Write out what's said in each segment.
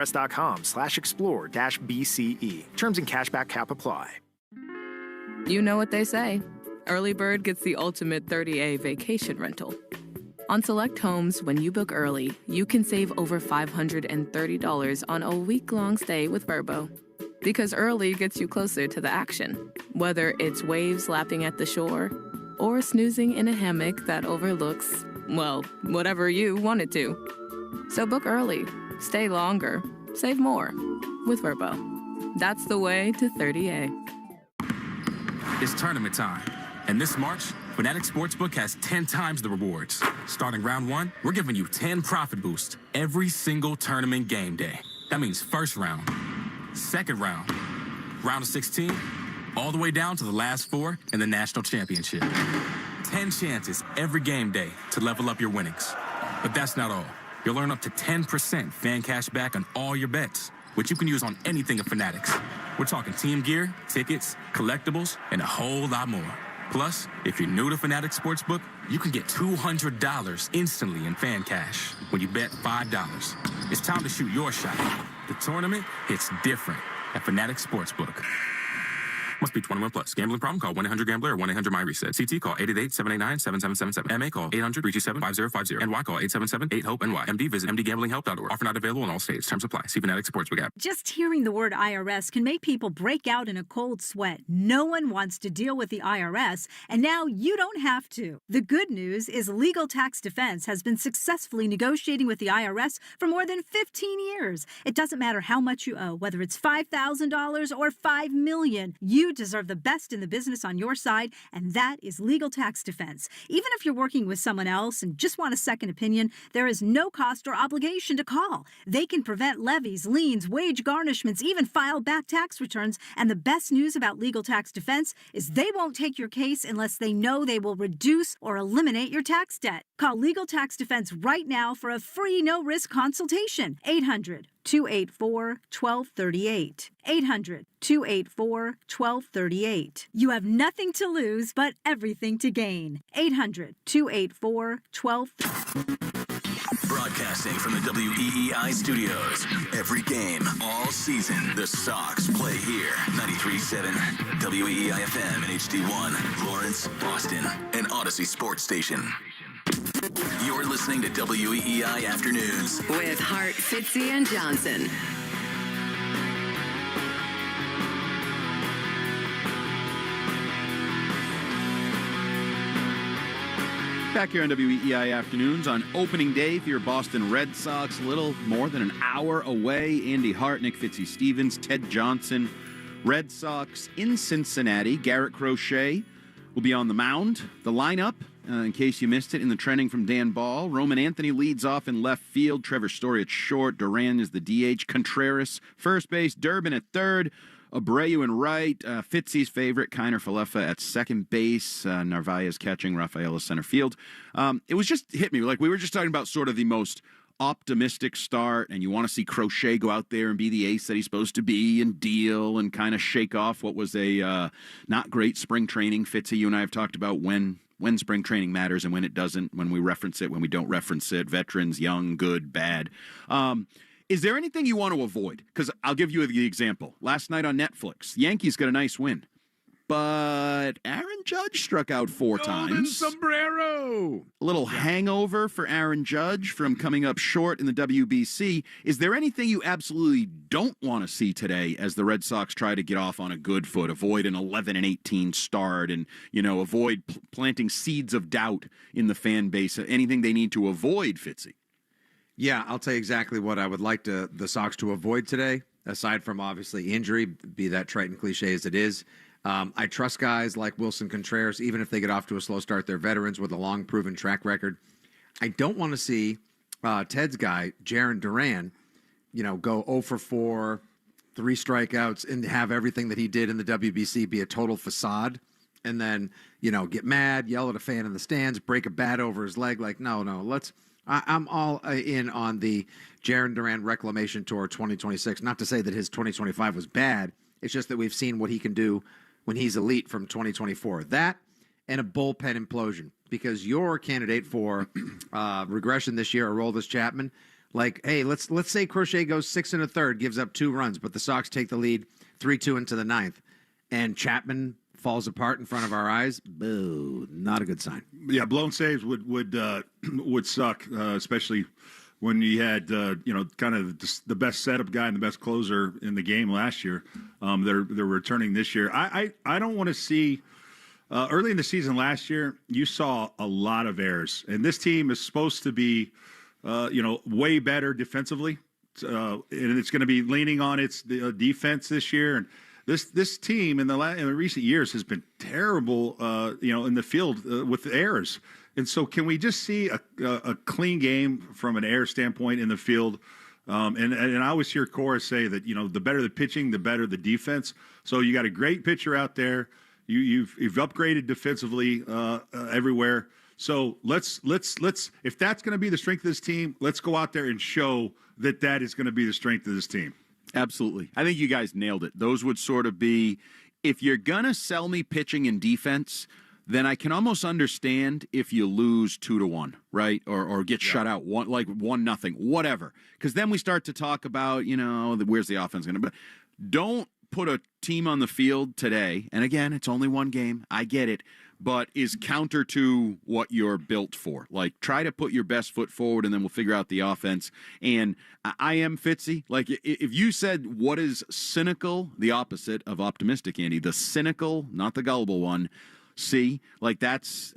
IRS.com/explore-BCE. Terms and cashback cap apply. You know what they say. Early bird gets the ultimate 30A vacation rental. On select homes, when you book early, you can save over $530 on a week-long stay with Vrbo. Because early gets you closer to the action, whether it's waves lapping at the shore or snoozing in a hammock that overlooks, well, whatever you want it to. So book early, stay longer, save more with Vrbo. That's the way to 30A. It's tournament time, and this March, Fanatics Sportsbook has 10 times the rewards. Starting round 1, we're giving you 10 profit boosts every single tournament game day. That means first round, second round, round of 16, all the way down to the last 4 in the national championship. 10 chances every game day to level up your winnings. But that's not all. You'll earn up to 10% fan cash back on all your bets, which you can use on anything at Fanatics. We're talking team gear, tickets, collectibles, and a whole lot more. Plus, if you're new to Fanatics Sportsbook, you can get $200 instantly in fan cash when you bet $5. It's time to shoot your shot. The tournament hits different at Fanatics Sportsbook. Must be 21 plus. Gambling problem? Call 1-800-GAMBLER or 1-800-MY-RESET. CT call 888-789-7777. MA call 800-327-5050. NY call 877-8-HOPE-NY. MD visit mdgamblinghelp.org. Offer not available in all states. Terms apply. See Fanatics Sportsbook app. Just hearing the word IRS can make people break out in a cold sweat. No one wants to deal with the IRS, and now you don't have to. The good news is Legal Tax Defense has been successfully negotiating with the IRS for more than 15 years. It doesn't matter how much you owe, whether it's $5,000 or $5 million. You deserve the best in the business on your side, and that is Legal Tax Defense. Even if you're working with someone else and just want a second opinion, there is no cost or obligation to call. They can prevent levies, liens, wage garnishments, even file back tax returns. And the best news about Legal Tax Defense is they won't take your case unless they know they will reduce or eliminate your tax debt. Call Legal Tax Defense right now for a free no-risk consultation. 800-284-1238. 800-284-1238. You have nothing to lose but everything to gain. 800-284-1238. Broadcasting from the WEEI studios. Every game, all season, the Sox play here. 93.7 WEEI FM and HD1, Lawrence, Boston, and Odyssey Sports Station. You're listening to WEEI Afternoons with Hart, Fitzy, and Johnson. Back here on WEEI Afternoons on opening day for your Boston Red Sox. A little more than an hour away. Andy Hart, Nick Fitzy-Stevens, Ted Johnson. Red Sox in Cincinnati. Garrett Crochet will be on the mound. The lineup, in case you missed it, in the trending from Dan Ball. Roman Anthony leads off in left field. Trevor Story at short. Duran is the DH. Contreras, first base. Durbin at third. Abreu in right. Fitzy's favorite, Kiner Falefa at second base. Narvaez catching. Rafaela center field. It was just hit me. Like, we were just talking about sort of the most optimistic start, and you want to see Crochet go out there and be the ace that he's supposed to be and deal and kind of shake off what was a not great spring training. Fitzy, you and I have talked about when spring training matters and when it doesn't, when we reference it, when we don't reference it, veterans, young, good, bad. Is there anything you want to avoid? Because I'll give you the example. Last night on Netflix, Yankees got a nice win. But Aaron Judge struck out 4 times. Sombrero! A little hangover for Aaron Judge from coming up short in the WBC. Is there anything you absolutely don't want to see today as the Red Sox try to get off on a good foot, avoid an 11-18 start, and, avoid planting seeds of doubt in the fan base? Anything they need to avoid, Fitzy? Yeah, I'll tell you exactly what I would like the Sox to avoid today, aside from obviously injury, be that trite and cliche as it is. I trust guys like Wilson Contreras, even if they get off to a slow start. They're veterans with a long proven track record. I don't want to see Ted's guy, Jarren Duran, go 0 for 4, 3 strikeouts, and have everything that he did in the WBC be a total facade. And then, get mad, yell at a fan in the stands, break a bat over his leg. Like, no, I'm all in on the Jarren Duran Reclamation Tour 2026. Not to say that his 2025 was bad. It's just that we've seen what he can do when he's elite from 2024. That and a bullpen implosion, because your candidate for regression this year, Aroldis Chapman, Like, hey, let's say Crochet goes 6 1/3, gives up 2 runs, but the Sox take the lead 3-2 into the 9th, and Chapman falls apart in front of our eyes. Boo! Not a good sign. Yeah, blown saves would suck, especially when you had kind of the best setup guy and the best closer in the game last year. They're returning this year. I don't want to see. Early in the season last year, you saw a lot of errors, and this team is supposed to be, way better defensively, and it's going to be leaning on its defense this year. And this team in the recent years has been terrible, in the field with errors. And so, can we just see a clean game from an error standpoint in the field? And I always hear Cora say that the better the pitching, the better the defense. So you got a great pitcher out there. You've upgraded defensively everywhere. So let's if that's going to be the strength of this team, let's go out there and show that is going to be the strength of this team. Absolutely. I think you guys nailed it. Those would sort of be, if you're going to sell me pitching and defense, then I can almost understand if you lose 2-1, right? Or get shut out 1-0, whatever. Because then we start to talk about, where's the offense going to be. Don't put a team on the field today, and again, it's only one game, I get it, but is counter to what you're built for. Like, try to put your best foot forward, and then we'll figure out the offense. And I am Fitzy. Like, if you said what is cynical, the opposite of optimistic, Andy, the cynical, not the gullible one, that's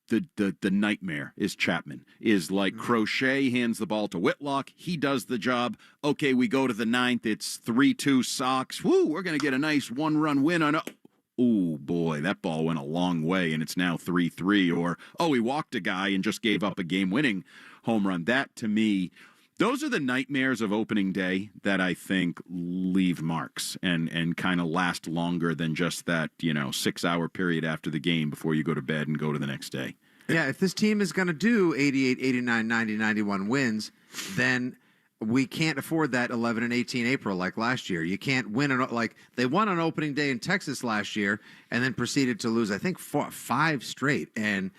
the nightmare is Chapman. Is like Crochet hands the ball to Whitlock. He does the job. Okay, we go to the 9th. It's 3-2 Sox. Woo, we're going to get a nice 1-run win on oh, boy, that ball went a long way, and it's now 3-3. Or, he walked a guy and just gave up a game-winning home run. That, to me, those are the nightmares of opening day that I think leave marks and kind of last longer than just that, 6-hour period after the game before you go to bed and go to the next day. Yeah, if this team is going to do 88, 89, 90, 91 wins, then we can't afford that 11 and 18 April like last year. You can't win they won on opening day in Texas last year and then proceeded to lose, I think, 5 straight. And,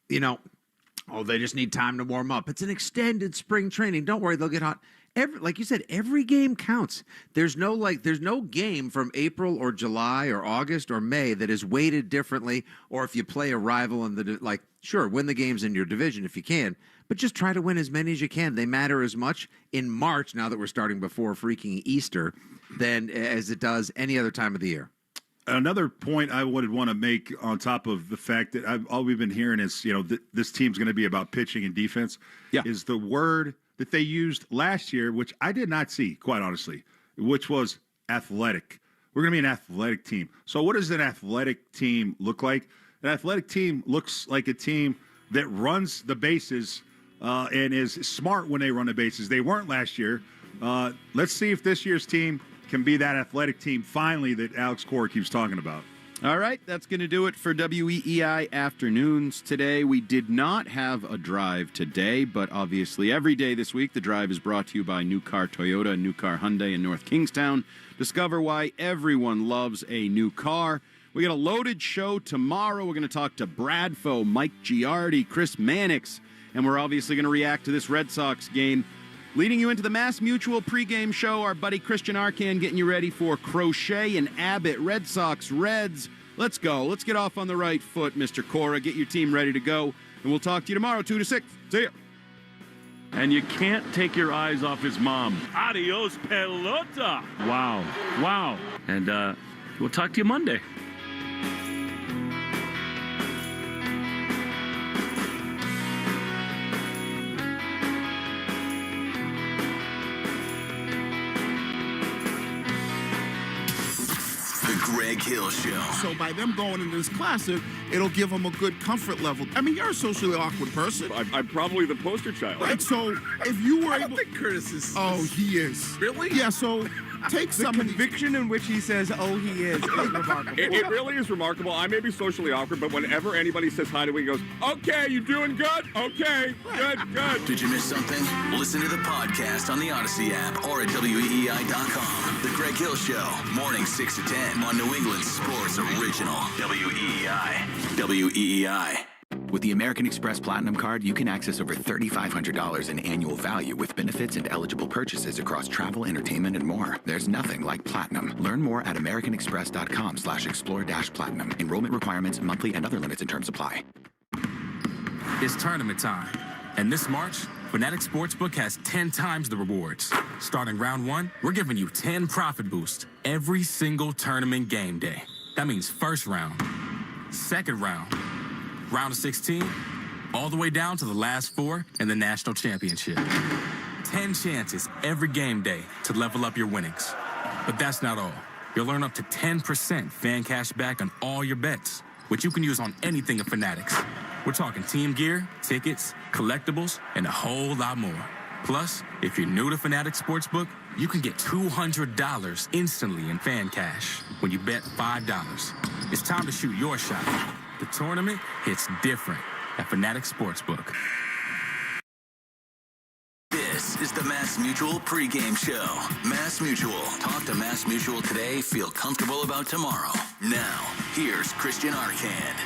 they just need time to warm up. It's an extended spring training. Don't worry, they'll get hot. Like you said, every game counts. There's no game from April or July or August or May that is weighted differently. Or if you play a rival in sure, win the games in your division if you can, but just try to win as many as you can. They matter as much in March, now that we're starting before freaking Easter, than as it does any other time of the year. Another point I would want to make on top of the fact that all we've been hearing is, this team's going to be about pitching and defense, is the word that they used last year, which I did not see, quite honestly, which was athletic. We're going to be an athletic team. So what does an athletic team look like? An athletic team looks like a team that runs the bases and is smart when they run the bases. They weren't last year. Let's see if this year's team can be that athletic team finally that Alex Cora keeps talking about. All right, that's going to do it for WEEI Afternoons today. We did not have a drive today, but obviously every day this week, the drive is brought to you by New Car Toyota, New Car Hyundai in North Kingstown. Discover why everyone loves a new car. We got a loaded show tomorrow. We're going to talk to Bradfo, Mike Giardi, Chris Mannix, and we're obviously going to react to this Red Sox game. Leading you into the Mass Mutual pregame show, our buddy Christian Arcan getting you ready for Crochet and Abbott, Red Sox, Reds. Let's go. Let's get off on the right foot, Mr. Cora. Get your team ready to go, and we'll talk to you tomorrow, 2 to 6. See ya. And you can't take your eyes off his mom. Adios, pelota. Wow. Wow. And we'll talk to you Monday. Greg Hill Show. So by them going into this classic, it'll give them a good comfort level. I mean, you're a socially awkward person. I'm probably the poster child. Right, so if you were I don't think Curtis is... Oh, he is. Really? Yeah, so take the some conviction in which he says, oh, he is remarkable. It really is remarkable. I may be socially awkward, but whenever anybody says hi to me, he goes, okay, you doing good? Okay, good. Did you miss something? Listen to the podcast on the Odyssey app or at WEEI.com. The Greg Hill Show, morning 6 to 10 on New England Sports Original. WEEI. WEEI. With the American Express Platinum Card, you can access over $3,500 in annual value with benefits and eligible purchases across travel, entertainment, and more. There's nothing like Platinum. Learn more at americanexpress.com/explore-platinum. Enrollment requirements, monthly, and other limits and terms apply. It's tournament time. And this March, Fanatic Sportsbook has 10 times the rewards. Starting round one, we're giving you 10 profit boosts every single tournament game day. That means first round, second round, round of 16, all the way down to the last four in the national championship. 10 chances every game day to level up your winnings. But that's not all. You'll earn up to 10% fan cash back on all your bets, which you can use on anything at Fanatics. We're talking team gear, tickets, collectibles, and a whole lot more. Plus, if you're new to Fanatic Sportsbook, you can get $200 instantly in fan cash when you bet $5. It's time to shoot your shot. The tournament hits different at Fanatic Sportsbook. This is the Mass Mutual pregame show. Mass Mutual. Talk to Mass Mutual today. Feel comfortable about tomorrow. Now, here's Christian Arcand.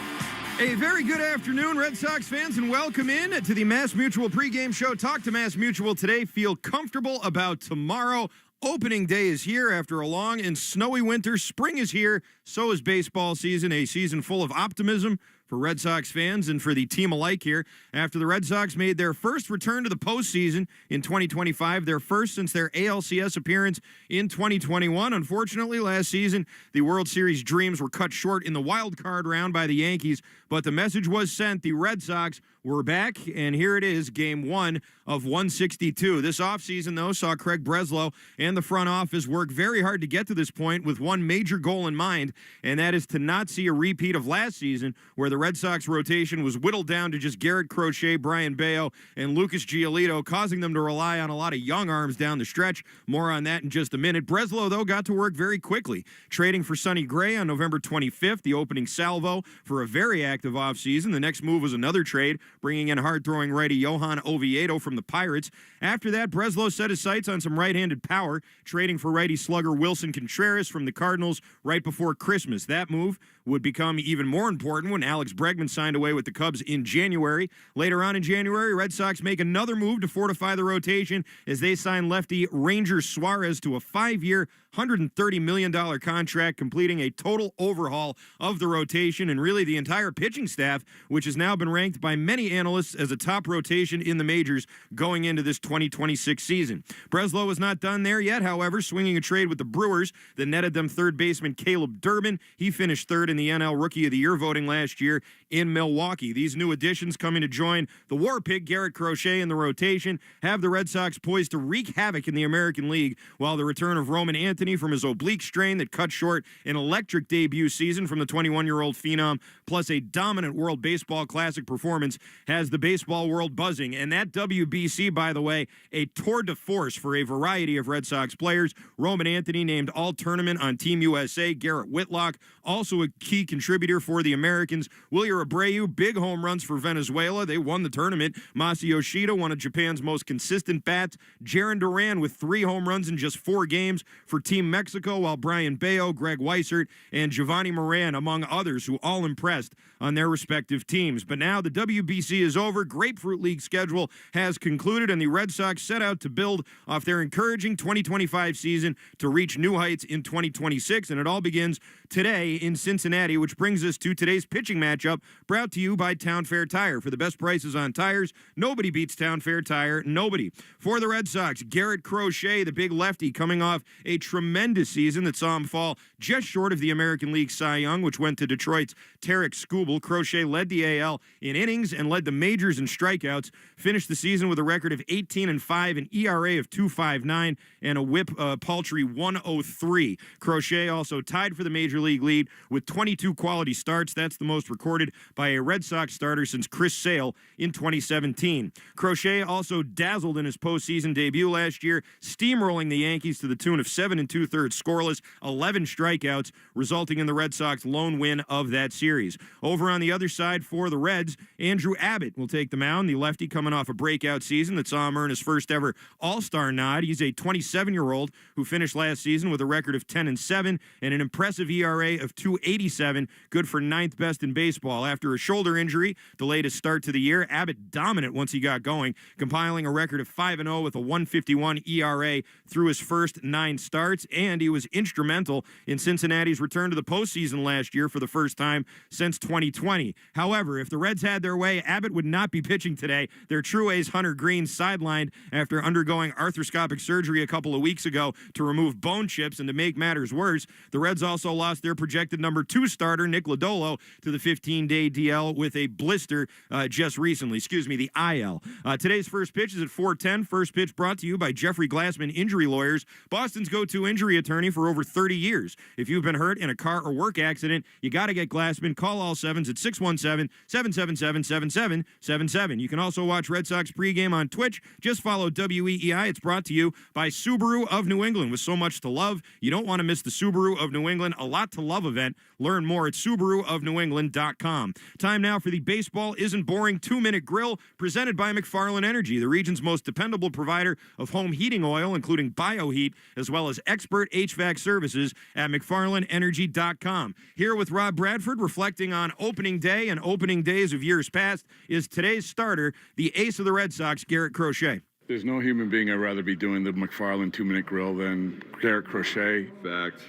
A very good afternoon, Red Sox fans, and welcome in to the Mass Mutual pregame show. Talk to Mass Mutual today. Feel comfortable about tomorrow. Opening day is here after a long and snowy winter. Spring is here. So is baseball season, a season full of optimism for Red Sox fans and for the team alike here. After the Red Sox made their first return to the postseason in 2025, their first since their ALCS appearance in 2021. Unfortunately, last season, the World Series dreams were cut short in the wild card round by the Yankees, but the message was sent. The Red Sox were back, and here it is, game one of 162. This offseason, though, saw Craig Breslow and the front office work very hard to get to this point with one major goal in mind, and that is to not see a repeat of last season where the Red Sox rotation was whittled down to just Garrett Crochet, Brian Bayo, and Lucas Giolito, causing them to rely on a lot of young arms down the stretch. More on that in just a minute. Breslow, though, got to work very quickly, trading for Sonny Gray on November 25th, the opening salvo for a very active offseason. The next move was another trade, bringing in hard-throwing righty Johan Oviedo from the Pirates. After that, Breslow set his sights on some right-handed power, trading for righty slugger Wilson Contreras from the Cardinals right before Christmas. That move would become even more important when Alex Bregman signed away with the Cubs in January. Later on in January, Red Sox make another move to fortify the rotation as they sign lefty Ranger Suarez to a 5-year, $130 million contract, completing a total overhaul of the rotation and really the entire pitching staff, which has now been ranked by many analysts as a top rotation in the majors going into this 2026 season. Breslow was not done there yet, however, swinging a trade with the Brewers that netted them third baseman Caleb Durbin. He finished third in the NL Rookie of the Year voting last year in Milwaukee. These new additions coming to join the War Pig Garrett Crochet in the rotation have the Red Sox poised to wreak havoc in the American League, while the return of Roman Anthony from his oblique strain that cut short an electric debut season from the 21-year-old phenom, plus a dominant World Baseball Classic performance, has the baseball world buzzing. And that WBC, by the way, a tour de force for a variety of Red Sox players. Roman Anthony named All-Tournament on Team USA. Garrett Whitlock, also a key contributor for the Americans. Wilyer Abreu, big home runs for Venezuela. They won the tournament. Masa Yoshida, one of Japan's most consistent bats. Jarren Duran with 3 home runs in just 4 games for Team Mexico, while Brian Bayo, Greg Weissert, and Giovanni Moran, among others, who all impressed on their respective teams. But now the WBC is over. Grapefruit League schedule has concluded, and the Red Sox set out to build off their encouraging 2025 season to reach new heights in 2026, and it all begins today in Cincinnati, which brings us to today's pitching matchup, brought to you by Town Fair Tire. For the best prices on tires, nobody beats Town Fair Tire. Nobody. For the Red Sox, Garrett Crochet, the big lefty, coming off a tremendous season that saw him fall just short of the American League Cy Young, which went to Detroit's Tarek Skubal. Crochet led the AL in innings and led the majors in strikeouts, finished the season with a record of 18-5, an ERA of 2.59, and a whip paltry 103. Crochet also tied for the major league lead with 22 quality starts. That's the most recorded by a Red Sox starter since Chris Sale in 2017. Crochet also dazzled in his postseason debut last year, steamrolling the Yankees to the tune of 7 2/3 scoreless, 11 strikeouts, resulting in the Red Sox lone win of that series. Over on the other side for the Reds, Andrew Abbott will take the mound, the lefty coming off a breakout season that saw him earn his first ever All-Star nod. He's a 27-year-old who finished last season with a record of 10-7 and an impressive ERA of 2.87, good for 9th best in baseball baseball. After a shoulder injury delayed his start to the year, Abbott dominant once he got going, compiling a record of 5-0 with a 1.51 ERA through his first 9 starts, and he was instrumental in Cincinnati's return to the postseason last year for the first time since 2020. However, if the Reds had their way, Abbott would not be pitching today. Their true ace Hunter Green sidelined after undergoing arthroscopic surgery a couple of weeks ago to remove bone chips, and to make matters worse, the Reds also lost their projected number 2 starter, Nick Lodolo, to the 15-day DL with a blister just recently. The IL. Today's first pitch is at 4:10. First pitch brought to you by Jeffrey Glassman Injury Lawyers, Boston's go-to injury attorney for over 30 years. If you've been hurt in a car or work accident, you got to get Glassman. Call all sevens at 617-777-7777. You can also watch Red Sox pregame on Twitch. Just follow WEEI. It's brought to you by Subaru of New England. With so much to love, you don't want to miss the Subaru of New England A Lot to Love event. Learn more at SubaruofNewEngland.com. Time now for the Baseball Isn't Boring 2-Minute Grill, presented by McFarland Energy, the region's most dependable provider of home heating oil, including BioHeat, as well as expert HVAC services at McFarlandEnergy.com. Here with Rob Bradford, reflecting on opening day and opening days of years past, is today's starter, the ace of the Red Sox, Garrett Crochet. There's no human being I'd rather be doing the McFarland 2-Minute Grill than Garrett Crochet. Fact.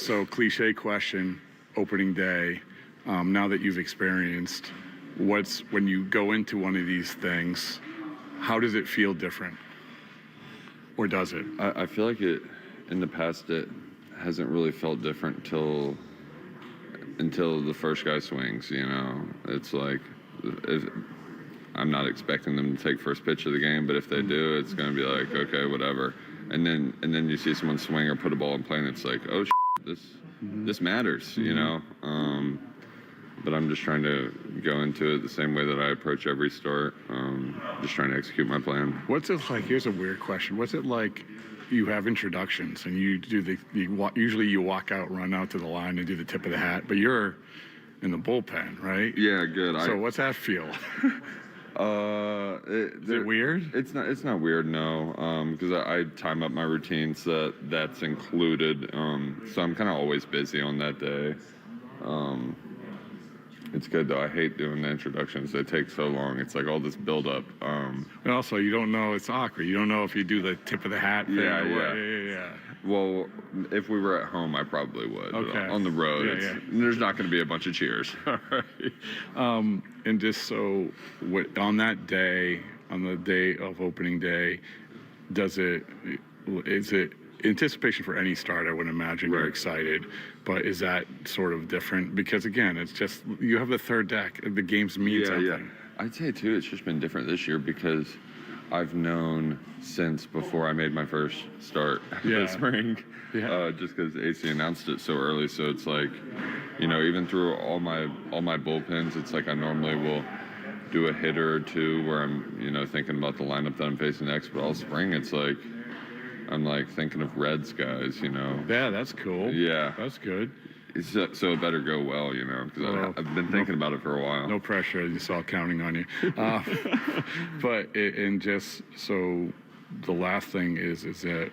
So cliche question, opening day, now that you've experienced, when you go into one of these things, how does it feel different? Or does it? I feel like in the past, it hasn't really felt different until the first guy swings, It's like, I'm not expecting them to take first pitch of the game, but if they do, it's going to be like, okay, whatever. And then you see someone swing or put a ball in play, and it's like, oh, this matters, But I'm just trying to go into it the same way that I approach every start, just trying to execute my plan. What's it like? Here's a weird question. What's it like? You have introductions, and you do usually you walk out, run out to the line, and do the tip of the hat, but you're in the bullpen, right? Yeah, good. So what's that feel? Is it weird? It's not weird, no, because I time up my routine so that's included. So I'm kind of always busy on that day. It's good though. I hate doing the introductions. They take so long. It's like all this build up. And also, you don't know. It's awkward. You don't know if you do the tip of the hat thing. Yeah. Well, if we were at home, I probably would. Okay. But on the road, there's not going to be a bunch of cheers. All right. And just so, on that day, on the day of opening day, is it anticipation for any start? I would imagine you're excited, but is that sort of different? Because again, it's just you have the third deck. The games mean something. Yeah. I'd say too, it's just been different this year because I've known since before I made my first start this spring, just because AC announced it so early. So it's like, even through all my bullpens, it's like I normally will do a hitter or two where I'm, thinking about the lineup that I'm facing next. But all spring, it's like I'm like thinking of Reds guys, Yeah, that's cool. Yeah, that's good. So it better go well, because I've been thinking about it for a while. No pressure. It's all counting on you. And just so the last thing is that,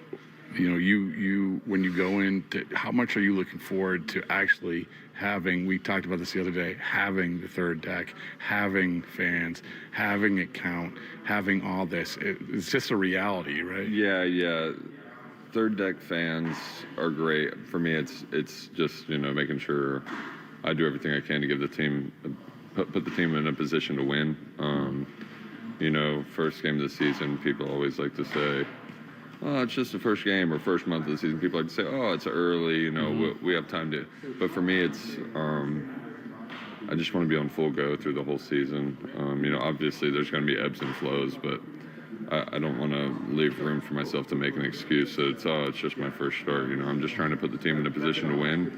you when you go into, how much are you looking forward to actually having, we talked about this the other day, having the third deck, having fans, having it count, having all this. It's just a reality, right? Yeah. Third deck fans are great. For me, it's just, making sure I do everything I can to give the team, put the team in a position to win. First game of the season, people always like to say, oh, it's just the first game or first month of the season. People like to say, oh, it's early, we have time to. But for me, it's, I just want to be on full go through the whole season. Obviously there's going to be ebbs and flows, but I don't want to leave room for myself to make an excuse that it's just my first start. I'm just trying to put the team in a position to win.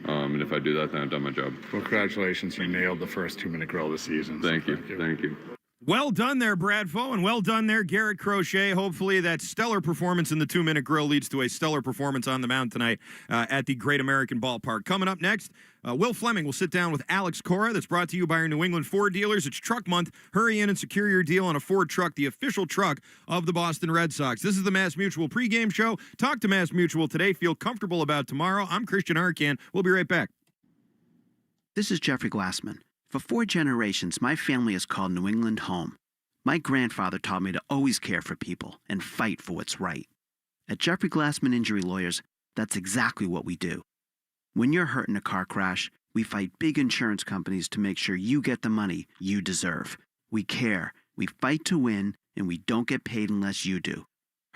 And if I do that, then I've done my job. Well, congratulations. You nailed the first 2-minute grill this season. Thank you. Well done there, Bradfo, and well done there, Garrett Crochet. Hopefully that stellar performance in the 2-minute grill leads to a stellar performance on the mound tonight at the Great American Ballpark. Coming up next, Will Fleming will sit down with Alex Cora. That's brought to you by our New England Ford dealers. It's Truck Month. Hurry in and secure your deal on a Ford truck, the official truck of the Boston Red Sox. This is the Mass Mutual pregame show. Talk to Mass Mutual today. Feel comfortable about tomorrow. I'm Christian Arcan. We'll be right back. This is Jeffrey Glassman. For 4 generations, my family has called New England home. My grandfather taught me to always care for people and fight for what's right. At Jeffrey Glassman Injury Lawyers, that's exactly what we do. When you're hurt in a car crash, we fight big insurance companies to make sure you get the money you deserve. We care, we fight to win, and we don't get paid unless you do.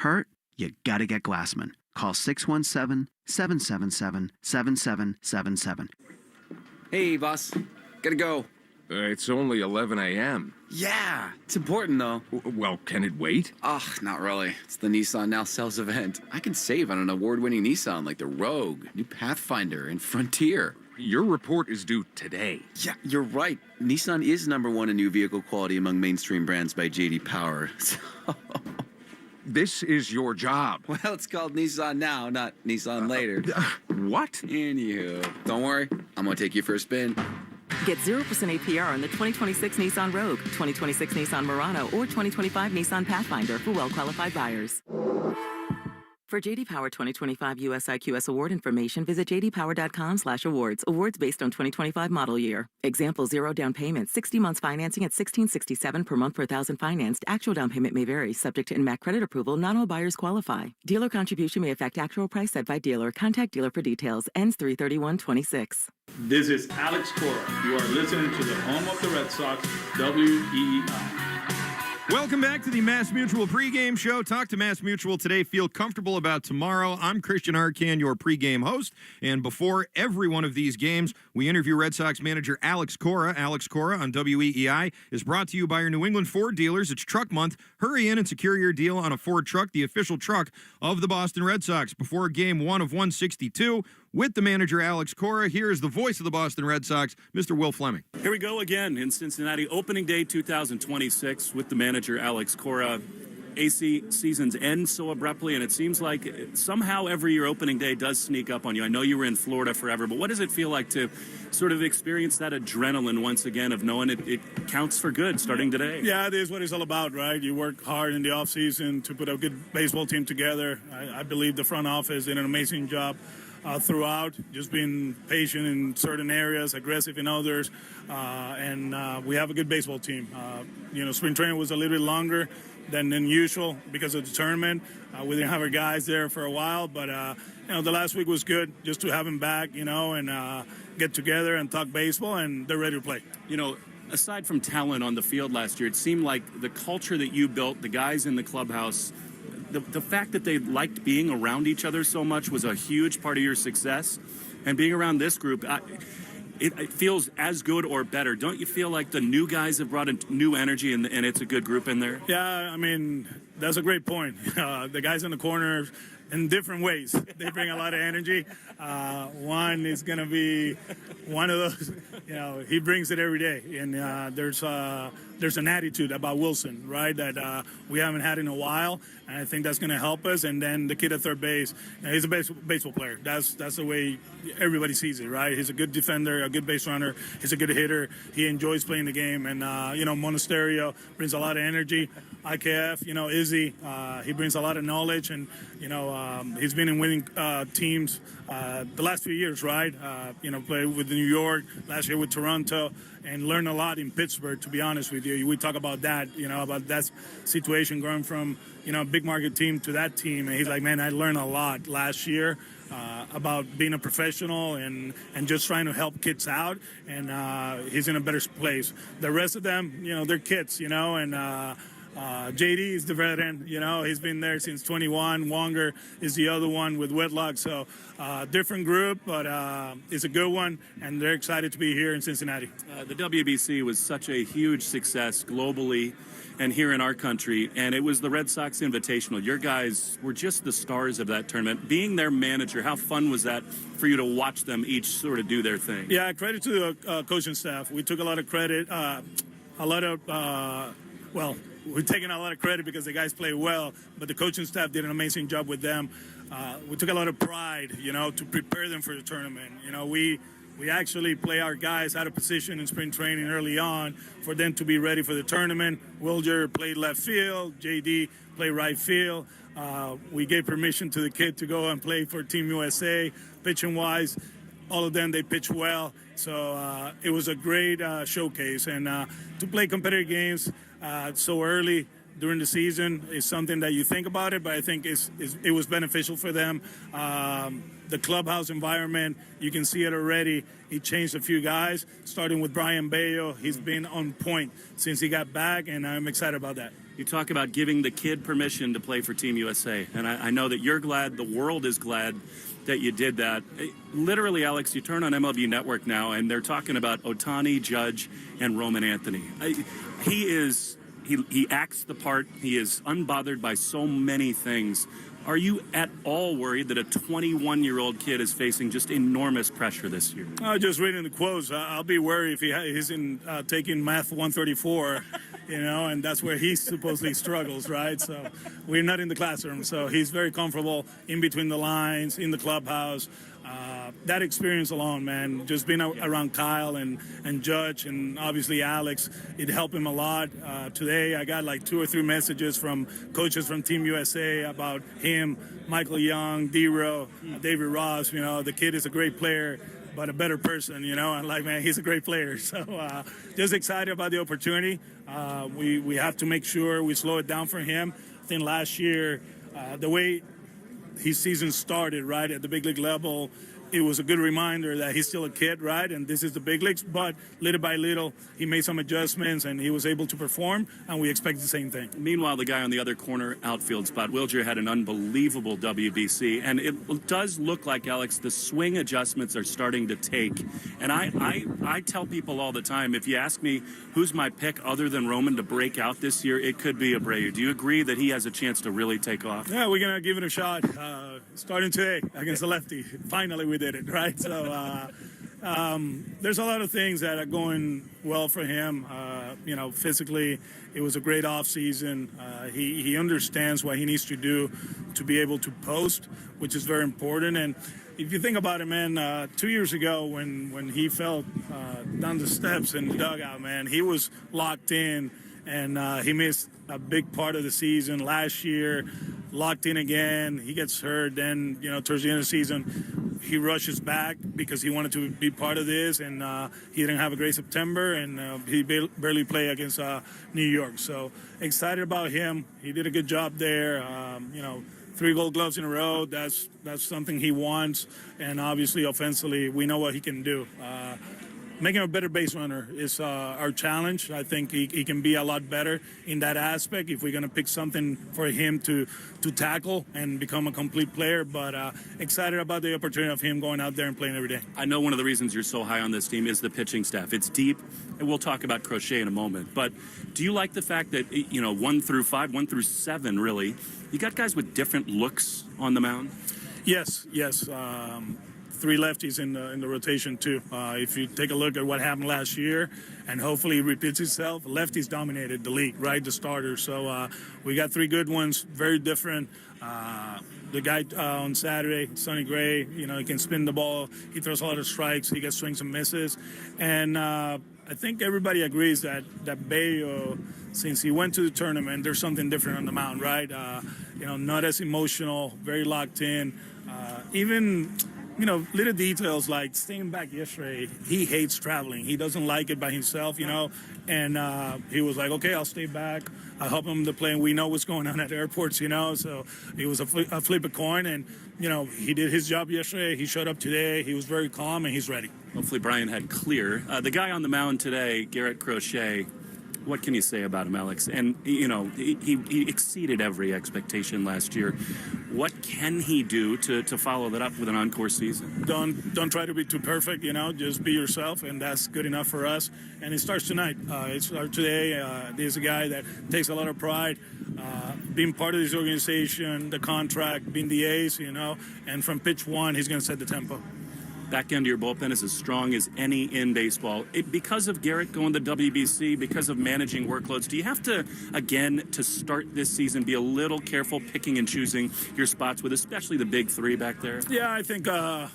Hurt? You gotta get Glassman. Call 617-777-7777. Hey, boss. Gotta go. It's only 11 a.m. Yeah, it's important, though. Well, can it wait? Ugh, not really. It's the Nissan Now Sales event. I can save on an award-winning Nissan like the Rogue, new Pathfinder, and Frontier. Your report is due today. Yeah, you're right. Nissan is #1 in new vehicle quality among mainstream brands by J.D. Power. This is your job. Well, it's called Nissan Now, not Nissan Later. What? Anywho, don't worry. I'm going to take you for a spin. Get 0% APR on the 2026 Nissan Rogue, 2026 Nissan Murano, or 2025 Nissan Pathfinder for well-qualified buyers. For J.D. Power 2025 US IQS award information, visit jdpower.com/awards. Awards based on 2025 model year. Example: 0 down payment, 60 months financing at $1,667 per month per thousand financed. Actual down payment may vary, subject to INMAC credit approval. Not all buyers qualify. Dealer contribution may affect actual price set by dealer. Contact dealer for details. Ends 3/31/26. This is Alex Cora. You are listening to the home of the Red Sox, WEEI. Welcome back to the Mass Mutual pregame show. Talk to Mass Mutual today. Feel comfortable about tomorrow. I'm Christian Arcan, your pregame host. And before every one of these games, we interview Red Sox manager Alex Cora. Alex Cora on WEEI is brought to you by your New England Ford dealers. It's truck month. Hurry in and secure your deal on a Ford truck, the official truck of the Boston Red Sox. Before game 1 of 162, with the manager Alex Cora, here is the voice of the Boston Red Sox, Mr. Will Fleming. Here we go again in Cincinnati, opening day 2026 with the manager Alex Cora. AC seasons end so abruptly, and it seems like somehow every year opening day does sneak up on you. I know you were in Florida forever, but what does it feel like to sort of experience that adrenaline once again of knowing it counts for good starting today? Yeah, it is what it's all about, right? You work hard in the offseason to put a good baseball team together. I believe the front office did an amazing job throughout, just being patient in certain areas, aggressive in others, and we have a good baseball team. Spring training was a little bit longer than usual because of the tournament. We didn't have our guys there for a while, but the last week was good just to have them back, and get together and talk baseball, and they're ready to play. Aside from talent on the field last year, it seemed like the culture that you built, the guys in the clubhouse, the fact that they liked being around each other so much was a huge part of your success. And being around this group, it feels as good or better. Don't you feel like the new guys have brought a new energy and it's a good group in there? Yeah, I mean, that's a great point. The guys in the corner, in different ways, they bring a lot of energy. One is going to be one of those, he brings it every day. And there's an attitude about Wilson, right, that we haven't had in a while. And I think that's going to help us. And then the kid at third base, he's a baseball player. That's the way everybody sees it, right? He's a good defender, a good base runner. He's a good hitter. He enjoys playing the game. And, Monasterio brings a lot of energy. IKF, Izzy, he brings a lot of knowledge. And, he's been in winning teams the last few years, right? Played with New York, last year with Toronto, and learned a lot in Pittsburgh, to be honest with you. We talk about that, about that situation going from, a big market team to that team. And he's like, man, I learned a lot last year about being a professional and just trying to help kids out. And he's in a better place. The rest of them, they're kids, and JD is the veteran, he's been there since 21. Wonger is the other one with Whitlock. So different group, but it's a good one, and they're excited to be here in Cincinnati. The WBC was such a huge success globally and here in our country, and it was the Red Sox Invitational. Your guys were just the stars of that tournament. Being their manager, how fun was that for you to watch them each sort of do their thing? Yeah, credit to the coaching staff. We took a lot of credit, we're taking a lot of credit because the guys played well, but the coaching staff did an amazing job with them. We took a lot of pride, to prepare them for the tournament. We actually play our guys out of position in spring training early on for them to be ready for the tournament. Wilger played left field. JD played right field. We gave permission to the kid to go and play for Team USA, pitching-wise. all of them, they pitched well. So it was a great showcase. And to play competitive games so early during the season is something that you think about it, but I think it was beneficial for them. The clubhouse environment, you can see it already. He changed a few guys, starting with Brian Bayo. He's been on point since he got back, and I'm excited about that. You talk about giving the kid permission to play for Team USA, and I know that you're glad, the world is glad that you did that. Literally, Alex, you turn on MLB Network now, and they're talking about Ohtani, Judge, and Roman Anthony. He acts the part. He is unbothered by so many things. Are you at all worried that a 21-year-old kid is facing just enormous pressure this year? Just reading the quotes, I'll be worried if he's in taking Math 134, and that's where he supposedly struggles, right? So we're not in the classroom, so he's very comfortable in between the lines, in the clubhouse. That experience alone, man, just being around Kyle and Judge and obviously Alex, it helped him a lot. Today I got like 2 or 3 messages from coaches from Team USA about him, Michael Young, D-Row, David Ross. The kid is a great player, but a better person, and like, man, he's a great player. So just excited about the opportunity. We have to make sure we slow it down for him. I think last year, the way his season started, right, at the big league level, it was a good reminder that he's still a kid, right, and this is the big leagues, but little by little, he made some adjustments, and he was able to perform, and we expect the same thing. Meanwhile, the guy on the other corner outfield spot, Wilger, had an unbelievable WBC, and it does look like, Alex, the swing adjustments are starting to take, and I tell people all the time, if you ask me who's my pick other than Roman to break out this year, it could be Abreu. Do you agree that he has a chance to really take off? Yeah, we're going to give it a shot. Starting today against the lefty. Finally, we did it, right? So there's a lot of things that are going well for him. Physically, it was a great offseason. He understands what he needs to do to be able to post, which is very important. And if you think about it, man, 2 years ago when he fell down the steps in the dugout, man, he was locked in, and he missed a big part of the season last year. Locked in again, he gets hurt. Then, towards the end of the season, he rushes back because he wanted to be part of this, and he didn't have a great September, and he barely played against New York. So excited about him. He did a good job there. 3 Gold Gloves in a row. That's something he wants, and obviously offensively, we know what he can do. Making a better base runner is our challenge. I think he can be a lot better in that aspect if we're going to pick something for him to tackle and become a complete player. But excited about the opportunity of him going out there and playing every day. I know one of the reasons you're so high on this team is the pitching staff. It's deep, and we'll talk about Crochet in a moment. But do you like the fact that, 1 through 5, 1 through 7, really, you got guys with different looks on the mound? Yes. 3 lefties in the rotation too. If you take a look at what happened last year, and hopefully it repeats itself, lefties dominated the league, right? The starters. So we got 3 good ones, very different. The guy on Saturday, Sonny Gray, he can spin the ball. He throws a lot of strikes. He gets swings and misses. And I think everybody agrees that Bayo, since he went to the tournament, there's something different on the mound, right? Not as emotional, very locked in. Even little details like staying back yesterday. He hates traveling. He doesn't like it by himself, and he was like, okay, I'll stay back. I'll help him to play, and we know what's going on at airports, so it was a flip a coin, and, he did his job yesterday. He showed up today. He was very calm, and he's ready. Hopefully Brian had clear. The guy on the mound today, Garrett Crochet, what can you say about him, Alex? And, he exceeded every expectation last year. What can he do to follow that up with an encore season? Don't try to be too perfect, just be yourself, and that's good enough for us. And it starts tonight. It starts today. There's a guy that takes a lot of pride being part of this organization, the contract, being the ace, and from pitch 1, he's going to set the tempo. Back end of your bullpen is as strong as any in baseball. Because of Garrett going to WBC, because of managing workloads, do you have to, again, to start this season, be a little careful picking and choosing your spots with especially the big 3 back there? Yeah, I think, the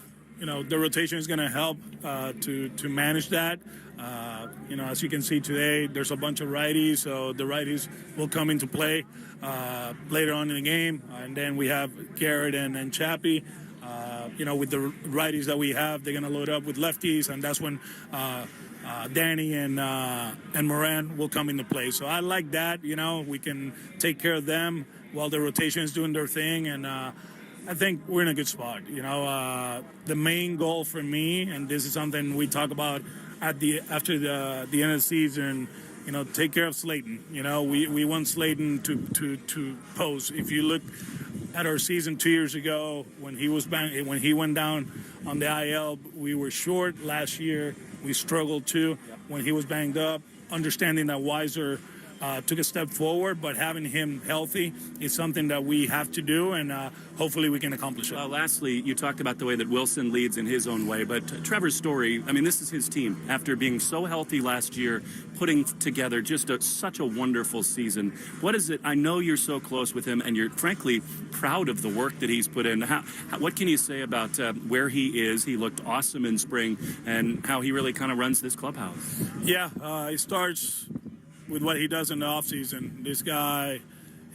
rotation is going to help to manage that. As you can see today, there's a bunch of righties, so the righties will come into play later on in the game. And then we have Garrett and Chappie. With the righties that we have, they're going to load up with lefties, and that's when Danny and Moran will come into play. So I like that. We can take care of them while the rotation is doing their thing, and I think we're in a good spot. The main goal for me, and this is something we talk about after the end of the season. Take care of Slayton. We want Slayton to pose. If you look at our season 2 years ago when he went down on the IL, we were short last year. We struggled too when he was banged up. Understanding that Weiser took a step forward, but having him healthy is something that we have to do, and hopefully we can accomplish it. Lastly, you talked about the way that Wilson leads in his own way, but Trevor's story, this is his team. After being so healthy last year, putting together just such a wonderful season. What is it? I know you're so close with him, and you're frankly proud of the work that he's put in. What can you say about where he is? He looked awesome in spring, and how he really kind of runs this clubhouse. Yeah, it starts with what he does in the offseason. This guy,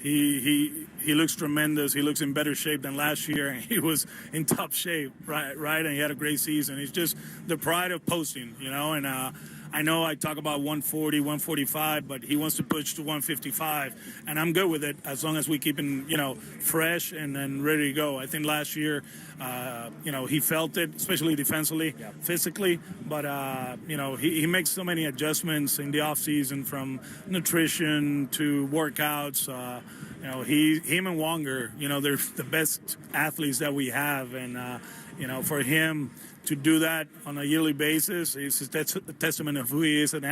he looks tremendous. He looks in better shape than last year, and he was in top shape, right? And he had a great season. He's just the pride of posting, and I know I talk about 140, 145, but he wants to push to 155, and I'm good with it as long as we keep him, fresh and ready to go. I think last year, he felt it, especially defensively, physically, but, he makes so many adjustments in the offseason from nutrition to workouts. Him and Wonger, they're the best athletes that we have, and, for him to do that on a yearly basis is a testament of who he is as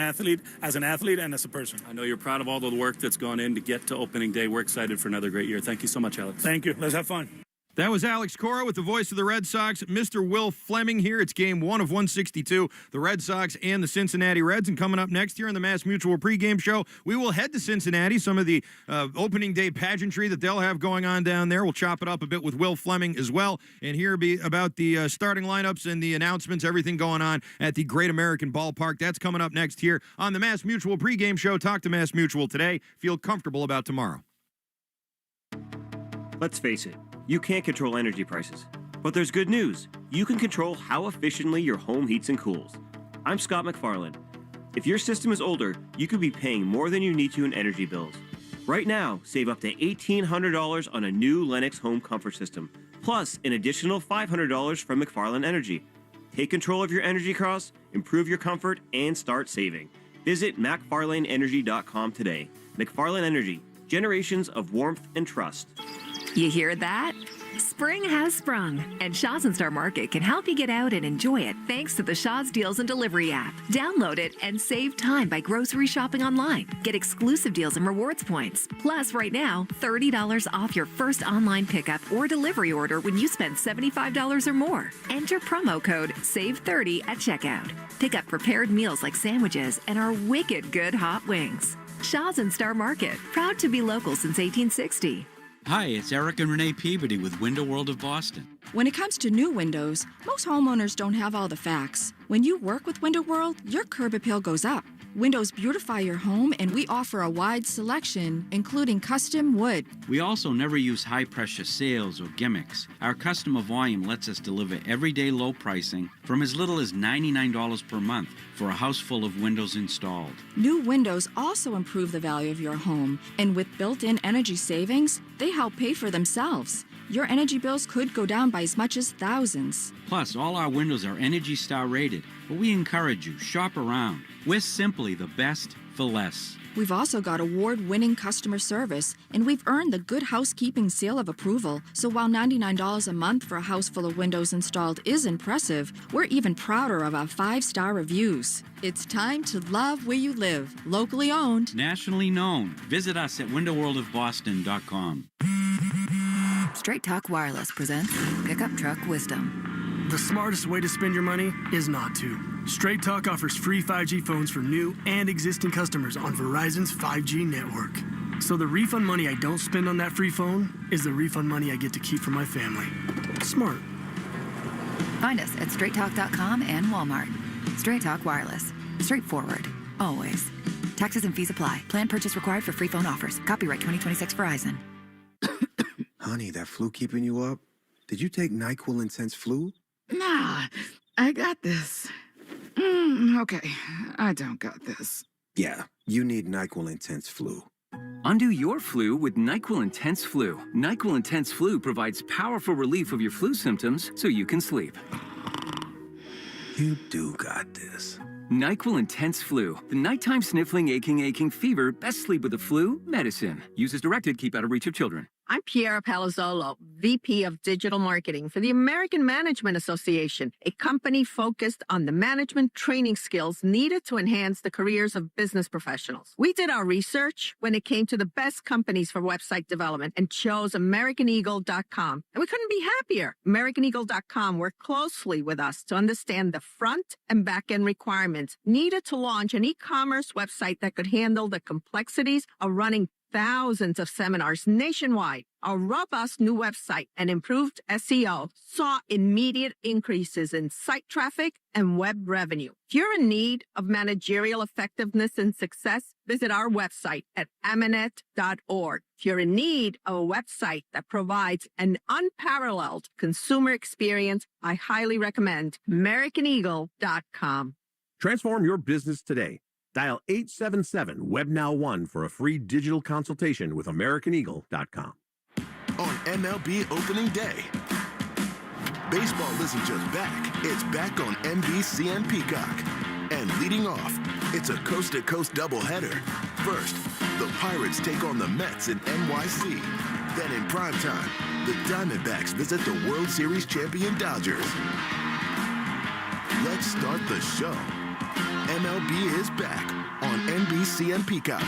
an athlete and as a person. I know you're proud of all the work that's gone in to get to opening day. We're excited for another great year. Thank you so much, Alex. Thank you. Let's have fun. That was Alex Cora with the voice of the Red Sox. Mr. Will Fleming here. It's game 1 of 162, the Red Sox and the Cincinnati Reds. And coming up next here on the Mass Mutual pregame show, we will head to Cincinnati. Some of the opening day pageantry that they'll have going on down there. We'll chop it up a bit with Will Fleming as well. And hear about the starting lineups and the announcements, everything going on at the Great American Ballpark. That's coming up next here on the Mass Mutual pregame show. Talk to Mass Mutual today. Feel comfortable about tomorrow. Let's face it. You can't control energy prices. But there's good news. You can control how efficiently your home heats and cools. I'm Scott McFarland. If your system is older, you could be paying more than you need to in energy bills. Right now, save up to $1,800 on a new Lennox home comfort system, plus an additional $500 from McFarland Energy. Take control of your energy costs, improve your comfort, and start saving. Visit McFarlaneEnergy.com today. McFarland Energy, generations of warmth and trust. You hear that? Spring has sprung, and Shaw's and Star Market can help you get out and enjoy it thanks to the Shaw's Deals and Delivery app. Download it and save time by grocery shopping online. Get exclusive deals and rewards points. Plus, right now, $30 off your first online pickup or delivery order when you spend $75 or more. Enter promo code SAVE30 at checkout. Pick up prepared meals like sandwiches and our wicked good hot wings. Shaw's and Star Market, proud to be local since 1860. Hi, it's Eric and Renee Peabody with Window World of Boston. When it comes to new windows, most homeowners don't have all the facts. When you work with Window World, your curb appeal goes up. Windows beautify your home, and we offer a wide selection, including custom wood. We also never use high-pressure sales or gimmicks. Our customer volume lets us deliver everyday low pricing from as little as $99 per month for a house full of windows installed. New windows also improve the value of your home, and with built-in energy savings, they help pay for themselves. Your energy bills could go down by as much as thousands. Plus, all our windows are Energy Star rated, but we encourage you, shop around. We're simply the best for less. We've also got award-winning customer service, and we've earned the Good Housekeeping seal of approval. So while $99 a month for a house full of windows installed is impressive, we're even prouder of our 5-star reviews. It's time to love where you live. Locally owned. Nationally known. Visit us at windowworldofboston.com. Straight Talk Wireless presents Pickup Truck Wisdom. The smartest way to spend your money is not to. Straight Talk offers free 5G phones for new and existing customers on Verizon's 5G network. So the refund money I don't spend on that free phone is the refund money I get to keep for my family. Smart. Find us at straighttalk.com and Walmart. Straight Talk Wireless. Straightforward. Always. Taxes and fees apply. Plan purchase required for free phone offers. Copyright 2026 Verizon. Honey, that flu keeping you up? did you take NyQuil Intense Flu? Nah, I got this. Okay, I don't got this. Yeah, you need NyQuil Intense Flu. Undo your flu with NyQuil Intense Flu. NyQuil Intense Flu provides powerful relief of your flu symptoms so you can sleep. You do got this. NyQuil Intense Flu. The nighttime sniffling, aching fever. Best sleep with the flu medicine. Use as directed. Keep out of reach of children. I'm Piera Palazzolo, VP of Digital Marketing for the American Management Association, a company focused on the management training skills needed to enhance the careers of business professionals. We did our research when it came to the best companies for website development and chose AmericanEagle.com. And we couldn't be happier. AmericanEagle.com worked closely with us to understand the front and back end requirements needed to launch an e-commerce website that could handle the complexities of running thousands of seminars nationwide. Our robust new website and improved SEO saw immediate increases in site traffic and web revenue. If you're in need of managerial effectiveness and success, visit our website at amanet.org. If you're in need of a website that provides an unparalleled consumer experience, I highly recommend AmericanEagle.com. Transform your business today. Dial 877-WebNow1 for a free digital consultation with AmericanEagle.com. On MLB opening day, baseball isn't just back, it's back on NBC and Peacock. And leading off, it's a coast-to-coast doubleheader. First, the Pirates take on the Mets in NYC. Then in primetime, the Diamondbacks visit the World Series champion Dodgers. Let's start the show. MLB is back on NBC and Peacock.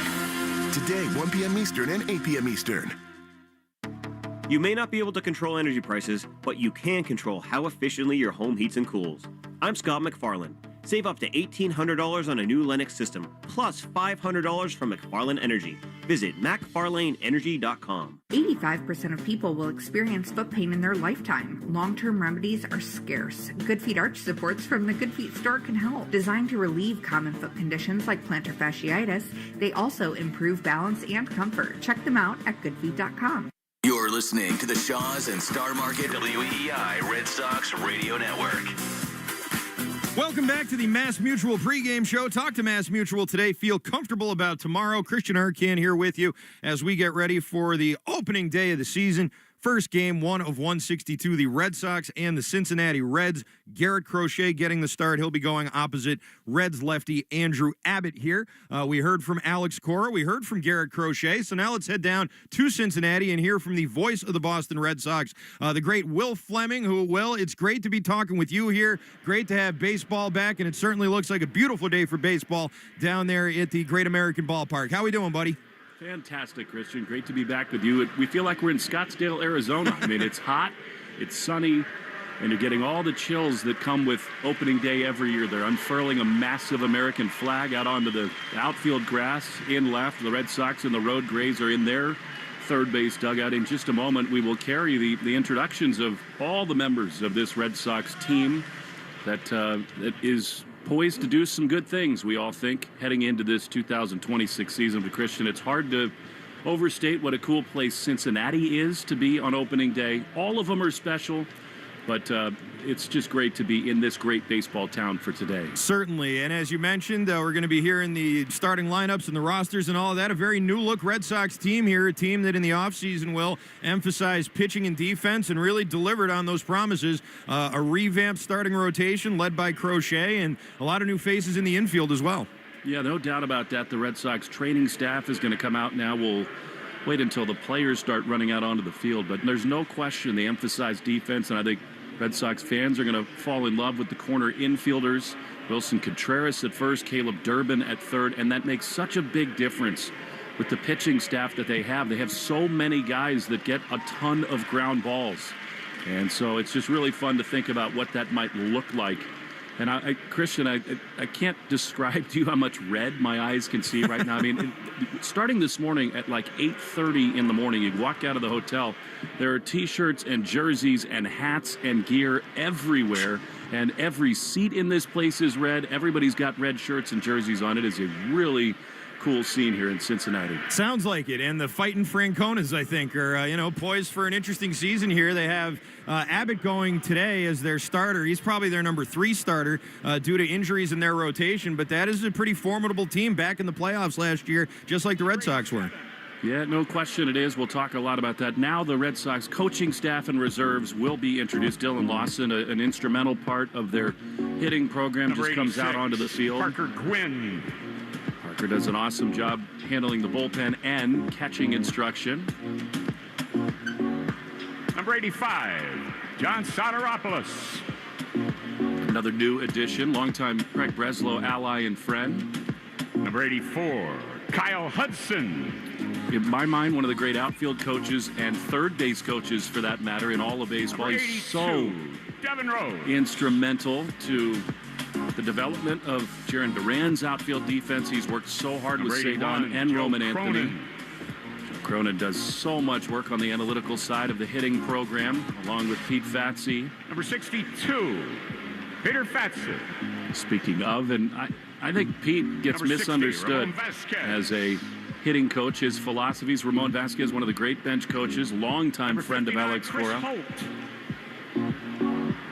Today, 1 p.m. Eastern and 8 p.m. Eastern. You may not be able to control energy prices, but you can control how efficiently your home heats and cools. I'm Scott McFarlane. Save up to $1,800 on a new Lennox system, plus $500 from McFarlane Energy. Visit McFarlaneEnergy.com. 85% of people will experience foot pain in their lifetime. Long-term remedies are scarce. Good Feet arch supports from the Good Feet store can help. Designed to relieve common foot conditions like plantar fasciitis, they also improve balance and comfort. Check them out at goodfeet.com. You're listening to the Shaws and Star Market WEEI Red Sox Radio Network. Welcome back to the Mass Mutual pregame show. Talk to Mass Mutual today. Feel comfortable about tomorrow. Christian Arcan here with you as we get ready for the opening day of the season. First game, 1 of 162, the Red Sox and the Cincinnati Reds. Garrett Crochet getting the start. He'll be going opposite Reds lefty Andrew Abbott here. We heard from Alex Cora. We heard from Garrett Crochet. So now let's head down to Cincinnati and hear from the voice of the Boston Red Sox, the great Will Fleming, who, Will, it's great to be talking with you here. Great to have baseball back, and it certainly looks like a beautiful day for baseball down there at the Great American Ballpark. How we doing, buddy? Fantastic, Christian. Great to be back with you. We feel like we're in Scottsdale, Arizona. I mean, it's hot, it's sunny, and you're getting all the chills that come with opening day every year. They're unfurling a massive American flag out onto the outfield grass in left. The Red Sox and the Road Grays are in their third base dugout. In just a moment, we will carry the introductions of all the members of this Red Sox team that is poised to do some good things, we all think, heading into this 2026 season. But Christian, it's hard to overstate what a cool place Cincinnati is to be on opening day. All of them are special, but it's just great to be in this great baseball town for today. Certainly, and as you mentioned, we're going to be hearing the starting lineups and the rosters and all of that. A very new-look Red Sox team here, a team that in the offseason will emphasize pitching and defense and really delivered on those promises. A revamped starting rotation led by Crochet and a lot of new faces in the infield as well. Yeah, no doubt about that. The Red Sox training staff is going to come out now. We'll wait until the players start running out onto the field, but there's no question they emphasize defense, and I think Red Sox fans are going to fall in love with the corner infielders. Wilson Contreras at first, Caleb Durbin at third, and that makes such a big difference with the pitching staff that they have. They have so many guys that get a ton of ground balls, and so it's just really fun to think about what that might look like. And Christian, I can't describe to you how much red my eyes can see right now. I mean, starting this morning at like 8:30 in the morning, you walk out of the hotel, there are T-shirts and jerseys and hats and gear everywhere, and every seat in this place is red. Everybody's got red shirts and jerseys on. It is a really cool scene here in Cincinnati. Sounds like it. And the fighting Franconas, I think, are, poised for an interesting season here. They have Abbott going today as their starter. He's probably their number 3 starter due to injuries in their rotation. But that is a pretty formidable team back in the playoffs last year, just like the Red Sox were. Yeah, no question it is. We'll talk a lot about that. Now the Red Sox coaching staff and reserves will be introduced. Dylan Lawson, an instrumental part of their hitting program, just comes out onto the field. Parker Gwynn. Parker does an awesome job handling the bullpen and catching instruction. Number 85, John Soteropoulos. Another new addition, longtime Craig Breslow ally and friend. Number 84, Kyle Hudson. In my mind, one of the great outfield coaches and third base coaches, for that matter, in all of baseball. He's so Devin Rose. instrumental to the development of Jaron Duran's outfield defense. He's worked so hard with Cedon and Joe Roman Cronin. Anthony. Joe Cronin does so much work on the analytical side of the hitting program, along with Pete Fatsi. Number 62, Peter Fatsi. Speaking of, and I think Pete gets Number 60, misunderstood Ramon Vasquez. as a hitting coach. His philosophies, Ramon Vasquez, one of the great bench coaches, longtime friend of Alex Cora.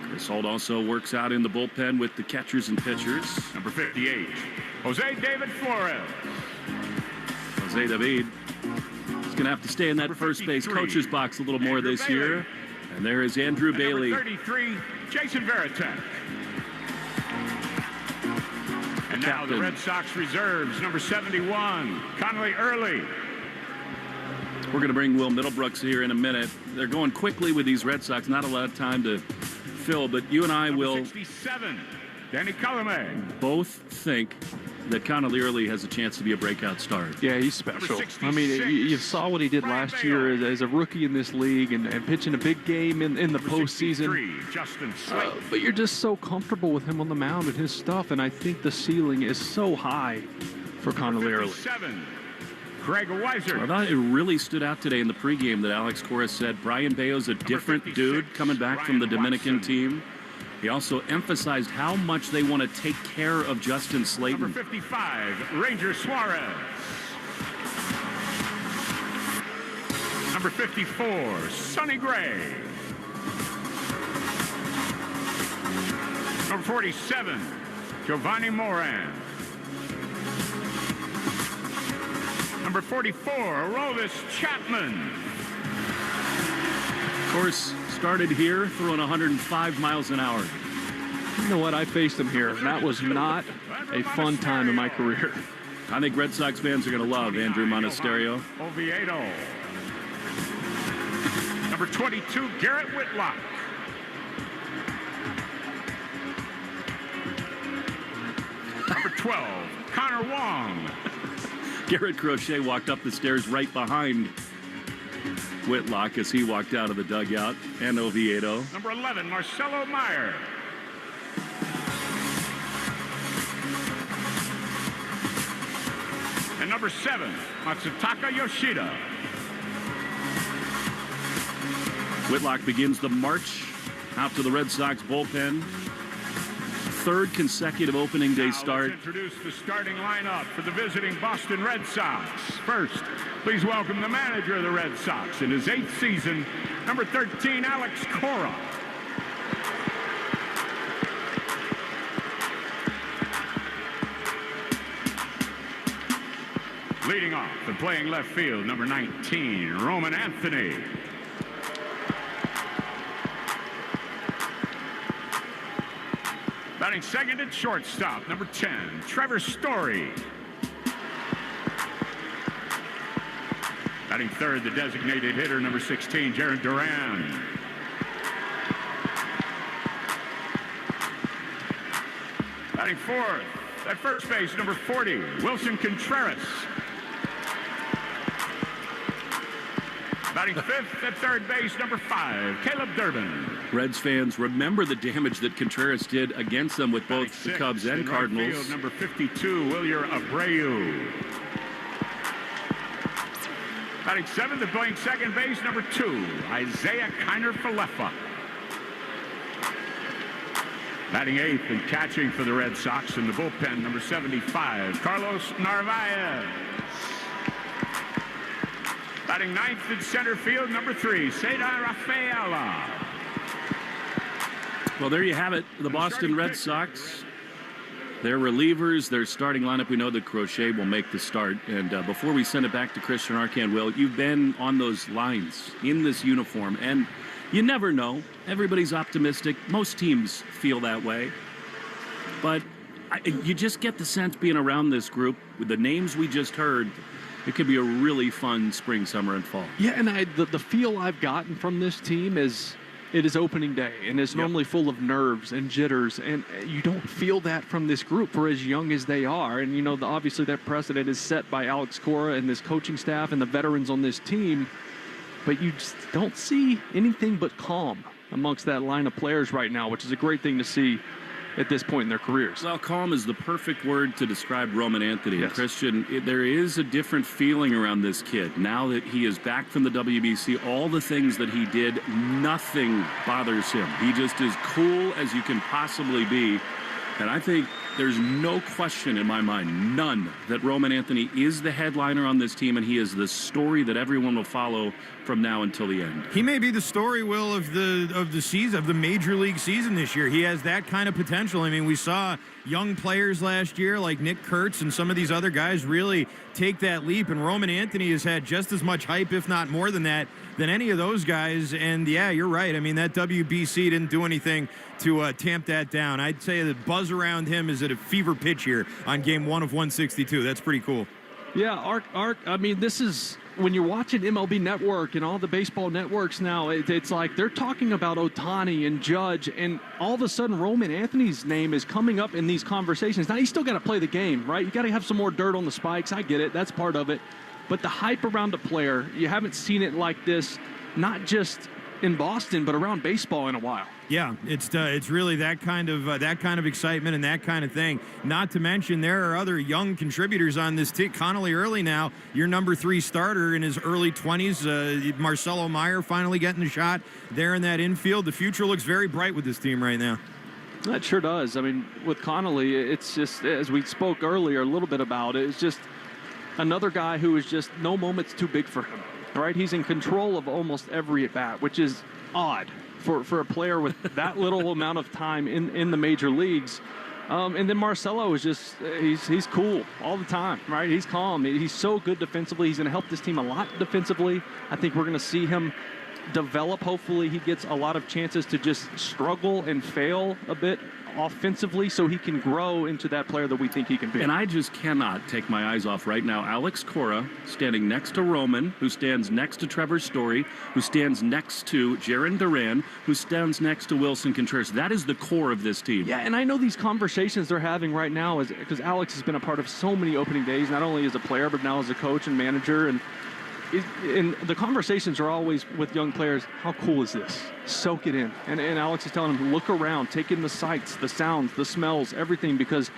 Chris Holt also works out in the bullpen with the catchers and pitchers. Number 58, Jose David Flores. Jose David is going to have to stay in that first base coach's box a little more Andrew this Bailey. year. And there is Andrew And Bailey. Number 33, Jason Varitek. And now the captain. Red Sox reserves, number 71, Connolly Early. We're going to bring Will Middlebrooks here in a minute. They're going quickly with these Red Sox. Not a lot of time to fill, but you and I Number will 67, Danny Colomé. both think that Connolly Early has a chance to be a breakout star. Yeah, he's special. I mean, you saw what he did last year as a rookie in this league and pitching a big game in the postseason. Justin Slate. But you're just so comfortable with him on the mound and his stuff, and I think the ceiling is so high for Connolly Early. 57, Craig Weiser. I thought it really stood out today in the pregame that Alex Cora said Brian Bayo's a different dude coming back from the Dominican team. He also emphasized how much they want to take care of Justin Slayton. Number 55, Ranger Suarez. Number 54, Sonny Gray. Number 47, Giovanni Moran. Number 44, Aroldis Chapman. Of course, started here throwing 105 miles an hour. You know what? I faced him here, and that was not a fun time in my career. I think Red Sox fans are going to love Andrew Monasterio. Oviedo. Number 22, Garrett Whitlock. Number 12, Connor Wong. Garrett Crochet walked up the stairs right behind Whitlock as he walked out of the dugout, and Oviedo. Number 11, Marcelo Meyer. And number 7, Matsutaka Yoshida. Whitlock begins the march out to the Red Sox bullpen. Third consecutive opening day start. Let's introduce the starting lineup for the visiting Boston Red Sox. First, please welcome the manager of the Red Sox in his 8th season, number 13, Alex Cora. Leading off and playing left field, number 19, Roman Anthony. Batting second at shortstop, number 10, Trevor Story. Batting third, the designated hitter, number 16, Jaron Duran. Batting fourth, at first base, number 40, Wilson Contreras. Batting fifth at third base, number 5, Caleb Durbin. Reds fans remember the damage that Contreras did against them with both the Cubs and Cardinals. Right field, number 52, Wilyer Abreu. Batting seventh and playing second base, number 2, Isaiah Kiner-Falefa. Batting eighth and catching for the Red Sox in the bullpen, number 75, Carlos Narvaez. Batting ninth in center field, number 3, Cedar Rafaela. Well, there you have it. The Boston Red Sox, their relievers, their starting lineup. We know that Crochet will make the start. And before we send it back to Christian Arcand, Will, you've been on those lines in this uniform, and you never know. Everybody's optimistic. Most teams feel that way. But you just get the sense being around this group with the names we just heard, it could be a really fun spring, summer, and fall. Yeah, and the feel I've gotten from this team is it is opening day, and it's normally full of nerves and jitters, and you don't feel that from this group for as young as they are. And, you know, obviously that precedent is set by Alex Cora and this coaching staff and the veterans on this team, but you just don't see anything but calm amongst that line of players right now, which is a great thing to see at this point in their careers. Well, calm is the perfect word to describe Roman Anthony. Yes. Christian, there is a different feeling around this kid. Now that he is back from the WBC, all the things that he did, nothing bothers him. He just is cool as you can possibly be. And I think there's no question in my mind, none, that Roman Anthony is the headliner on this team, and he is the story that everyone will follow from now until the end. He may be the story, Will, of the season, of the major league season this year. He has that kind of potential. I mean, we saw young players last year like Nick Kurtz and some of these other guys really take that leap, and Roman Anthony has had just as much hype, if not more than that, than any of those guys. And yeah, you're right. I mean, that WBC didn't do anything to tamp that down. I'd say the buzz around him is at a fever pitch here on game 1 of 162. That's pretty cool. Yeah, Ark, I mean, this is, when you're watching MLB Network and all the baseball networks now, it's like they're talking about Ohtani and Judge, and all of a sudden Roman Anthony's name is coming up in these conversations. Now, you still got to play the game, right? You got to have some more dirt on the spikes. I get it. That's part of it. But the hype around a player, you haven't seen it like this, not just in Boston, but around baseball in a while. Yeah, it's really that kind of excitement and that kind of thing. Not to mention there are other young contributors on this team. Connolly Early now, your number 3 starter in his early 20s. Marcelo Meyer finally getting a shot there in that infield. The future looks very bright with this team right now. That sure does. I mean, with Connolly, it's just, as we spoke earlier a little bit about it, it's just another guy who is just no moment's too big for him. Right? He's in control of almost every at-bat, which is odd for a player with that little amount of time in the major leagues. And then Marcelo is just, he's cool all the time, right? He's calm. He's so good defensively. He's going to help this team a lot defensively. I think we're going to see him develop. Hopefully he gets a lot of chances to just struggle and fail a bit offensively so he can grow into that player that we think he can be. And I just cannot take my eyes off right now Alex Cora standing next to Roman, who stands next to Trevor Story, who stands next to Jarren Duran, who stands next to Wilson Contreras. That is the core of this team. Yeah, and I know these conversations they're having right now is because Alex has been a part of so many opening days, not only as a player, but now as a coach and manager. And the conversations are always with young players, how cool is this? Soak it in. And Alex is telling them, look around, take in the sights, the sounds, the smells, everything, because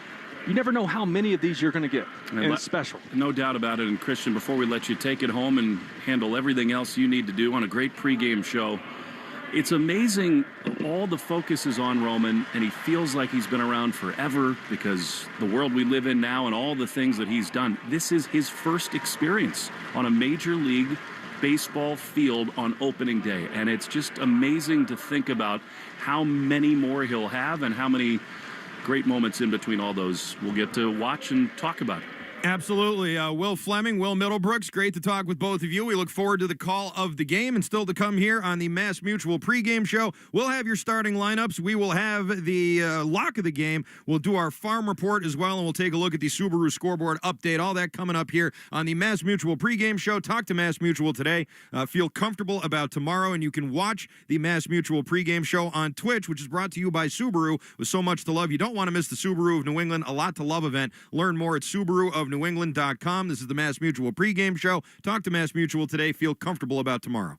you never know how many of these you're going to get. And it's special. No doubt about it. And Christian, before we let you take it home and handle everything else you need to do on a great pregame show, it's amazing all the focus is on Roman, and he feels like he's been around forever because the world we live in now and all the things that he's done. This is his first experience on a major league baseball field on opening day, and it's just amazing to think about how many more he'll have and how many great moments in between all those we'll get to watch and talk about. Absolutely. Will Fleming, Will Middlebrooks, great to talk with both of you. We look forward to the call of the game and still to come here on the Mass Mutual pregame show. We'll have your starting lineups. We will have the lock of the game. We'll do our farm report as well, and we'll take a look at the Subaru scoreboard update. All that coming up here on the Mass Mutual pregame show. Talk to Mass Mutual today. Feel comfortable about tomorrow, and you can watch the Mass Mutual pregame show on Twitch, which is brought to you by Subaru. With so much to love, you don't want to miss the Subaru of New England A Lot to Love event. Learn more at SubaruofNewEngland.com. This is the Mass Mutual pregame show. Talk to Mass Mutual today. Feel comfortable about tomorrow.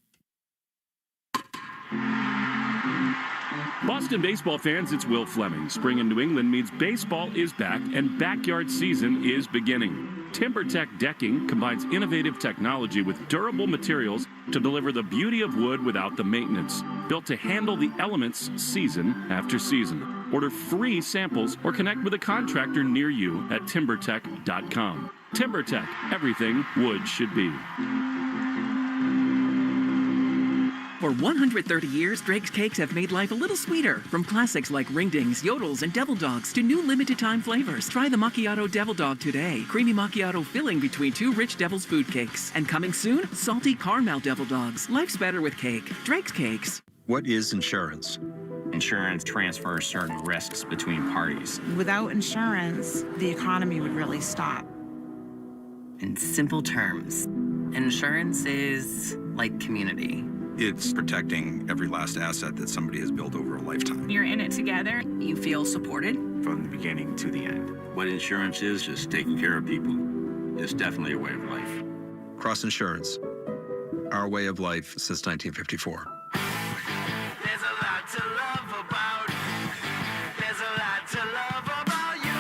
Boston baseball fans, it's Will Fleming. Spring in New England means baseball is back and backyard season is beginning. TimberTech decking combines innovative technology with durable materials to deliver the beauty of wood without the maintenance. Built to handle the elements season after season. Order free samples or connect with a contractor near you at timbertech.com. TimberTech, everything wood should be. For 130 years, Drake's Cakes have made life a little sweeter. From classics like Ringdings, Yodels, and Devil Dogs to new limited-time flavors. Try the Macchiato Devil Dog today. Creamy macchiato filling between two rich Devil's food cakes. And coming soon, salty caramel Devil Dogs. Life's better with cake. Drake's Cakes. What is insurance? Insurance transfers certain risks between parties. Without insurance, the economy would really stop. In simple terms, insurance is like community. It's protecting every last asset that somebody has built over a lifetime. You're in it together. You feel supported. From the beginning to the end. What insurance is just taking care of people. It's definitely a way of life. Cross Insurance, our way of life since 1954. There's a lot to love about. There's a lot to love about you.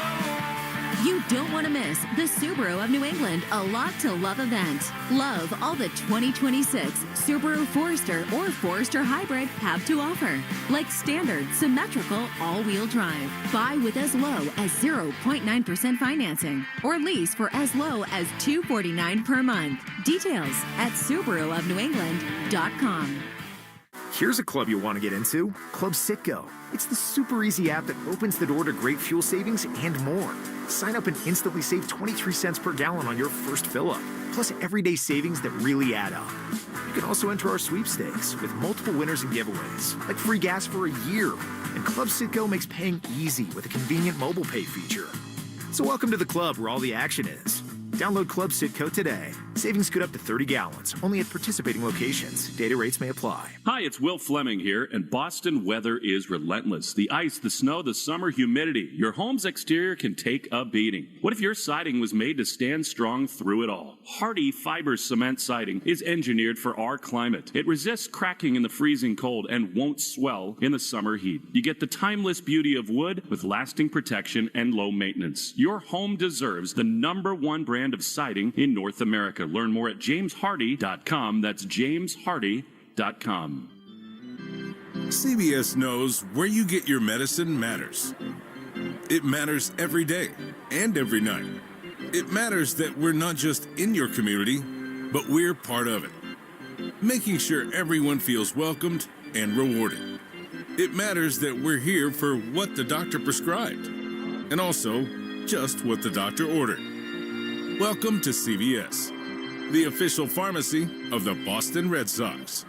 You don't want to miss the Subaru of New England A Lot to Love event. Love all the 2026 Subaru Forester or Forester Hybrid have to offer. Like standard, symmetrical, all-wheel drive. Buy with as low as 0.9% financing or lease for as low as $249 per month. Details at SubaruofNewEngland.com. Here's a club you'll want to get into, Club Citgo. It's the super easy app that opens the door to great fuel savings and more. Sign up and instantly save 23 cents per gallon on your first fill-up, plus everyday savings that really add up. You can also enter our sweepstakes with multiple winners and giveaways, like free gas for a year. And Club Citgo makes paying easy with a convenient mobile pay feature. So welcome to the club where all the action is. Download Club Citgo today. Savings good up to 30 gallons, only at participating locations. Data rates may apply. Hi, it's Will Fleming here, and Boston weather is relentless. The ice, the snow, the summer humidity. Your home's exterior can take a beating. What if your siding was made to stand strong through it all? Hardy fiber cement siding is engineered for our climate. It resists cracking in the freezing cold and won't swell in the summer heat. You get the timeless beauty of wood with lasting protection and low maintenance. Your home deserves the #1 brand of siding in North America. Learn more at jameshardy.com. That's jameshardy.com. CBS knows where you get your medicine matters. It matters every day and every night. It matters that we're not just in your community, but we're part of it, making sure everyone feels welcomed and rewarded. It matters that we're here for what the doctor prescribed, and also just what the doctor ordered. Welcome to CVS, the official pharmacy of the Boston Red Sox.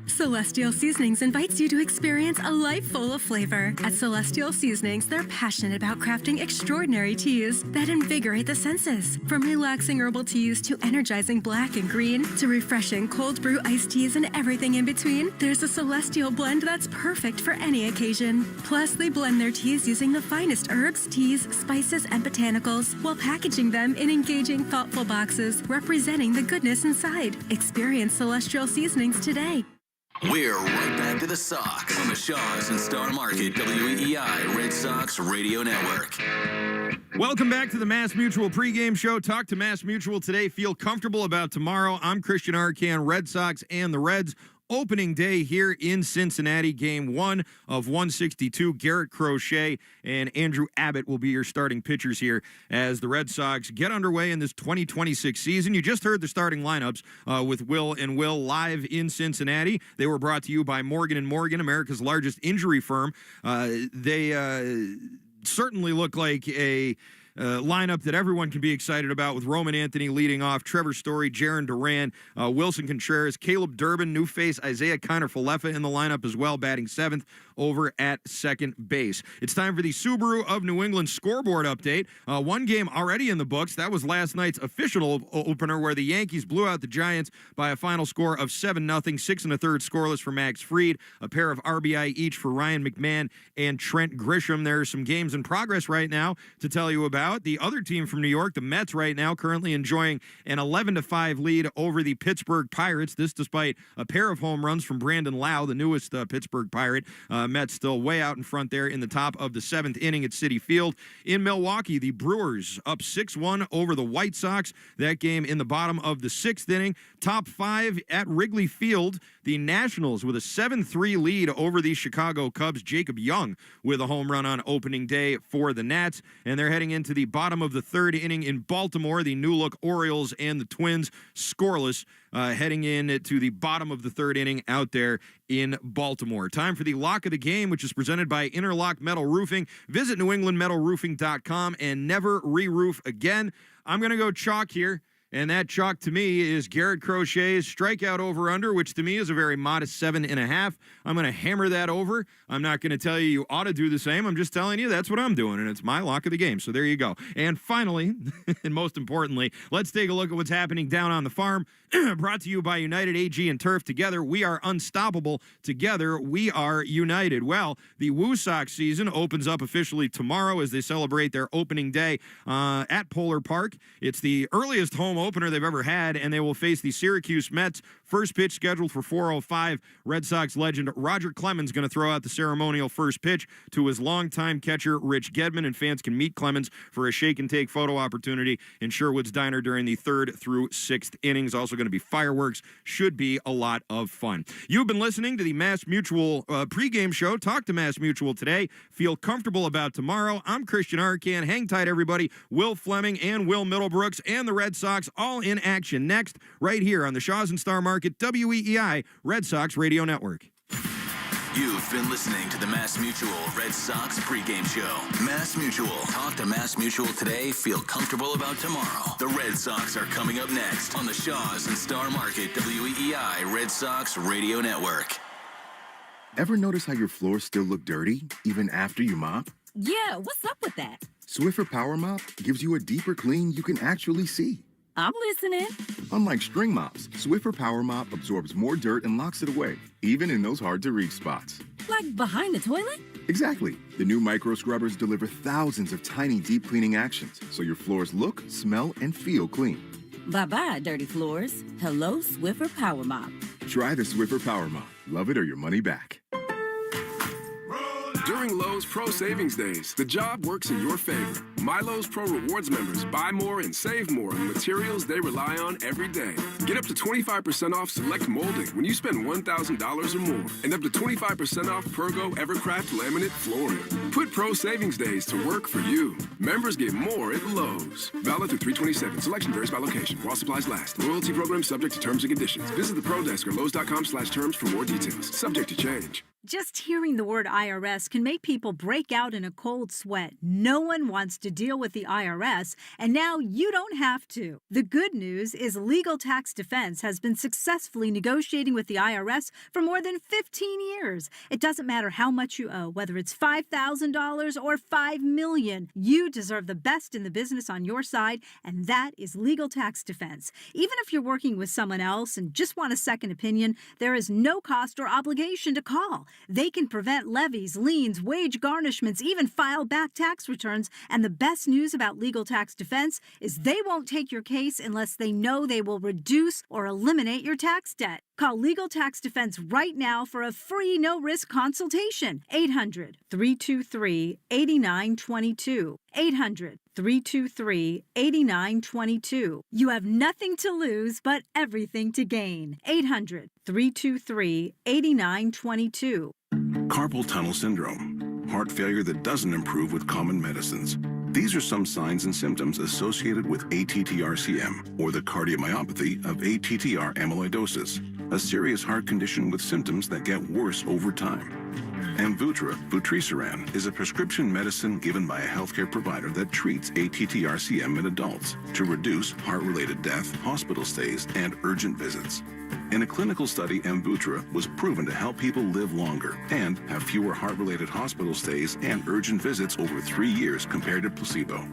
Celestial Seasonings invites you to experience a life full of flavor. At Celestial Seasonings, they're passionate about crafting extraordinary teas that invigorate the senses. From relaxing herbal teas to energizing black and green to refreshing cold brew iced teas and everything in between, there's a Celestial blend that's perfect for any occasion. Plus, they blend their teas using the finest herbs, teas, spices, and botanicals while packaging them in engaging, thoughtful boxes representing the goodness inside. Experience Celestial Seasonings today. We're right back to the Sox on the Shaws and Star Market WEEI Red Sox Radio Network. Welcome back to the Mass Mutual pregame show. Talk to Mass Mutual today. Feel comfortable about tomorrow. I'm Christian Arcan. Red Sox and the Reds. Opening day here in Cincinnati, game 1 of 162. Garrett Crochet and Andrew Abbott will be your starting pitchers here as the Red Sox get underway in this 2026 season. You just heard the starting lineups with Will and Will live in Cincinnati. They were brought to you by Morgan & Morgan, America's largest injury firm. They certainly look like a lineup that everyone can be excited about, with Roman Anthony leading off, Trevor Story, Jaron Duran, Wilson Contreras, Caleb Durbin, new face Isaiah Kiner-Falefa in the lineup as well, batting 7th over at second base. It's time for the Subaru of New England scoreboard update. One game already in the books. That was last night's official opener where the Yankees blew out the Giants by a final score of 7-0, 6 1/3 scoreless for Max Fried, a pair of RBI each for Ryan McMahon and Trent Grisham. There are some games in progress right now to tell you about. The other team from New York, the Mets, right now currently enjoying an 11-5 lead over the Pittsburgh Pirates. This despite a pair of home runs from Brandon Lau, the newest Pittsburgh Pirate. Mets still way out in front there in the top of the 7th inning at Citi Field. In Milwaukee, the Brewers up 6-1 over the White Sox. That game in the bottom of the 6th inning. Top 5 at Wrigley Field. The Nationals with a 7-3 lead over the Chicago Cubs. Jacob Young with a home run on opening day for the Nats. And they're heading into the bottom of the 3rd inning in Baltimore. The new-look Orioles and the Twins scoreless, heading in to the bottom of the 3rd inning out there in Baltimore. Time for the lock of the game, which is presented by Interlock Metal Roofing. Visit newenglandmetalroofing.com and never re-roof again. I'm going to go chalk here. And that chalk to me is Garrett Crochet's strikeout over-under, which to me is a very modest 7.5. I'm going to hammer that over. I'm not going to tell you ought to do the same. I'm just telling you that's what I'm doing, and it's my lock of the game. So there you go. And finally, and most importantly, let's take a look at what's happening down on the farm. Brought to you by United AG and Turf. Together, we are unstoppable. Together, we are united. Well, the Woo Sox season opens up officially tomorrow as they celebrate their opening day at Polar Park. It's the earliest home opener they've ever had, and they will face the Syracuse Mets. First pitch scheduled for 4:05. Red Sox legend Roger Clemens going to throw out the ceremonial first pitch to his longtime catcher Rich Gedman, and fans can meet Clemens for a shake-and-take photo opportunity in Sherwood's Diner during the 3rd through 6th innings. Also going to be fireworks. Should be a lot of fun. You've been listening to the Mass Mutual pregame show. Talk to Mass Mutual today. Feel comfortable about tomorrow. I'm Christian Arcan. Hang tight, everybody. Will Fleming and Will Middlebrooks and the Red Sox all in action next, right here on the Shaws and Star Market WEEI Red Sox Radio Network. You've been listening to the Mass Mutual Red Sox pregame show. Mass Mutual. Talk to Mass Mutual today. Feel comfortable about tomorrow. The Red Sox are coming up next on the Shaws and Star Market WEEI Red Sox Radio Network. Ever notice how your floors still look dirty even after you mop? Yeah, what's up with that? Swiffer Power Mop gives you a deeper clean you can actually see. I'm listening. Unlike string mops, Swiffer Power Mop absorbs more dirt and locks it away, even in those hard-to-reach spots. Like behind the toilet? Exactly. The new micro scrubbers deliver thousands of tiny deep cleaning actions, so your floors look, smell, and feel clean. Bye-bye, dirty floors. Hello, Swiffer Power Mop. Try the Swiffer Power Mop. Love it or your money back. During Lowe's Pro Savings Days, the job works in your favor. My Lowe's Pro Rewards members buy more and save more on materials they rely on every day. Get up to 25% off select molding when you spend $1,000 or more, and up to 25% off Pergo Evercraft laminate flooring. Put Pro Savings Days to work for you. Members get more at Lowe's. Valid through 3/27. Selection varies by location. While supplies last. Loyalty program subject to terms and conditions. Visit the Pro Desk or Lowe's.com/terms for more details. Subject to change. Just hearing the word IRS can make people break out in a cold sweat. No one wants to deal with the IRS, and now you don't have to. The good news is Legal Tax Defense has been successfully negotiating with the IRS for more than 15 years. It doesn't matter how much you owe, whether it's $5,000 or $5 million. You deserve the best in the business on your side, and that is Legal Tax Defense. Even if you're working with someone else and just want a second opinion, there is no cost or obligation to call. They can prevent levies, liens, wage garnishments, even file back tax returns. And the best news about Legal Tax Defense is they won't take your case unless they know they will reduce or eliminate your tax debt. Call Legal Tax Defense right now for a free no-risk consultation. 800-323-8922. 800-323-8922. You have nothing to lose but everything to gain. 800-323-8922. Carpal tunnel syndrome, heart failure that doesn't improve with common medicines. These are some signs and symptoms associated with ATTR-CM, or the cardiomyopathy of ATTR amyloidosis, a serious heart condition with symptoms that get worse over time. Amvuttra, vutrisiran, is a prescription medicine given by a healthcare provider that treats ATTR-CM in adults to reduce heart-related death, hospital stays, and urgent visits. In a clinical study, Amvuttra was proven to help people live longer and have fewer heart-related hospital stays and urgent visits over 3 years compared to placebo.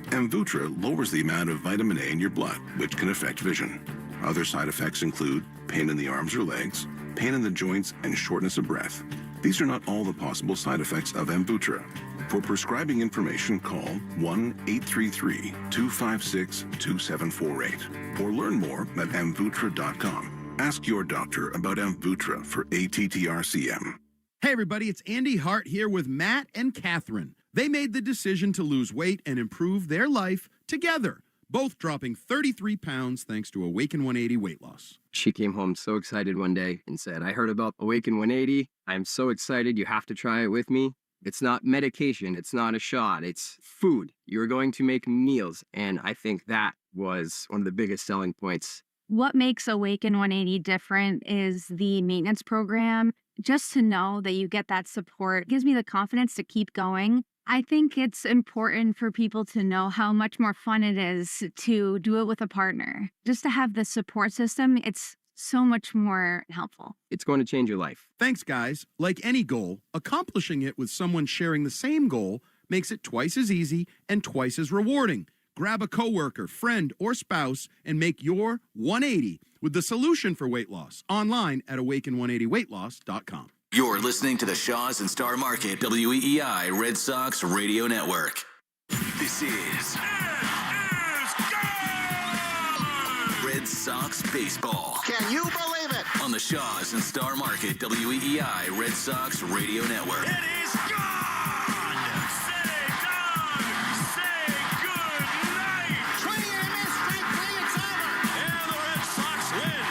Amvuttra lowers the amount of vitamin A in your blood, which can affect vision. Other side effects include pain in the arms or legs, pain in the joints, and shortness of breath. These are not all the possible side effects of Amvuttra. For prescribing information, call 1-833-256-2748 or learn more at amvuttra.com. Ask your doctor about Amvuttra for ATTR-CM. Hey everybody, it's Andy Hart here with Matt and Catherine. They made the decision to lose weight and improve their life together, both dropping 33 pounds thanks to Awaken 180 weight loss. She came home so excited one day and said, I heard about Awaken 180. I'm so excited. You have to try it with me. It's not medication. It's not a shot. It's food. You're going to make meals. And I think that was one of the biggest selling points. What makes Awaken 180 different is the maintenance program. Just to know that you get that support gives me the confidence to keep going. I think it's important for people to know how much more fun it is to do it with a partner. Just to have the support system, it's so much more helpful. It's going to change your life. Thanks, guys. Like any goal, accomplishing it with someone sharing the same goal makes it twice as easy and twice as rewarding. Grab a coworker, friend, or spouse and make your 180 with the solution for weight loss online at awaken180weightloss.com. You're listening to the Shaws and Star Market WEEI Red Sox Radio Network. This is Red Sox Baseball. Can you believe it? On the Shaws and Star Market WEEI Red Sox Radio Network. It is gone! Say done! Say good night! Swing and a miss, strike three, it's over! And the Red Sox win!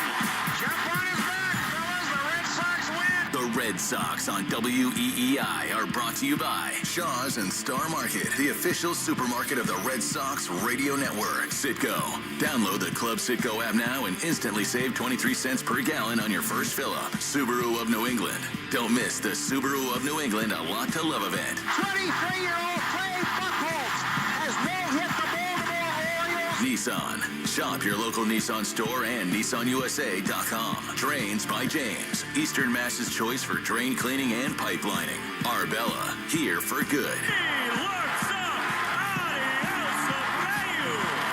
Jump on his back, fellas, the Red Sox win! The Red Sox on WEEI are brought to you by Shaws and Star Market, the official supermarket of the Red Sox Radio Network. Citgo. Download the Club Citgo app now and instantly save 23 cents per gallon on your first fill-up. Subaru of New England. Don't miss the Subaru of New England A Lot to Love event. 23-year-old Clay Buchholz has no-hit the Baltimore Orioles. Nissan. Shop your local Nissan store and NissanUSA.com. Drains by James. Eastern Mass's choice for drain cleaning and pipelining. Arbella. Here for good.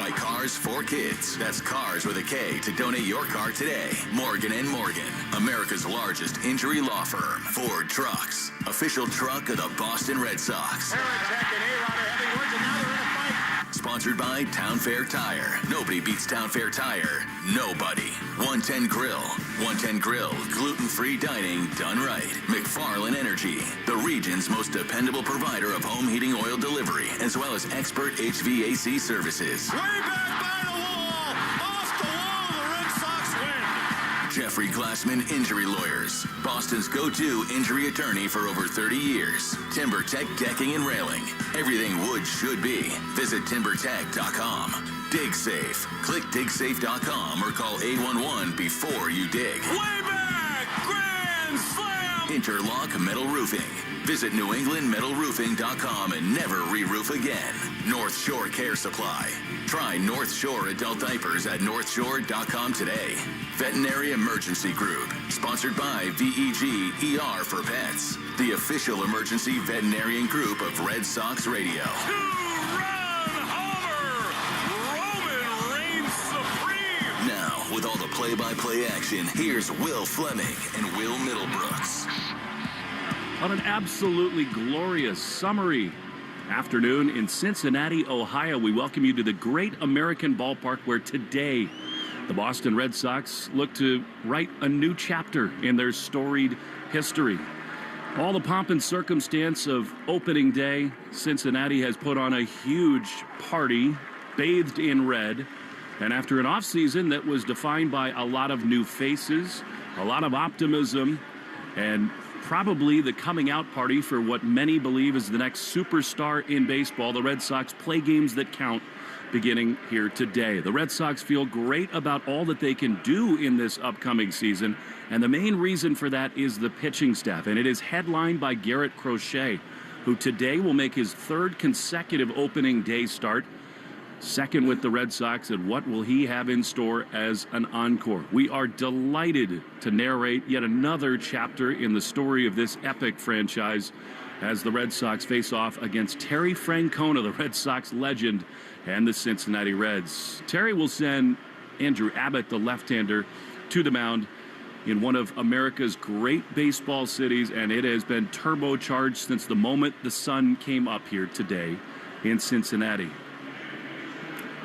By Cars for Kids. That's Cars with a K to donate your car today. Morgan & Morgan. America's largest injury law firm. Ford Trucks. Official truck of the Boston Red Sox. Sponsored by Town Fair Tire. Nobody beats Town Fair Tire. Nobody. 110 Grill. 110 Grill. Gluten-free dining done right. McFarland Energy. The region's most dependable provider of home heating oil delivery, as well as expert HVAC services. Way back by the wall. Off the wall, the Red Sox win. Jeffrey Glassman Injury Lawyers. Boston's go-to injury attorney for over 30 years. TimberTech Decking and Railing. Everything wood should be. Visit timbertech.com. Dig Safe. Click digsafe.com or call 811 before you dig. Way back! Grand slam! Interlock Metal Roofing. Visit newenglandmetalroofing.com and never re-roof again. North Shore Care Supply. Try North Shore adult diapers at northshore.com today. Veterinary Emergency Group. Sponsored by VEG ER for Pets. The official emergency veterinarian group of Red Sox Radio. Now, with all the play-by-play action, here's Will Fleming and Will Middlebrooks. On an absolutely glorious summery afternoon in Cincinnati, Ohio, we welcome you to the Great American Ballpark, where today the Boston Red Sox look to write a new chapter in their storied history. All the pomp and circumstance of opening day, Cincinnati has put on a huge party, bathed in red. And after an offseason that was defined by a lot of new faces, a lot of optimism, and probably the coming out party for what many believe is the next superstar in baseball, the Red Sox play games that count beginning here today. The Red Sox feel great about all that they can do in this upcoming season, and the main reason for that is the pitching staff, and it is headlined by Garrett Crochet, who today will make his third consecutive opening day start, second with the Red Sox, and what will he have in store as an encore? We are delighted to narrate yet another chapter in the story of this epic franchise as the Red Sox face off against Terry Francona, the Red Sox legend, and the Cincinnati Reds. Terry will send Andrew Abbott, the left-hander, to the mound in one of America's great baseball cities, and it has been turbocharged since the moment the sun came up here today in Cincinnati.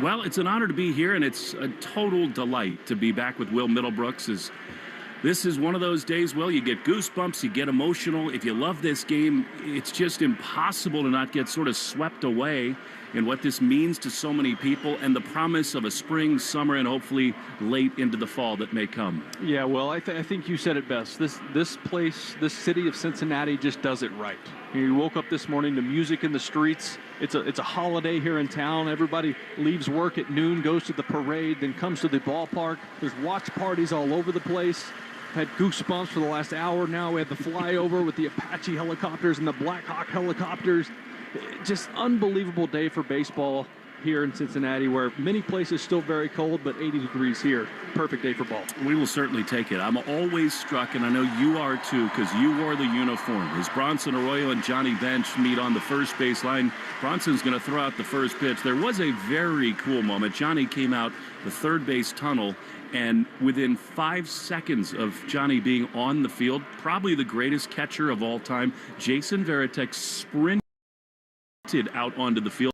Well, it's an honor to be here, and it's a total delight to be back with Will Middlebrooks as This is one of those days, well, you get goosebumps, you get emotional. If you love this game, it's just impossible to not get sort of swept away in what this means to so many people and the promise of a spring, summer, and hopefully late into the fall that may come. Yeah, well, I think you said it best. This place, this city of Cincinnati just does it right. You woke up this morning to music in the streets. It's a holiday here in town. Everybody leaves work at noon, goes to the parade, then comes to the ballpark. There's watch parties all over the place. Had goosebumps for the last hour now. We had the flyover with the Apache helicopters and the Black Hawk helicopters. Just unbelievable day for baseball here in Cincinnati, where many places still very cold, but 80 degrees here. Perfect day for ball. We will certainly take it. I'm always struck, and I know you are too, because you wore the uniform. As Bronson Arroyo and Johnny Bench meet on the first base line, Bronson's going to throw out the first pitch. There was a very cool moment. Johnny came out the third base tunnel, and within 5 seconds of Johnny being on the field, probably the greatest catcher of all time, Jason Varitek sprinted out onto the field,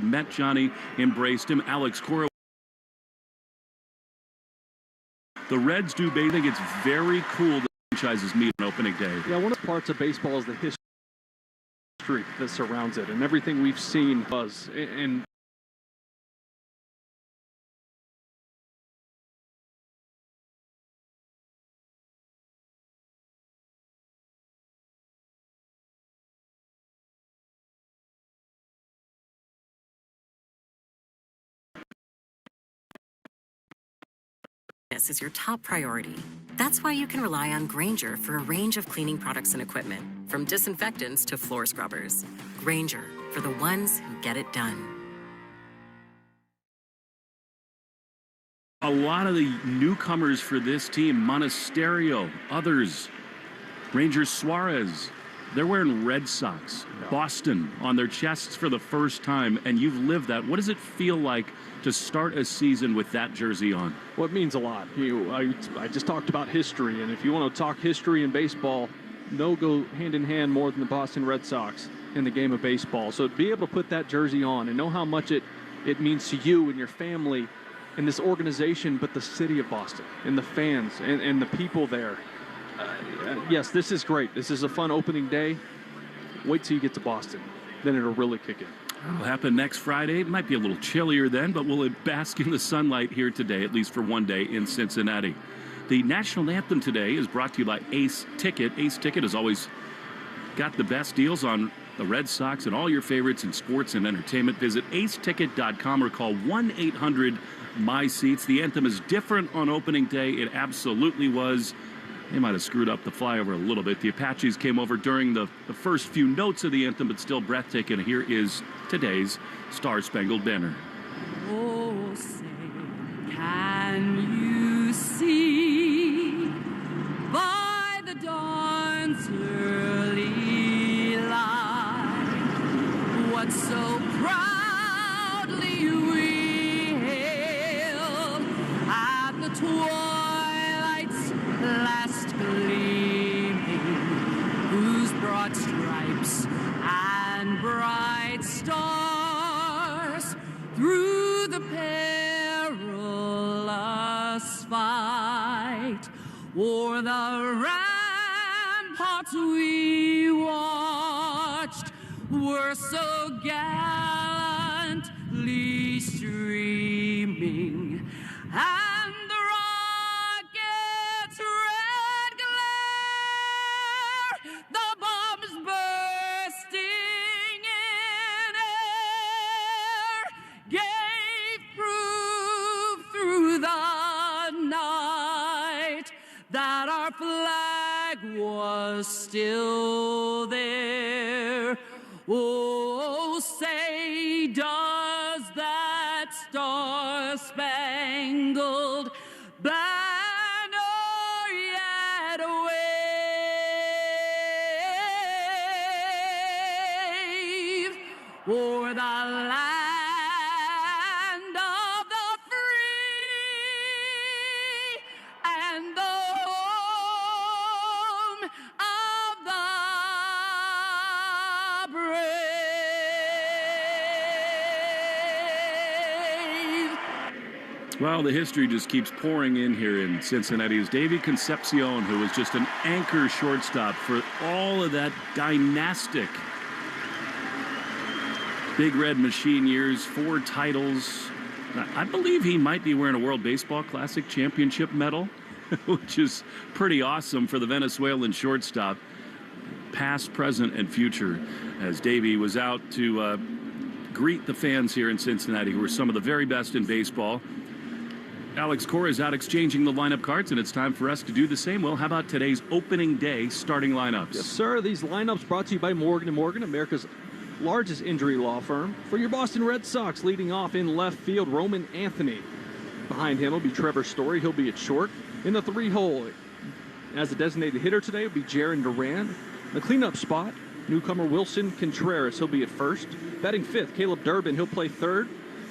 met Johnny, embraced him. Alex Cora. The Reds do. I think it's very cool that franchises meet on opening day. Yeah, one of the parts of baseball is the history that surrounds it, and everything we've seen was and is your top priority. That's why you can rely on Grainger for a range of cleaning products and equipment, from disinfectants to floor scrubbers. Grainger, for the ones who get it done. A lot of the newcomers for this team, Monasterio, others, Rangers Suarez, they're wearing Red Sox, Boston on their chests for the first time, and you've lived that. What does it feel like to start a season with that jersey on? Well, it means a lot. I just talked about history, and if you want to talk history in baseball, no go hand in hand more than the Boston Red Sox in the game of baseball. So to be able to put that jersey on and know how much it means to you and your family and this organization, but the city of Boston and the fans and the people there. Yes, this is great. This is a fun opening day. Wait till you get to Boston. Then it'll really kick in. It'll happen next Friday. It might be a little chillier then, but we'll bask in the sunlight here today, at least for one day in Cincinnati. The national anthem today is brought to you by Ace Ticket. Ace Ticket has always got the best deals on the Red Sox and all your favorites in sports and entertainment. Visit aceticket.com or call 1-800-MY-SEATS. The anthem is different on opening day. It absolutely was. They might have screwed up the flyover a little bit. The Apaches came over during the first few notes of the anthem, but still breathtaking. Here is today's Star-Spangled Banner. Oh, say, can you see by the dawn's early light what so proudly we hailed at the twilight's last gleaming, whose broad stripes and bright stars through the perilous fight o'er the ramparts we watched were so gallantly streaming, and the rocket's red glare, the bombs bursting in air, gave proof through the night that our flag was still there. Oh, say, does that star-spangled banner yet wave o'er the land of the free and the home of the brave? Well, the history just keeps pouring in here in Cincinnati. As Davey Concepcion, who was just an anchor shortstop for all of that dynastic Big Red Machine years, 4 titles. I believe he might be wearing a World Baseball Classic championship medal, which is pretty awesome for the Venezuelan shortstop, past, present, and future, as Davey was out to greet the fans here in Cincinnati, who are some of the very best in baseball. Alex Cora is out exchanging the lineup cards, and it's time for us to do the same. Well, how about today's opening day starting lineups? Yes, sir. These lineups brought to you by Morgan & Morgan, America's largest injury law firm. For your Boston Red Sox, leading off in left field, Roman Anthony. Behind him will be Trevor Story. He'll be at short. In the 3-hole, as the designated hitter today, will be Jaron Duran. The cleanup spot, newcomer Wilson Contreras. He'll be at first. Batting 5th, Caleb Durbin. He'll play 3rd.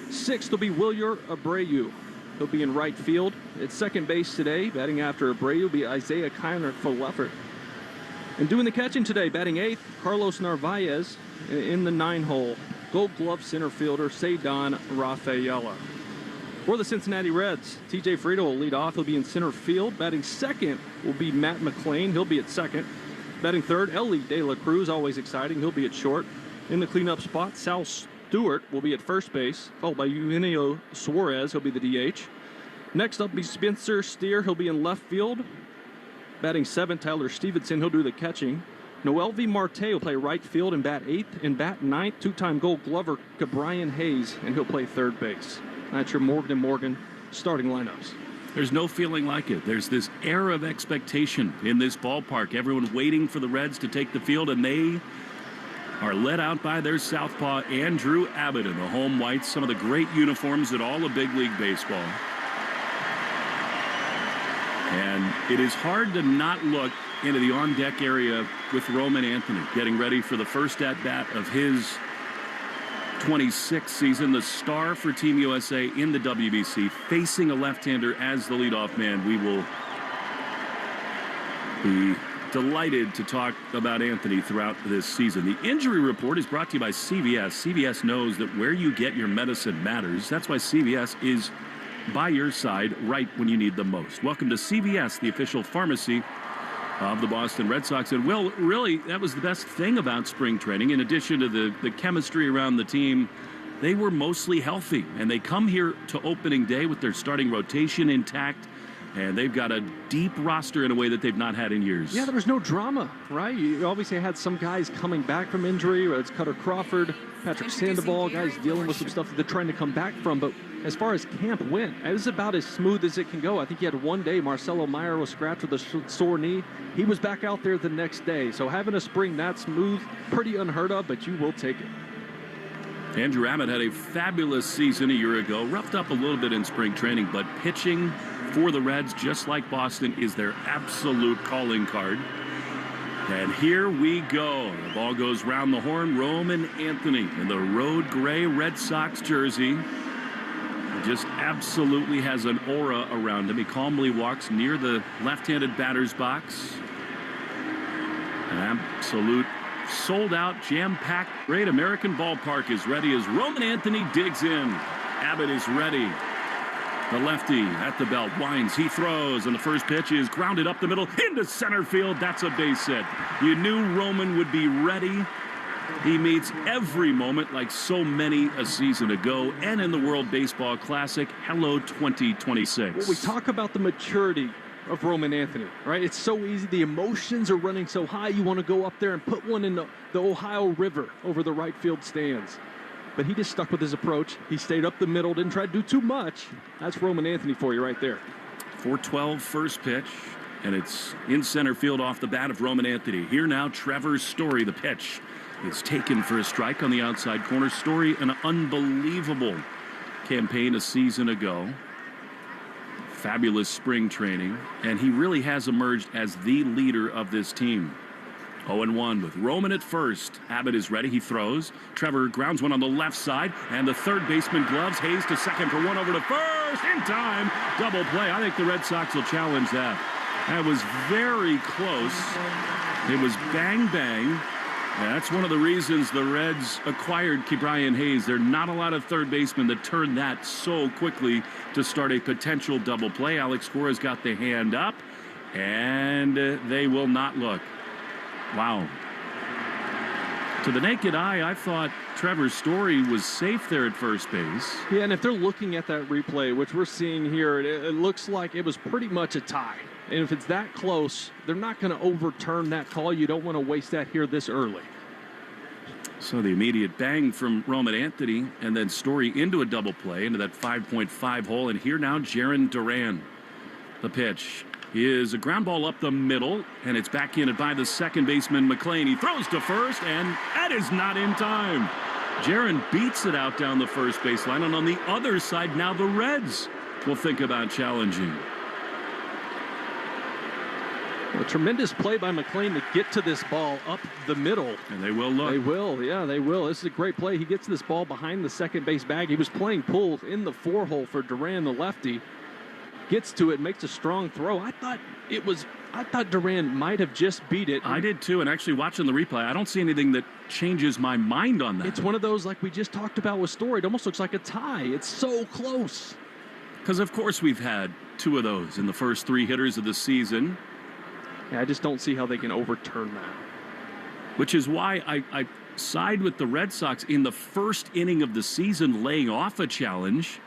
6th will be Wilyer Abreu. He'll be in right field. At second base today, batting after Abreu, will be Isaiah Kiner for Leffert. And doing the catching today, batting 8th, Carlos Narvaez. In the 9-hole, Gold Glove center fielder Cedon Rafaela. For the Cincinnati Reds, TJ Friedel will lead off. He'll be in center field. Batting 2nd will be Matt McClain. He'll be at 2nd. Batting 3rd, Ellie De La Cruz, always exciting. He'll be at short. In the cleanup spot, Sal Stewart will be at first base, followed by Eugenio Suarez. He'll be the DH. Next up will be Spencer Steer. He'll be in left field. Batting 7th, Tyler Stevenson. He'll do the catching. Noel V. Marte will play right field and bat 8th. And bat 9th, 2-time Gold Glover Cabrian Hayes, and he'll play 3rd base. That's your Morgan & Morgan starting lineups. There's no feeling like it. There's this air of expectation in this ballpark. Everyone waiting for the Reds to take the field, and they are led out by their southpaw, Andrew Abbott, in the home whites. Some of the great uniforms at all of Big League Baseball. And it is hard to not look into the on-deck area with Roman Anthony, getting ready for the first at-bat of his 26th season, the star for Team USA in the WBC, facing a left-hander as the leadoff man. We will be delighted to talk about Anthony throughout this season. The injury report is brought to you by CVS. CVS knows that where you get your medicine matters. That's why CVS is by your side right when you need them most. Welcome to CVS, the official pharmacy of the Boston Red Sox. And, Will, really, that was the best thing about spring training. In addition to the chemistry around the team, they were mostly healthy. And they come here to opening day with their starting rotation intact. And they've got a deep roster in a way that they've not had in years. Yeah, there was no drama, right? You obviously had some guys coming back from injury, whether it's Cutter Crawford, Patrick Sandoval, guys dealing with some stuff that they're trying to come back from. But as far as camp went, it was about as smooth as it can go. I think he had one day. Marcelo Meyer was scratched with a sore knee. He was back out there the next day. So having a spring that smooth, pretty unheard of, but you will take it. Andrew Abbott had a fabulous season a year ago, roughed up a little bit in spring training, but pitching for the Reds, just like Boston, is their absolute calling card. And here we go. The ball goes round the horn. Roman Anthony in the road gray Red Sox jersey. Just absolutely has an aura around him. He calmly walks near the left-handed batter's box. An absolute sold-out, jam-packed, great American ballpark is ready as Roman Anthony digs in. Abbott is ready. The lefty at the belt winds, he throws, and the first pitch is grounded up the middle into center field. That's a base hit. You knew Roman would be ready. He meets every moment like so many a season ago and in the World Baseball Classic. Hello 2026. Well, we talk about the maturity of Roman Anthony, right? It's so easy. The emotions are running so high. You want to go up there and put one in the Ohio River over the right field stands. But he just stuck with his approach. He stayed up the middle, didn't try to do too much. That's Roman Anthony for you right there. 4-12 first pitch, and it's in center field off the bat of Roman Anthony. Here now, Trevor Story, the pitch is taken for a strike on the outside corner. Story, an unbelievable campaign a season ago. Fabulous spring training, and he really has emerged as the leader of this team. 0-1 with Roman at first. Abbott is ready. He throws. Trevor grounds one on the left side, and the third baseman gloves. Hayes to second for one over to first. In time. Double play. I think the Red Sox will challenge that. That was very close. It was bang, bang. That's one of the reasons the Reds acquired Ke'Bryan Hayes. There are not a lot of third basemen that turn that so quickly to start a potential double play. Alex Cora's got the hand up, and they will not look. Wow. To the naked eye, I thought Trevor Story was safe there at first base. Yeah, and if they're looking at that replay, which we're seeing here, it looks like it was pretty much a tie. And if it's that close, they're not going to overturn that call. You don't want to waste that here this early. So the immediate bang from Roman Anthony, and then Story into a double play, into that 5.5 hole. And here now, Jarren Duran. The pitch is a ground ball up the middle, and it's backhanded by the second baseman, McLean. He throws to first, and that is not in time. Jarren beats it out down the first baseline, and on the other side, now the Reds will think about challenging. A tremendous play by McLean to get to this ball up the middle. And they will look. They will, yeah, they will. This is a great play. He gets this ball behind the second base bag. He was playing pull in the 4-hole for Duran, the lefty. Gets to it, makes a strong throw. I thought Duran might have just beat it. I did too, and actually watching the replay, I don't see anything that changes my mind on that. It's one of those like we just talked about with Story. It almost looks like a tie. It's so close. Because, of course, we've had two of those in the first three hitters of the season. Yeah, I just don't see how they can overturn that. Which is why I side with the Red Sox in the first inning of the season laying off a challenge.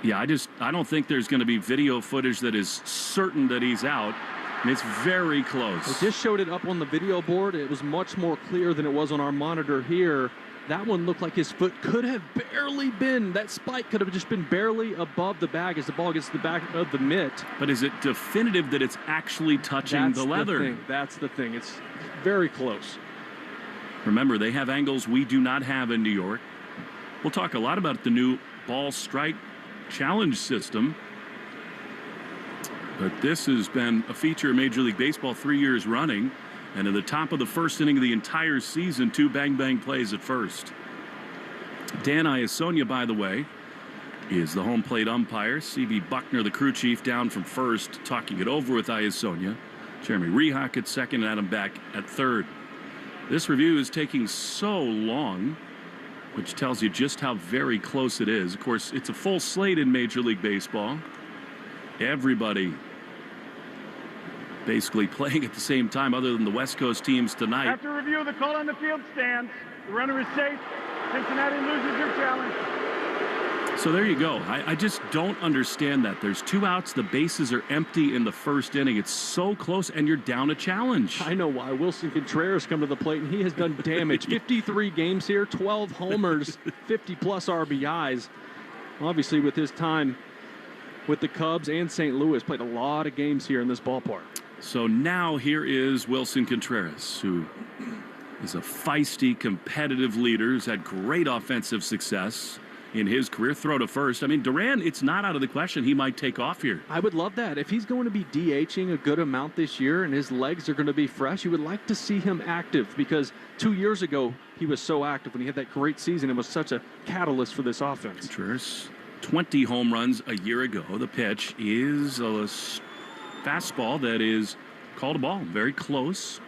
Yeah, I don't think there's going to be video footage that is certain that he's out. And it's very close. They just showed it up on the video board. It was much more clear than it was on our monitor here. That one looked like his foot could have barely been. That spike could have just been barely above the bag as the ball gets to the back of the mitt. But is it definitive that it's actually touching the leather? That's the thing. It's very close. Remember, they have angles we do not have in New York. We'll talk a lot about the new ball strike challenge system. But this has been a feature of Major League Baseball 3 years running. And in the top of the first inning of the entire season, 2 bang-bang plays at first. Dan Iasonia, by the way, is the home plate umpire. C.B. Buckner, the crew chief, down from first, talking it over with Iasonia. Jeremy Rehak at second, and Adam Beck at third. This review is taking so long, which tells you just how very close it is. Of course, it's a full slate in Major League Baseball. Everybody basically playing at the same time other than the West Coast teams tonight. After review, the call on the field stands. The runner is safe. Cincinnati loses your challenge. So there you go. I just don't understand that. There's 2 outs. The bases are empty in the first inning. It's so close, and you're down a challenge. I know why. Wilson Contreras come to the plate, and he has done damage. 53 games here, 12 homers, 50-plus RBIs. Obviously, with his time with the Cubs and St. Louis, played a lot of games here in this ballpark. So now here is Wilson Contreras, who is a feisty, competitive leader, who's had great offensive success in his career. Throw to first. I mean, Duran, it's not out of the question he might take off here. I would love that. If he's going to be DHing a good amount this year and his legs are going to be fresh, you would like to see him active, because 2 years ago he was so active when he had that great season. It was such a catalyst for this offense. Contreras, 20 home runs a year ago. The pitch is a fastball that is called a ball. Very close.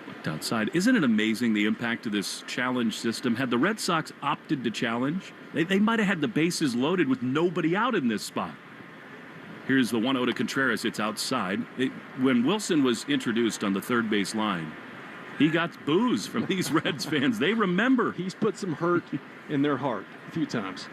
Looked outside. Isn't it amazing the impact of this challenge system? Had the Red Sox opted to challenge, they might have had the bases loaded with nobody out in this spot. Here's the 1-0 to Contreras. It's outside. When Wilson was introduced on the third base line, he got boos from these Reds fans. They remember. He's put some hurt in their heart a few times.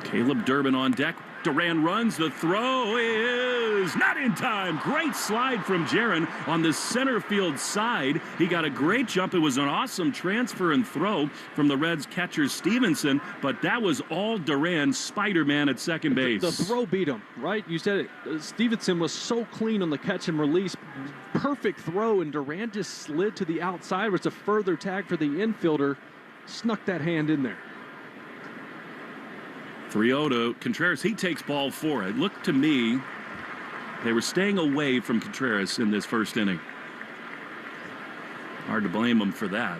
Caleb Durbin on deck. Duran runs. The throw is not in time. Great slide from Jarren on the center field side. He got a great jump. It was an awesome transfer and throw from the Reds catcher Stevenson, but that was all Duran, Spider-Man at second base. The throw beat him, right? You said it. Stevenson was so clean on the catch and release. Perfect throw, and Duran just slid to the outside. It's a further tag for the infielder. Snuck that hand in there. 3-0 to Contreras. He takes ball 4. It looked to me they were staying away from Contreras in this first inning. Hard to blame him for that.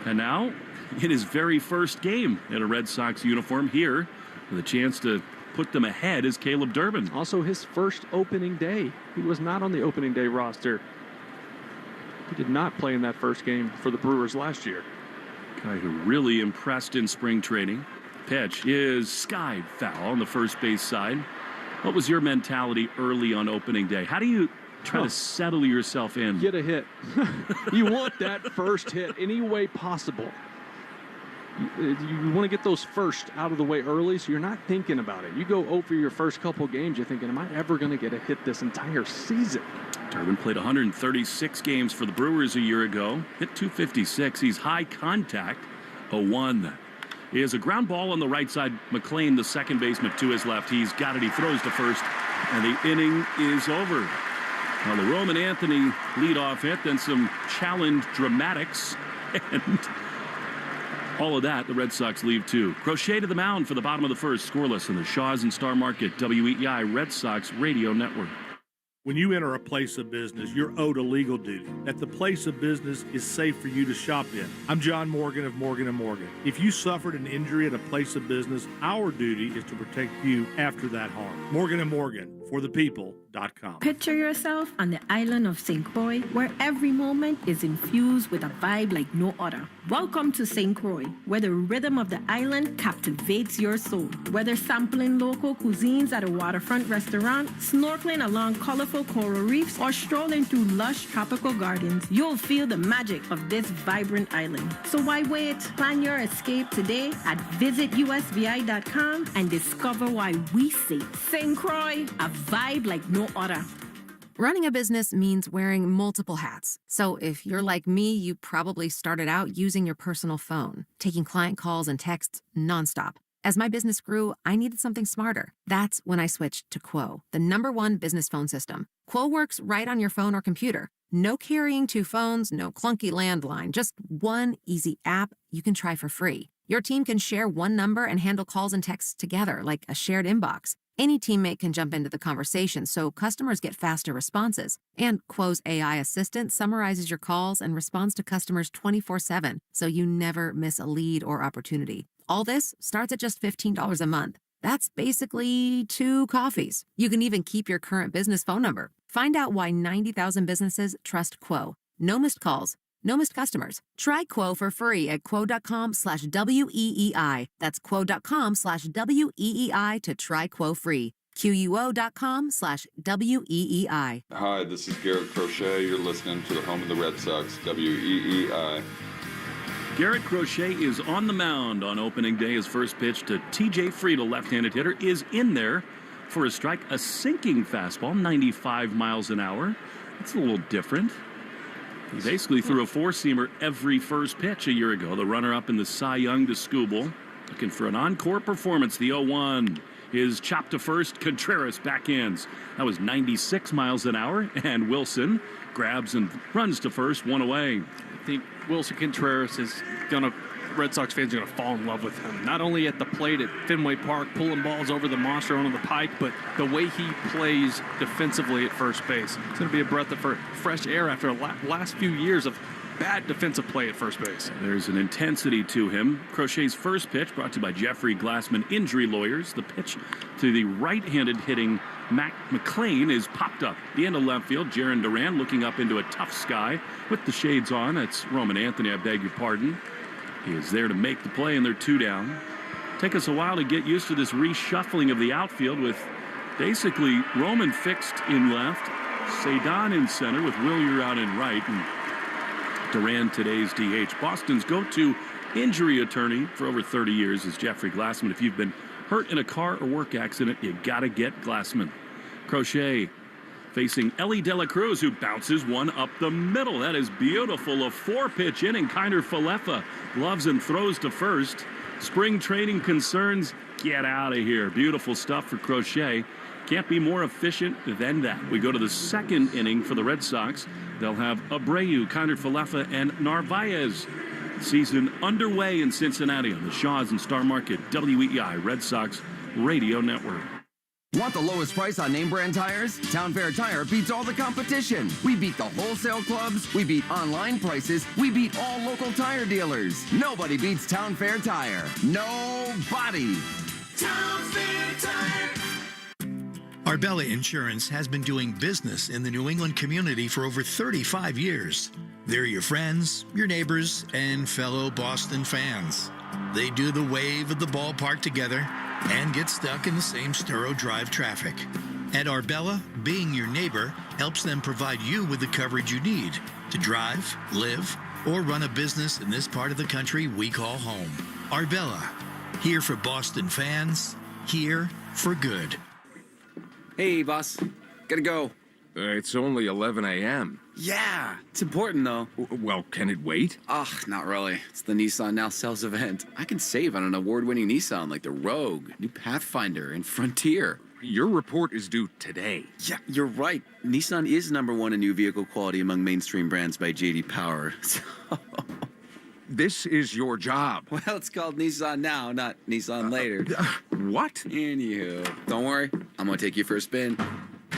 And now, in his very first game in a Red Sox uniform here, with a chance to put them ahead is Caleb Durbin. Also his first opening day. He was not on the opening day roster. He did not play in that first game for the Brewers last year. Guy who really impressed in spring training. Pitch is skied foul on the first base side. What was your mentality early on opening day? How do you try to settle yourself in? Get a hit. You want that first hit any way possible. You want to get those first out of the way early, so you're not thinking about it. You go over your first couple games, you're thinking, am I ever going to get a hit this entire season? Durbin played 136 games for the Brewers a year ago. Hit .256. He's high contact, a 1. He has a ground ball on the right side. McLean, the second baseman, to his left. He's got it. He throws to first, and the inning is over. Now the Roman Anthony leadoff hit, then some challenge dramatics, and all of that, the Red Sox leave too. Crochet to the mound for the bottom of the first, scoreless in the Shaw's and Star Market WEEI Red Sox Radio Network. When you enter a place of business, you're owed a legal duty that the place of business is safe for you to shop in. I'm John Morgan of Morgan & Morgan. If you suffered an injury at a place of business, our duty is to protect you after that harm. Morgan & Morgan, for the people.com. Picture yourself on the island of St. Croix, where every moment is infused with a vibe like no other. Welcome to St. Croix, where the rhythm of the island captivates your soul. Whether sampling local cuisines at a waterfront restaurant, snorkeling along colorful coral reefs, or strolling through lush tropical gardens, you'll feel the magic of this vibrant island. So why wait? Plan your escape today at visitusvi.com and discover why we say St. Croix, a vibe like no other. Running a business means wearing multiple hats. So if you're like me, you probably started out using your personal phone, taking client calls and texts nonstop. As my business grew, I needed something smarter. That's when I switched to Quo, the #1 business phone system. Quo works right on your phone or computer. No carrying 2 phones, no clunky landline, just one easy app you can try for free. Your team can share one number and handle calls and texts together like a shared inbox. Any teammate can jump into the conversation, so customers get faster responses. And Quo's AI assistant summarizes your calls and responds to customers 24/7, so you never miss a lead or opportunity. All this starts at just $15 a month. That's basically 2 coffees. You can even keep your current business phone number. Find out why 90,000 businesses trust Quo. No missed calls. No missed customers. Try Quo for free at quo.com/WEEI. That's quo.com/WEEI to try Quo free. QUO.com/WEEI. Hi, this is Garrett Crochet. You're listening to the home of the Red Sox, WEEI. Garrett Crochet is on the mound on opening day. His first pitch to TJ Friedl, left-handed hitter, is in there for a strike. A sinking fastball, 95 miles an hour. It's a little different. He basically threw a 4-seamer every first pitch a year ago. The runner-up in the Cy Young to Skubal. Looking for an encore performance. The 0-1 is chopped to first. Contreras backhands. That was 96 miles an hour. And Wilson grabs and runs to first, 1 away. I think Wilson Contreras is Red Sox fans are going to fall in love with him. Not only at the plate at Fenway Park, pulling balls over the monster onto the pike, but the way he plays defensively at first base. It's going to be a breath of fresh air after the last few years of bad defensive play at first base. There's an intensity to him. Crochet's first pitch brought to you by Jeffrey Glassman Injury Lawyers. The pitch to the right-handed hitting Mac McLean is popped up. The end of left field, Jaron Duran looking up into a tough sky with the shades on. That's Roman Anthony, I beg your pardon. He is there to make the play, and they're 2 down. Take us a while to get used to this reshuffling of the outfield with basically Roman fixed in left, Cedon in center with Willier out in right, and Duran today's DH. Boston's go-to injury attorney for over 30 years is Jeffrey Glassman. If you've been hurt in a car or work accident, you gotta get Glassman. Crochet facing Ellie De La Cruz, who bounces one up the middle. That is beautiful. A 4-pitch inning. Kinder Falefa gloves and throws to first. Spring training concerns, get out of here. Beautiful stuff for Crochet. Can't be more efficient than that. We go to the second inning for the Red Sox. They'll have Abreu, Kinder Falefa, and Narvaez. Season underway in Cincinnati on the Shaw's and Star Market WEEI Red Sox Radio Network. Want the lowest price on name brand tires? Town Fair Tire beats all the competition. We beat the wholesale clubs. We beat online prices. We beat all local tire dealers. Nobody beats Town Fair Tire. Nobody. Town Fair Tire. Arbella Insurance has been doing business in the New England community for over 35 years. They're your friends, your neighbors, and fellow Boston fans. They do the wave at the ballpark together and get stuck in the same Sturo Drive traffic. At Arbella, being your neighbor helps them provide you with the coverage you need to drive, live, or run a business in this part of the country we call home. Arbella, here for Boston fans, here for good. Hey, boss. Gotta go. It's only 11 a.m. Yeah, it's important, though. Well, can it wait? Ugh, not really. It's the Nissan Now Sales event. I can save on an award-winning Nissan like the Rogue, new Pathfinder, and Frontier. Your report is due today. Yeah, you're right. Nissan is #1 in new vehicle quality among mainstream brands by J.D. Power. This is your job. Well, it's called Nissan Now, not Nissan Later. What? Anywho, don't worry. I'm gonna take you for a spin.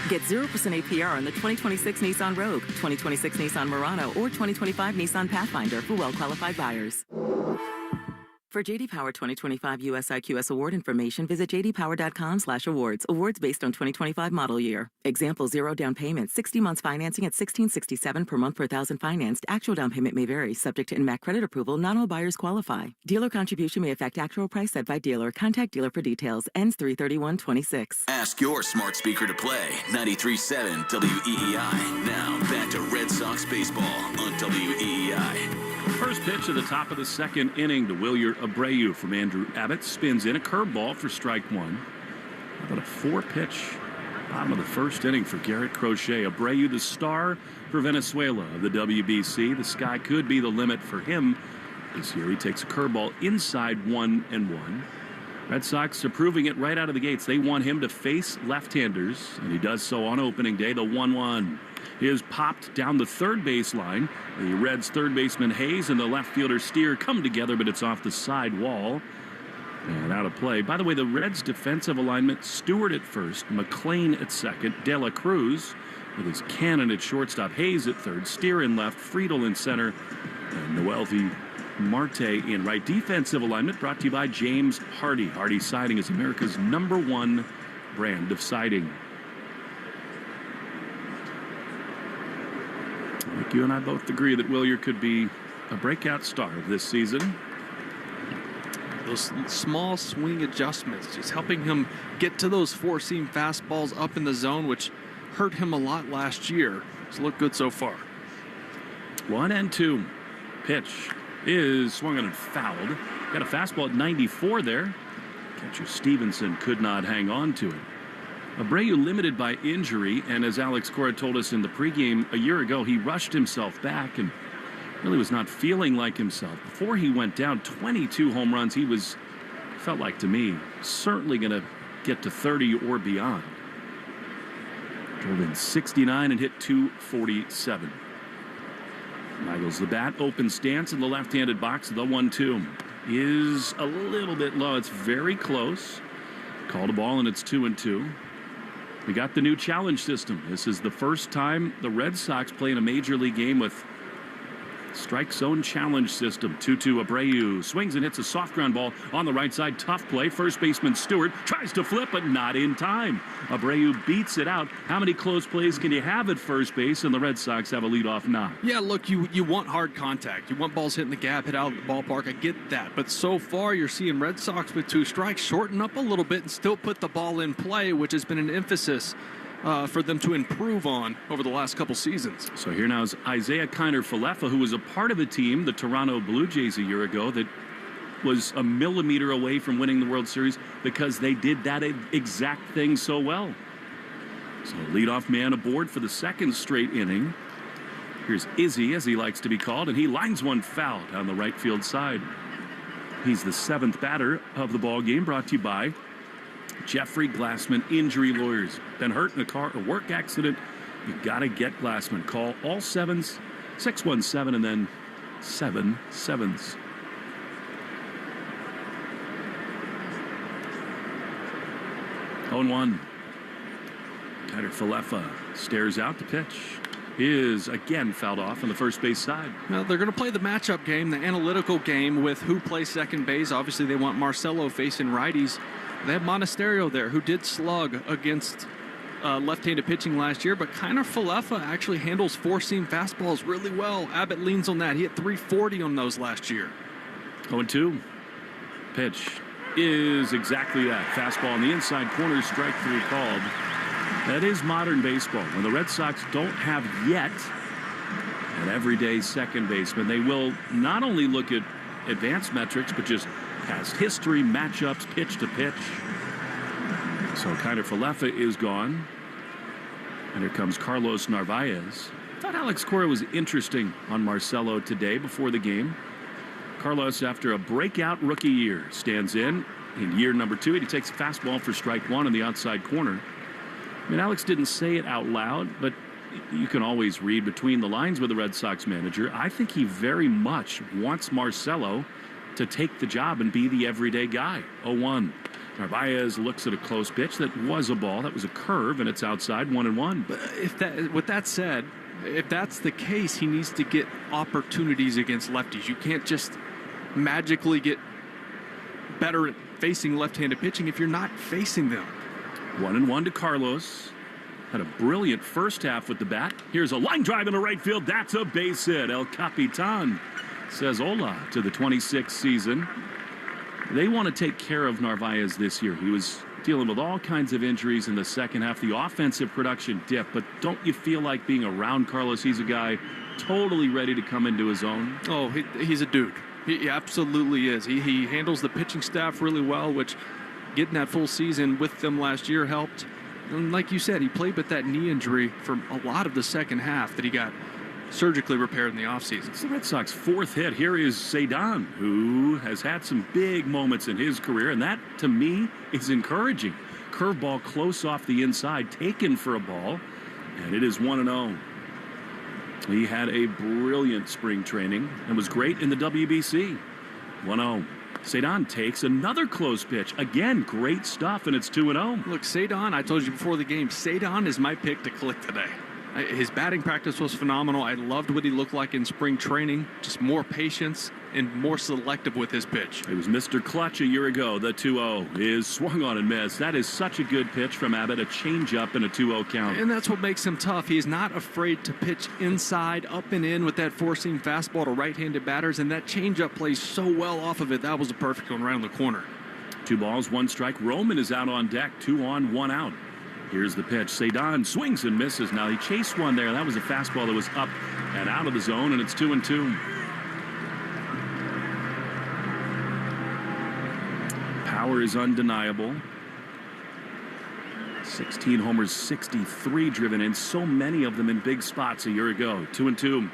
Get 0% APR on the 2026 Nissan Rogue, 2026 Nissan Murano, or 2025 Nissan Pathfinder for well-qualified buyers. For J.D. Power 2025 US IQS award information, visit jdpower.com/awards. Awards based on 2025 model year. Example: 0 down payment, 60 months financing at $1,667 per month per thousand financed. Actual down payment may vary, subject to INMAC credit approval. Not all buyers qualify. Dealer contribution may affect actual price set by dealer. Contact dealer for details. Ends 3/31/26. Ask your smart speaker to play 93.7 WEEI. Now back to Red Sox baseball on WEEI. First pitch at the top of the second inning to Wilyer Abreu from Andrew Abbott. Spins in a curveball for strike one. How about a 4-pitch bottom of the first inning for Garrett Crochet. Abreu, the star for Venezuela of the WBC. The sky could be the limit for him this year. He takes a curveball inside 1-1. Red Sox are proving it right out of the gates. They want him to face left-handers, and he does so on opening day. The 1-1 is popped down the third baseline. The Reds' third baseman Hayes and the left fielder Steer come together, but it's off the side wall and out of play. By the way, the Reds' defensive alignment: Stewart at first, McLean at second, De La Cruz with his cannon at shortstop, Hayes at third, Steer in left, Friedel in center, and Noelvi Marte in right. Defensive alignment brought to you by James Hardy. Hardy Siding is America's #1 brand of siding. I think you and I both agree that Wilyer could be a breakout star of this season. Those small swing adjustments, just helping him get to those four-seam fastballs up in the zone, which hurt him a lot last year. It's looked good so far. 1-2. Pitch is swung on and fouled. Got a fastball at 94 there. Catcher Stevenson could not hang on to it. Abreu limited by injury, and as Alex Cora told us in the pregame a year ago, he rushed himself back and really was not feeling like himself. Before he went down, 22 home runs. He was, felt like to me, certainly going to get to 30 or beyond. Drove in 69 and hit 247. Michaels the bat, open stance in the left-handed box. The 1-2 is a little bit low. It's very close. Called a ball, and it's 2-2. We got the new challenge system. This is the first time the Red Sox play in a major league game with strike zone challenge system. 2-2. Abreu swings and hits a soft ground ball on the right side. Tough play. First baseman Stewart tries to flip, but not in time. Abreu beats it out. How many close plays can you have at first base? And the Red Sox have a leadoff knock. Yeah, look, you want hard contact. You want balls hitting the gap, hit out of the ballpark. I get that. But so far, you're seeing Red Sox with 2 strikes shorten up a little bit and still put the ball in play, which has been an emphasis for them to improve on over the last couple seasons. So here now is Isaiah Kiner-Falefa, who was a part of a team, the Toronto Blue Jays, a year ago, that was a millimeter away from winning the World Series because they did that exact thing so well. So leadoff man aboard for the second straight inning. Here's Izzy, as he likes to be called, and he lines one foul down the right field side. He's the 7th batter of the ball game, brought to you by Jeffrey Glassman Injury Lawyers. Been hurt in a car or work accident? You got to get Glassman. Call all 7s, 617, and then 7 7s. On 1. Kiner-Falefa stares out. The pitch is again fouled off on the first base side. Well, they're going to play the matchup game, the analytical game with who plays second base. Obviously, they want Marcelo facing righties. They have Monasterio there, who did slug against left-handed pitching last year, but Kiner Falefa actually handles four-seam fastballs really well. Abbott leans on that. He hit 340 on those last year. 0-2. Pitch is exactly that. Fastball in the inside corner, strike 3 called. That is modern baseball. When the Red Sox don't have yet an everyday second baseman, they will not only look at advanced metrics, but just past history, matchups, pitch to pitch. So Kiner Falefa is gone. And here comes Carlos Narvaez. I thought Alex Cora was interesting on Marcelo today before the game. Carlos, after a breakout rookie year, stands in year number 2. He takes a fastball for strike 1 in the outside corner. I mean, Alex didn't say it out loud, but you can always read between the lines with the Red Sox manager. I think he very much wants Marcelo to take the job and be the everyday guy. 0-1. Narvaez looks at a close pitch. That was a ball. That was a curve, and it's outside, 1-1. But with that said, if that's the case, he needs to get opportunities against lefties. You can't just magically get better at facing left-handed pitching if you're not facing them. 1-1 to Carlos. Had a brilliant first half with the bat. Here's a line drive into right field. That's a base hit. El Capitan says hola to the 26th season. They want to take care of Narvaez this year. He was dealing with all kinds of injuries in the second half. The offensive production dipped, but don't you feel like being around Carlos? He's a guy totally ready to come into his own. Oh, he's a dude. He absolutely is. He handles the pitching staff really well, which getting that full season with them last year helped. And like you said, he played with that knee injury for a lot of the second half that he got surgically repaired in the offseason. It's the Red Sox 4th hit. Here is Cedon, who has had some big moments in his career, and that, to me, is encouraging. Curveball close off the inside, taken for a ball, and it is 1-0. He had a brilliant spring training and was great in the WBC. 1-0. Cedon takes another close pitch. Again, great stuff, and it's 2-0. Look, Cedon, I told you before the game, Cedon is my pick to click today. His batting practice was phenomenal. I loved what he looked like in spring training. Just more patience and more selective with his pitch. He was Mr. Clutch a year ago. The 2-0 is swung on and missed. That is such a good pitch from Abbott. A changeup and a 2-0 count. And that's what makes him tough. He is not afraid to pitch inside, up and in with that four-seam fastball to right-handed batters. And that changeup plays so well off of it. That was a perfect one right on the corner. 2 balls, 1 strike. Roman is out on deck. 2 on, 1 out. Here's the pitch. Cedon swings and misses. Now he chased one there. That was a fastball that was up and out of the zone, and it's 2-2. Power is undeniable. 16 homers, 63 driven in. So many of them in big spots a year ago. 2-2.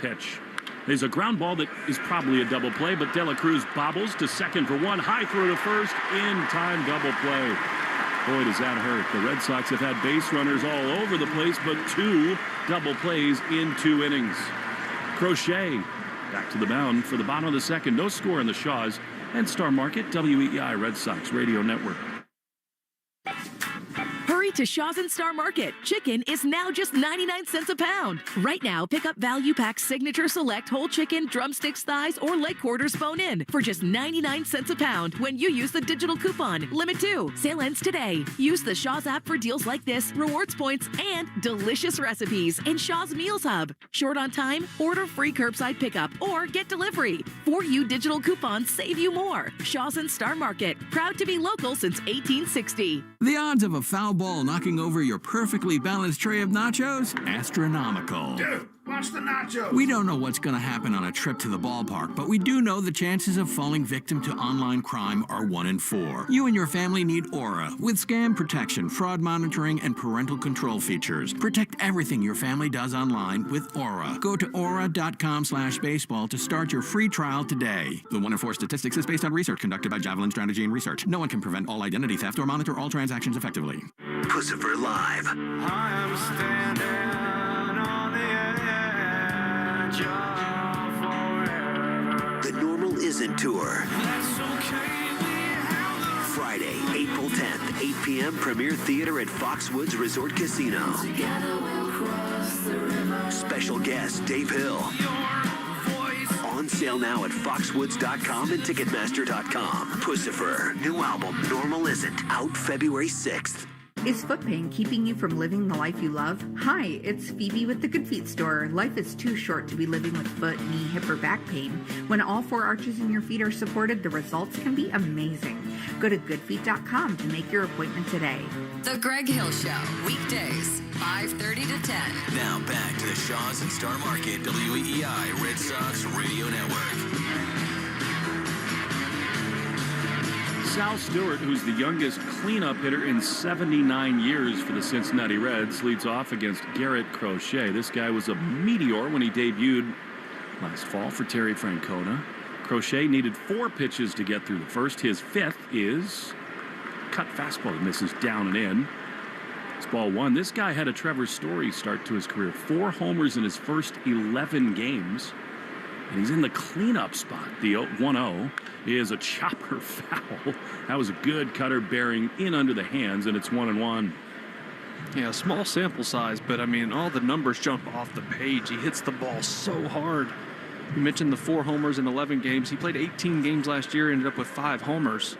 Pitch. There's a ground ball that is probably a double play, but De La Cruz bobbles to second for 1. High throw to first. In time double play. Boy, does that hurt. The Red Sox have had base runners all over the place, but 2 double plays in 2 innings. Crochet back to the mound for the bottom of the second. No score in the Shaws and Star Market, WEEI Red Sox Radio Network. Hurry to Shaw's and Star Market. Chicken is now just 99 cents a pound. Right now, pick up Value Pack Signature Select Whole Chicken, Drumsticks, Thighs, or Leg Quarters Bone-In for just 99 cents a pound when you use the digital coupon. Limit 2. Sale ends today. Use the Shaw's app for deals like this, rewards points, and delicious recipes in Shaw's Meals Hub. Short on time? Order free curbside pickup or get delivery. For you digital coupons save you more. Shaw's and Star Market. Proud to be local since 1860. The odds of a foul ball knocking over your perfectly balanced tray of nachos? Astronomical. Dude, watch the nachos. We don't know what's going to happen on a trip to the ballpark, but we do know the chances of falling victim to online crime are 1 in 4. You and your family need Aura with scam protection, fraud monitoring, and parental control features. Protect everything your family does online with Aura. Go to aura.com/baseball to start your free trial today. The 1 in 4 statistics is based on research conducted by Javelin Strategy and Research. No one can prevent all identity theft or monitor all transactions effectively. Pussifer Live. I am standing on the edge of forever. The Normal Isn't Tour. That's okay, we have the Friday, April 10th, 8 p.m. Premier Theater at Foxwoods Resort Casino. Together we'll cross the river. Special guest Dave Hill. Your voice. On On sale now at foxwoods.com and ticketmaster.com. Pussifer, new album, Normal Isn't, out February 6th. Is foot pain keeping you from living the life you love? Hi, it's Phoebe with the Good Feet store. Life is too short to be living with foot, knee, hip, or back pain. When all 4 arches in your feet are supported, the results can be amazing. Go to goodfeet.com to make your appointment today. The Greg Hill Show, weekdays, 5:30 to 10. Now back to the Shaws and Star Market WEEI Red Sox Radio Network. Sal Stewart, who's the youngest cleanup hitter in 79 years for the Cincinnati Reds, leads off against Garrett Crochet. This guy was a meteor when he debuted last fall for Terry Francona. Crochet needed 4 pitches to get through the first. His 5th is cut fastball. He misses down and in. It's ball 1. This guy had a Trevor Story start to his career. 4 homers in his first 11 games. And he's in the cleanup spot. The 1-0 is a chopper foul. That was a good cutter bearing in under the hands, and it's 1-1. Yeah, small sample size, but I mean, all the numbers jump off the page. He hits the ball so hard. You mentioned the 4 homers in 11 games. He played 18 games last year, ended up with 5 homers.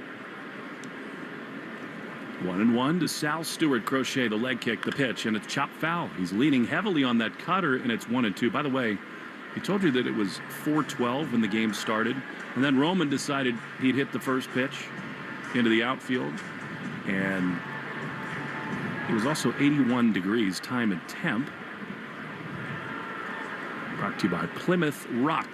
1-1 to Sal Stewart. Crochet, the leg kick, the pitch, and it's chopped foul. He's leaning heavily on that cutter, and it's 1-2. By the way, he told you that it was 4:12 when the game started, and then Roman decided he'd hit the first pitch into the outfield, and it was also 81 degrees time and temp. Brought to you by Plymouth Rock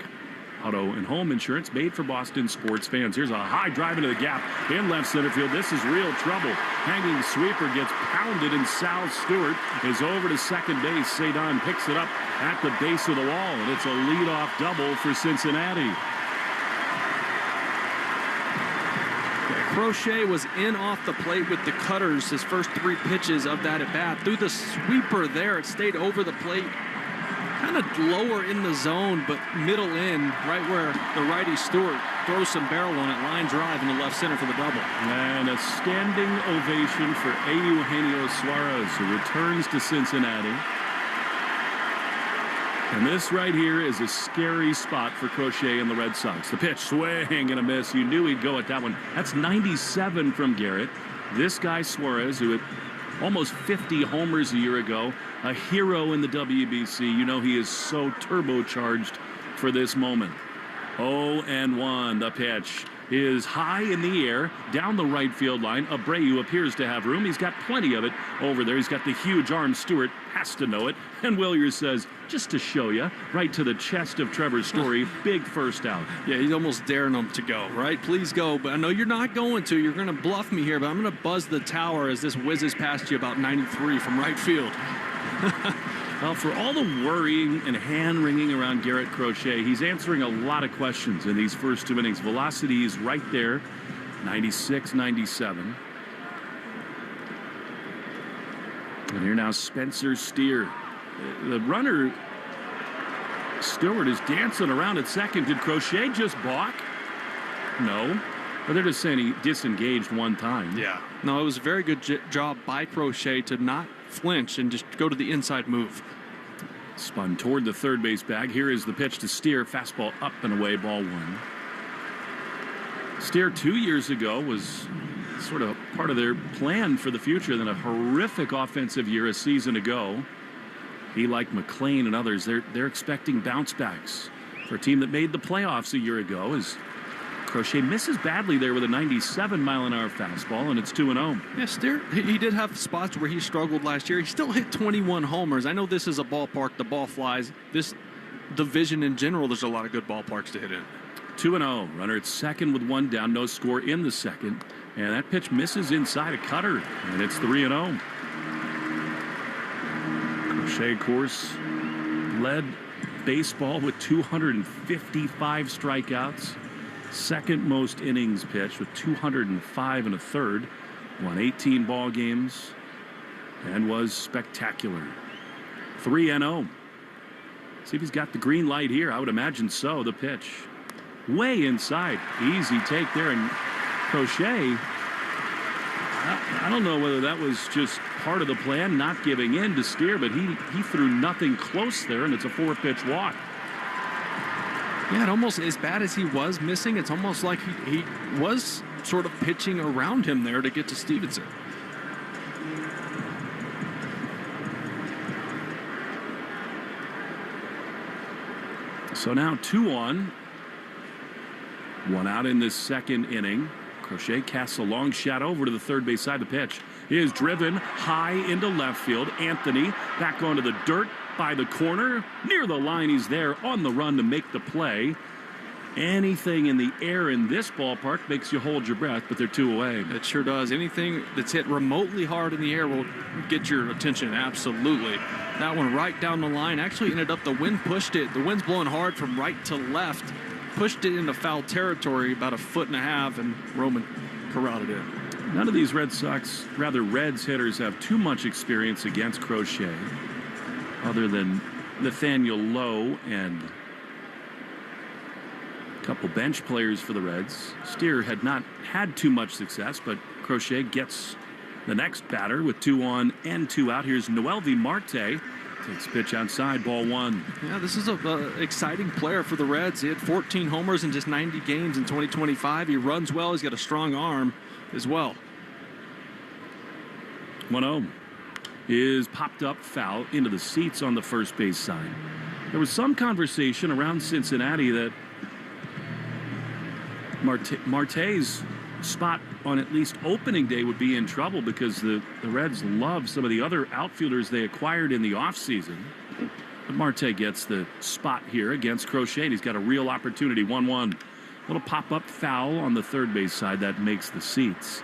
Auto and Home Insurance, made for Boston sports fans. Here's a high drive into the gap in left center field. This is real trouble. Hanging sweeper gets pounded, and Sal Stewart is over to second base. Cedon picks it up at the base of the wall, and it's a leadoff double for Cincinnati. Crochet was in off the plate with the cutters his first 3 pitches of that at bat. Through the sweeper there, it stayed over the plate. Kind of lower in the zone, but middle in, right where the righty Stewart throws some barrel on it. Line drive in the left center for the double. And a standing ovation for Eugenio Suarez, who returns to Cincinnati. And this right here is a scary spot for Crochet and the Red Sox. The pitch, swing and a miss. You knew he'd go at that one. That's 97 from Garrett. This guy Suarez, who had almost 50 homers a year ago, a hero in the WBC. You know he is so turbocharged for this moment. 0-1. The pitch is high in the air, down the right field line. Abreu appears to have room. He's got plenty of it over there. He's got the huge arm. Stewart has to know it. And Williers says, just to show you, right to the chest of Trevor Story. Big first out. Yeah, he's almost daring him to go, right? Please go. But I know you're not going to. You're going to bluff me here, but I'm going to buzz the tower as this whizzes past you about 93 from right field. Well, for all the worrying and hand-wringing around Garrett Crochet, he's answering a lot of questions in these first 2 innings. Velocity is right there, 96, 97. And here now Spencer Steer. The runner, Stewart, is dancing around at second. Did Crochet just balk? No. But they're just saying he disengaged one time. Yeah. No, it was a very good job by Crochet to not flinch and just go to the inside move. Spun toward the third base bag. Here is the pitch to Steer. Fastball up and away, ball 1. Steer 2 years ago was sort of part of their plan for the future. Then a horrific offensive year a season ago. He, like McLean and others, they're expecting bounce backs for a team that made the playoffs a year ago. As Crochet misses badly there with a 97-mile-an-hour fastball, and it's 2-0. Yeah, Steer, he did have spots where he struggled last year. He still hit 21 homers. I know this is a ballpark. The ball flies. This division in general, there's a lot of good ballparks to hit in. 2-0. Runner at second with 1 down. No score in the second. And that pitch misses inside a cutter, and it's 3-0. Crochet, of course, led baseball with 255 strikeouts. Second most innings pitched with 205 and a third. Won 18 ball games and was spectacular. 3-0. See if he's got the green light here. I would imagine so. The pitch way inside. Easy take there. And Crochet, I don't know whether that was just part of the plan, not giving in to Steer, but he threw nothing close there, and it's a 4-pitch walk. Yeah, it almost, as bad as he was missing, it's almost like he was sort of pitching around him there to get to Stevenson. So now 2 on, 1 out in this second inning. Crochet casts a long shot over to the third base side of the pitch. He is driven high into left field. Anthony back onto the dirt by the corner. Near the line, he's there on the run to make the play. Anything in the air in this ballpark makes you hold your breath, but they're 2 away. It sure does. Anything that's hit remotely hard in the air will get your attention, absolutely. That one right down the line actually ended up, the wind pushed it. The wind's blowing hard from right to left. Pushed it into foul territory about 1.5 feet, and Roman corralled it in. None of these Reds hitters have too much experience against Crochet, other than Nathaniel Lowe and a couple bench players for the Reds. Steer had not had too much success, but Crochet gets the next batter with 2 on and 2 out. Here's Noelvi Marte. Takes pitch outside, ball 1. Yeah, this is an exciting player for the Reds. He had 14 homers in just 90 games in 2025. He runs well. He's got a strong arm as well. 1-0 is popped up foul into the seats on the first base side. There was some conversation around Cincinnati that Marte's spot on at least opening day would be in trouble because the Reds love some of the other outfielders they acquired in the offseason. But Marte gets the spot here against Crochet. He's got a real opportunity. 1-1. Little pop-up foul on the third base side that makes the seats.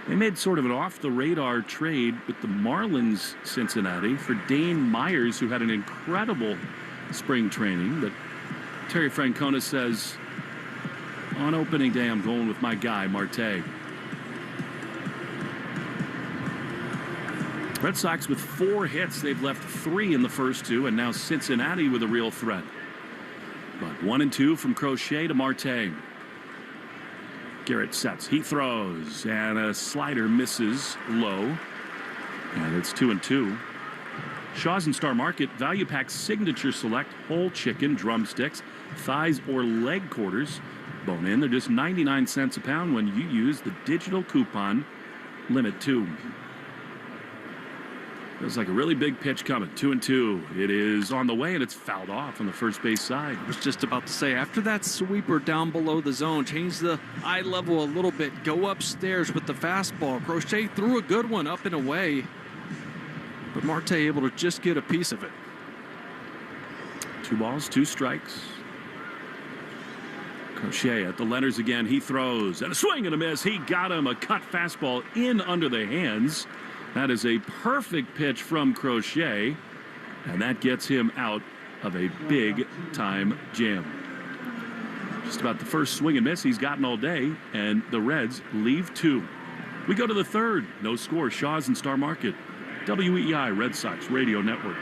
They made sort of an off-the-radar trade with the Marlins Cincinnati for Dane Myers, who had an incredible spring training. But Terry Francona says, on opening day, I'm going with my guy, Marte. Red Sox with 4 hits. They've left 3 in the first 2, and now Cincinnati with a real threat. But 1 and 2 from Crochet to Marte. Garrett sets. He throws, and a slider misses low. And it's 2 and 2. Shaw's and Star Market Value Pack Signature Select whole chicken, drumsticks, thighs, or leg quarters. Bone in. They're just 99 cents a pound when you use the digital coupon Limit 2. Feels like a really big pitch coming. 2 and 2. It is on the way, and it's fouled off on the first base side. I was just about to say, after that sweeper down below the zone, change the eye level a little bit, go upstairs with the fastball. Crochet threw a good one up and away, but Marte able to just get a piece of it. 2 balls, 2 strikes. Crochet at the letters again. He throws, and a swing and a miss. He got him a cut fastball in under the hands. That is a perfect pitch from Crochet, and that gets him out of a big-time jam. Just about the first swing and miss he's gotten all day, and the Reds leave 2. We go to the third. No score. Shaw's and Star Market. WEEI Red Sox Radio Network.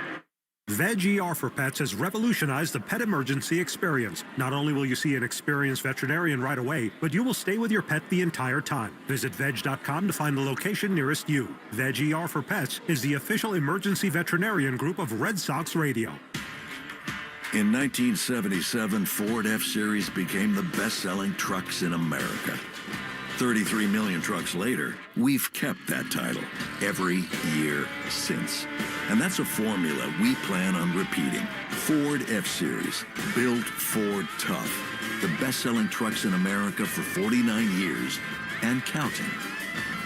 Veg ER for Pets has revolutionized the pet emergency experience. Not only will you see an experienced veterinarian right away, but you will stay with your pet the entire time. Visit veg.com to find the location nearest you. Veg ER for Pets is the official emergency veterinarian group of Red Sox Radio. In 1977, Ford F-Series became the best-selling trucks in America. 33 million trucks later, we've kept that title every year since. And that's a formula we plan on repeating. Ford F-Series, built Ford tough. The best-selling trucks in America for 49 years and counting.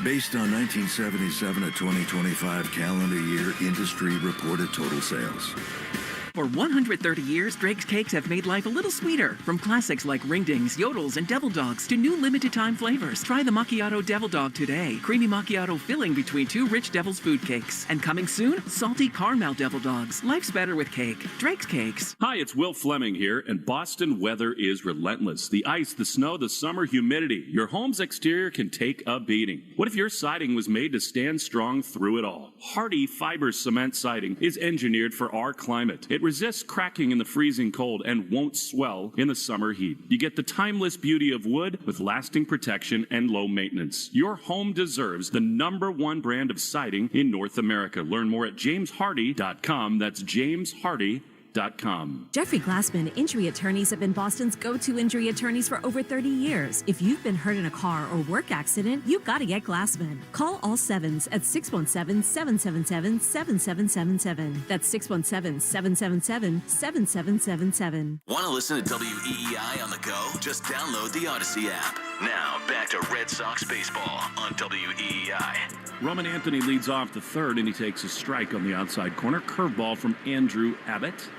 Based on 1977 to 2025 calendar year industry reported total sales. For 130 years, Drake's Cakes have made life a little sweeter. From classics like Ringdings, Yodels, and Devil Dogs to new limited-time flavors. Try the Macchiato Devil Dog today. Creamy macchiato filling between 2 rich Devil's food cakes. And coming soon, salty caramel Devil Dogs. Life's better with cake. Drake's Cakes. Hi, it's Will Fleming here, and Boston weather is relentless. The ice, the snow, the summer humidity. Your home's exterior can take a beating. What if your siding was made to stand strong through it all? Hardy fiber cement siding is engineered for our climate. It resists cracking in the freezing cold and won't swell in the summer heat. You get the timeless beauty of wood with lasting protection and low maintenance. Your home deserves the #1 brand of siding in North America. Learn more at jameshardy.com. That's jameshardy.com. Pregame.com. Jeffrey Glassman Injury Attorneys have been Boston's go-to injury attorneys for over 30 years. If you've been hurt in a car or work accident, you've got to get Glassman. Call all sevens at 617-777-7777. That's 617-777-7777. Want to listen to WEEI on the go? Just download the Odyssey app. Now, back to Red Sox baseball on WEEI. Roman Anthony leads off the third, and he takes a strike on the outside corner. Curveball from Andrew Abbott.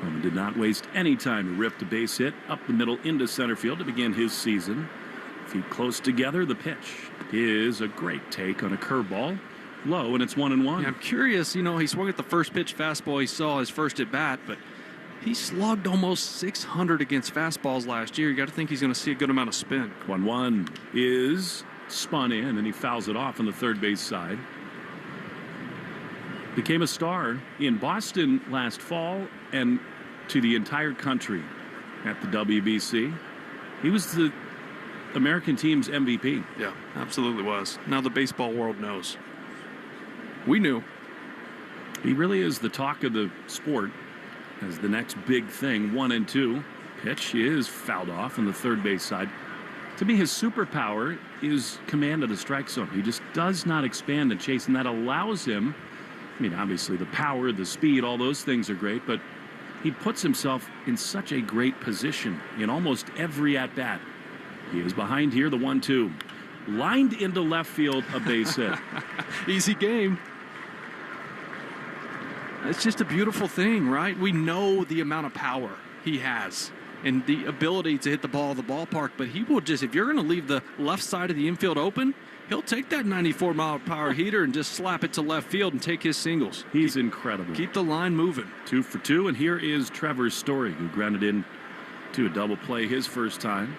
Roman did not waste any time to rip the base hit up the middle into center field to begin his season. Feet close together, the pitch is a great take on a curveball. Low, and it's 1-1. Yeah, I'm curious, he swung at the first pitch fastball he saw his first at bat, but he slugged almost 600 against fastballs last year. You got to think he's going to see a good amount of spin. 1-1 is spun in, and he fouls it off on the third base side. Became a star in Boston last fall and to the entire country at the WBC. He was the American team's MVP. Yeah, absolutely was. Now the baseball world knows. We knew. He really is the talk of the sport as the next big thing. 1-2. Pitch is fouled off on the third base side. To me, his superpower is command of the strike zone. He just does not expand and chase, and that allows him, obviously the power, the speed, all those things are great, but he puts himself in such a great position in almost every at-bat. He is behind here, the 1-2. Lined into left field, a base hit. Easy game. It's just a beautiful thing, right? We know the amount of power he has and the ability to hit the ball at the ballpark, but he will just, if you're going to leave the left side of the infield open, he'll take that 94-mile-per-hour heater and just slap it to left field and take his singles. He's incredible. Keep the line moving. 2 for 2, and here is Trevor Story, who grounded in to a double play his first time.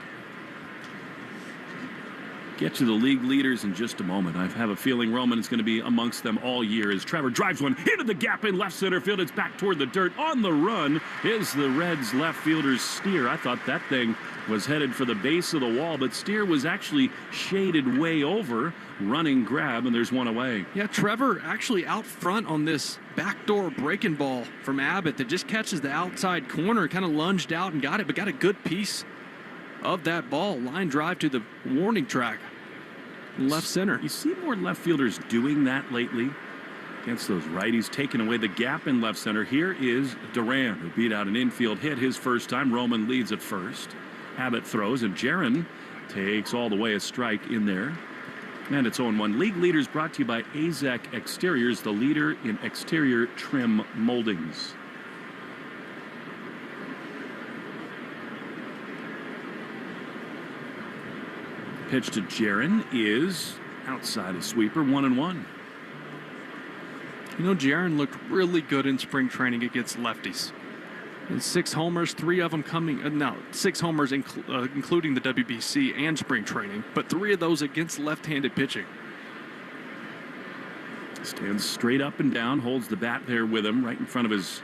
Get to the league leaders in just a moment. I have a feeling Roman is going to be amongst them all year as Trevor drives one into the gap in left center field. It's back toward the dirt. On the run is the Reds left fielder's Steer. I thought that thing was headed for the base of the wall, but Steer was actually shaded way over. Running grab, and there's one away. Yeah, Trevor actually out front on this backdoor breaking ball from Abbott that just catches the outside corner, kind of lunged out and got it, but got a good piece of that ball. Line drive to the warning track. Left center. You see more left fielders doing that lately against those righties, taking away the gap in left center. Here is Duran, who beat out an infield hit his first time. Roman leads at first. Abbott throws, and Jaron takes all the way a strike in there. And it's 0-1. League leaders brought to you by AZEK Exteriors, the leader in exterior trim moldings. Pitch to Jaron is outside of sweeper, 1-1. Jaron looked really good in spring training against lefties. And 6 homers, 3 of them coming, 6 homers including the WBC and spring training, but 3 of those against left-handed pitching. Stands straight up and down, holds the bat there with him right in front of his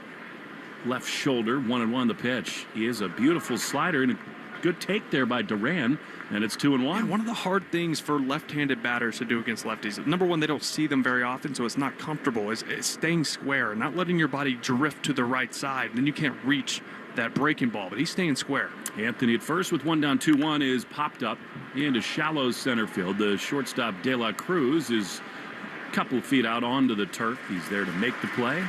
left shoulder. 1-1 the pitch. He is a beautiful slider and a good take there by Duran, and it's 2-1. Yeah, one of the hard things for left-handed batters to do against lefties, number one, they don't see them very often, so it's not comfortable, is staying square, not letting your body drift to the right side. Then you can't reach that breaking ball, but he's staying square. Anthony at first with 1 down, 2-1 is popped up into shallow center field. The shortstop De La Cruz is a couple of feet out onto the turf. He's there to make the play.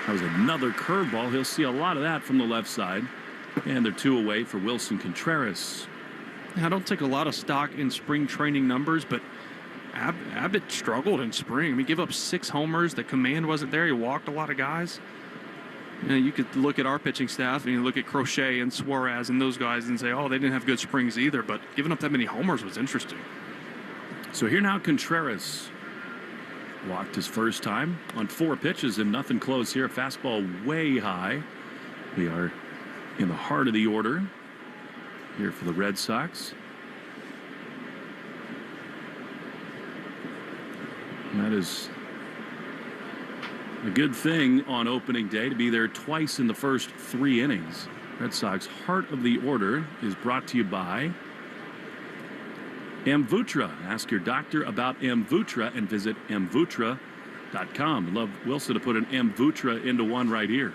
That was another curveball. He'll see a lot of that from the left side. And they're 2 away for Wilson Contreras. I don't take a lot of stock in spring training numbers, but Abbott struggled in spring. He gave up 6 homers. The command wasn't there. He walked a lot of guys. You could look at our pitching staff and you look at Crochet and Suarez and those guys and say, oh, they didn't have good springs either, but giving up that many homers was interesting. So here now Contreras walked his first time on 4 pitches and nothing close here. Fastball way high. We are in the heart of the order here for the Red Sox. And that is a good thing on opening day to be there twice in the first 3 innings. Red Sox heart of the order is brought to you by Amvuttra. Ask your doctor about Amvuttra and visit Amvuttra.com. I'd love Wilson to put an Amvuttra into one right here.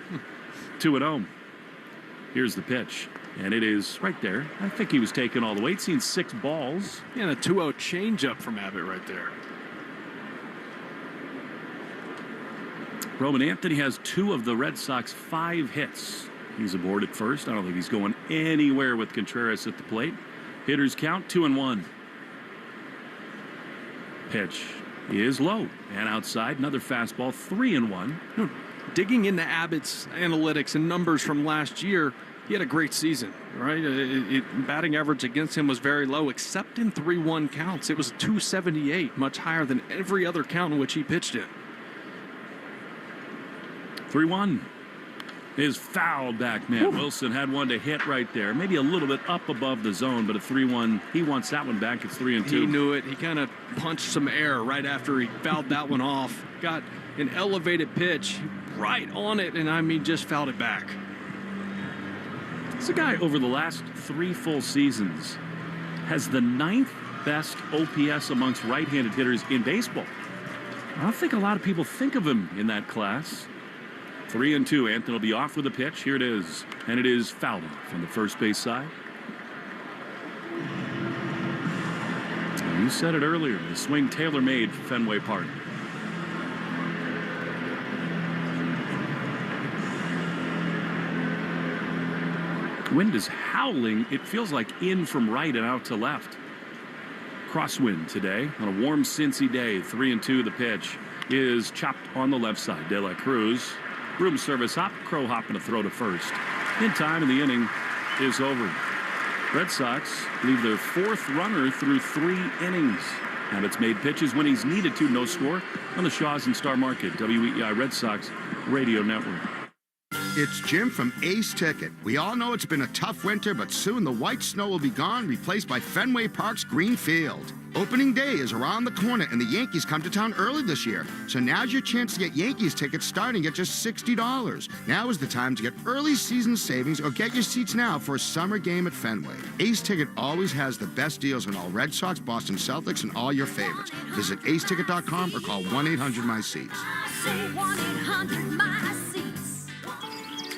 2-0. Here's the pitch. And it is right there. I think he was taken all the way. He'd seen 6 balls. And a 2-0 changeup from Abbott right there. Roman Anthony has 2 of the Red Sox 5 hits. He's aboard at first. I don't think he's going anywhere with Contreras at the plate. Hitters count 2-1. Pitch is low and outside. Another fastball, 3-1. Digging into Abbott's analytics and numbers from last year, he had a great season, right? Batting average against him was very low, except in 3-1 counts. It was 278, much higher than every other count in which he pitched in. 3-1 is fouled back, man. Wilson had one to hit right there. Maybe a little bit up above the zone, but a 3-1. He wants that one back. It's 3-2. He knew it. He kind of punched some air right after he fouled that one off. Got an elevated pitch right on it, and I mean, just fouled it back. This guy over the last 3 full seasons has the 9th best OPS amongst right-handed hitters in baseball. I don't think a lot of people think of him in that class. 3-2. Anthony will be off with a pitch. Here it is. And it is fouled off on the first base side. You said it earlier. The swing tailor-made for Fenway Park. Wind is howling. It feels like in from right and out to left. Crosswind today on a warm Cincy day. 3-2. The pitch is chopped on the left side. De La Cruz. Room service hop. Crow hopping to throw to first. In time, and the inning is over. Red Sox leave their 4th runner through 3 innings. And it's made pitches when he's needed to. No score on the Shaws and Star Market. WEEI Red Sox Radio Network. It's Jim from Ace Ticket. We all know it's been a tough winter, but soon the white snow will be gone, replaced by Fenway Park's green field. Opening day is around the corner, and the Yankees come to town early this year. So now's your chance to get Yankees tickets starting at just $60. Now is the time to get early season savings or get your seats now for a summer game at Fenway. Ace Ticket always has the best deals on all Red Sox, Boston Celtics, and all your favorites. Visit aceticket.com or call 1-800-MY-SEATS.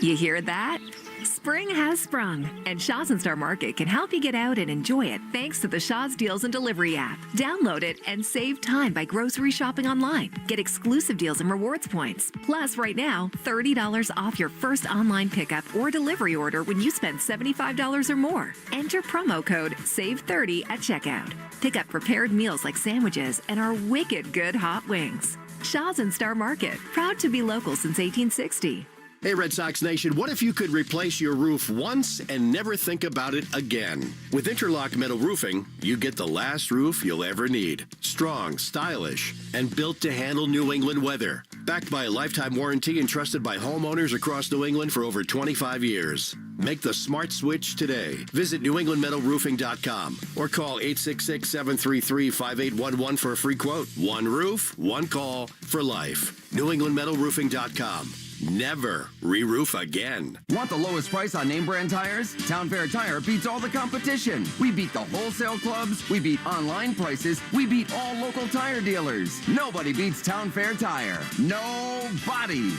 You hear that? Spring has sprung, and Shaws and Star Market can help you get out and enjoy it thanks to the Shaws Deals and Delivery app. Download it and save time by grocery shopping online. Get exclusive deals and rewards points. Plus, right now, $30 off your first online pickup or delivery order when you spend $75 or more. Enter promo code SAVE30 at checkout. Pick up prepared meals like sandwiches and our wicked good hot wings. Shaws and Star Market, proud to be local since 1860. Hey, Red Sox Nation, what if you could replace your roof once and never think about it again? With Interlock Metal Roofing, you get the last roof you'll ever need. Strong, stylish, and built to handle New England weather. Backed by a lifetime warranty and trusted by homeowners across New England for over 25 years. Make the smart switch today. Visit NewEnglandMetalRoofing.com or call 866-733-5811 for a free quote. One roof, one call for life. NewEnglandMetalRoofing.com. Never re-roof again. Want the lowest price on name brand tires? Town Fair Tire beats all the competition. We beat the wholesale clubs. We beat online prices. We beat all local tire dealers. Nobody beats Town Fair Tire. Nobody.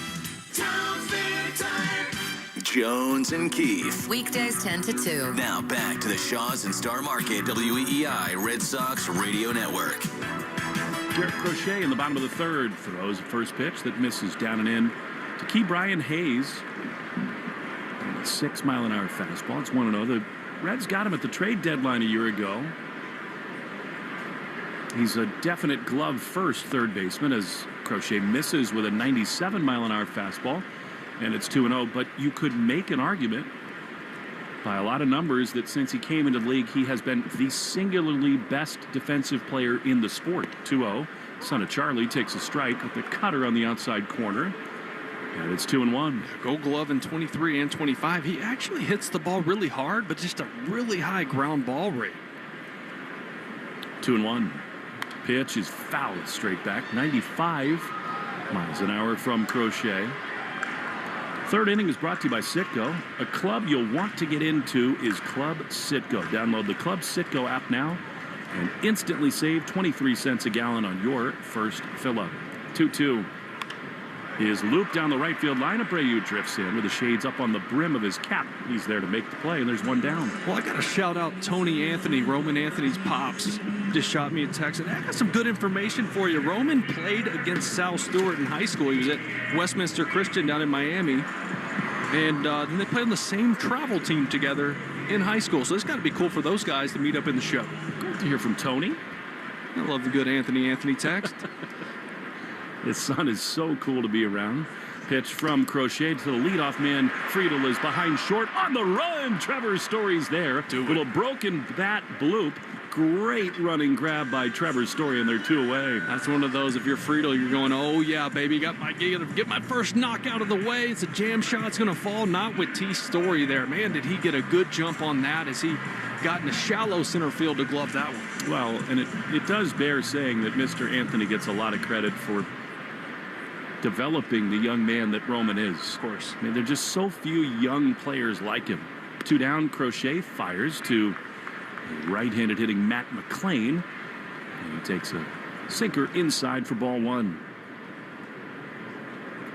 Town Fair Tire. Jones and Keith. Weekdays 10 to 2. Now back to the Shaws and Star Market WEEI Red Sox Radio Network. Garrett Crochet in the bottom of the 3rd throws a first pitch that misses down and in to Key Brian Hayes. 6-mile-an-hour fastball. It's 1-0. The Reds got him at the trade deadline a year ago. He's a definite glove first third baseman as Crochet misses with a 97-mile-an-hour fastball. And it's 2-0. But you could make an argument by a lot of numbers that since he came into the league, he has been the singularly best defensive player in the sport. 2-0. Son of Charlie takes a strike with the cutter on the outside corner. And it's 2-1. Gold Glove in 23 and 25. He actually hits the ball really hard, but just a really high ground ball rate. 2-1. Pitch is fouled straight back. 95 miles an hour from Crochet. 3rd inning is brought to you by Citgo. A club you'll want to get into is Club Citgo. Download the Club Citgo app now and instantly save 23 cents a gallon on your first fill-up. 2-2. is looped down the right field line. Abreu drifts in with the shades up on the brim of his cap. He's there to make the play, and there's one down. Well, I got to shout out Tony Anthony, Roman Anthony's pops. Just shot me a text, and I got some good information for you. Roman played against Sal Stewart in high school. He was at Westminster Christian down in Miami, and then they played on the same travel team together in high school. So it's got to be cool for those guys to meet up in the show. Great to hear from Tony. I love the good Anthony text. His son is so cool to be around. Pitch from Crochet to the leadoff man. Friedel is behind short on the run. Trevor Story's there. Little broken bat bloop. Great running grab by Trevor Story, and they're 2 away. That's one of those, if you're Friedel, you're going, oh yeah, baby, get my first knock out of the way. It's a jam shot. It's going to fall. Not with T. Story there. Man, did he get a good jump on that as he got in a shallow center field to glove that one. Well, and it does bear saying that Mr. Anthony gets a lot of credit for developing the young man that Roman is. Of course. I mean, there are just so few young players like him. 2 down, Crochet fires to right-handed hitting Matt McClain. And he takes a sinker inside for ball 1.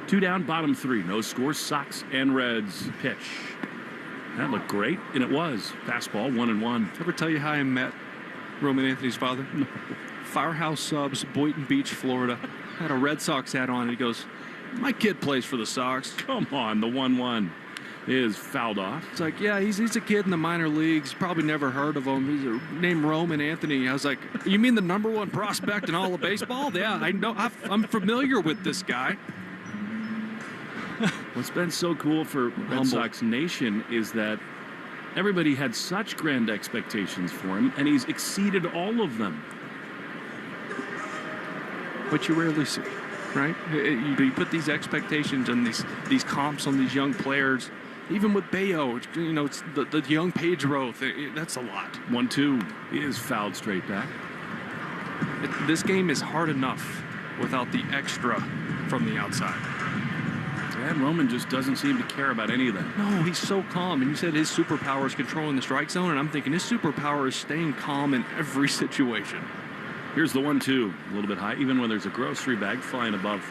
2 down, bottom 3. No score, Sox and Reds. Pitch. That looked great, and it was. Fastball, 1-1. Ever tell you how I met Roman Anthony's father? No. Firehouse Subs, Boynton Beach, Florida. Had a Red Sox hat on, and he goes, my kid plays for the Sox. Come on, the 1-1 is fouled off. It's like, yeah, he's a kid in the minor leagues. Probably never heard of him. He's named Roman Anthony. I was like, you mean the #1 prospect in all of baseball? Yeah, I know. I'm familiar with this guy. What's been so cool for Red Sox Nation is that everybody had such grand expectations for him, and he's exceeded all of them. But you rarely see, right? You put these expectations and these comps on these young players. Even with Bayo, you know, it's the young Pedro. That's a lot. 1-2 is fouled straight back. This game is hard enough without the extra from the outside. And Roman just doesn't seem to care about any of that. No, he's so calm. And you said his superpower is controlling the strike zone, and I'm thinking his superpower is staying calm in every situation. Here's the 1-2, a little bit high, even when there's a grocery bag flying above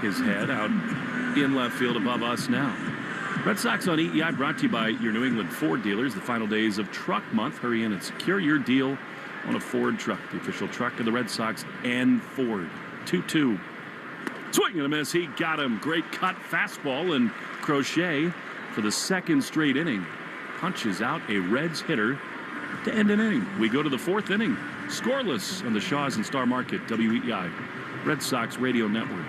his head out in left field above us now. Red Sox on EEI brought to you by your New England Ford dealers. The final days of Truck Month. Hurry in and secure your deal on a Ford truck, the official truck of the Red Sox and Ford. 2-2. Swing and a miss. He got him. Great cut fastball, and Crochet for the 2nd straight inning punches out a Reds hitter to end an inning. We go to the 4th inning. Scoreless on the Shaws and Star Market, WEEI, Red Sox Radio Network.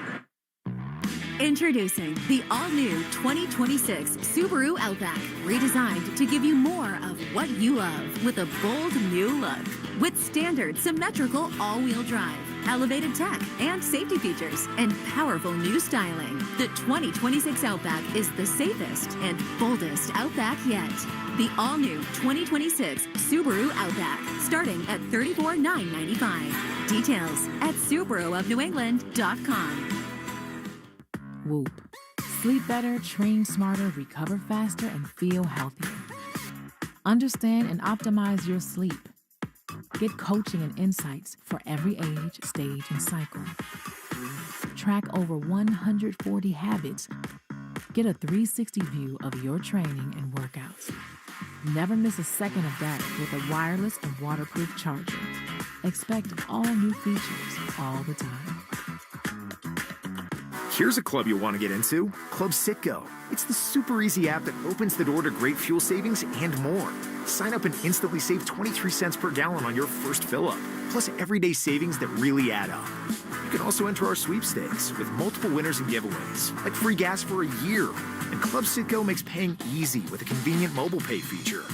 Introducing the all-new 2026 Subaru Outback, redesigned to give you more of what you love with a bold new look. With standard symmetrical all-wheel drive, elevated tech and safety features, and powerful new styling, the 2026 Outback is the safest and boldest Outback yet. The all-new 2026 Subaru Outback, starting at $34,995. Details at SubaruofNewEngland.com. Whoop. Sleep better, train smarter, recover faster, and feel healthier. Understand and optimize your sleep. Get coaching and insights for every age, stage, and cycle. Track over 140 habits. Get a 360 view of your training and workouts. Never miss a second of data with a wireless and waterproof charger. Expect all new features all the time. Here's a club you'll want to get into, Club Citgo. It's the super easy app that opens the door to great fuel savings and more. Sign up and instantly save 23 cents per gallon on your first fill-up, plus everyday savings that really add up. You can also enter our sweepstakes with multiple winners and giveaways, like free gas for a year. And Club Citgo makes paying easy with a convenient mobile pay feature.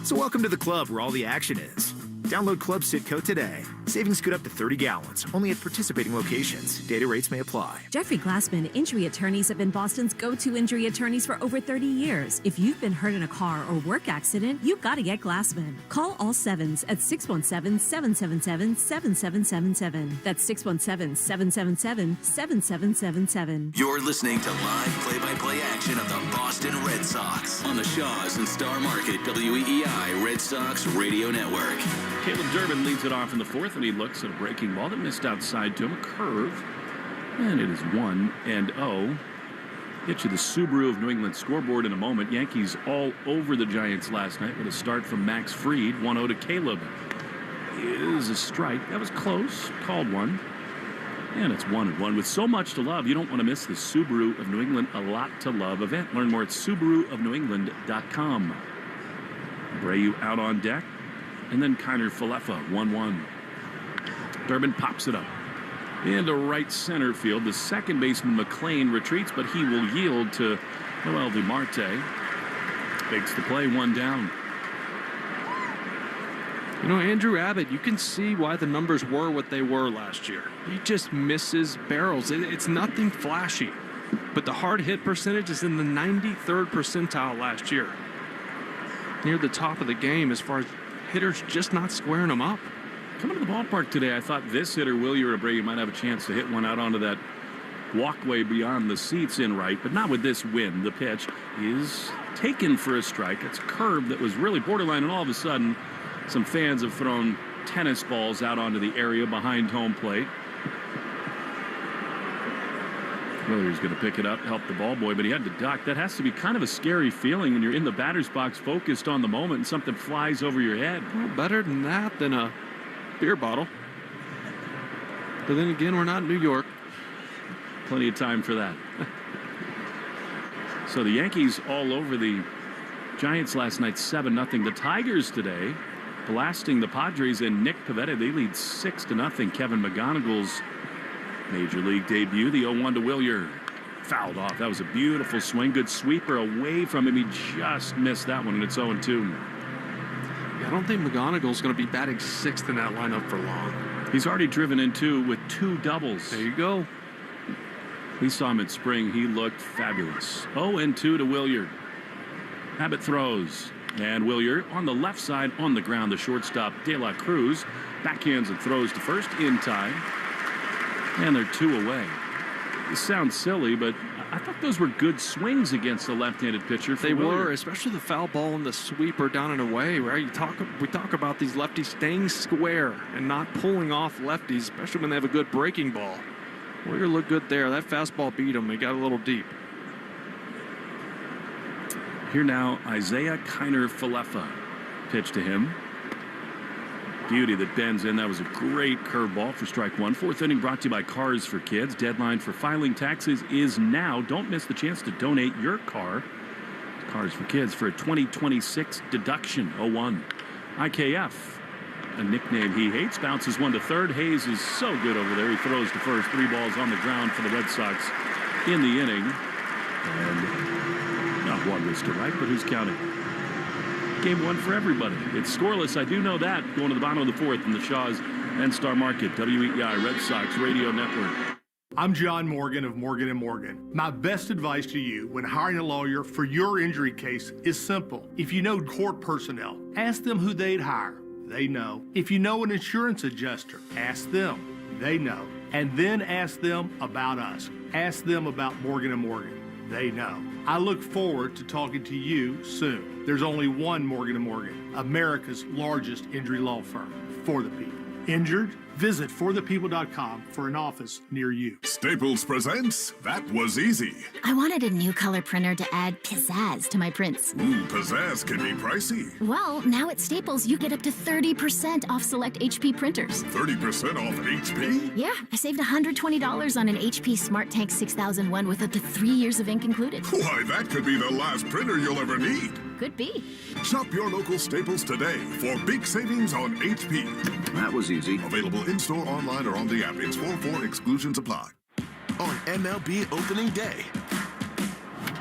So welcome to the club where all the action is. Download Club Citgo today. Savings good up to 30 gallons, only at participating locations. Data rates may apply. Jeffrey Glassman Injury Attorneys have been Boston's go-to injury attorneys for over 30 years. If you've been hurt in a car or work accident, you've got to get Glassman. Call all sevens at 617-777-7777. That's 617-777-7777. You're listening to live play-by-play action of the Boston Red Sox on the Shaws and Star Market WEEI Red Sox Radio Network. Caleb Durbin leads it off in the 4th, and he looks at a breaking ball that missed outside to him. A curve And it is 1-0. Get you the Subaru of New England scoreboard in a moment. Yankees all over the Giants last night with a start from Max Fried. 1-0 to Caleb. Is a strike. That was close. Called one. And it's 1-1. With so much to love, you don't want to miss the Subaru of New England A Lot to Love event. Learn more at SubaruofNewEngland.com. Abreu out on deck. And then Kiner Falefa, 1-1. Durbin pops it up into right center field. The second baseman McLean retreats, but he will yield to Noel Marte. Makes the play, 1 down. You know, Andrew Abbott, you can see why the numbers were what they were last year. He just misses barrels. It's nothing flashy, but the hard hit percentage is in the 93rd percentile last year. Near the top of the game as far as hitters just not squaring them up. Coming to the ballpark today, I thought this hitter, Wilyer Abreu, might have a chance to hit one out onto that walkway beyond the seats in right, but not with this wind. The pitch is taken for a strike. It's a curve that was really borderline, and all of a sudden, some fans have thrown tennis balls out onto the area behind home plate. Willer's going to pick it up, help the ball boy, but he had to duck. That has to be kind of a scary feeling when you're in the batter's box focused on the moment and something flies over your head. Well, better than that than a beer bottle. But then again, we're not in New York. Plenty of time for that. So the Yankees all over the Giants last night, 7-0. The Tigers today blasting the Padres, and Nick Pivetta, they lead 6-0. Kevin McGonigal's Major League debut, the 0-1 to Wilyer. Fouled off. That was a beautiful swing. Good sweeper away from him. He just missed that one, and it's 0-2. I don't think McGonigal's going to be batting 6th in that lineup for long. He's already driven in 2 with 2 doubles. There you go. We saw him in spring. He looked fabulous. 0-2 to Wilyer. Abbott throws. And Wilyer on the left side on the ground. The shortstop, De La Cruz, backhands and throws to first in time. And they're 2 away. This sounds silly, but I thought those were good swings against the left-handed pitcher. They were, especially the foul ball and the sweeper down and away, right? We talk about these lefties staying square and not pulling off lefties, especially when they have a good breaking ball. Wilyer looked good there. That fastball beat him. He got a little deep. Here now, Isaiah Kiner Falefa. Pitch to him. Beauty that bends in. That was a great curveball for strike 1. 4th inning brought to you by Cars for Kids. Deadline for filing taxes is now. Don't miss the chance to donate your car to Cars for Kids for a 2026 deduction. 0-1. IKF, a nickname he hates, bounces 1 to third. Hayes is so good over there. He throws to first. 3 balls on the ground for the Red Sox in the inning. And not 1 was to right, but who's counting? Game 1 for everybody. It's scoreless. I do know that. Going to the bottom of the 4th in the Shaw's and Star Market, WEEI Red Sox Radio Network. I'm John Morgan of Morgan & Morgan. My best advice to you when hiring a lawyer for your injury case is simple. If you know court personnel, ask them who they'd hire. They know. If you know an insurance adjuster, ask them. They know. And then ask them about us. Ask them about Morgan & Morgan. They know. I look forward to talking to you soon. There's only one Morgan & Morgan, America's largest injury law firm, for the people. Injured? Visit forthepeople.com for an office near you. Staples presents That Was Easy. I wanted a new color printer to add pizzazz to my prints. Ooh, pizzazz can be pricey. Well, now at Staples, you get up to 30% off select HP printers. 30% off an HP? Yeah, I saved $120 on an HP Smart Tank 6001 with up to 3 years of ink included. Why, that could be the last printer you'll ever need. Could be. Shop your local Staples today for big savings on HP. That was easy. Available in-store, online, or on the app. It's 4-4 exclusions apply. On MLB opening day,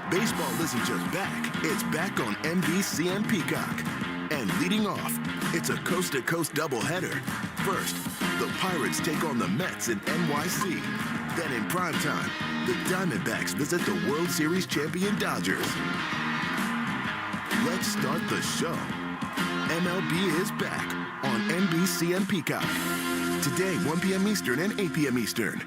baseball isn't just back, it's back on NBC and Peacock. And leading off, it's a coast-to-coast doubleheader. First, the Pirates take on the Mets in NYC. Then in primetime, the Diamondbacks visit the World Series champion Dodgers. Let's start the show. MLB is back on NBC and Peacock. Today, 1 p.m. Eastern and 8 p.m. Eastern.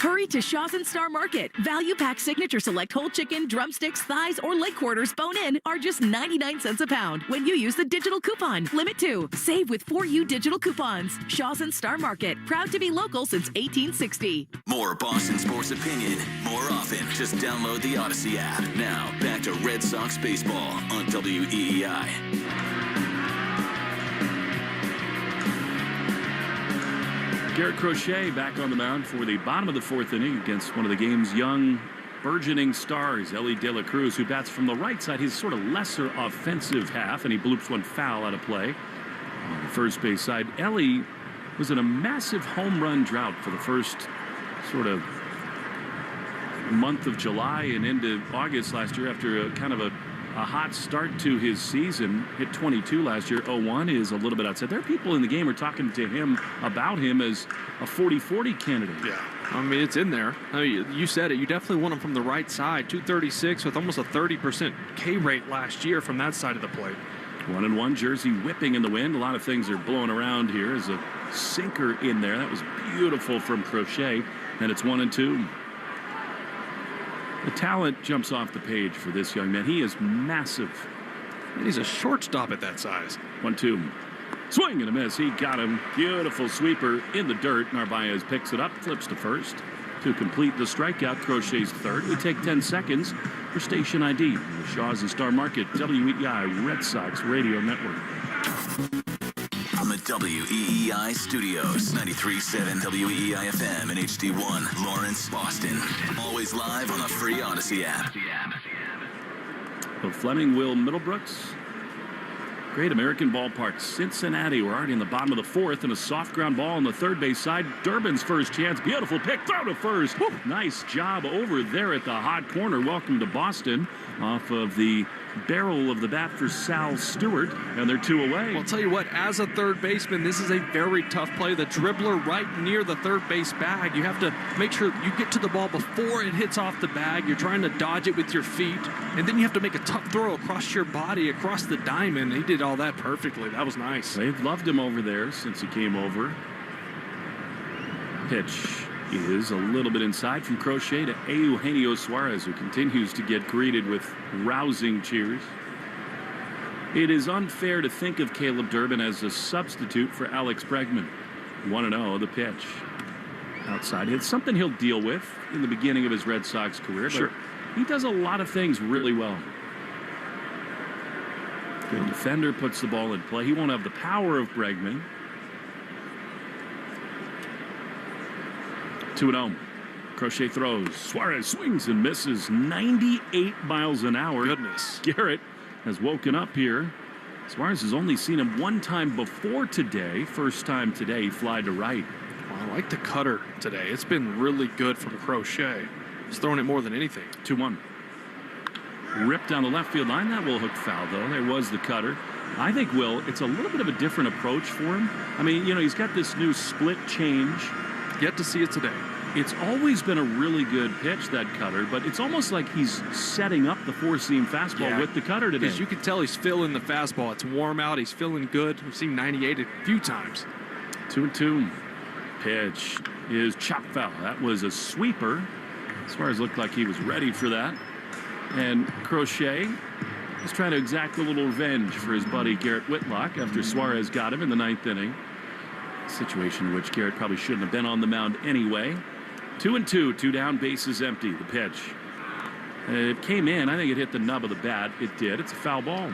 Hurry to Shaw's and Star Market. Value Pack Signature Select whole chicken, drumsticks, thighs, or leg quarters bone-in are just 99 cents a pound when you use the digital coupon. Limit 2. Save with 4U digital coupons. Shaw's and Star Market. Proud to be local since 1860. More Boston sports opinion, more often. Just download the Odyssey app. Now, back to Red Sox baseball on WEEI. Garrett Crochet back on the mound for the bottom of the fourth inning against one of the game's young, burgeoning stars, Ellie De La Cruz, who bats from the right side, his sort of lesser offensive half, and he bloops one foul out of play. On the first base side, Ellie was in a massive home run drought for the first sort of month of July and into August last year after a kind of a hot start to his season. Hit 22 last year. 0-1 is a little bit outside. There are people in the game who are talking to him about him as a 40-40 candidate. Yeah, I mean, it's in there. I mean, you said it. You definitely want him from the right side. 236 with almost a 30% K rate last year from that side of the plate. 1-1, Jersey whipping in the wind. A lot of things are blowing around here. There's a sinker in there. That was beautiful from Crochet. And it's 1-2. The talent jumps off the page for this young man. He is massive. And he's a shortstop at that size. 1-2. Swing and a miss. He got him. Beautiful sweeper in the dirt. Narvaez picks it up, flips to first. To complete the strikeout, Crochet's third. We take 10 seconds for station ID. The Shaw's and Star Market, WEEI Red Sox Radio Network. From the WEEI studios, 93.7 WEEI FM and HD1, Lawrence, Boston. Always live on the free Odyssey app. Well, Fleming, Will Middlebrooks. Great American Ballpark, Cincinnati. We're already in the bottom of the fourth, and a soft ground ball on the third base side. Durbin's first chance. Beautiful pick. Throw to first. Woo. Nice job over there at the hot corner. Welcome to Boston. Off of the barrel of the bat for Sal Stewart, and they're 2 away. Well, I'll tell you what, as a third baseman, this is a very tough play. The dribbler right near the third base bag. You have to make sure you get to the ball before it hits off the bag. You're trying to dodge it with your feet, and then you have to make a tough throw across your body, across the diamond. He did all that perfectly. That was nice. They've loved him over there since he came over. Pitch is a little bit inside from Crochet to Eugenio Suarez, who continues to get greeted with rousing cheers. It is unfair to think of Caleb Durbin as a substitute for Alex Bregman. 1-0, the pitch. Outside. It's something he'll deal with in the beginning of his Red Sox career. Sure. But he does a lot of things really well. Good defender, puts the ball in play. He won't have the power of Bregman. 2-0. Crochet throws. Suarez swings and misses. 98 miles an hour. Goodness. Garrett has woken up here. Suarez has only seen him one time before today. First time today, fly to right. Well, I like the cutter today. It's been really good from Crochet. He's throwing it more than anything. 2-1. Ripped down the left field line. That will hook foul, though. There was the cutter. I think, Will, it's a little bit of a different approach for him. I mean, you know, he's got this new split change. Yet to see it today. It's always been a really good pitch, that cutter, but it's almost like he's setting up the four-seam fastball with the cutter today. Because you can tell he's feeling the fastball. It's warm out. He's feeling good. We've seen 98 a few times. 2-2. Pitch is chop foul. That was a sweeper. Suarez looked like he was ready for that. And Crochet is trying to exact a little revenge for his buddy Garrett Whitlock after Suarez got him in the ninth inning. Situation in which Garrett probably shouldn't have been on the mound anyway. 2-2, 2 down, bases empty. The pitch. It came in. I think it hit the nub of the bat. It did. It's a foul ball.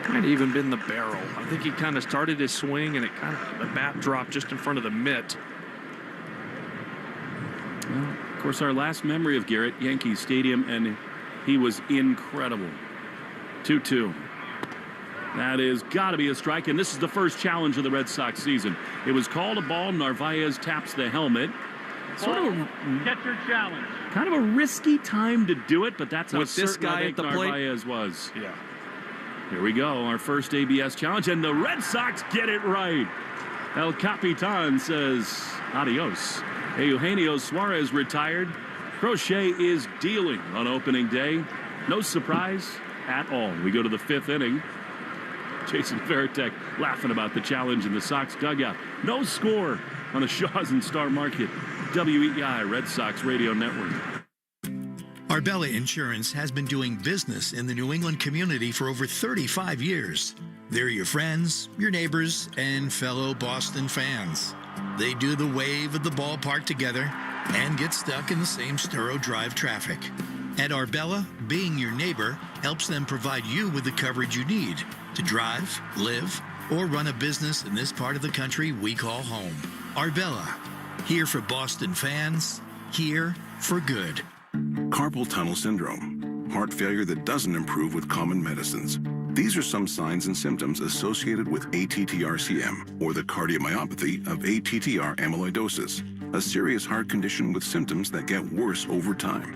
Might even been the barrel. I think he kind of started his swing and the bat dropped just in front of the mitt. Well, of course, our last memory of Garrett, Yankee Stadium, and he was incredible. 2-2. That is got to be a strike, and this is the first challenge of the Red Sox season. It was called a ball. Narvaez taps the helmet. Sort of a catcher challenge. Kind of a risky time to do it, but that's how with this guy at the Narvaez was. Yeah. Here we go, our first ABS challenge, and the Red Sox get it right. El Capitan says adios. Eugenio Suarez retired. Crochet is dealing on opening day. No surprise at all. We go to the fifth inning. Jason Veritek laughing about the challenge in the Sox dugout. No score. on the Shaw's and Star Market WEEI Red Sox Radio Network. Arbella Insurance has been doing business in the New England community for over 35 years. They're your friends, your neighbors, and fellow Boston fans. They do the wave at the ballpark together and get stuck in the same Sturo Drive traffic. At Arbella, being your neighbor helps them provide you with the coverage you need to drive, live, or run a business in this part of the country we call home. Arbella, here for Boston fans, here for good. Carpal tunnel syndrome, heart failure that doesn't improve with common medicines. These are some signs and symptoms associated with ATTR-CM, or the cardiomyopathy of ATTR amyloidosis, a serious heart condition with symptoms that get worse over time.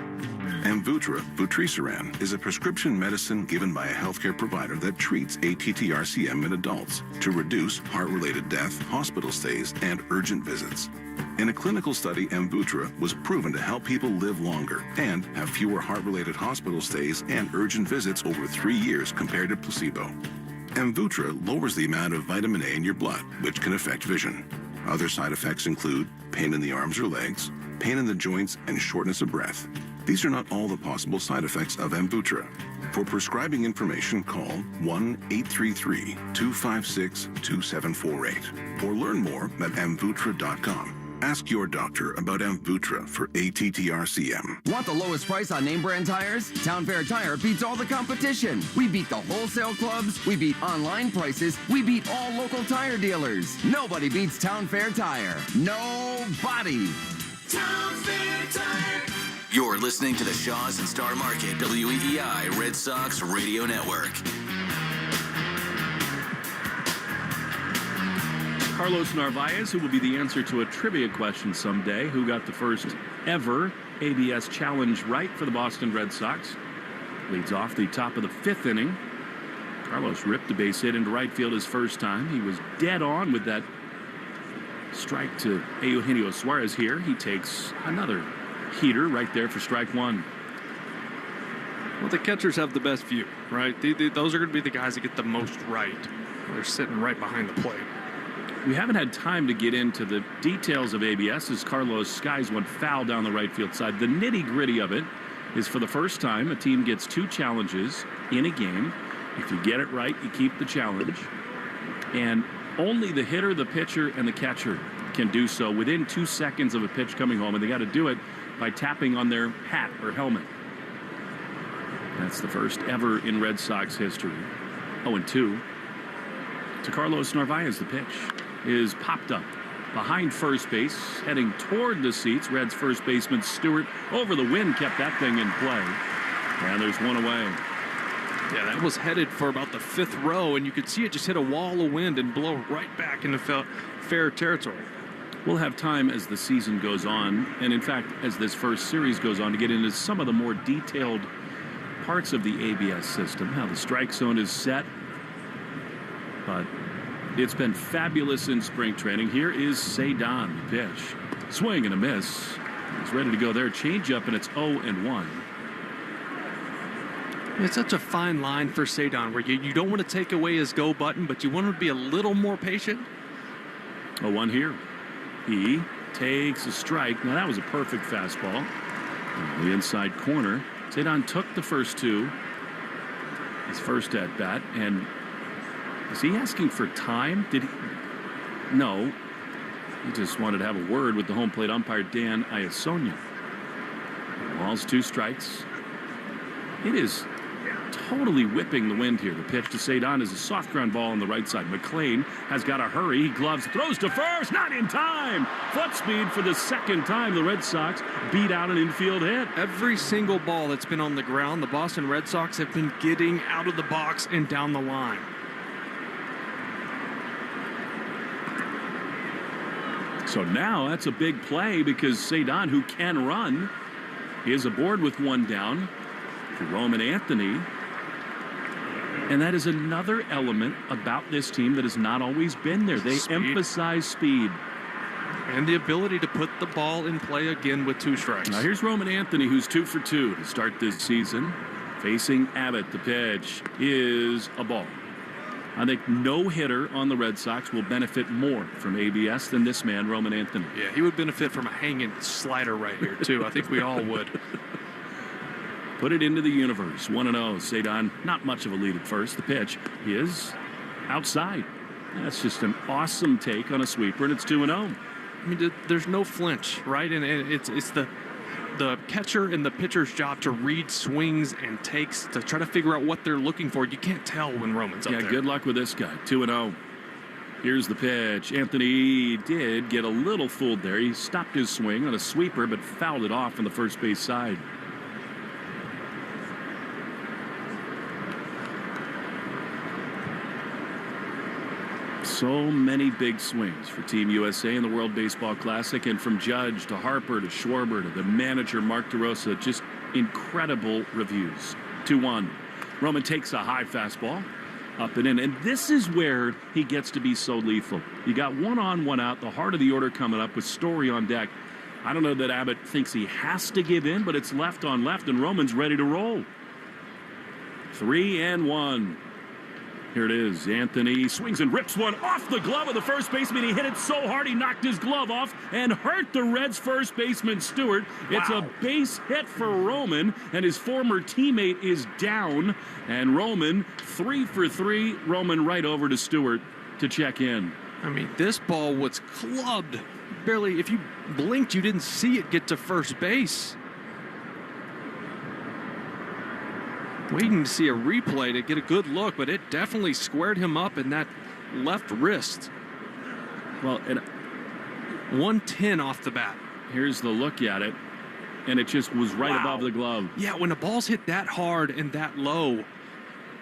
Amvuttra, vutrisiran, is a prescription medicine given by a healthcare provider that treats ATTR-CM in adults to reduce heart-related death, hospital stays, and urgent visits. In a clinical study, Amvuttra was proven to help people live longer and have fewer heart-related hospital stays and urgent visits over 3 years compared to placebo. Amvuttra lowers the amount of vitamin A in your blood, which can affect vision. Other side effects include pain in the arms or legs, pain in the joints, and shortness of breath. These are not all the possible side effects of Amvuttra. For prescribing information, call 1-833-256-2748 or learn more at amvuttra.com. Ask your doctor about Amvuttra for ATTR-CM. Want the lowest price on name brand tires? Town Fair Tire beats all the competition. We beat the wholesale clubs. We beat online prices. We beat all local tire dealers. Nobody beats Town Fair Tire. Nobody. Town Fair Tire. You're listening to the Shaw's and Star Market WEEI Red Sox Radio Network. Carlos Narvaez, who will be the answer to a trivia question someday, who got the first ever ABS challenge right for the Boston Red Sox, leads off the top of the 5th inning. Carlos ripped a base hit into right field his first time. He was dead on with that strike to Eugenio Suarez here. He takes another heater right there for strike one. Well, the catchers have the best view, right? Those are going to be the guys that get the most right. They're sitting right behind the plate. We haven't had time to get into the details of ABS as Carlos skies one foul down the right field side. The nitty-gritty of it is for the first time a team gets 2 challenges in a game. If you get it right, you keep the challenge. And only the hitter, the pitcher, and the catcher can do so within 2 seconds of a pitch coming home, and they got to do it by tapping on their hat or helmet. That's the first ever in Red Sox history. 0-2 to Carlos Narvaez. The pitch is popped up behind first base, heading toward the seats. Reds first baseman Stewart over the wind kept that thing in play. And there's one away. Yeah, that was headed for about the 5th row, and you could see it just hit a wall of wind and blow right back into fair territory. We'll have time as the season goes on, and in fact, as this first series goes on, to get into some of the more detailed parts of the ABS system, how the strike zone is set. But it's been fabulous in spring training. Here is Cedon, the pitch. Swing and a miss. He's ready to go there. Changeup, and it's 0-1. It's such a fine line for Cedon, where you don't want to take away his go button, but you want him to be a little more patient. 0-1 here. He takes a strike. Now, that was a perfect fastball. The inside corner. Cedon took the first 2. His first at bat, and is he asking for time? Did he? No. He just wanted to have a word with the home plate umpire, Dan Iasonia. Balls 2 strikes. It is totally whipping the wind here. The pitch to Cedon is a soft ground ball on the right side. McLean has got to hurry. He gloves, throws to first, not in time. Foot speed for the second time. The Red Sox beat out an infield hit. Every single ball that's been on the ground, the Boston Red Sox have been getting out of the box and down the line. So now that's a big play because Cedon, who can run, is aboard with 1 down for Roman Anthony. And that is another element about this team that has not always been there. They emphasize speed. And the ability to put the ball in play again with 2 strikes. Now here's Roman Anthony, who's 2 for 2 to start this season. Facing Abbott, the pitch is a ball. I think no hitter on the Red Sox will benefit more from ABS than this man, Roman Anthony. Yeah, he would benefit from a hanging slider right here, too. I think we all would. Put it into the universe. 1-0. Cedon, not much of a lead at first. The pitch is outside. That's just an awesome take on a sweeper, and it's 2-0. I mean, there's no flinch, right? And it's the catcher and the pitcher's job to read swings and takes to try to figure out what they're looking for. You can't tell when Roman's up there. Yeah, good luck with this guy. 2-0. Here's the pitch. Anthony did get a little fooled there. He stopped his swing on a sweeper, but fouled it off on the first base side. So many big swings for Team USA in the World Baseball Classic, and from Judge to Harper to Schwarber to the manager Mark DeRosa, just incredible reviews. 2-1. Roman takes a high fastball up and in, and this is where he gets to be so lethal. You got 1 on, 1 out, the heart of the order coming up with Story on deck. I don't know that Abbott thinks he has to give in, but it's left on left, and Roman's ready to roll. 3-1. Here it is. Anthony swings and rips one off the glove of the first baseman. He hit it so hard he knocked his glove off and hurt the Reds first baseman Stewart. It's a base hit for Roman, and his former teammate is down. And Roman, 3 for 3. Roman right over to Stewart to check in. I mean, this ball was clubbed. Barely, if you blinked, you didn't see it get to first base. Waiting to see a replay to get a good look, but it definitely squared him up in that left wrist. Well, 110 off the bat. Here's the look at it, and it just was right above the glove. Yeah, when the ball's hit that hard and that low,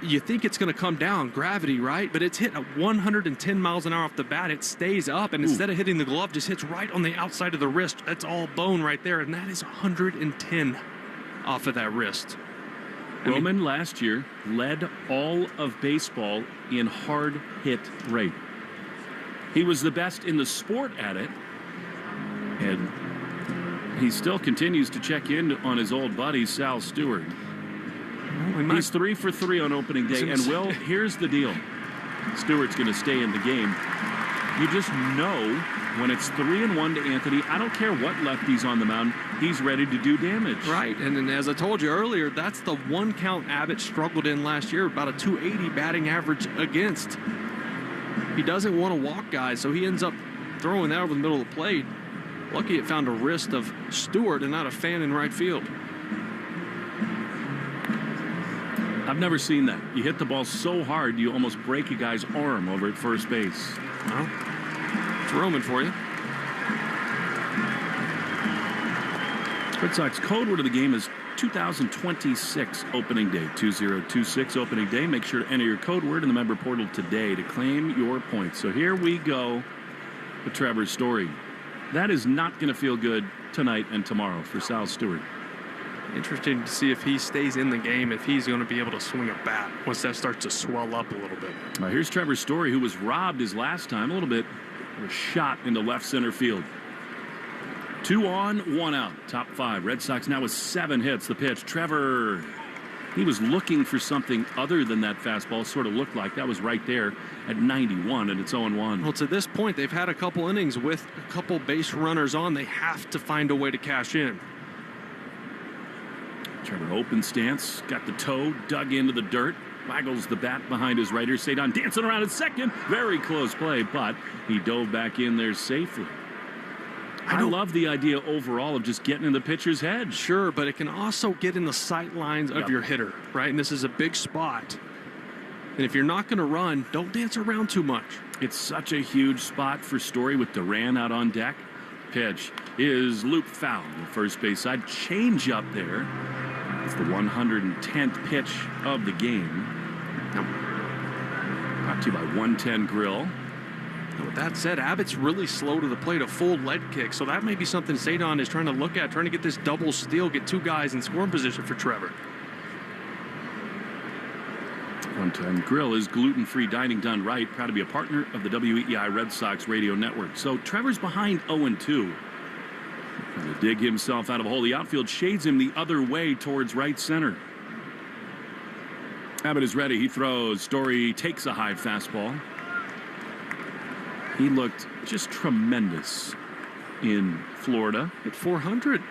you think it's going to come down, gravity, right? But it's hit at 110 miles an hour off the bat. It stays up, and instead of hitting the glove, just hits right on the outside of the wrist. That's all bone right there, and that is 110 off of that wrist. Roman last year led all of baseball in hard hit rate. He was the best in the sport at it, and he still continues to check in on his old buddy Sal Stewart. He's 3 for 3 on opening day, and here's the deal. Stewart's going to stay in the game. You just know when it's 3-1 to Anthony, I don't care what lefty's on the mound, he's ready to do damage. Right, and then as I told you earlier, that's the one count Abbott struggled in last year, about a 280 batting average against. He doesn't want to walk guys, so he ends up throwing that over the middle of the plate. Lucky it found a wrist of Stewart and not a fan in right field. I've never seen that. You hit the ball so hard, you almost break a guy's arm over at first base. Well, it's Roman for you. Red Sox code word of the game is 2026 opening day. 2026 opening day. Make sure to enter your code word in the member portal today to claim your points. So here we go with Trevor's Story. That is not going to feel good tonight and tomorrow for Sal Stewart. Interesting to see if he stays in the game, if he's going to be able to swing a bat once that starts to swell up a little bit. Here's Trevor's Story, who was robbed his last time a little bit. A shot into left center field. 2 on, 1 out. Top 5. Red Sox now with 7 hits. The pitch. Trevor, he was looking for something other than that fastball. Sort of looked like that was right there at 91, and it's 0-1. Well, to this point, they've had a couple innings with a couple base runners on. They have to find a way to cash in. Trevor open stance, got the toe dug into the dirt, waggles the bat behind his right ear. Cedon dancing around at second. Very close play, but he dove back in there safely. I love the idea overall of just getting in the pitcher's head. Sure, but it can also get in the sight lines of your hitter, right? And this is a big spot. And if you're not going to run, don't dance around too much. It's such a huge spot for Story with Duran out on deck. Pitch is loop foul on the first base side. Change up there. It's the 110th pitch of the game. Brought to you by 110 Grill. And with that said, Abbott's really slow to the plate, a full lead kick. So that may be something Cedon is trying to look at, trying to get this double steal, get 2 guys in scoring position for Trevor. 110 Grill is gluten-free dining done right. Proud to be a partner of the WEEI Red Sox radio network. So Trevor's behind 0-2. Trying to dig himself out of a hole. The outfield shades him the other way towards right center. Abbott is ready. He throws. Story takes a high fastball. He looked just tremendous in Florida. At 400.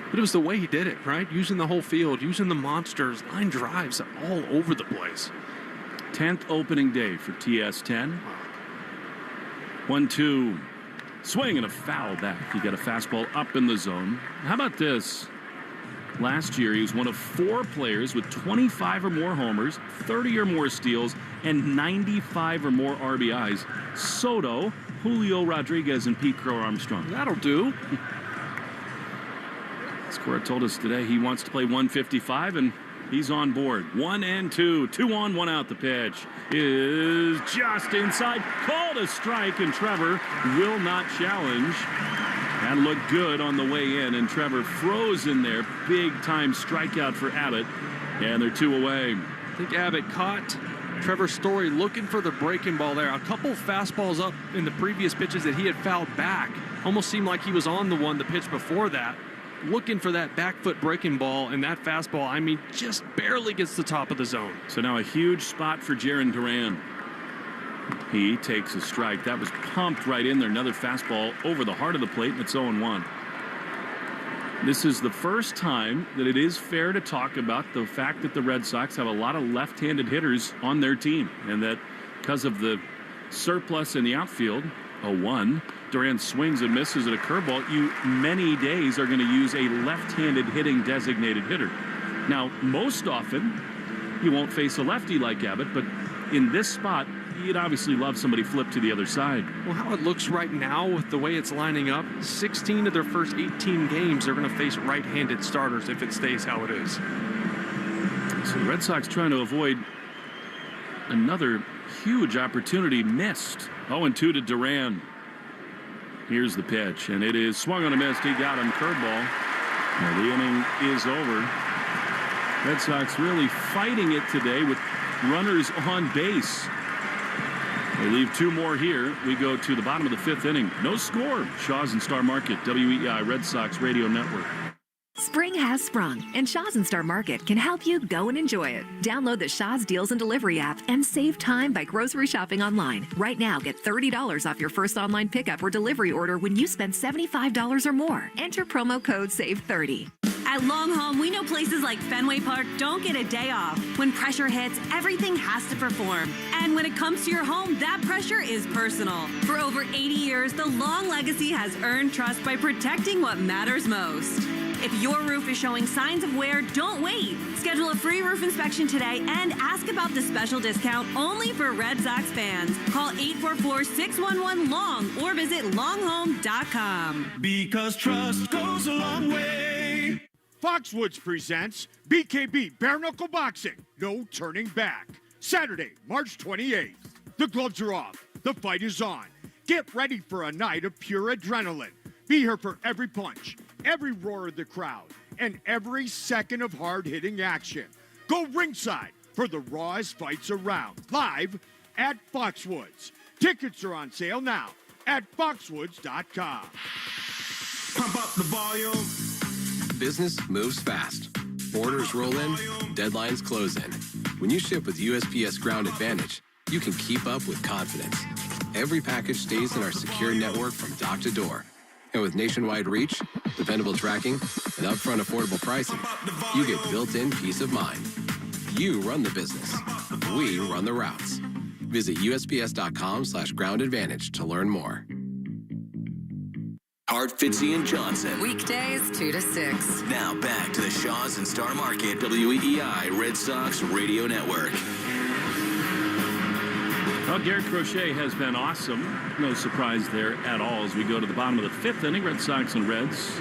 But it was the way he did it, right? Using the whole field, using the monsters, line drives all over the place. 10th opening day for TS10. 1-2. Swing and a foul back. You got a fastball up in the zone. How about this? Last year, he was one of 4 players with 25 or more homers, 30 or more steals, and 95 or more RBIs. Soto, Julio Rodriguez, and Pete Crow Armstrong. That'll do. Scorer told us today he wants to play 155, and he's on board. 1-2. 2 on, 1 out. The pitch is just inside. Called a strike, and Trevor will not challenge. That looked good on the way in, and Trevor froze in there. Big-time strikeout for Abbott, and they're 2 away. I think Abbott caught Trevor Story looking for the breaking ball there. A couple fastballs up in the previous pitches that he had fouled back. Almost seemed like he was on the pitch before that. Looking for that back foot breaking ball, and that fastball, I mean, just barely gets the top of the zone. So now a huge spot for Jarren Duran. He takes a strike. That was pumped right in there. Another fastball over the heart of the plate, and it's 0-1. This is the first time that it is fair to talk about the fact that the Red Sox have a lot of left-handed hitters on their team, and that because of the surplus in the outfield, 0-1, Duran swings and misses at a curveball. You many days are going to use a left-handed hitting designated hitter. Now, most often, you won't face a lefty like Abbott, but in this spot, you'd obviously love somebody flip to the other side. Well, how it looks right now with the way it's lining up, 16 of their first 18 games, they're going to face right-handed starters if it stays how it is. So the Red Sox trying to avoid another huge opportunity missed. 0-2 to Duran. Here's the pitch, and it is swung on a miss. He got him, curveball. And the inning is over. Red Sox really fighting it today with runners on base. They leave 2 more here. We go to the bottom of the 5th inning. No score. Shaw's and Star Market, WEEI Red Sox Radio Network. Spring has sprung, and Shaw's and Star Market can help you go and enjoy it. Download the Shaw's Deals and Delivery app and save time by grocery shopping online. Right now, get $30 off your first online pickup or delivery order when you spend $75 or more. Enter promo code SAVE30. At Long Home, we know places like Fenway Park don't get a day off. When pressure hits, everything has to perform. And when it comes to your home, that pressure is personal. For over 80 years, the Long legacy has earned trust by protecting what matters most. If your roof is showing signs of wear, don't wait. Schedule a free roof inspection today and ask about the special discount only for Red Sox fans. Call 844-611-LONG or visit longhome.com. Because trust goes a long way. Foxwoods presents BKB Bare Knuckle Boxing. No turning back. Saturday, March 28th. The gloves are off. The fight is on. Get ready for a night of pure adrenaline. Be here for every punch, every roar of the crowd, and every second of hard-hitting action. Go ringside for the rawest fights around. Live at Foxwoods. Tickets are on sale now at foxwoods.com. Pump up the volume. Business moves fast. Orders roll in, deadlines close in. When you ship with USPS Ground Advantage, you can keep up with confidence. Every package stays in our secure network from dock to door. And with nationwide reach, dependable tracking, and upfront affordable pricing, you get built-in peace of mind. You run the business. We run the routes. Visit USPS.com/Ground Advantage to learn more. Hart, Fitzy, and Johnson. Weekdays 2 to 6. Now back to the Shaw's and Star Market, WEEI Red Sox Radio Network. Well, Garrett Crochet has been awesome. No surprise there at all as we go to the bottom of the 5th inning. Red Sox and Reds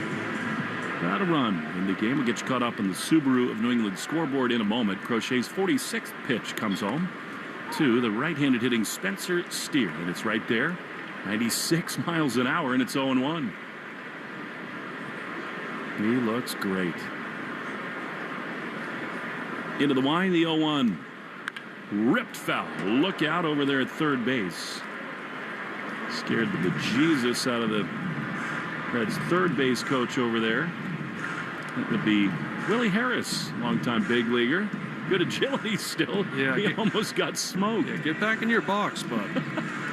got a run in the game. We'll get you caught up on the Subaru of New England scoreboard in a moment. Crochet's 46th pitch comes home to the right-handed hitting Spencer Steer. And it's right there. 96 miles an hour, and it's 0-1. He looks great. Into the wind, the 0-1. Ripped foul. Look out over there at third base. Scared the bejesus out of the Reds' third base coach over there. That would be Willie Harris, longtime big leaguer. Good agility still. Yeah, he almost got smoked. Yeah, get back in your box, bud.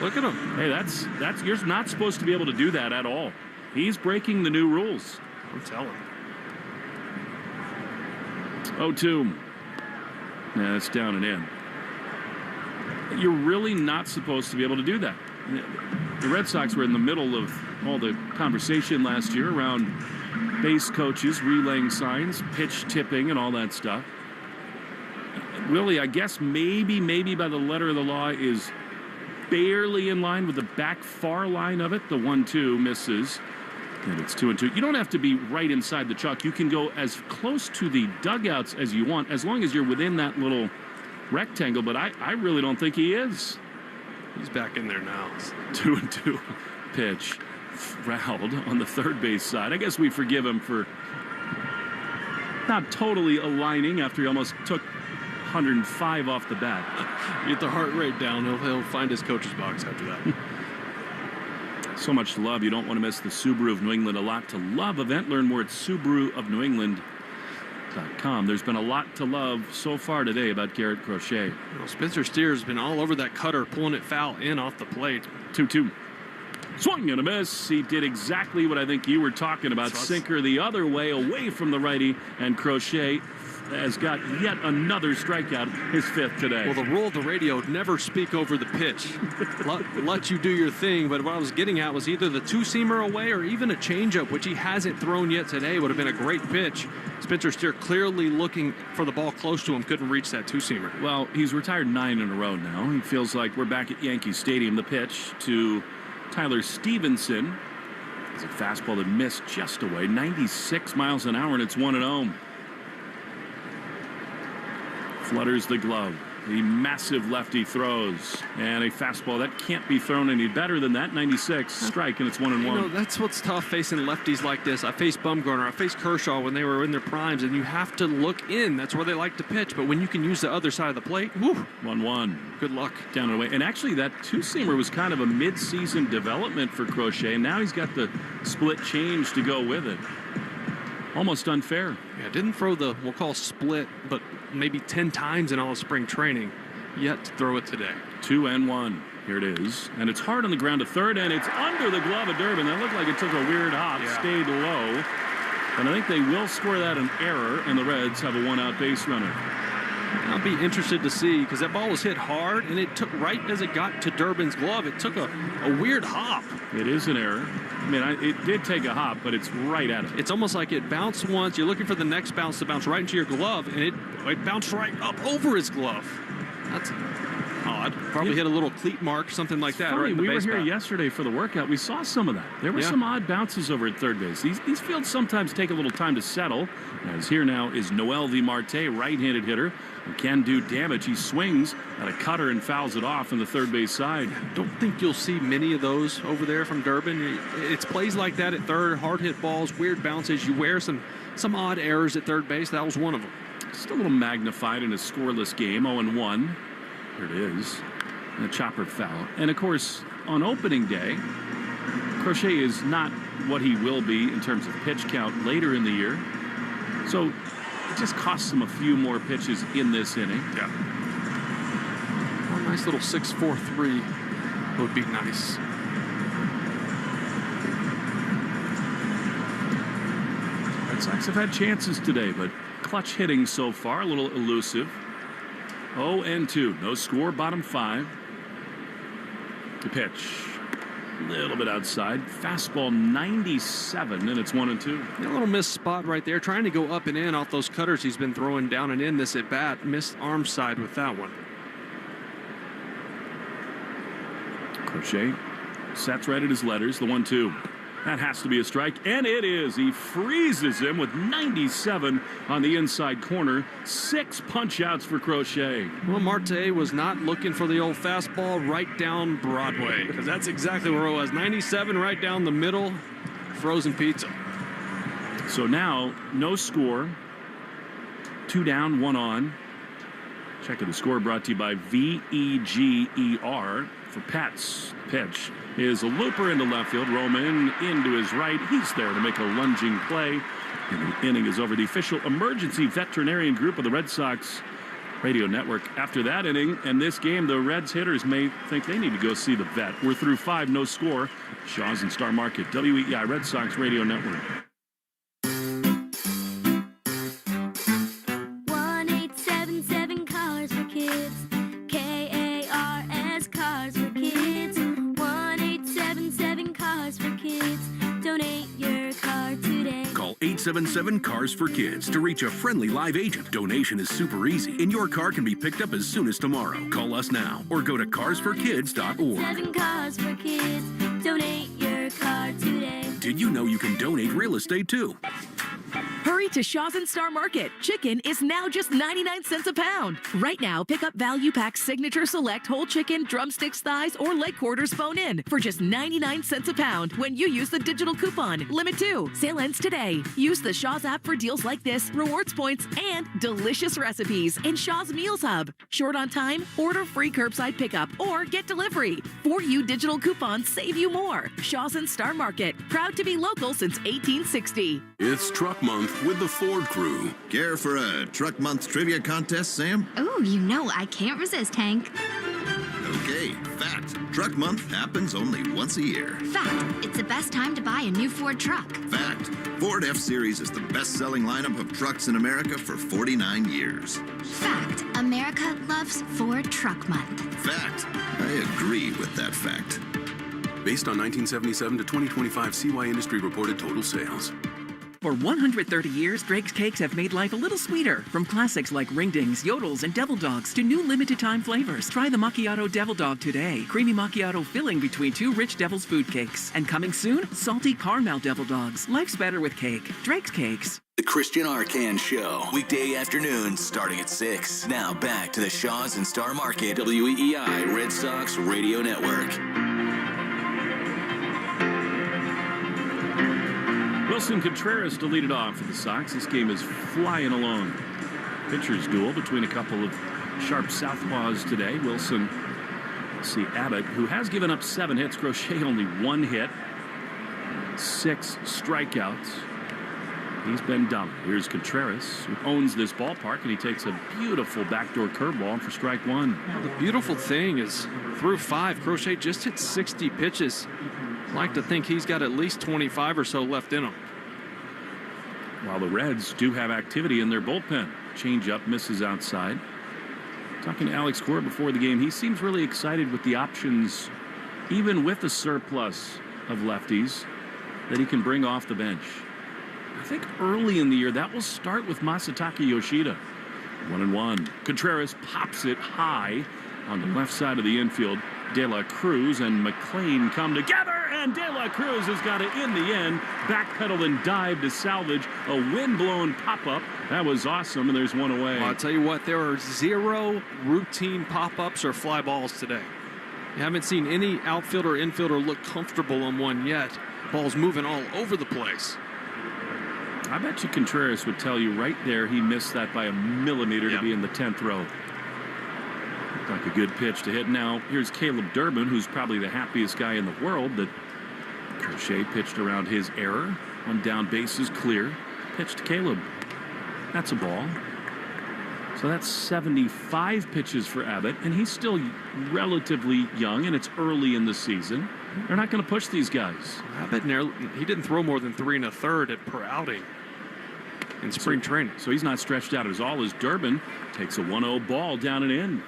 Look at him. Hey, that's you're not supposed to be able to do that at all. He's breaking the new rules. I'm telling. 0-2. Yeah, that's down and in. You're really not supposed to be able to do that. The Red Sox were in the middle of all the conversation last year around base coaches relaying signs, pitch tipping, and all that stuff. Willie, I guess maybe by the letter of the law is barely in line with the back far line of it. The 1-2 misses. And it's 2-2. You don't have to be right inside the chalk. You can go as close to the dugouts as you want, as long as you're within that little rectangle. But I really don't think he is. He's back in there now. 2-2 pitch. Fouled on the third base side. I guess we forgive him for not totally aligning after he almost took 105 off the bat. Get the heart rate down. He'll find his coach's box after that. So much to love. You don't want to miss the Subaru of New England A Lot to Love event. Learn more at SubaruofNewEngland.com. There's been a lot to love so far today about Garrett Crochet. Well, Spencer Steer's been all over that cutter, pulling it foul in off the plate. 2-2. Swing and a miss. He did exactly what I think you were talking about. Sinker the other way, away from the righty, and Crochet has got yet another strikeout, his fifth today. Well, the rule of the radio, never speak over the pitch. let you do your thing, but what I was getting at was either the two-seamer away or even a changeup, which he hasn't thrown yet today. Would have been a great pitch. Spencer Steer clearly looking for the ball close to him, couldn't reach that two-seamer. Well, he's retired 9 in a row now. He feels like we're back at Yankee Stadium. The pitch to Tyler Stevenson. It's a fastball that missed just away, 96 miles an hour, and it's 1-0. Flutters the glove. The massive lefty throws. And a fastball that can't be thrown any better than that. 96 strike, and it's 1-1. You know, that's what's tough facing lefties like this. I faced Bumgarner. I faced Kershaw when they were in their primes, and you have to look in. That's where they like to pitch. But when you can use the other side of the plate, whew. 1-1. Good luck. Down and away. And actually, that two-seamer was kind of a mid-season development for Crochet. And now he's got the split change to go with it. Almost unfair. Yeah, didn't throw the, we'll call split, but maybe 10 times in all of spring training. Yet to throw it today. 2-1. Here it is. And it's hard on the ground to third, and it's under the glove of Durbin. That looked like it took a weird hop, stayed low. And I think they will score that an error, and the Reds have a one-out base runner. I'll be interested to see, because that ball was hit hard, and it took right as it got to Durbin's glove. It took a weird hop. It is an error. I mean, it did take a hop, but it's right at it. It's almost like it bounced once. You're looking for the next bounce to bounce right into your glove, and it bounced right up over his glove. That's odd. Probably hit a little cleat mark, something like that. Funny, right in the we were base here path. yesterday for the workout. We saw some of that. There were some odd bounces over at third base. These fields sometimes take a little time to settle. As here now is Noel V. Marte, right-handed hitter, who can do damage. He swings at a cutter and fouls it off in the third base side. Don't think you'll see many of those over there from Durbin. It's plays like that at third, hard hit balls, weird bounces. You wear some odd errors at third base. That was one of them. Just a little magnified in a scoreless game, 0-1. Here it is. And a chopper foul. And of course, on opening day, Crochet is not what he will be in terms of pitch count later in the year. So it just costs him a few more pitches in this inning. Yeah. Well, a nice little 6-4-3 would be nice. Red Sox have had chances today, but clutch hitting so far, a little elusive. 0-2. No score, bottom 5. The pitch. A little bit outside. Fastball 97, and it's 1-2. A little missed spot right there. Trying to go up and in off those cutters he's been throwing down and in this at bat. Missed arm side with that one. Crochet sets right at his letters. The 1-2. That has to be a strike, and it is. He freezes him with 97 on the inside corner. 6 punch-outs for Crochet. Well, Marte was not looking for the old fastball right down Broadway, because that's exactly where it was. 97 right down the middle. Frozen pizza. So now, no score. 2 down, 1 on. Check of the score brought to you by VEGER for Pets. Pitch is a looper into left field. Roman into his right. He's there to make a lunging play. And the inning is over. The official emergency veterinarian group of the Red Sox Radio Network. After that inning and this game, the Reds hitters may think they need to go see the vet. We're through 5, no score. Shaw's and Star Market, WEEI Red Sox Radio Network. 1877 Cars for Kids. KARS Cars for Kids. 1877 Cars for Kids. Donate your car today. Call 877 Cars for Kids to reach a friendly live agent. Donation is super easy, and your car can be picked up as soon as tomorrow. Call us now or go to carsforkids.org. 7 Cars for Kids. Donate your car today. Did you know you can donate real estate too? Hurry to Shaw's and Star Market. Chicken is now just 99 cents a pound. Right now, pick up Value Pack Signature Select Whole Chicken, Drumsticks, Thighs, or Leg Quarters Bone-In for just 99 cents a pound when you use the digital coupon. Limit 2. Sale ends today. Use the Shaw's app for deals like this, rewards points, and delicious recipes in Shaw's Meals Hub. Short on time? Order free curbside pickup or get delivery. For You digital coupons save you more. Shaw's and Star Market. Proud to be local since 1860. It's Truck Month with the Ford Crew. Care for a Truck Month trivia contest, Sam? Ooh, you know I can't resist, Hank. Okay, fact. Truck Month happens only once a year. Fact, it's the best time to buy a new Ford truck. Fact. Ford F-Series is the best-selling lineup of trucks in America for 49 years. Fact, America loves Ford Truck Month. Fact. I agree with that fact. Based on 1977 to 2025 CY Industry reported total sales. For 130 years, Drake's Cakes have made life a little sweeter. From classics like Ringdings, Yodels, and Devil Dogs to new limited-time flavors. Try the Macchiato Devil Dog today. Creamy macchiato filling between 2 rich Devil's Food Cakes. And coming soon, salty caramel Devil Dogs. Life's better with cake. Drake's Cakes. The Christian Arcan Show, weekday afternoons starting at 6. Now back to the Shaw's and Star Market, WEEI Red Sox Radio Network. Wilson Contreras to lead it off for the Sox. This game is flying along. Pitchers duel between a couple of sharp southpaws today. Wilson, see Abbott, who has given up 7 hits. Crochet only 1 hit. 6 strikeouts. He's been dominant. Here's Contreras, who owns this ballpark, and he takes a beautiful backdoor curveball for strike 1. Well, the beautiful thing is, through 5, Crochet just hit 60 pitches. I'd like to think he's got at least 25 or so left in him. While the Reds do have activity in their bullpen. Changeup misses outside. Talking to Alex Cora before the game, he seems really excited with the options, even with a surplus of lefties, that he can bring off the bench. I think early in the year, that will start with Masataka Yoshida. 1-1. Contreras pops it high on the left side of the infield. De La Cruz and McLean come together, and De La Cruz has got it in the end. Backpedal and dive to salvage a wind-blown pop-up. That was awesome, and there's one away. Well, I'll tell you what, there are 0 routine pop-ups or fly balls today. You haven't seen any outfielder or infielder look comfortable on one yet. Ball's moving all over the place. I bet you Contreras would tell you right there he missed that by a millimeter to be in the 10th row. Like a good pitch to hit. Now, here's Caleb Durbin, who's probably the happiest guy in the world that Crochet pitched around his error. 1 down, base is clear. Pitch to Caleb. That's a ball. So that's 75 pitches for Abbott, and he's still relatively young, and it's early in the season. They're not going to push these guys. Abbott, he didn't throw more than 3 1/3 per outing in spring training. So he's not stretched out at all as Durbin takes a 1-0 ball down and in.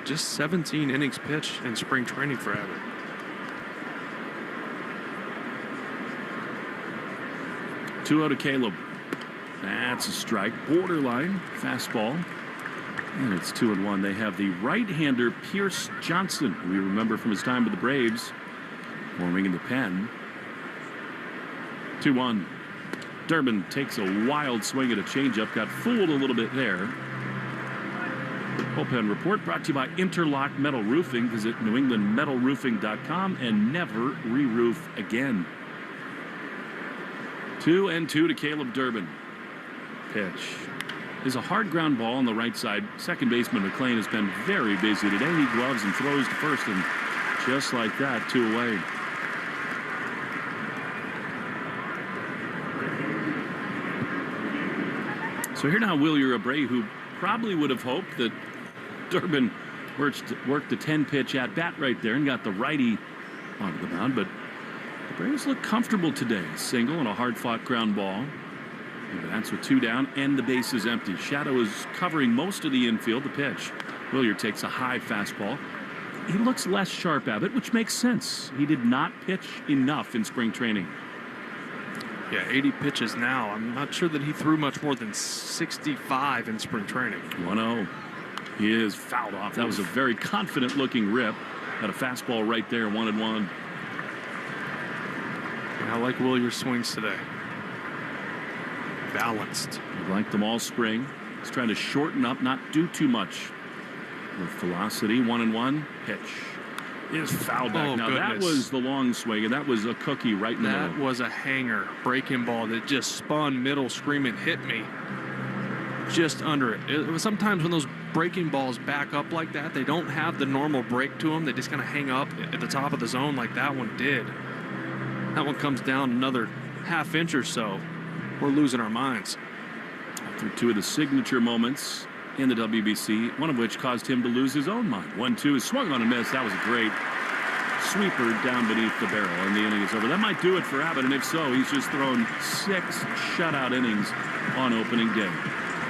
Just 17 innings pitched in spring training for Abbott. To Caleb. That's a strike. Borderline fastball. And it's 2-1. They have the right-hander Pierce Johnson, who we remember from his time with the Braves, warming in the pen. 2-1. Durbin takes a wild swing at a changeup. Got fooled a little bit there. Bullpen report brought to you by Interlock Metal Roofing. Visit NewEnglandMetalRoofing.com and never re-roof again. 2-2 to Caleb Durbin. Pitch is a hard ground ball on the right side. Second baseman McLean has been very busy today. He gloves and throws to first, and just like that, 2 away. So here now, Wilyer Abreu, who probably would have hoped that Durbin worked a 10-pitch at-bat right there and got the righty onto the mound, but the Braves look comfortable today. Single and a hard-fought ground ball. That's with 2 down and the base is empty. Shadow is covering most of the infield. The pitch. Williard takes a high fastball. He looks less sharp, Abbott, which makes sense. He did not pitch enough in spring training. Yeah, 80 pitches now. I'm not sure that he threw much more than 65 in spring training. 1-0. He is fouled off. That was a very confident-looking rip. Got a fastball right there, 1-1. I like Williard's swings today. Balanced. He liked them all spring. He's trying to shorten up, not do too much with velocity. 1-1. Pitch is fouled back. Now goodness. That was the long swing, and that was a cookie right in the middle. That was a hanger breaking ball that just spun middle, screaming, hit me just under it. Sometimes when those breaking balls back up like that, they don't have the normal break to them. They just kind of hang up at the top of the zone like that one did. That one comes down another half inch or so. We're losing our minds. After 2 of the signature moments in the WBC, one of which caused him to lose his own mind. 1-2 is swung on and missed. That was a great sweeper down beneath the barrel, and the inning is over. That might do it for Abbott, and if so, he's just thrown 6 shutout innings on opening day.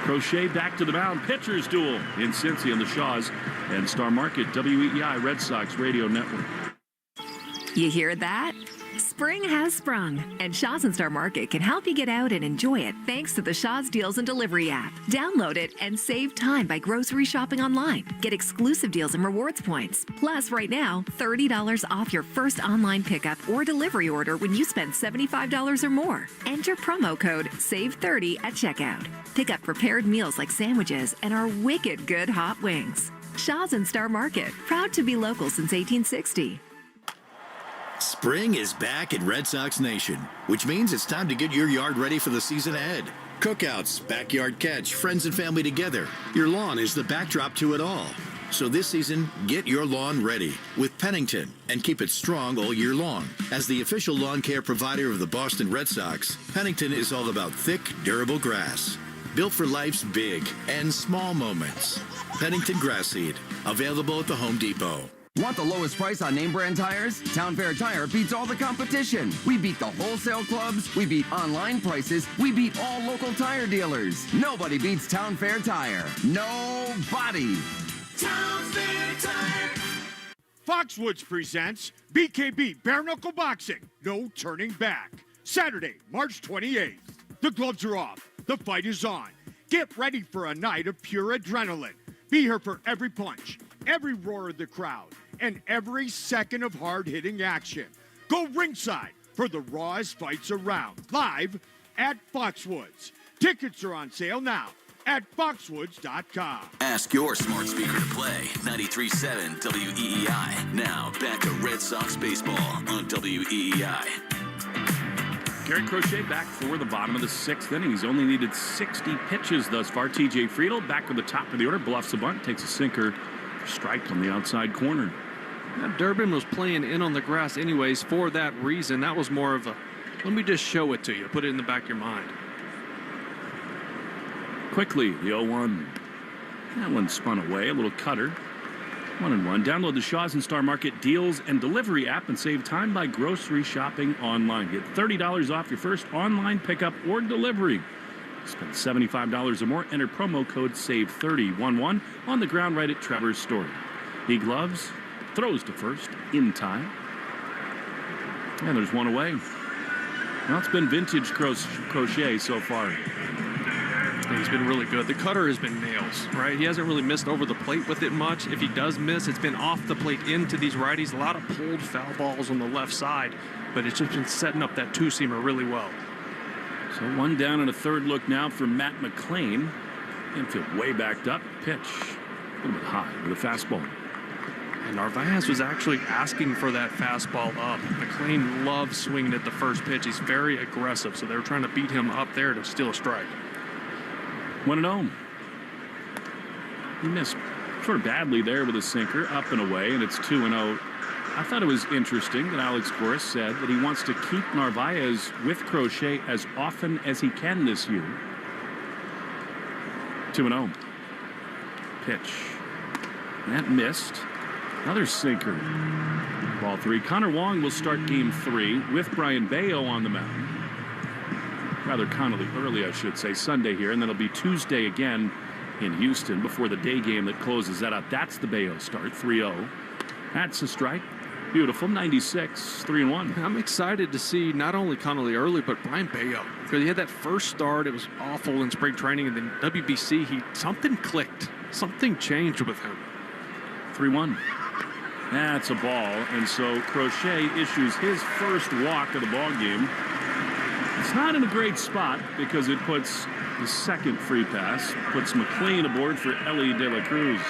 Crochet back to the mound. Pitchers duel in Cincy on the Shaws and Star Market WEEI Red Sox Radio Network. You hear that? Spring has sprung, and Shaw's and Star Market can help you get out and enjoy it thanks to the Shaw's Deals and Delivery app. Download it and save time by grocery shopping online. Get exclusive deals and rewards points. Plus, right now, $30 off your first online pickup or delivery order when you spend $75 or more. Enter promo code SAVE30 at checkout. Pick up prepared meals like sandwiches and our wicked good hot wings. Shaw's and Star Market, proud to be local since 1860. Spring is back in Red Sox Nation, which means it's time to get your yard ready for the season ahead. Cookouts, backyard catch, friends and family together. Your lawn is the backdrop to it all. So this season, get your lawn ready with Pennington and keep it strong all year long. As the official lawn care provider of the Boston Red Sox, Pennington is all about thick, durable grass. Built for life's big and small moments. Pennington Grass Seed, available at the Home Depot. Want the lowest price on name brand tires? Town Fair Tire beats all the competition. We beat the wholesale clubs. We beat online prices. We beat all local tire dealers. Nobody beats Town Fair Tire. Nobody. Town Fair Tire. Foxwoods presents BKB Bare Knuckle Boxing. No turning back. Saturday, March 28th. The gloves are off. The fight is on. Get ready for a night of pure adrenaline. Be here for every punch, every roar of the crowd, and every second of hard-hitting action. Go ringside for the rawest fights around, live at Foxwoods. Tickets are on sale now at foxwoods.com. Ask your smart speaker to play 93.7 WEEI. Now back to Red Sox baseball on WEEI. Garrett Crochet back for the bottom of the 6th inning. He's only needed 60 pitches thus far. TJ Friedel back to the top of the order. Bluffs a bunt, takes a sinker. Strike on the outside corner. Durbin was playing in on the grass anyways for that reason. That was more of a, let me just show it to you. Put it in the back of your mind. Quickly, the 0-1. That one spun away. A little cutter. 1-1. Download the Shaw's and Star Market Deals and Delivery app and save time by grocery shopping online. Get $30 off your first online pickup or delivery. Spend $75 or more. Enter promo code SAVE3011 on the ground right at Trevor's Story. He gloves, throws to first in time. And there's one away. Well, it's been vintage Crochet so far. He's been really good. The cutter has been nails, right? He hasn't really missed over the plate with it much. If he does miss, it's been off the plate into these righties. A lot of pulled foul balls on the left side, but it's just been setting up that two-seamer really well. So one down and a third look now for Matt McLean. Infield way backed up. Pitch a little bit high with a fastball. And Narvaez was actually asking for that fastball up. McLean loves swinging at the first pitch. He's very aggressive, so they were trying to beat him up there to steal a strike. 1-0. He missed sort of badly there with a sinker, up and away, and it's 2-0. I thought it was interesting that Alex Boris said that he wants to keep Narvaez with Crochet as often as he can this year. 2-0. pitch. That missed. Another sinker. Ball 3. Connor Wong will start game 3 with Brian Bayo on the mound. Rather Connolly early, I should say, Sunday here, and then it'll be Tuesday again in Houston before the day game that closes that up. That's the Bayo start, 3-0. That's a strike. Beautiful, 96, 3-1. I'm excited to see not only Connolly early, but Brian Bayo. Because he had that first start, it was awful in spring training, and then WBC, something clicked. Something changed with him. 3-1. That's a ball, and so Crochet issues his first walk of the ball game. It's not in a great spot because it puts the second free pass, puts McLean aboard for Ellie De La Cruz.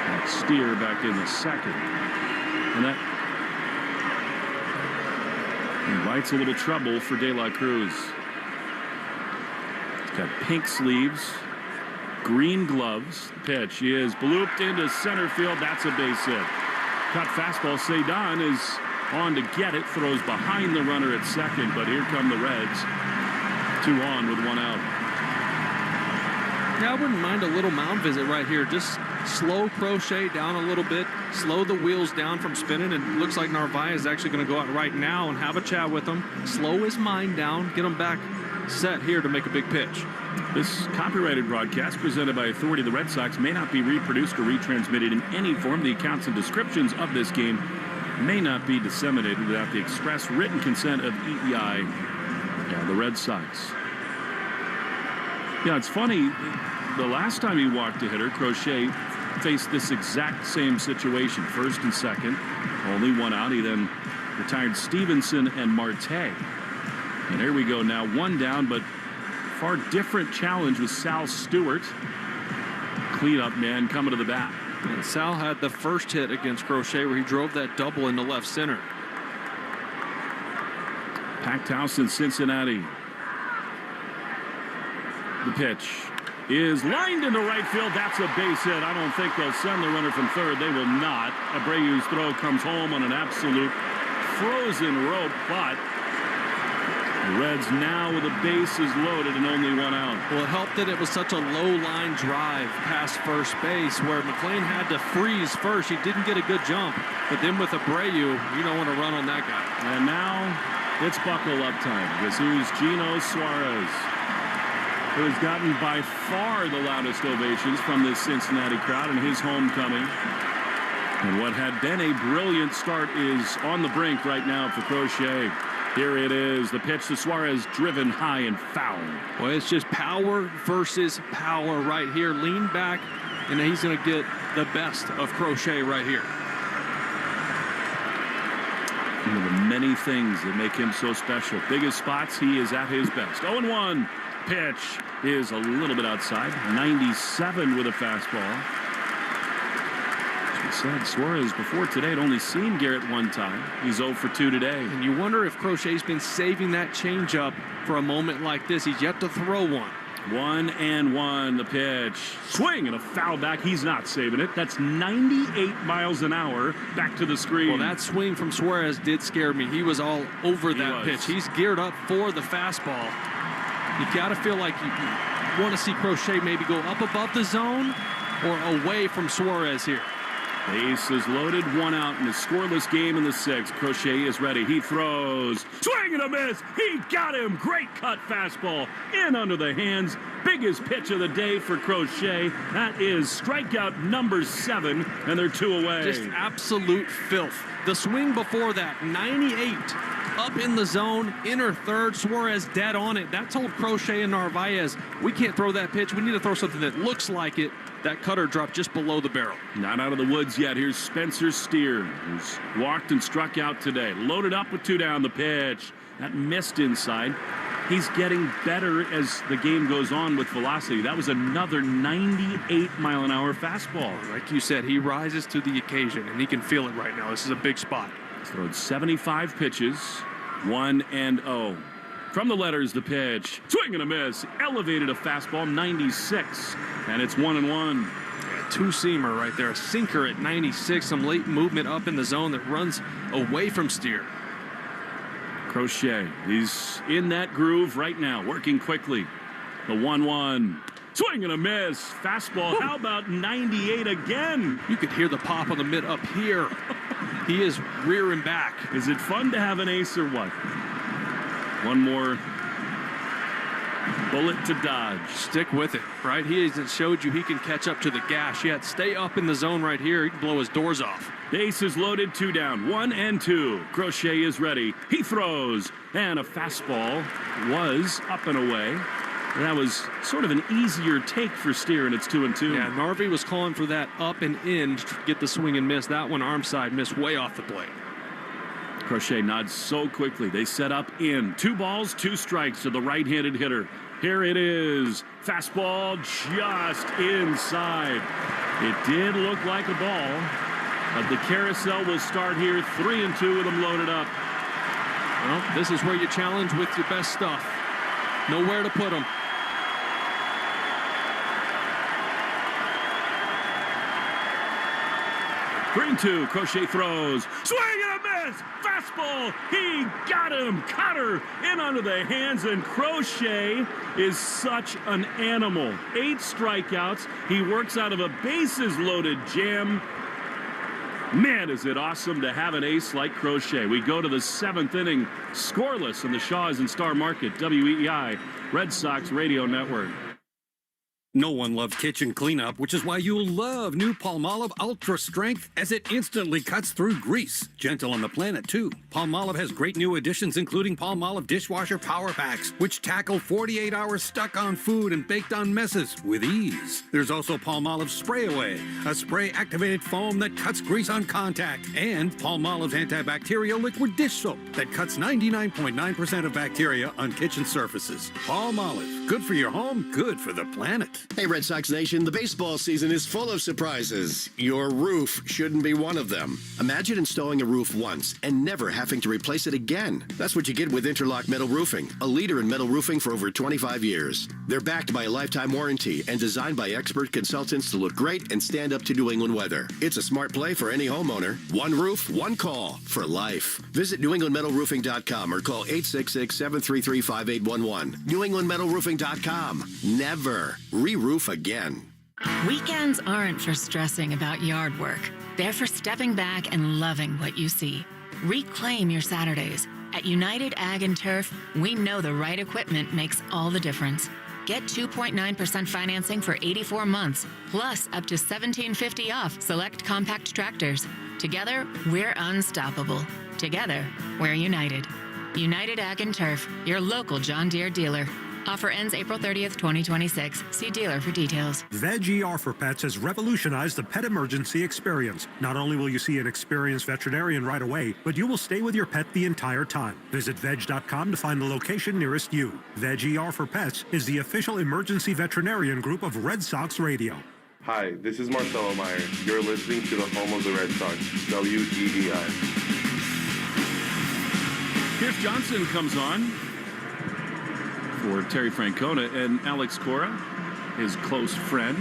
That Steer back in the second. And that invites a little trouble for De La Cruz. He's got pink sleeves, green gloves. The pitch is blooped into center field. That's a base hit. Cut fastball. Cedon is on to get it. Throws behind the runner at second, but here come the Reds. 2 on with 1 out. Yeah, I wouldn't mind a little mound visit right here. Just slow Crochet down a little bit, slow the wheels down from spinning, and it looks like Narvaez is actually going to go out right now and have a chat with him, slow his mind down, get him back set here to make a big pitch. This copyrighted broadcast presented by authority of the Red Sox may not be reproduced or retransmitted in any form. The accounts and descriptions of this game may not be disseminated without the express written consent of EEI and the Red Sox. Yeah, it's funny. The last time he walked a hitter, Crochet faced this exact same situation. First and second, only 1 out. He then retired Stevenson and Marte. And here we go now, 1 down, but far different challenge with Sal Stewart. Cleanup man coming to the bat. And Sal had the first hit against Crochet where he drove that double into left center. Packed house in Cincinnati. The pitch is lined into right field. That's a base hit. I don't think they'll send the runner from third. They will not. Abreu's throw comes home on an absolute frozen rope, but the Reds now with the bases loaded and only 1 out. Well, it helped that it was such a low line drive past first base where McLean had to freeze first. He didn't get a good jump, but then with Abreu, you don't want to run on that guy. And now it's buckle up time because here's Gino Suarez, who has gotten by far the loudest ovations from this Cincinnati crowd in his homecoming. And what had been a brilliant start is on the brink right now for Crochet. Here it is. The pitch to Suarez, driven high and foul. Well, it's just power versus power right here. Lean back, and he's going to get the best of Crochet right here. One of the many things that make him so special. Biggest spots, he is at his best. 0-1. Pitch is a little bit outside. 97 with a fastball. As we said, Suarez before today had only seen Garrett 1 time. He's 0 for 2 today. And you wonder if Crochet's been saving that changeup for a moment like this. He's yet to throw one. 1-1. The pitch. Swing and a foul back. He's not saving it. That's 98 miles an hour back to the screen. Well, that swing from Suarez did scare me. He was all over that pitch. He's geared up for the fastball. You got to feel like you want to see Crochet maybe go up above the zone or away from Suarez here. Base is loaded, 1 out in a scoreless game in the 6th. Crochet is ready. He throws. Swing and a miss. He got him. Great cut fastball in under the hands. Biggest pitch of the day for Crochet. That is strikeout number 7, and they're 2 away. Just absolute filth. The swing before that, 98. Up in the zone, inner third, Suarez dead on it. That told Crochet and Narvaez, we can't throw that pitch. We need to throw something that looks like it. That cutter dropped just below the barrel. Not out of the woods yet. Here's Spencer Steer, who's walked and struck out today. Loaded up with 2 down. The pitch. That missed inside. He's getting better as the game goes on with velocity. That was another 98-mile-an-hour fastball. Like you said, he rises to the occasion, and he can feel it right now. This is a big spot. He's thrown 75 pitches, 1-0. From the letters, the pitch. Swing and a miss. Elevated a fastball, 96. And it's 1-1. Yeah, 2-seamer right there. A sinker at 96. Some late movement up in the zone that runs away from Steer. Crochet, he's in that groove right now, working quickly. The 1-1. Swing and a miss. Fastball. How about 98 again? You could hear the pop on the mid up here. He is rearing back. Is it fun to have an ace or what? One more bullet to dodge. Stick with it, right? He has showed you he can catch up to the gas. Yet stay up in the zone right here. He can blow his doors off. Base is loaded, 2 down, 1 and 2. Crochet is ready. He throws, and a fastball was up and away. And that was sort of an easier take for Steer, and it's 2 and 2. Yeah, Narvi was calling for that up and in to get the swing and miss. That one arm side missed way off the plate. Crochet nods so quickly. They set up in. 2 balls, 2 strikes to the right-handed hitter. Here it is. Fastball just inside. It did look like a ball, but the carousel will start here. 3 and 2 with them loaded up. Well, this is where you challenge with your best stuff. Nowhere to put them. 3-2. Crochet throws. Swing and a miss. Fastball. He got him. Cutter in under the hands, and Crochet is such an animal. 8 strikeouts. He works out of a bases-loaded jam. Man, is it awesome to have an ace like Crochet. We go to the 7th inning, scoreless in the Shaws and Star Market, WEEI, Red Sox Radio Network. No one loves kitchen cleanup, which is why you'll love new Palmolive Ultra Strength, as it instantly cuts through grease. Gentle on the planet, too. Palmolive has great new additions, including Palmolive Dishwasher Power Packs, which tackle 48 hours stuck on food and baked on messes with ease. There's also Palmolive Spray Away, a spray-activated foam that cuts grease on contact, and Palmolive's antibacterial liquid dish soap that cuts 99.9% of bacteria on kitchen surfaces. Palmolive, good for your home, good for the planet. Hey, Red Sox Nation, the baseball season is full of surprises. Your roof shouldn't be one of them. Imagine installing a roof once and never having to replace it again. That's what you get with Interlock Metal Roofing, a leader in metal roofing for over 25 years. They're backed by a lifetime warranty and designed by expert consultants to look great and stand up to New England weather. It's a smart play for any homeowner. One roof, one call for life. Visit NewEnglandMetalRoofing.com or call 866-733-5811. NewEnglandMetalRoofing.com. Never re-roof again. Weekends aren't for stressing about yard work. They're for stepping back and loving what you see. Reclaim your Saturdays. At United Ag and Turf, we know the right equipment makes all the difference. Get 2.9% financing for 84 months, plus up to $1,750 off select compact tractors. Together, we're unstoppable. Together, we're united. United Ag and Turf, your local John Deere dealer. Offer ends April 30th, 2026. See dealer for details. Veg ER for Pets has revolutionized the pet emergency experience. Not only will you see an experienced veterinarian right away, but you will stay with your pet the entire time. Visit veg.com to find the location nearest you. Veg ER for Pets is the official emergency veterinarian group of Red Sox Radio. Hi, this is Marcelo Meyer. You're listening to the home of the Red Sox, WEEI. Pierce Johnson comes on for Terry Francona, and Alex Cora, his close friend,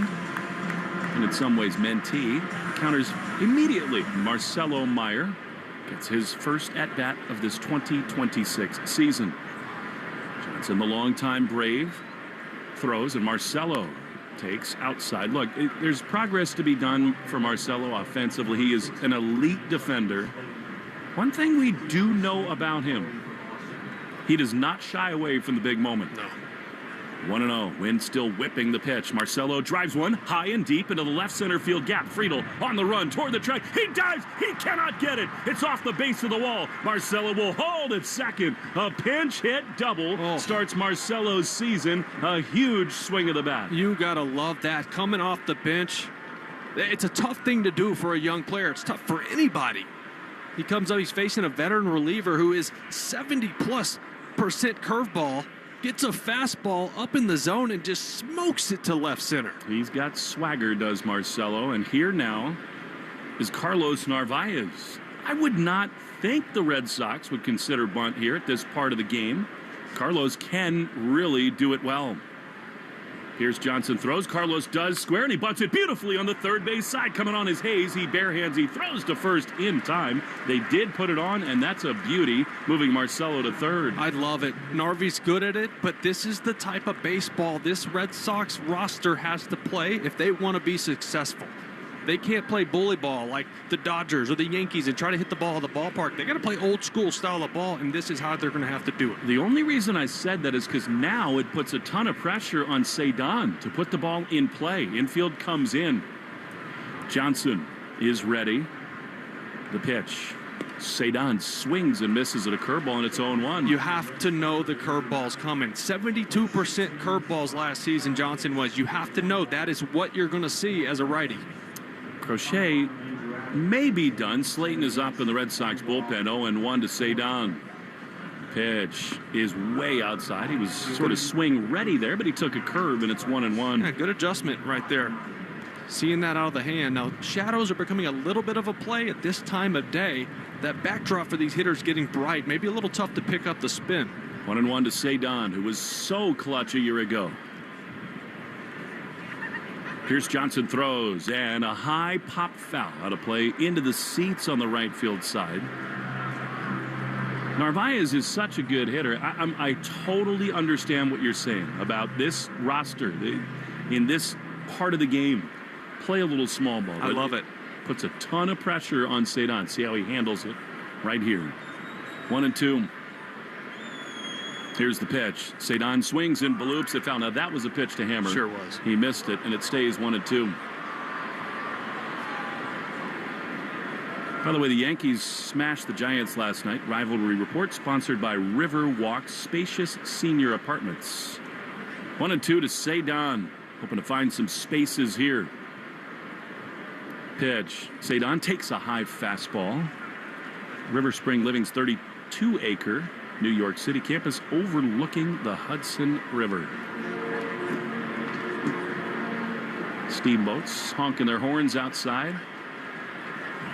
and in some ways mentee, counters immediately. Marcelo Meyer gets his first at-bat of this 2026 season. Johnson, the longtime Brave, throws, and Marcelo takes outside. Look, there's progress to be done for Marcelo offensively. He is an elite defender. One thing we do know about him, he does not shy away from the big moment. No. 1-0. Wind still whipping the pitch. Marcelo drives one high and deep into the left center field gap. Friedel on the run toward the track. He dives. He cannot get it. It's off the base of the wall. Marcelo will hold at second. A pinch hit double starts Marcelo's season. A huge swing of the bat. You gotta love that. Coming off the bench. It's a tough thing to do for a young player. It's tough for anybody. He comes up. He's facing a veteran reliever who is 70+% curveball, gets a fastball up in the zone and just smokes it to left center. He's got swagger, does Marcelo, and here now is Carlos Narvaez. I would not think the Red Sox would consider bunt here at this part of the game. Carlos can really do it well. Pierce Johnson throws. Carlos does square, and he butts it beautifully on the third base side. Coming on is Hayes. He barehands. He throws to first in time. They did put it on, and that's a beauty, moving Marcelo to third. I love it. Narvi's good at it, but this is the type of baseball this Red Sox roster has to play if they want to be successful. They can't play bully ball like the Dodgers or the Yankees and try to hit the ball at the ballpark. They got to play old school style of ball, and this is how they're going to have to do it. The only reason I said that is because now it puts a ton of pressure on Cedon to put the ball in play. Infield comes in. Johnson is ready. The pitch. Cedon swings and misses at a curveball, and it's 0-1. You have to know the curveball's coming. 72% curveballs last season, Johnson was. You have to know that is what you're going to see as a righty. Crochet may be done. Slayton is up in the Red Sox bullpen. 0-1 to Cedon. Pitch is way outside. He was sort of swing ready there, but he took a curve, and it's 1-1. Yeah, good adjustment right there. Seeing that out of the hand. Now, shadows are becoming a little bit of a play at this time of day. That backdrop for these hitters getting bright. Maybe a little tough to pick up the spin. 1-1 to Cedon, who was so clutch a year ago. Pierce Johnson throws, and a high pop foul out of play into the seats on the right field side. Narvaez is such a good hitter. I totally understand what you're saying about this roster. In this part of the game, play a little small ball. I love it. Puts a ton of pressure on Cedon. See how he handles it right here. 1-2. Here's the pitch. Cedon swings and baloops it foul. Now that was a pitch to Hammer. Sure was. He missed it, and it stays 1-2. By the way, the Yankees smashed the Giants last night. Rivalry Report sponsored by Riverwalk Spacious Senior Apartments. 1-2 to Cedon. Hoping to find some spaces here. Pitch. Cedon takes a high fastball. River Spring Living's 32-acre New York City campus overlooking the Hudson River. Steamboats honking their horns outside.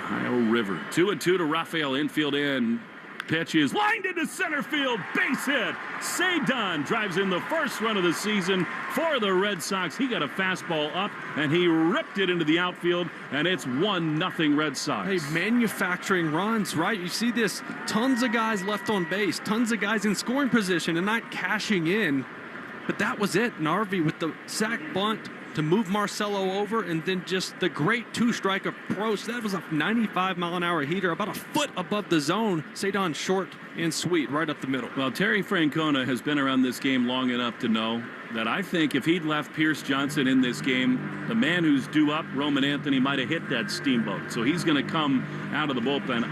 Ohio River. 2-2 to Rafael, infield in. Pitch is lined into center field. Base hit. Cedon drives in the first run of the season for the Red Sox. He got a fastball up, and he ripped it into the outfield, and it's 1-0 Red Sox. Hey, manufacturing runs, right? You see this, tons of guys left on base, tons of guys in scoring position and not cashing in. But that was it. Narvi with the sac bunt to move Marcelo over, and then just the great two-strike approach. That was a 95-mile-an-hour heater, about a foot above the zone. Cedon short and sweet, right up the middle. Well, Terry Francona has been around this game long enough to know that I think if he'd left Pierce Johnson in this game, the man who's due up, Roman Anthony, might have hit that steamboat. So he's going to come out of the bullpen.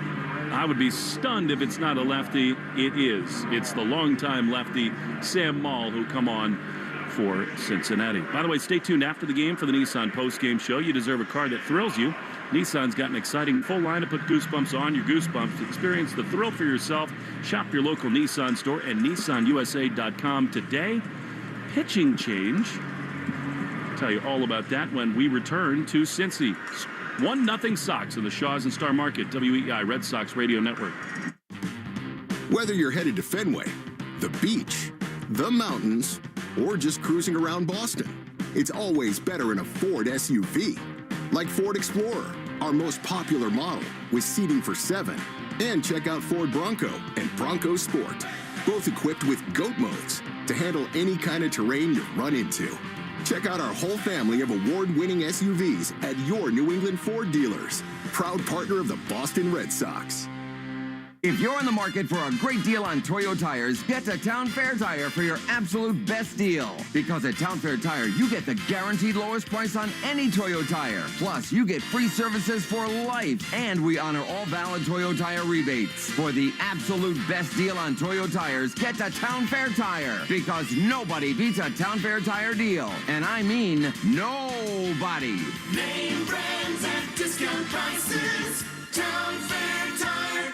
I would be stunned if it's not a lefty. It is. It's the longtime lefty, Sam Maul, who come on for Cincinnati. By the way, stay tuned after the game for the Nissan post-game show. You deserve a car that thrills you. Nissan's got an exciting full line to put goosebumps on your goosebumps. Experience the thrill for yourself. Shop your local Nissan store and nissanusa.com today. Pitching change. I'll tell you all about that when we return to Cincy. 1-0 Sox in the Shaws and Star Market, WEI Red Sox Radio Network. Whether you're headed to Fenway, the beach, the mountains, or just cruising around Boston, it's always better in a Ford SUV. Like Ford Explorer, our most popular model with seating for 7. And check out Ford Bronco and Bronco Sport, both equipped with GOAT modes to handle any kind of terrain you run into. Check out our whole family of award-winning SUVs at your New England Ford dealers. Proud partner of the Boston Red Sox. If you're in the market for a great deal on Toyo tires, get to Town Fair Tire for your absolute best deal. Because at Town Fair Tire, you get the guaranteed lowest price on any Toyo tire. Plus, you get free services for life. And we honor all valid Toyo tire rebates. For the absolute best deal on Toyo tires, get to Town Fair Tire. Because nobody beats a Town Fair Tire deal. And I mean nobody. Name brands at discount prices. Town Fair Tire.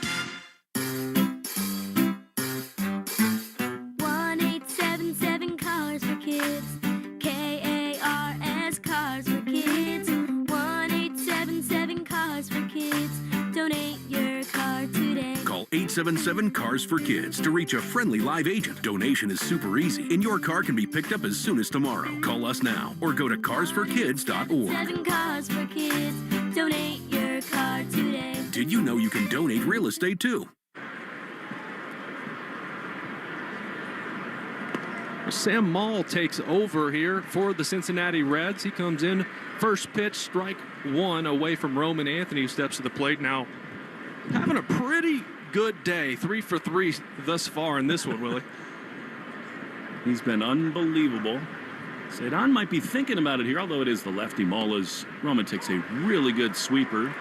1-877 Cars for Kids. KARS Cars for Kids. 1-877 Cars for Kids. Donate your car today. Call 877 1-877 Cars for Kids to reach a friendly live agent. Donation is super easy, and your car can be picked up as soon as tomorrow. Call us now or go to carsforkids.org. 7 Cars for Kids. Donate your car today. Did you know you can donate real estate too? Sam Maul takes over here for the Cincinnati Reds. He comes in, first pitch, strike one away from Roman Anthony, who steps to the plate now. Having a pretty good day. 3 for 3 thus far in this one, Willie. He's been unbelievable. Cedon might be thinking about it here, although it is the lefty. Maul. Roman takes a really good sweeper.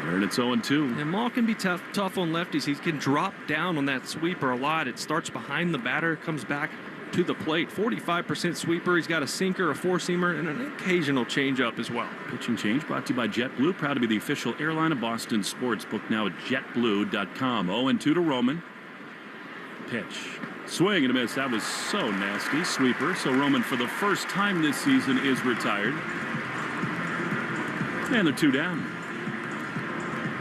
And it's 0-2. And Maul can be tough on lefties. He can drop down on that sweeper a lot. It starts behind the batter, comes back to the plate. 45% sweeper. He's got a sinker, a four-seamer, and an occasional changeup as well. Pitching change brought to you by JetBlue. Proud to be the official airline of Boston sports. Book now at jetblue.com. 0-2 to Roman. Pitch. Swing and a miss. That was so nasty. Sweeper. So Roman, for the first time this season, is retired. And they're 2 down.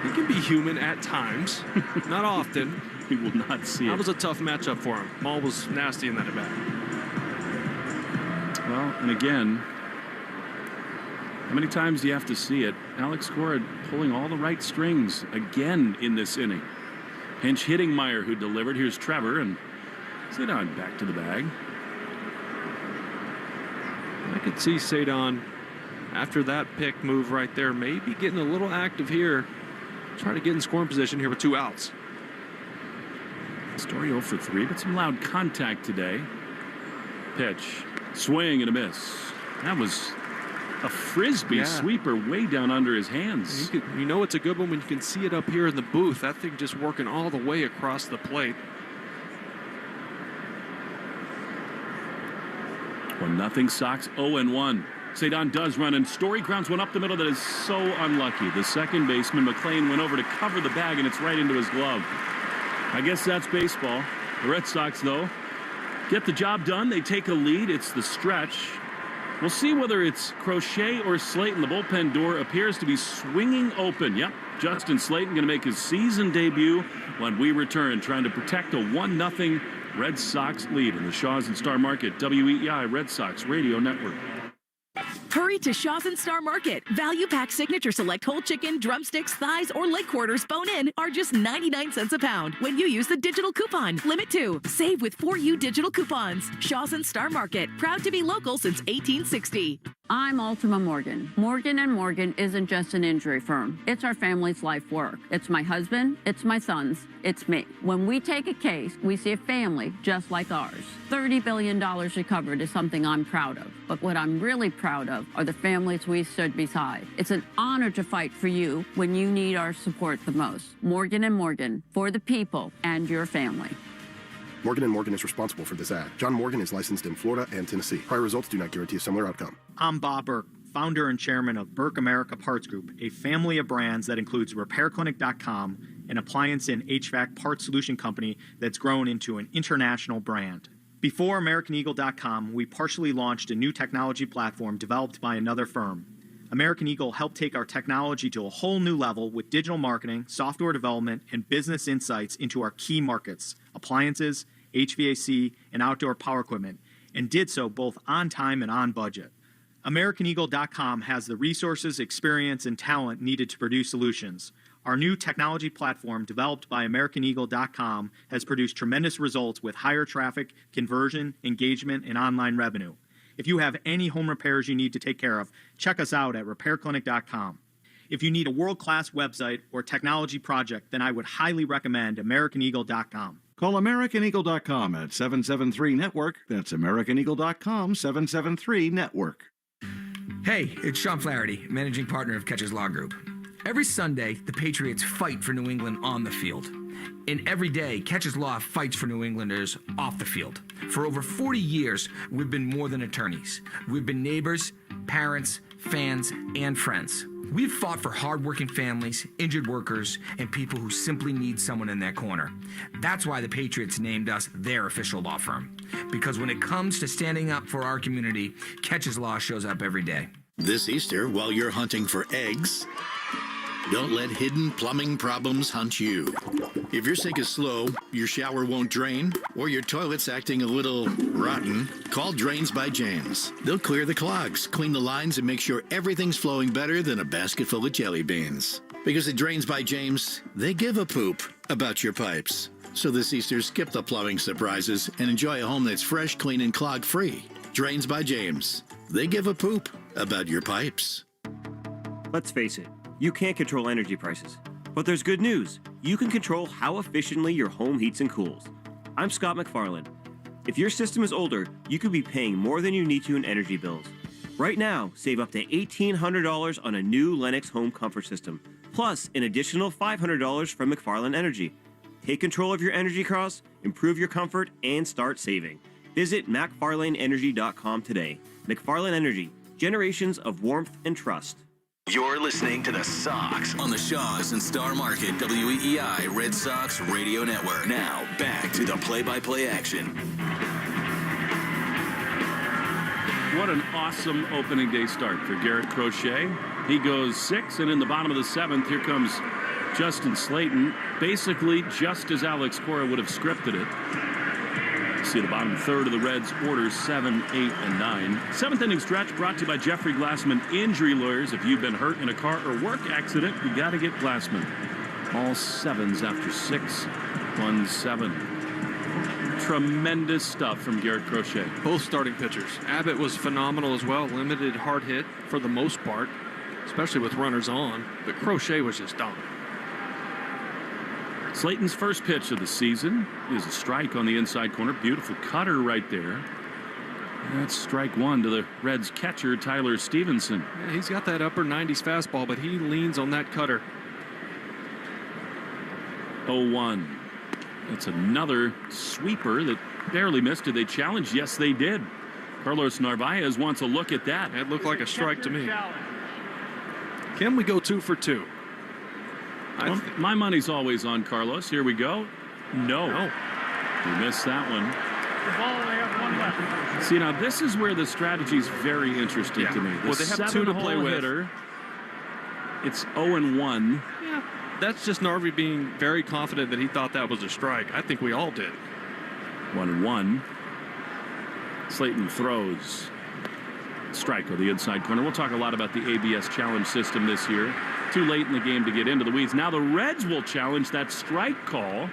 He can be human at times. Not often. He will not see it. That was a tough matchup for him. Maul was nasty in that at bat. Well, and again, how many times do you have to see it? Alex Cora pulling all the right strings again in this inning. Pinch hitting Meyer, who delivered. Here's Trevor, and Cedon back to the bag. I could see Cedon, after that pick move right there, maybe getting a little active here. Try to get in scoring position here with 2 outs. Story 0 for 3, but some loud contact today. Pitch. Swing and a miss. That was a frisbee sweeper way down under his hands. You know it's a good one when you can see it up here in the booth. That thing just working all the way across the plate. 1-0 Sox, 0-1. Cedon does run, and Story grounds one up the middle that is so unlucky. The second baseman, McLean, went over to cover the bag, and it's right into his glove. I guess that's baseball. The Red Sox, though, get the job done. They take a lead. It's the stretch. We'll see whether it's Crochet or Slayton. The bullpen door appears to be swinging open. Yep, Justin Slayton going to make his season debut when we return, trying to protect a 1-0 Red Sox lead in the Shaws and Star Market, WEEI Red Sox Radio Network. Hurry to Shaw's and Star Market. Value Pack Signature Select whole chicken, drumsticks, thighs, or leg quarters bone-in are just 99 cents a pound when you use the digital coupon. Limit 2. Save with 4U digital coupons. Shaw's and Star Market. Proud to be local since 1860. I'm Ultima Morgan. Morgan & Morgan isn't just an injury firm. It's our family's life work. It's my husband, it's my sons, it's me. When we take a case, we see a family just like ours. $30 billion recovered is something I'm proud of. But what I'm really proud of are the families we stood beside. It's an honor to fight for you when you need our support the most. Morgan & Morgan, for the people and your family. Morgan & Morgan is responsible for this ad. John Morgan is licensed in Florida and Tennessee. Prior results do not guarantee a similar outcome. I'm Bob Burke, founder and chairman of Burke America Parts Group, a family of brands that includes RepairClinic.com, an appliance and HVAC parts solution company that's grown into an international brand. Before AmericanEagle.com, we partially launched a new technology platform developed by another firm. American Eagle helped take our technology to a whole new level with digital marketing, software development, and business insights into our key markets, appliances, HVAC, and outdoor power equipment, and did so both on time and on budget. AmericanEagle.com has the resources, experience, and talent needed to produce solutions. Our new technology platform, developed by AmericanEagle.com, has produced tremendous results with higher traffic, conversion, engagement, and online revenue. If you have any home repairs you need to take care of, check us out at RepairClinic.com. If you need a world-class website or technology project, then I would highly recommend AmericanEagle.com. Call AmericanEagle.com at 773-NETWORK. That's AmericanEagle.com, 773-NETWORK. Hey, it's Sean Flaherty, managing partner of Catches Law Group. Every Sunday, the Patriots fight for New England on the field. And every day, Catches Law fights for New Englanders off the field. For over 40 years, we've been more than attorneys. We've been neighbors, parents, fans, and friends. We've fought for hardworking families, injured workers, and people who simply need someone in their corner. That's why the Patriots named us their official law firm. Because when it comes to standing up for our community, Catches Law shows up every day. This Easter, while you're hunting for eggs, don't let hidden plumbing problems hunt you. If your sink is slow, your shower won't drain, or your toilet's acting a little rotten, call Drains by James. They'll clear the clogs, clean the lines, and make sure everything's flowing better than a basket full of jelly beans. Because at Drains by James, they give a poop about your pipes. So this Easter, skip the plumbing surprises and enjoy a home that's fresh, clean, and clog-free. Drains by James. They give a poop about your pipes. Let's face it, you can't control energy prices. But there's good news. You can control how efficiently your home heats and cools. I'm Scott McFarland. If your system is older, you could be paying more than you need to in energy bills. Right now, save up to $1,800 on a new Lennox home comfort system, plus an additional $500 from McFarland Energy. Take control of your energy costs, improve your comfort, and start saving. Visit McFarlaneEnergy.com today. McFarland Energy, generations of warmth and trust. You're listening to the Sox on the Shaws and Star Market WEEI Red Sox Radio Network. Now, back to the play-by-play action. What an awesome opening day start for Garrett Crochet. He goes 6, and in the bottom of the 7th, here comes Justin Slayton, basically just as Alex Cora would have scripted it. See the bottom third of the Reds' orders 7, 8, and 9. 7th inning stretch brought to you by Jeffrey Glassman Injury Lawyers. If you've been hurt in a car or work accident, you got to get Glassman. All 7s after 6, 1, 7. Tremendous stuff from Garrett Crochet. Both starting pitchers. Abbott was phenomenal as well. Limited hard hit for the most part, especially with runners on. But Crochet was just dominant. Slayton's first pitch of the season is a strike on the inside corner. Beautiful cutter right there. That's strike 1 to the Reds catcher, Tyler Stevenson. Yeah, he's got that upper 90s fastball, but he leans on that cutter. 0-1. It's another sweeper that barely missed. Did they challenge? Yes, they did. Carlos Narvaez wants a look at that. It looked like a strike to me. Can we go 2 for 2? Well, my money's always on Carlos. Here we go. No. We missed that one. The ball, they have 1 left. See, now this is where the strategy is very interesting to me. Well, they have 2 to play with. Hitter, it's 0-1. Yeah, that's just Narvi being very confident that he thought that was a strike. I think we all did. 1-1. Slayton throws. Strike on the inside corner. We'll talk a lot about the ABS challenge system this year. Too late in the game to get into the weeds. Now the Reds will challenge that strike call.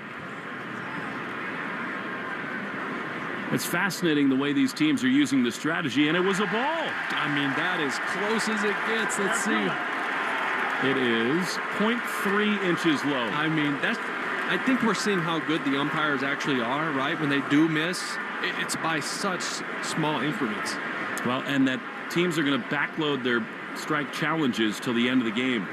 It's fascinating the way these teams are using the strategy, and it was a ball. I mean, that is close as it gets. Let's see. It is 0.3 inches low. I mean, I think we're seeing how good the umpires actually are, right? When they do miss, it's by such small increments. Well, and that teams are going to backload their strike challenges till the end of the game.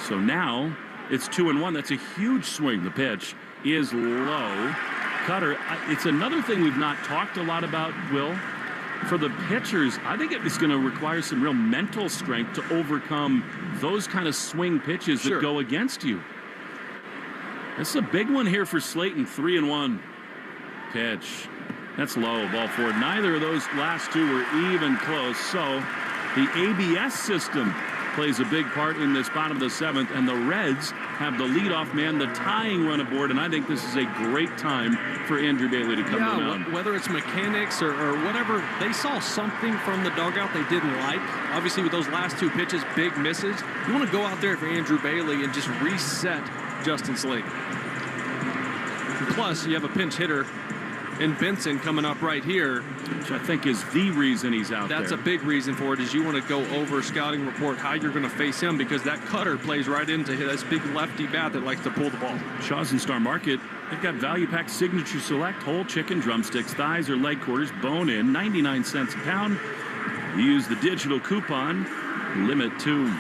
So now it's 2-1. That's a huge swing. The pitch is low. Cutter, it's another thing we've not talked a lot about, Will. For the pitchers, I think it's going to require some real mental strength to overcome those kind of swing pitches that go against you. This is a big one here for Slayton. 3-1 pitch. That's low, ball forward. Neither of those last two were even close. So the ABS system plays a big part in this bottom of the 7th, and the Reds have the leadoff man, the tying run aboard, and I think this is a great time for Andrew Bailey to come to the mound. Whether it's mechanics or whatever, they saw something from the dugout they didn't like. Obviously, with those last 2 pitches, big misses. You want to go out there for Andrew Bailey and just reset Justin Slayton. And plus, you have a pinch hitter and Benson coming up right here, which I think is the reason he's out there. That's a big reason for it, is you want to go over scouting report how you're going to face him, because that cutter plays right into this big lefty bat that likes to pull the ball. Shaws and Star Market, they've got value pack signature select, whole chicken, drumsticks, thighs, or leg quarters, bone in, 99 cents a pound. Use the digital coupon, limit 2.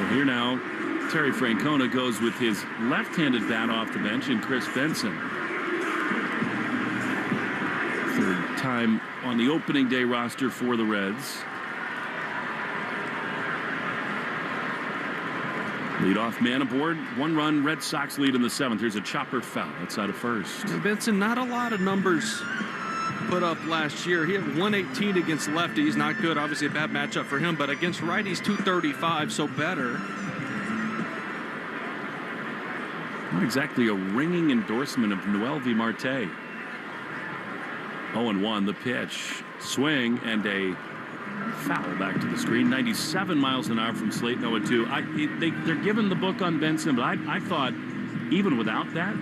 Here now, Terry Francona goes with his left-handed bat off the bench, and Chris Benson. 3rd time on the opening day roster for the Reds. Leadoff man aboard. 1 run, Red Sox lead in the 7th. Here's a chopper foul outside of first. Benson, not a lot of numbers put up last year. He had 118 against lefties. Not good. Obviously a bad matchup for him, but against righties, 235, so better. Not exactly a ringing endorsement of Noel V. Marte. 0-1 the pitch. Swing and a foul back to the screen. 97 miles an hour from Slayton. 0-2. They're giving the book on Benson, but I thought even without that,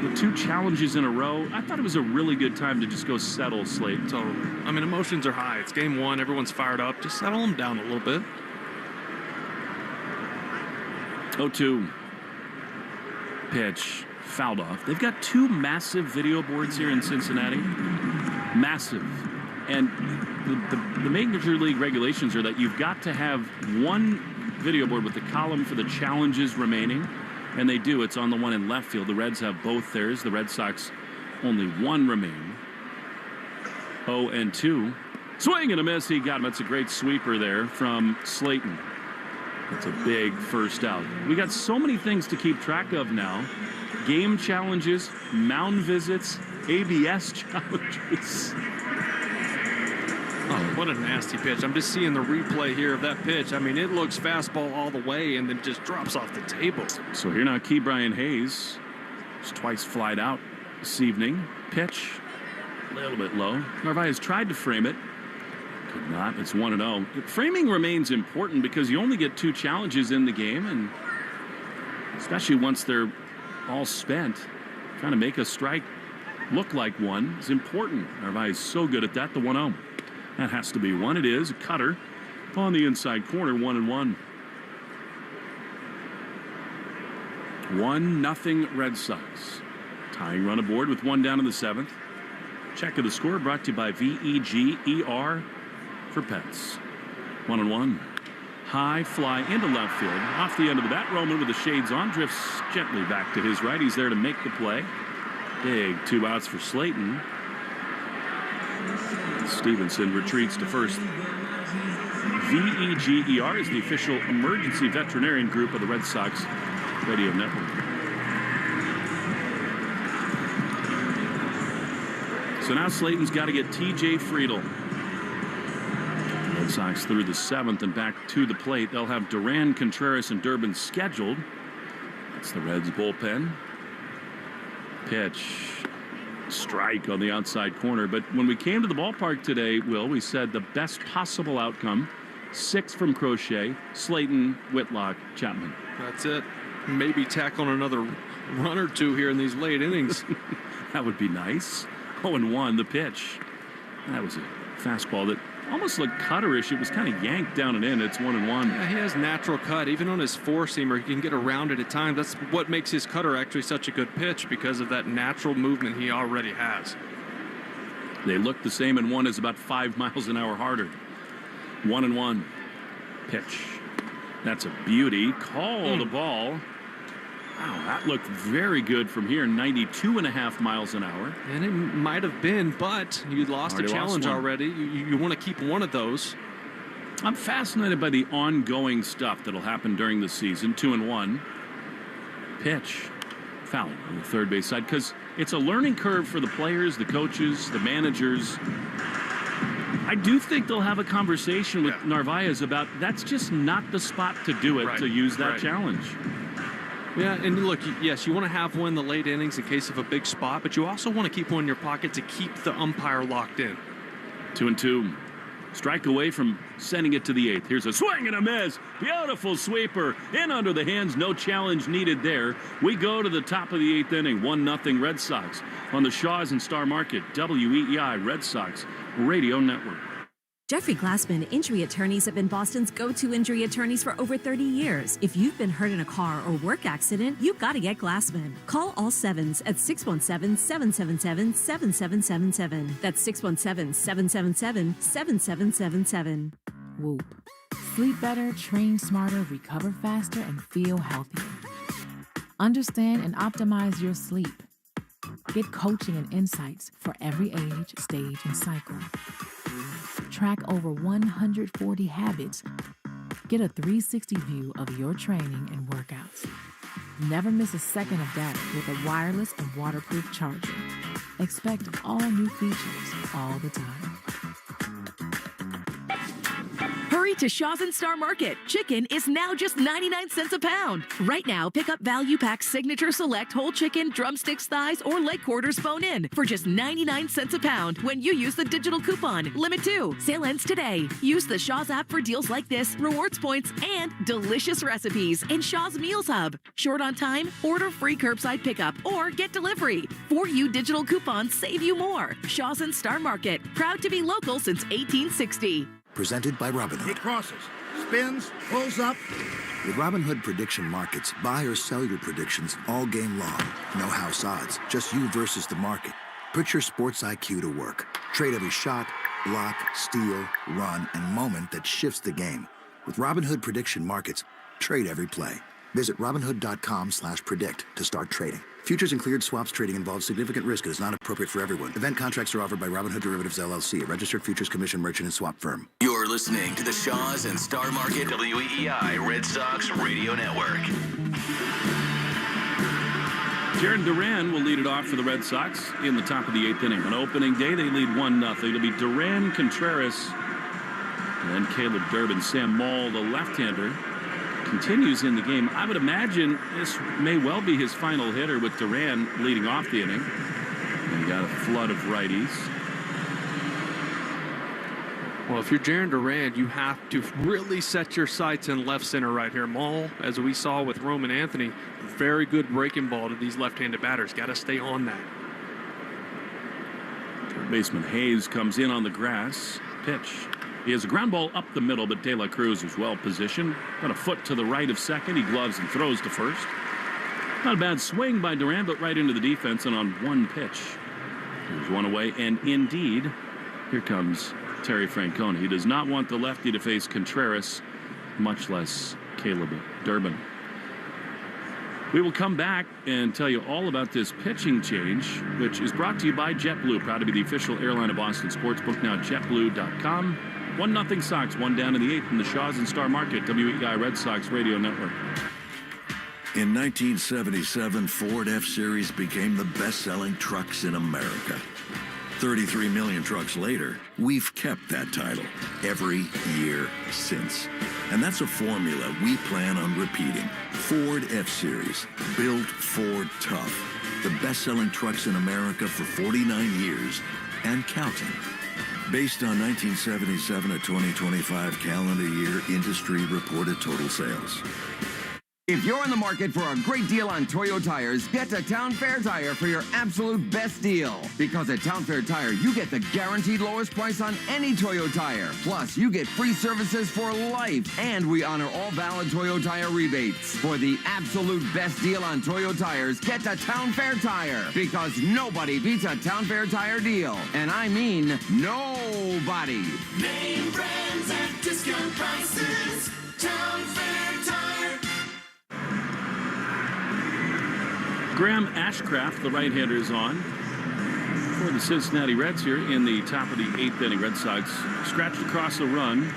the 2 challenges in a row, I thought it was a really good time to just go settle Slayton. Totally. I mean, emotions are high. It's game 1. Everyone's fired up. Just settle them down a little bit. 0-2. Pitch fouled off. They've got 2 massive video boards here in Cincinnati. Massive. And the Major League regulations are that you've got to have 1 video board with the column for the challenges remaining. And they do. It's on the one in left field. The Reds have both theirs. The Red Sox only 1 remaining. 0-2. Swing and a miss. He got him. That's a great sweeper there from Slayton. That's a big first out. We got so many things to keep track of now. Game challenges, mound visits, ABS challenges. Oh, what a nasty pitch. I'm just seeing the replay here of that pitch. I mean, it looks fastball all the way and then just drops off the table. So here now, Brian Hayes. Just twice flied out this evening. Pitch, a little bit low. Narvaez tried to frame it. Could not. It's 1-0. Framing remains important because you only get 2 challenges in the game, and especially once they're all spent, trying to make a strike look like one is important. Narvaez is so good at that. The 1-0. That has to be one. It is. A cutter on the inside corner. 1-1. 1-0 Red Sox. Tying run aboard with 1 down in the 7th. Check of the score brought to you by VEGER for pets. 1-1. High fly into left field. Off the end of the bat. Roman with the shades on. Drifts gently back to his right. He's there to make the play. Big 2 outs for Slayton. Stevenson retreats to first. VEGER is the official emergency veterinarian group of the Red Sox radio network. So now Slayton's got to get TJ Friedel. Red Sox through the 7th and back to the plate. They'll have Duran, Contreras, and Durbin scheduled. That's the Reds bullpen. Pitch. Strike on the outside corner. But when we came to the ballpark today, Will, we said the best possible outcome. 6 from Crochet, Slayton, Whitlock, Chapman. That's it. Maybe tack on another run or 2 here in these late innings. That would be nice. 0-1 the pitch. That was a fastball that almost looked cutterish. It was kind of yanked down and in. It's 1-1. Yeah, he has natural cut. Even on his 4-seamer, he can get around it at times. That's what makes his cutter actually such a good pitch, because of that natural movement he already has. They look the same, and one is about 5 miles an hour harder. 1-1 pitch. That's a beauty. Called a ball. Wow, that looked very good from here. 92.5 miles an hour. And it might have been, but you lost a challenge already. You want to keep one of those. I'm fascinated by the ongoing stuff that'll happen during the season. 2-1 pitch. Foul on the third base side, because it's a learning curve for the players, the coaches, the managers. I do think they'll have a conversation with Narvaez about that's just not the spot to do it, to use that challenge. Yeah, and look, yes, you want to have one in the late innings in case of a big spot, but you also want to keep one in your pocket to keep the umpire locked in. 2-2. Strike away from sending it to the 8th. Here's a swing and a miss. Beautiful sweeper. In under the hands. No challenge needed there. We go to the top of the 8th inning. 1-0 Red Sox on the Shaws and Star Market. WEEI Red Sox Radio Network. Jeffrey Glassman Injury Attorneys have been Boston's go-to injury attorneys for over 30 years. If you've been hurt in a car or work accident, you've got to get Glassman. Call all sevens at 617-777-7777. That's 617-777-7777. Whoop. Sleep better, train smarter, recover faster, and feel healthier. Understand and optimize your sleep. Get coaching and insights for every age, stage, and cycle. Track over 140 habits. Get a 360 view of your training and workouts. Never miss a second of data with a wireless and waterproof charger. Expect all new features all the time. Hurry to Shaw's and Star Market. Chicken is now just 99 cents a pound. Right now, pick up Value Pack Signature Select whole chicken, drumsticks, thighs, or leg quarters bone-in for just 99 cents a pound when you use the digital coupon. Limit 2. Sale ends today. Use the Shaw's app for deals like this, rewards points, and delicious recipes in Shaw's Meals Hub. Short on time? Order free curbside pickup or get delivery. For you digital coupons save you more. Shaw's and Star Market. Proud to be local since 1860. Presented by Robinhood. He crosses, spins, pulls up. With Robinhood Prediction Markets, buy or sell your predictions all game long. No house odds, just you versus the market. Put your sports IQ to work. Trade every shot, block, steal, run, and moment that shifts the game. With Robinhood Prediction Markets, trade every play. Visit Robinhood.com/predict to start trading. Futures and cleared swaps trading involves significant risk and is not appropriate for everyone. Event contracts are offered by Robinhood Derivatives LLC, a registered futures commission merchant and swap firm. You're listening to the Shaw's and Star Market WEEI Red Sox Radio Network. Jaron Duran will lead it off for the Red Sox in the top of the 8th inning. On opening day, they lead 1-0. It'll be Duran, Contreras, and Caleb Durbin. Sam Moll, the left-hander, continues in the game. I would imagine this may well be his final hitter with Duran leading off the inning. And you got a flood of righties. Well, if you're Jaron Duran, you have to really set your sights in left center right here. Moll, as we saw with Roman Anthony, very good breaking ball to these left-handed batters. Got to stay on that. Third baseman Hayes comes in on the grass. Pitch. He has a ground ball up the middle, but De La Cruz is well positioned. Got a foot to the right of second. He gloves and throws to first. Not a bad swing by Duran, but right into the defense and on one pitch. There's one away, and indeed, here comes Terry Francona. He does not want the lefty to face Contreras, much less Caleb Durbin. We will come back and tell you all about this pitching change, which is brought to you by JetBlue, proud to be the official airline of Boston Sportsbook. Now JetBlue.com. 1-0 Sox, one down in the 8th in the Shaw's and Star Market, WEEI Red Sox Radio Network. In 1977, Ford F-Series became the best-selling trucks in America. 33 million trucks later, we've kept that title every year since. And that's a formula we plan on repeating. Ford F-Series, built Ford tough. The best-selling trucks in America for 49 years and counting. Based on 1977 to 2025 calendar year industry reported total sales. If you're in the market for a great deal on Toyo tires, get to Town Fair Tire for your absolute best deal. Because at Town Fair Tire, you get the guaranteed lowest price on any Toyo tire. Plus, you get free services for life. And we honor all valid Toyo tire rebates. For the absolute best deal on Toyo tires, get to Town Fair Tire. Because nobody beats a Town Fair Tire deal. And I mean nobody. Name brands at discount prices. Town Fair Tire. Graham Ashcraft, the right-hander, is on for the Cincinnati Reds here in the top of the 8th inning. Red Sox scratched across a run,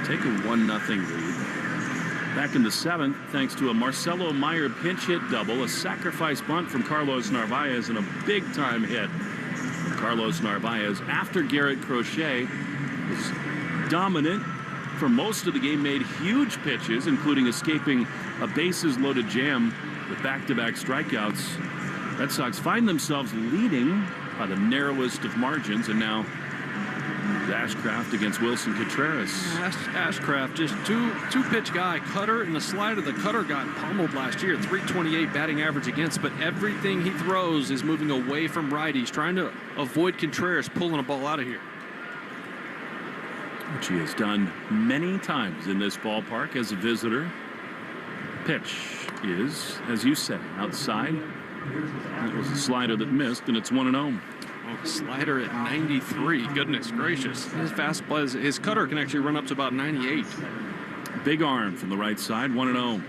take a 1-0 lead. Back in the 7th, thanks to a Marcelo Meyer pinch hit double, a sacrifice bunt from Carlos Narvaez, and a big-time hit from Carlos Narvaez after Garrett Crochet was dominant for most of the game, made huge pitches, including escaping a bases-loaded jam with back-to-back strikeouts. Red Sox find themselves leading by the narrowest of margins, and now Ashcraft against Wilson Contreras. Ashcraft, just two-pitch guy, cutter and the slider. The cutter got pummeled last year, 328 batting average against, but everything he throws is moving away from righties, trying to avoid Contreras pulling a ball out of here. Which he has done many times in this ballpark as a visitor. Pitch is, as you said, outside. It was a slider that missed, and it's 1-0. Oh, slider at 93. Goodness gracious. His fastball, his cutter can actually run up to about 98. Big arm from the right side, 1-0.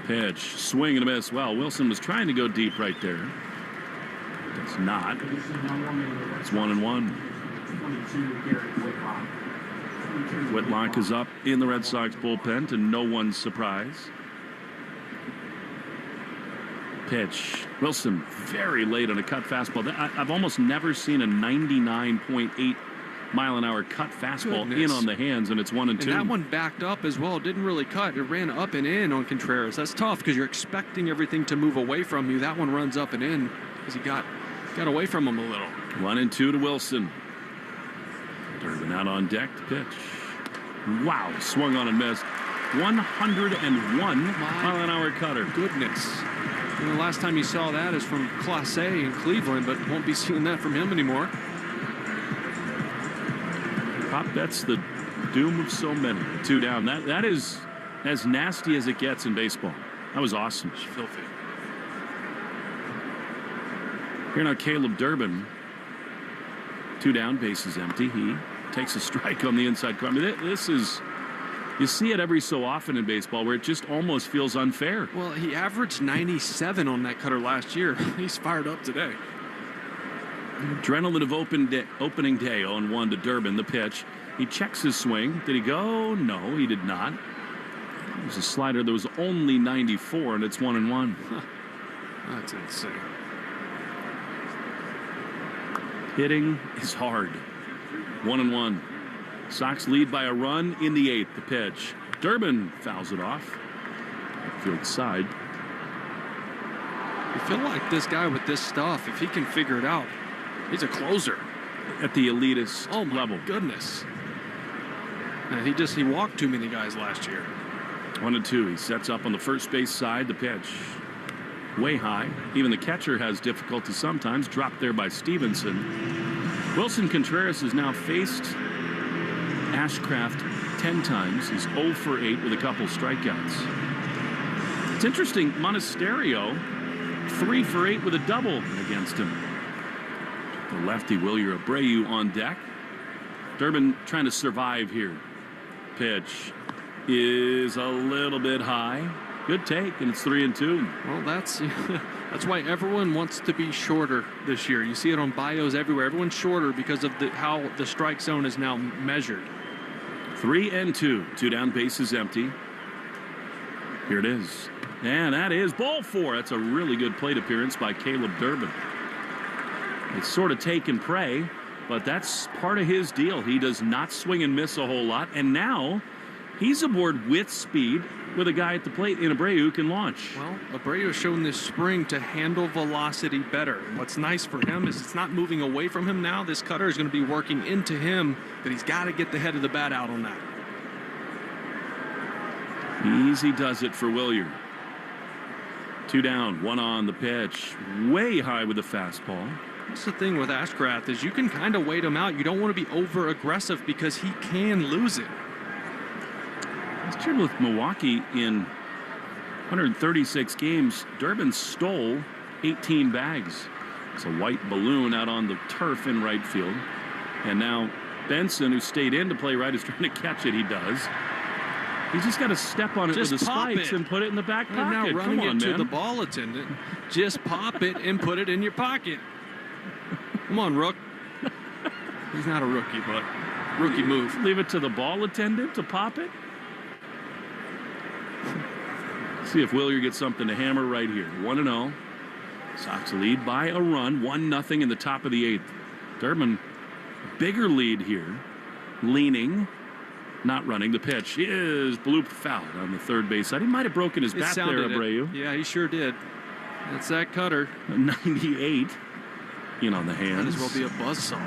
Pitch, swing and a miss. Well, Wilson was trying to go deep right there. It's not. It's 1-1. Whitlock is up in the Red Sox bullpen, to no one's surprise. Pitch. Wilson very late on a cut fastball. I've almost never seen a 99.8 mile an hour cut fastball in on the hands, and it's 1-2. And that one backed up as well. It didn't really cut. It ran up and in on Contreras. That's tough because you're expecting everything to move away from you. That one runs up and in because he got away from him a little. 1-2 to Wilson. Durbin out on deck to pitch. Wow, swung on and missed. 101 mile an hour cutter. Goodness. And the last time you saw that is from Clase in Cleveland, but won't be seeing that from him anymore. Pop, that's the doom of so many. 2 down. That is as nasty as it gets in baseball. That was awesome. It's filthy. Here now, Caleb Durbin. 2 down, bases empty. He takes a strike on the inside corner. I mean, this is, you see it every so often in baseball where it just almost feels unfair. Well, he averaged 97 on that cutter last year. He's fired up today. Adrenaline of opening day, 0-1 to Durbin, the pitch. He checks his swing. Did he go? No, he did not. It was a slider that was only 94, and it's 1-1. That's insane. Hitting is hard. 1-1. Sox lead by a run in the 8th. The pitch. Durbin fouls it off. Field side. You feel like this guy with this stuff, if he can figure it out, he's a closer. At the elitist level. Goodness. And he walked too many guys last year. 1-2. He sets up on the first base side. The pitch. Way high. Even the catcher has difficulty sometimes. Dropped there by Stevenson. Wilson Contreras has now faced Ashcraft 10 times. He's 0 for 8 with a couple strikeouts. It's interesting. Monasterio 3 for 8 with a double against him. The lefty Wilyer Abreu on deck. Durbin trying to survive here. Pitch is a little bit high. Good take, and it's 3-2. Well, that's why everyone wants to be shorter this year. You see it on bios everywhere. Everyone's shorter because of how the strike zone is now measured. 3-2. 2 down, bases empty. Here it is. And that is ball 4. That's a really good plate appearance by Caleb Durbin. It's sort of take and pray, but that's part of his deal. He does not swing and miss a whole lot, and now he's aboard with speed with a guy at the plate in Abreu who can launch. Well, Abreu has shown this spring to handle velocity better. And what's nice for him is it's not moving away from him now. This cutter is going to be working into him, but he's got to get the head of the bat out on that. Easy does it for Wilyer. 2 down, 1 on the pitch. Way high with the fastball. That's the thing with Ashcraft is you can kind of wait him out. You don't want to be over aggressive because he can lose it. Last year with Milwaukee in 136 games, Durbin stole 18 bags. It's a white balloon out on the turf in right field. And now Benson, who stayed in to play right, is trying to catch it. He does. He's just got to step on it with the spikes and put it in the back pocket. And now running Come on, it to man. the ball attendant. Just pop it and put it in your pocket. Come on, Rook. He's not a rookie, but rookie move. Leave it to the ball attendant to pop it. See if Wilyer gets something to hammer right here. 1-0. Sox lead by a run. 1-0 in the top of the 8th. Durbin, bigger lead here. Leaning. Not running. The pitch is blooped foul on the third base side. He might have broken his bat there, Abreu. Yeah, he sure did. That's that cutter. 98. In on the hands. Might as well be a buzzsaw.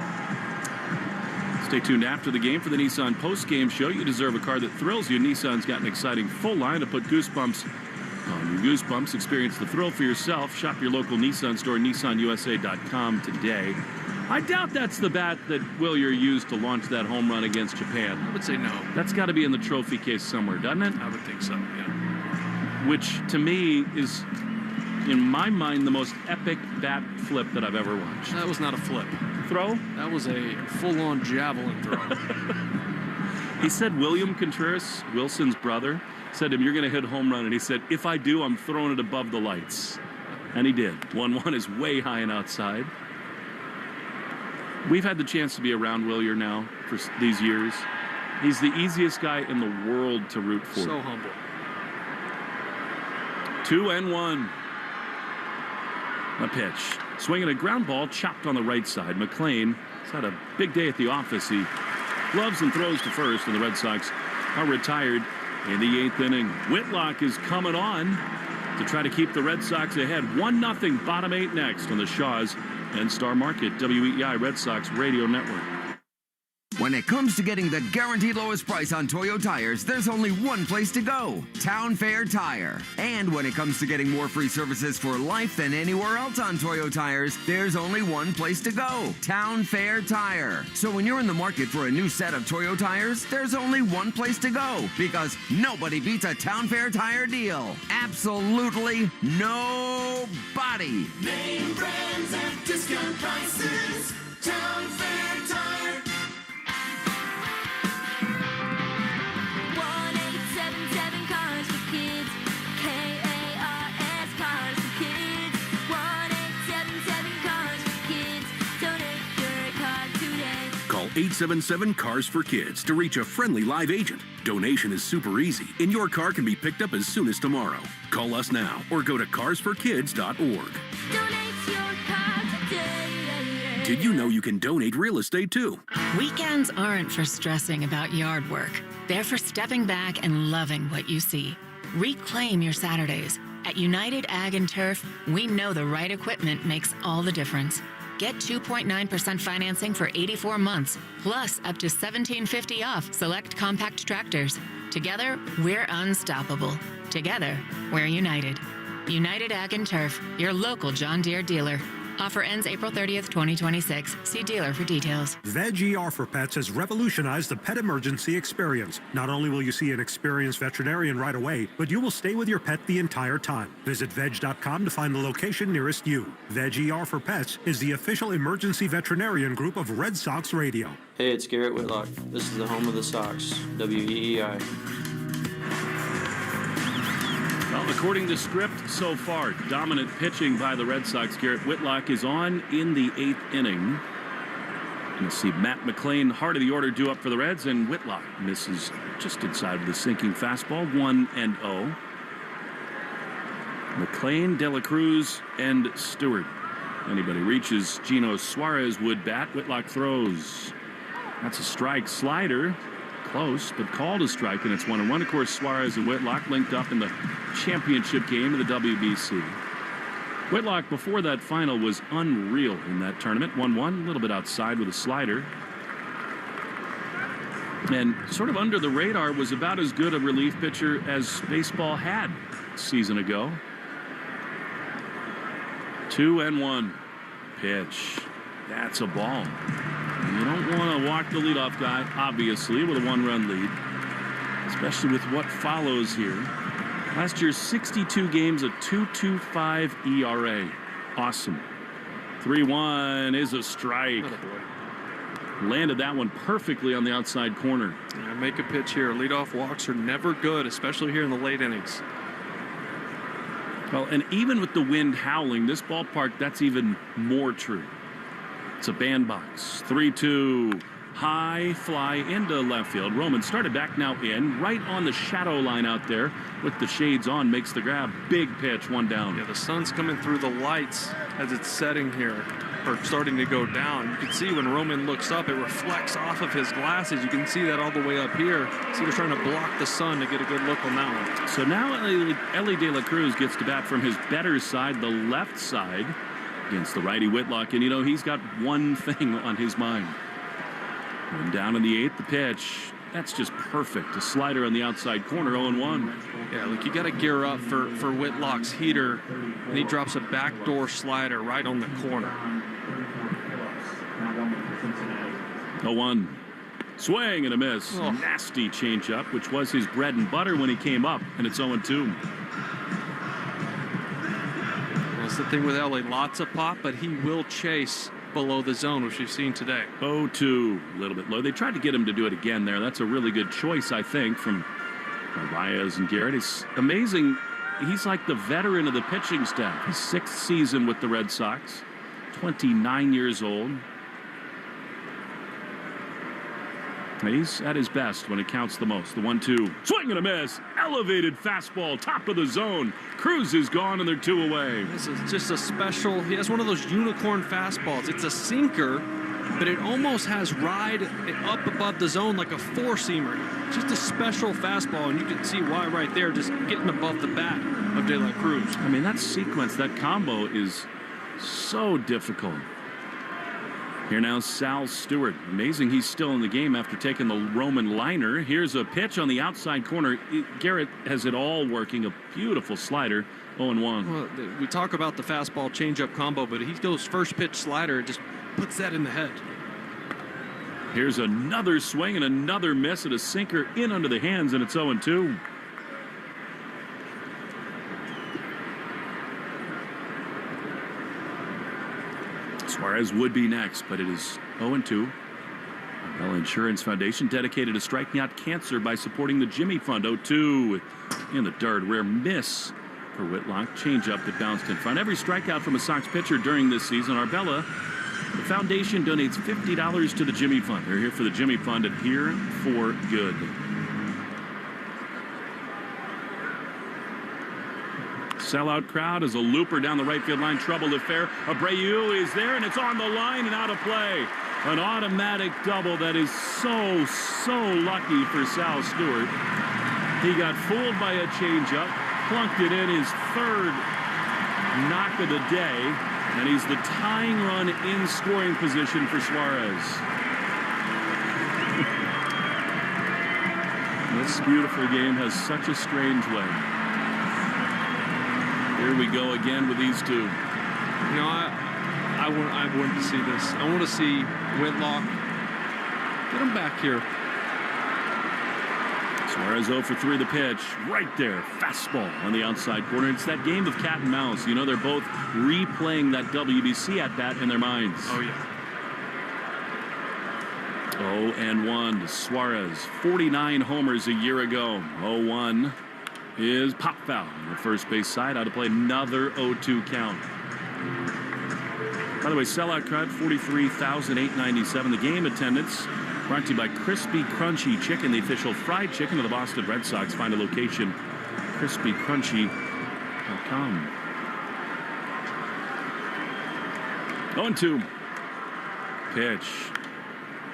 Stay tuned after the game for the Nissan post-game show. You deserve a car that thrills you. Nissan's got an exciting full line to put goosebumps on your goosebumps. Experience the thrill for yourself. Shop your local Nissan store, nissanusa.com today. I doubt that's the bat that Wilyer used to launch that home run against Japan. I would say no. That's got to be in the trophy case somewhere, doesn't it? I would think so, yeah. Which, to me, is, in my mind, the most epic bat flip that I've ever watched. That was not a flip. Throw? That was a full-on javelin throw. He said William Contreras, Wilson's brother, said to him, "You're going to hit a home run." And he said, "If I do, I'm throwing it above the lights." And he did. 1-1 is way high and outside. We've had the chance to be around Wilyer now for these years. He's the easiest guy in the world to root for. So humble. 2-1. A pitch. Swinging a ground ball, chopped on the right side. McLean has had a big day at the office. He gloves and throws to first, and the Red Sox are retired in the 8th inning. Whitlock is coming on to try to keep the Red Sox ahead. 1-0, bottom 8 next on the Shaws and Star Market WEEI Red Sox Radio Network. When it comes to getting the guaranteed lowest price on Toyo tires, there's only one place to go, Town Fair Tire. And when it comes to getting more free services for life than anywhere else on Toyo tires, there's only one place to go, Town Fair Tire. So when you're in the market for a new set of Toyo tires, there's only one place to go, because nobody beats a Town Fair Tire deal. Absolutely nobody. Name brands at discount prices. Town Fair Tire. 1-877 Cars for Kids. K-A-R-S Cars for Kids. 1-877 Cars for Kids. Donate your car today. Call 877-CARS for Kids to reach a friendly live agent. Donation is super easy, and your car can be picked up as soon as tomorrow. Call us now or go to carsforkids.org. Donate your car today. Did you know you can donate real estate too? Weekends aren't for stressing about yard work. They're for stepping back and loving what you see. Reclaim your Saturdays. At United Ag and Turf, we know the right equipment makes all the difference. Get 2.9% financing for 84 months, plus up to $1,750 off select compact tractors. Together, we're unstoppable. Together, we're united. United Ag and Turf, your local John Deere dealer. Offer ends April 30th, 2026. See dealer for details. Veg ER for Pets has revolutionized the pet emergency experience. Not only will you see an experienced veterinarian right away, but you will stay with your pet the entire time. Visit veg.com to find the location nearest you. Veg ER for Pets is the official emergency veterinarian group of Red Sox Radio. Hey, it's Garrett Whitlock. This is the home of the Sox, WEEI. Well, according to script so far, dominant pitching by the Red Sox. Garrett Whitlock is on in the 8th inning. You'll see Matt McLean, heart of the order, due up for the Reds, and Whitlock misses just inside of the sinking fastball, 1-0. McLean, De La Cruz, and Stewart. Anybody reaches Gino Suarez would bat. Whitlock throws. That's a strike. Slider. Close, but called a strike, and it's 1-1. Of course, Suarez and Whitlock linked up in the championship game of the WBC. Whitlock, before that final, was unreal in that tournament. 1-1, a little bit outside with a slider. And sort of under the radar, was about as good a relief pitcher as baseball had a season ago. 2-1. Pitch. That's a ball. You don't want to walk the leadoff guy, obviously, with a 1-run lead, especially with what follows here. Last year's 62 games, a 2.25 ERA. Awesome. 3-1 is a strike. Landed that one perfectly on the outside corner. Yeah, make a pitch here. Leadoff walks are never good, especially here in the late innings. Well, and even with the wind howling, this ballpark, that's even more true. It's a bandbox. 3-2. High fly into left field. Roman started back now in. Right on the shadow line out there with the shades on. Makes the grab. Big pitch. 1 down. Yeah, the sun's coming through the lights as it's setting here, or starting to go down. You can see when Roman looks up, it reflects off of his glasses. You can see that all the way up here. See, they're trying to block the sun to get a good look on that one. So now Ellie De La Cruz gets to bat from his better side, the left side, against the righty Whitlock, and you know he's got one thing on his mind. And down in the 8th, the pitch. That's just perfect. A slider on the outside corner, 0-1. Yeah, look, you got to gear up for Whitlock's heater, and he drops a backdoor slider right on the corner. 0-1. Swing and a miss. Oh. Nasty changeup, which was his bread and butter when he came up, and it's 0-2. That's the thing with LA, lots of pop, but he will chase below the zone, which we've seen today. 0-2, a little bit low. They tried to get him to do it again there. That's a really good choice, I think, from Baez and Garrett. It's amazing. He's like the veteran of the pitching staff. His 6th season with the Red Sox, 29 years old. He's at his best when it counts the most. The 1-2. Swing and a miss. elevated fastball, top of the zone. Cruz is gone, and they're 2 away. This is just a special. He has one of those unicorn fastballs. It's a sinker, but it almost has ride up above the zone like a four-seamer. Just a special fastball, and you can see why right there, just getting above the bat of De La Cruz. I mean, that sequence, that combo is so difficult. Here now, Sal Stewart. Amazing he's still in the game after taking the Roman liner. Here's a pitch on the outside corner. Garrett has it all working. A beautiful slider. 0-1. Well, we talk about the fastball changeup combo, but he goes first pitch slider. It just puts that in the head. Here's another swing and another miss at a sinker in under the hands, and it's 0-2. Suarez would be next, but it is 0-2. Arbella Insurance Foundation dedicated to striking out cancer by supporting the Jimmy Fund. 0-2 in the dirt. Rare miss for Whitlock. Changeup that bounced in front. Every strikeout from a Sox pitcher during this season. Arbella, the foundation donates $50 to the Jimmy Fund. They're here for the Jimmy Fund and here for good. Sellout crowd as a looper down the right field line. Trouble affair. Abreu is there, and it's on the line and out of play. An automatic double that is so lucky for Sal Stewart. He got fooled by a changeup, plunked it in, his third knock of the day, and he's the tying run in scoring position for Suarez. This beautiful game has such a strange way. Here we go again with these two. You know, I want to see this. I want to see Whitlock. Get him back here. Suarez 0 for 3 the pitch. Right there. Fastball on the outside corner. It's that game of cat and mouse. You know, they're both replaying that WBC at bat in their minds. Oh, yeah. 0-1 to Suarez. 49 homers a year ago. 0-1 is pop foul on the first base side. Out to play another 0-2 count. By the way, sellout crowd 43,897. The game attendance brought to you by Crispy Crunchy Chicken, the official fried chicken of the Boston Red Sox. Find a location, crispycrunchy.com. 0-2 pitch.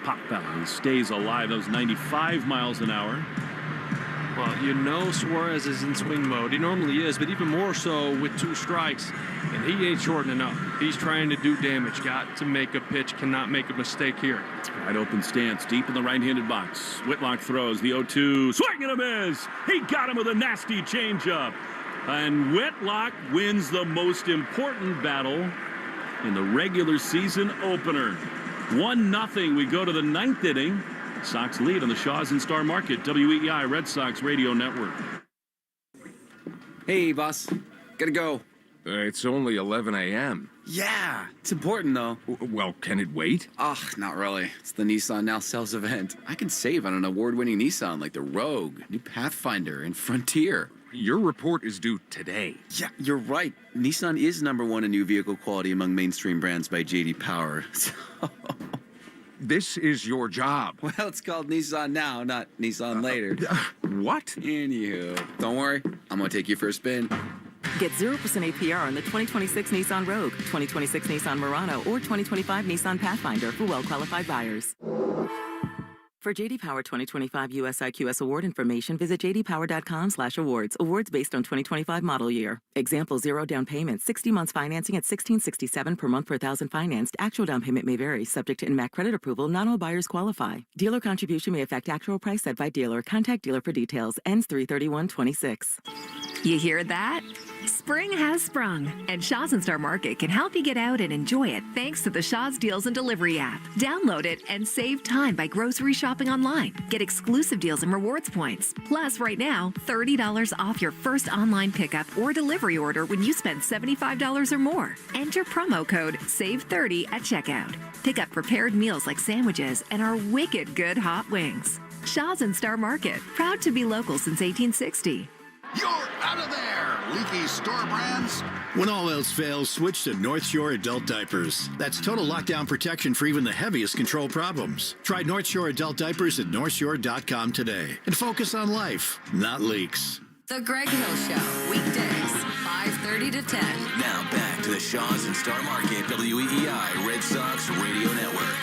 Pop foul. He stays alive. That was 95 miles an hour. Well, you know Suarez is in swing mode. He normally is, but even more so with 2 strikes. And he ain't shortening up. He's trying to do damage. Got to make a pitch. Cannot make a mistake here. Wide open stance, deep in the right-handed box. Whitlock throws the 0-2. Swing and a miss. He got him with a nasty changeup. And Whitlock wins the most important battle in the regular season opener. 1-0. We go to the 9th inning. Sox lead on the Shaws and Star Market, WEEI Red Sox Radio Network. Hey, boss. Gotta go. It's only 11 a.m. Yeah, it's important, though. Well, can it wait? Ugh, not really. It's the Nissan Now Sales event. I can save on an award-winning Nissan like the Rogue, new Pathfinder, and Frontier. Your report is due today. Yeah, you're right. Nissan is #1 in new vehicle quality among mainstream brands by J.D. Power. This is your job. Well, it's called Nissan Now, not Nissan Later. What? Anywho, don't worry. I'm going to take you for a spin. Get 0% APR on the 2026 Nissan Rogue, 2026 Nissan Murano, or 2025 Nissan Pathfinder for well-qualified buyers. For J.D. Power 2025 US IQS award information, visit jdpower.com/awards. Awards based on 2025 model year. Example 0 down payment, 60 months financing at $1,667 per month per thousand financed. Actual down payment may vary, subject to INMAC credit approval. Not all buyers qualify. Dealer contribution may affect actual price set by dealer. Contact dealer for details. Ends 3/31/26. You hear that? Spring has sprung, and Shaws and Star Market can help you get out and enjoy it thanks to the Shaws Deals and Delivery app. Download it and save time by grocery shopping online. Get exclusive deals and rewards points. Plus, right now, $30 off your first online pickup or delivery order when you spend $75 or more. Enter promo code SAVE30 at checkout. Pick up prepared meals like sandwiches and our wicked good hot wings. Shaws and Star Market, proud to be local since 1860. You're out of there! leaky store brands? When all else fails, switch to North Shore Adult Diapers. That's total lockdown protection for even the heaviest control problems. Try North Shore Adult Diapers at NorthShore.com today and focus on life, not leaks. The Greg Hill Show, weekdays, 5:30 to 10. Now back to the Shaws and Star Market WEEI Red Sox Radio Network.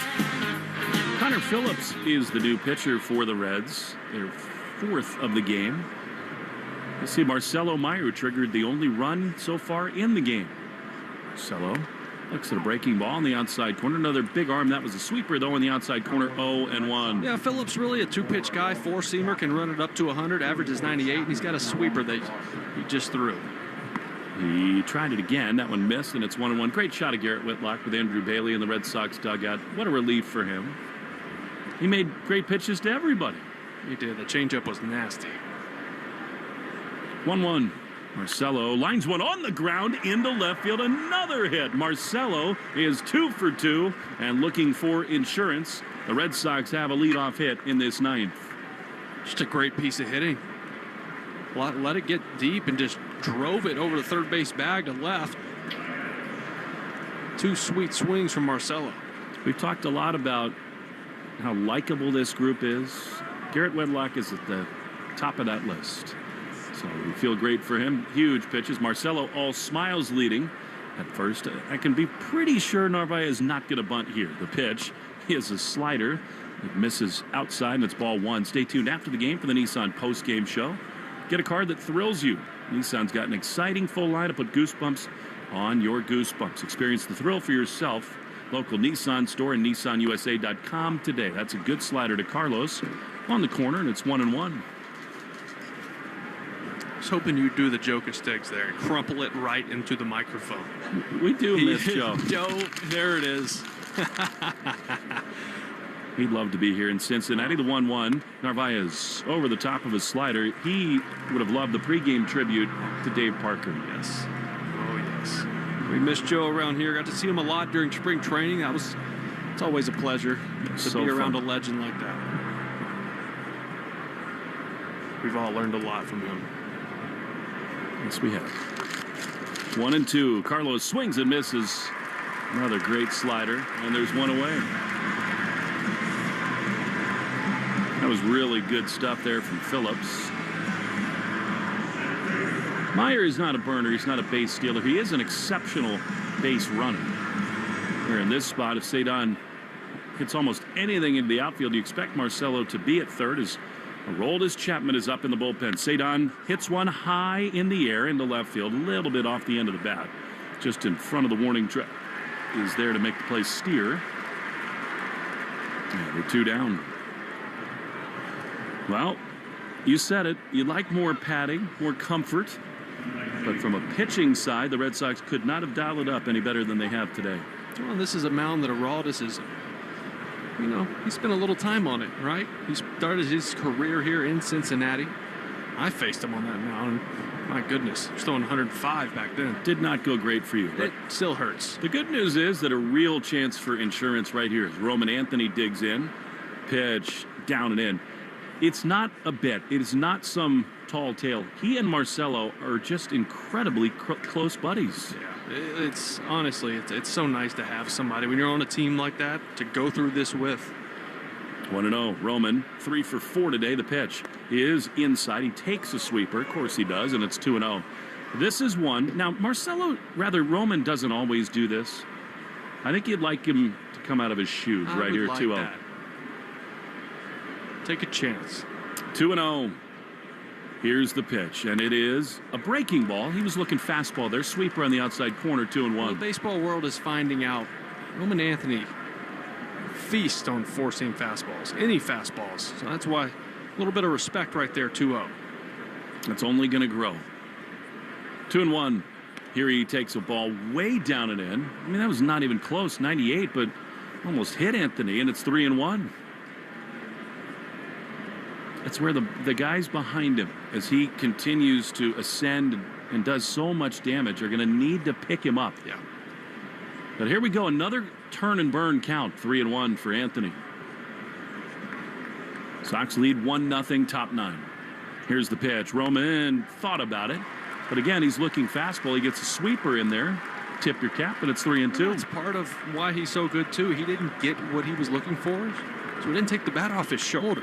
Connor Phillips is the new pitcher for the Reds. Their fourth of the game. You see Marcelo Meyer triggered the only run so far in the game. Marcelo looks at a breaking ball in the outside corner. Another big arm. That was a sweeper, though, in the outside corner. 0-1. Yeah, Phillips really a two-pitch guy. Four-seamer, can run it up to 100. Average is 98. And he's got a sweeper that he just threw. He tried it again. That one missed, and it's 1-1. Great shot of Garrett Whitlock with Andrew Bailey in the Red Sox dugout. What a relief for him. He made great pitches to everybody. He did. The changeup was nasty. 1-1. Marcelo lines one on the ground into left field. Another hit. Marcelo is 2 for 2 and looking for insurance. The Red Sox have a leadoff hit in this ninth. Just a great piece of hitting. Let it get deep and just drove it over the third base bag to left. 2 sweet swings from Marcelo. We've talked a lot about how likable this group is. Garrett Whitlock is at the top of that list. So we feel great for him. Huge pitches. Marcelo all smiles leading at first. I can be pretty sure Narvaez is not going to bunt here. The pitch is a slider. It misses outside, and it's ball 1. Stay tuned after the game for the Nissan post-game show. Get a car that thrills you. Nissan's got an exciting full line to put goosebumps on your goosebumps. Experience the thrill for yourself. Local Nissan store and NissanUSA.com today. That's a good slider to Carlos on the corner, and it's 1-1. I was hoping you'd do the Joker sticks there and crumple it right into the microphone. We do miss Joe. Joe, there it is. He'd love to be here in Cincinnati. The 1-1. Narvaez over the top of his slider. He would have loved the pregame tribute to Dave Parker. Yes. Oh, yes. We miss Joe around here. Got to see him a lot during spring training. It's always a pleasure to be around a legend like that. We've all learned a lot from him. Yes, we have. 1-2. Carlos swings and misses. Another great slider, and there's one away. That was really good stuff there from Phillips. Meyer is not a burner. He's not a base stealer. He is an exceptional base runner. Here in this spot, if Cedon hits almost anything into the outfield, you expect Marcelo to be at third. As Aroldis Chapman is up in the bullpen. Cedon hits one high in the air into left field, a little bit off the end of the bat. Just in front of the warning track. Is there to make the play steer. Yeah, they're 2 down. Well, you said it. You'd like more padding, more comfort. But from a pitching side, the Red Sox could not have dialed it up any better than they have today. Well, this is a mound that Aroldis is, he spent a little time on it, right? He started his career here in Cincinnati. I faced him on that mound. My goodness, he was throwing 105 back then. Did not go great for you. It still hurts. The good news is that a real chance for insurance right here as Roman Anthony digs in. Pitch down and in. It's not a bit. It is not some tall tale. He and Marcelo are just incredibly close buddies. Yeah, it's honestly, it's so nice to have somebody when you're on a team like that to go through this with. 1-0. Roman 3 for 4 today. The pitch is inside. He takes a sweeper. Of course he does, and it's 2-0. This is one. Now, Roman doesn't always do this. I think you'd like him to come out of his shoes right here, 2-0. Take a chance. 2-0. Here's the pitch, and it is a breaking ball. He was looking fastball there. Sweeper on the outside corner, 2-1. Well, the baseball world is finding out Roman Anthony feasts on four-seam fastballs, any fastballs. So that's why a little bit of respect right there, 2-0. That's only going to grow. 2-1. Here he takes a ball way down and in. I mean, that was not even close, 98, but almost hit Anthony, and it's 3-1. That's where the guys behind him, as he continues to ascend and does so much damage, are going to need to pick him up. Yeah. But here we go, another turn and burn count, 3-1 for Anthony. Sox lead 1-0, top 9. Here's the pitch. Roman thought about it. But again, he's looking fastball. He gets a sweeper in there. Tip your cap, and it's 3-2. That's part of why he's so good, too. He didn't get what he was looking for, so he didn't take the bat off his shoulder.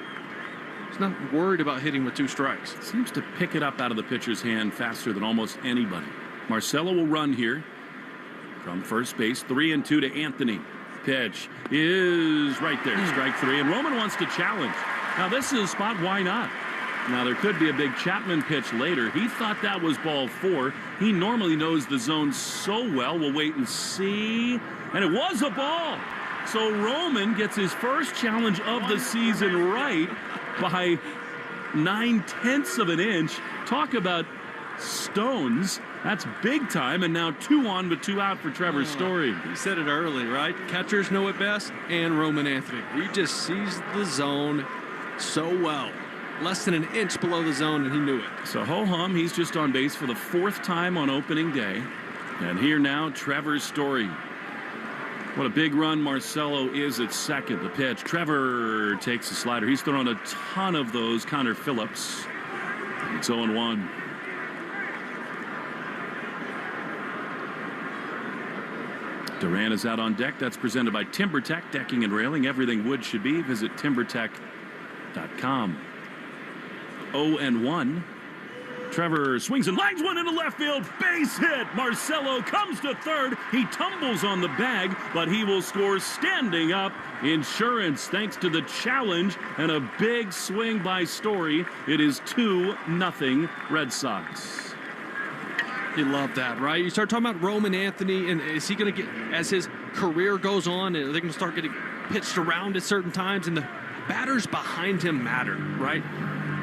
He's not worried about hitting with 2 strikes. Seems to pick it up out of the pitcher's hand faster than almost anybody. Marcelo will run here from first base. 3-2 to Anthony. Pitch is right there. Strike 3. And Roman wants to challenge. Now, this is a spot. Why not? Now, there could be a big Chapman pitch later. He thought that was ball 4. He normally knows the zone so well. We'll wait and see. And it was a ball. So Roman gets his first challenge of the season right by 9/10 of an inch. Talk about stones. That's big time. And now 2 on with 2 out for Trevor Story. He said it early, right? Catchers know it best, and Roman Anthony. He just sees the zone so well. Less than an inch below the zone, and he knew it. So ho-hum, he's just on base for the 4th time on opening day. And here now, Trevor Story. What a big run Marcelo is at second. The pitch. Trevor takes a slider. He's thrown a ton of those. Connor Phillips. It's 0-1. Duran is out on deck. That's presented by TimberTech Decking and Railing. Everything wood should be. Visit timbertech.com. 0-1. Trevor swings and lines one into left field. Base hit. Marcelo comes to third. He tumbles on the bag, but he will score standing up. Insurance thanks to the challenge and a big swing by Story. It is 2-0 Red Sox. You love that, right? You start talking about Roman Anthony, and is he going to get, as his career goes on, are they going to start getting pitched around at certain times, and the batters behind him matter, right?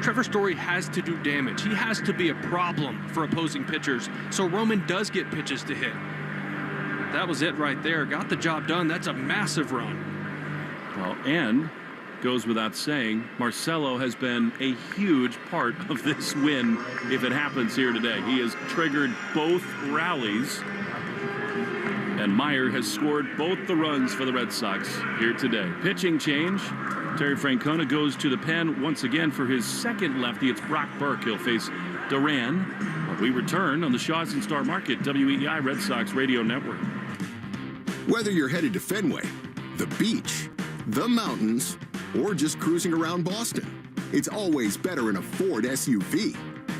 Trevor Story has to do damage. He has to be a problem for opposing pitchers, so Roman does get pitches to hit. That was it right there. Got the job done. That's a massive run. Well, and goes without saying, Marcelo has been a huge part of this win if it happens here today. He has triggered both rallies, and Meyer has scored both the runs for the Red Sox here today. Pitching change. Terry Francona goes to the pen once again for his second lefty. It's Brock Burke. He'll face Duran. We return on the Shaws and Star Market, WEEI Red Sox Radio Network. Whether you're headed to Fenway, the beach, the mountains, or just cruising around Boston, it's always better in a Ford SUV.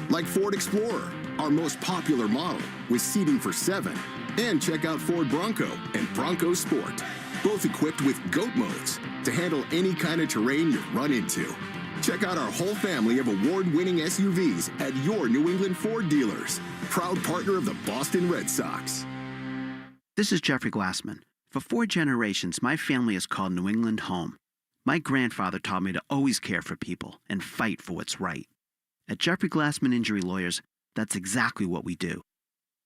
Like Ford Explorer, our most popular model with seating for 7. And check out Ford Bronco and Bronco Sport, both equipped with GOAT modes to handle any kind of terrain you run into. Check out our whole family of award-winning SUVs at your New England Ford dealers. Proud partner of the Boston Red Sox. This is Jeffrey Glassman. For 4 generations, my family has called New England home. My grandfather taught me to always care for people and fight for what's right. At Jeffrey Glassman Injury Lawyers, that's exactly what we do.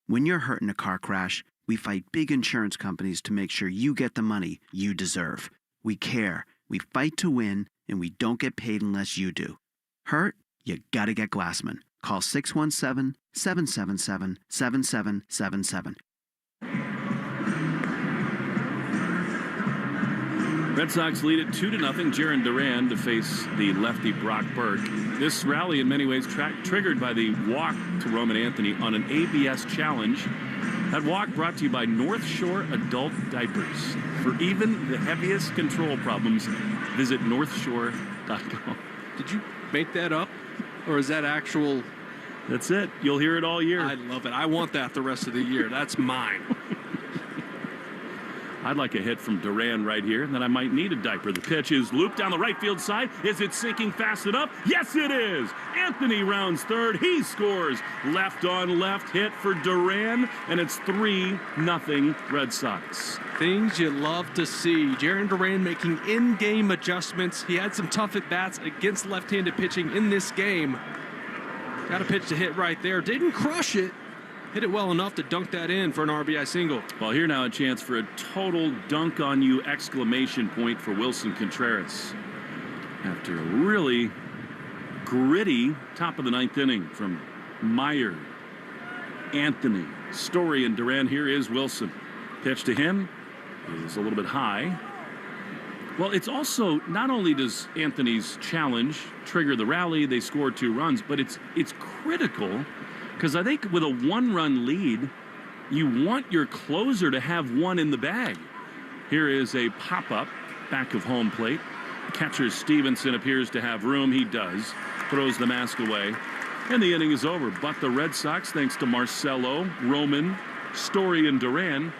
When you're hurt in a car crash, we fight big insurance companies to make sure you get the money you deserve. We care, we fight to win, and we don't get paid unless you do. Hurt? You gotta get Glassman. Call 617-777-7777. Red Sox lead it 2-0. Jarren Duran to face the lefty Brock Burke. This rally in many ways triggered by the walk to Roman Anthony on an ABS challenge. That walk brought to you by North Shore Adult Diapers. For even the heaviest control problems, visit northshore.com. Did you make that up? Or is that actual? That's it. You'll hear it all year. I love it. I want that the rest of the year. That's mine. I'd like a hit from Duran right here, and then I might need a diaper. The pitch is looped down the right field side. Is it sinking fast enough? Yes, it is. Anthony rounds third. He scores. Left on left hit for Duran, and it's 3-0 Red Sox. Things you love to see. Jarren Duran making in-game adjustments. He had some tough at-bats against left-handed pitching in this game. Got a pitch to hit right there. Didn't crush it. Hit it well enough to dunk that in for an RBI single. Well, here now a chance for a total dunk on you exclamation point for Wilson Contreras. After a really gritty top of the 9th inning from Meyer, Anthony, Story, and Duran. Here is Wilson. Pitch to him is a little bit high. Well, it's also, not only does Anthony's challenge trigger the rally, they score 2 runs, but it's critical Because I think with a one-run lead, you want your closer to have one in the bag. Here is a pop-up back of home plate. Catcher Stevenson appears to have room. He does. Throws the mask away. And the inning is over. But the Red Sox, thanks to Marcelo, Roman, Story, and Duran,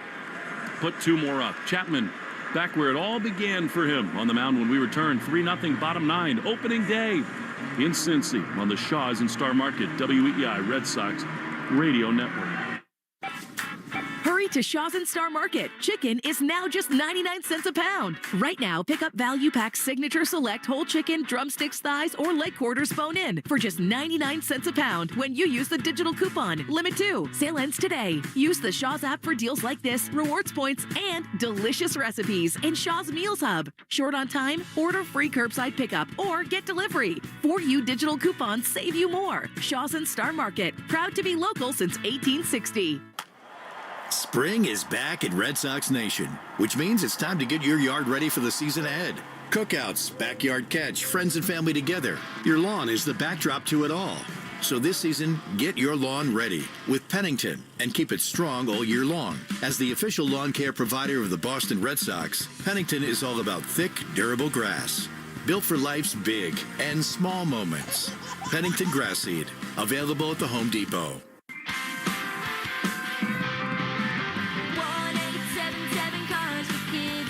put 2 more up. Chapman back where it all began for him on the mound when we return. 3-0 bottom 9. Opening day in Cincy on the Shaw's and Star Market WEI Red Sox Radio Network. Hurry to Shaw's and Star Market. Chicken is now just 99 cents a pound. Right now, pick up Value Pack Signature Select whole chicken, drumsticks, thighs, or leg quarters bone-in for just 99 cents a pound when you use the digital coupon. Limit 2. Sale ends today. Use the Shaw's app for deals like this, rewards points, and delicious recipes in Shaw's Meals Hub. Short on time? Order free curbside pickup or get delivery. For you digital coupons save you more. Shaw's and Star Market. Proud to be local since 1860. Spring is back in Red Sox Nation, which means it's time to get your yard ready for the season ahead. Cookouts, backyard catch, friends and family together. Your lawn is the backdrop to it all. So this season, get your lawn ready with Pennington and keep it strong all year long. As the official lawn care provider of the Boston Red Sox, Pennington is all about thick, durable grass. Built for life's big and small moments. Pennington Grass Seed, available at the Home Depot. 1877 Cars for Kids.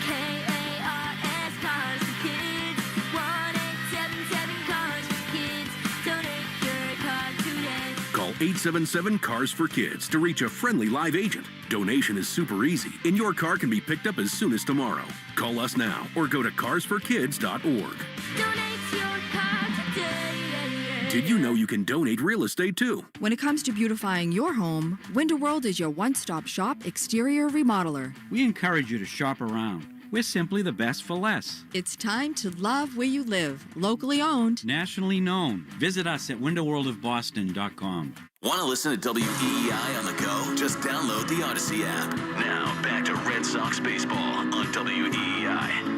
K-A-R-S Cars for Kids. 1877 Cars for Kids. Donate your car today. Call 877 Cars for Kids to reach a friendly live agent. Donation is super easy, and your car can be picked up as soon as tomorrow. Call us now or go to carsforkids.org. Donate your car today. Did you know you can donate real estate too? When it comes to beautifying your home, Winter World is your one-stop shop exterior remodeler. We encourage you to shop around. We're simply the best for less. It's time to love where you live. Locally owned. Nationally known. Visit us at windowworldofboston.com. Want to listen to WEEI on the go? Just download the Odyssey app. Now, back to Red Sox baseball on WEEI.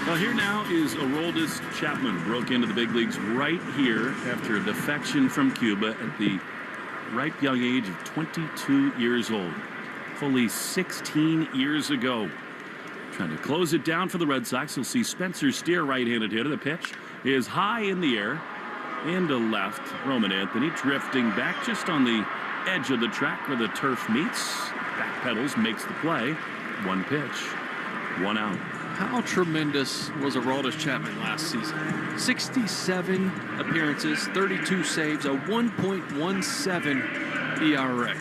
Well, here now is Aroldis Chapman. Broke into the big leagues right here after a defection from Cuba at the ripe young age of 22 years old. Fully 16 years ago. Trying to close it down for the Red Sox. You'll see Spencer Steer, right-handed hitter. The pitch is high in the air. Into left. Roman Anthony drifting back just on the edge of the track where the turf meets. Back pedals, makes the play. 1 pitch, 1 out. How tremendous was Aroldis Chapman last season? 67 appearances, 32 saves, a 1.17 ERA.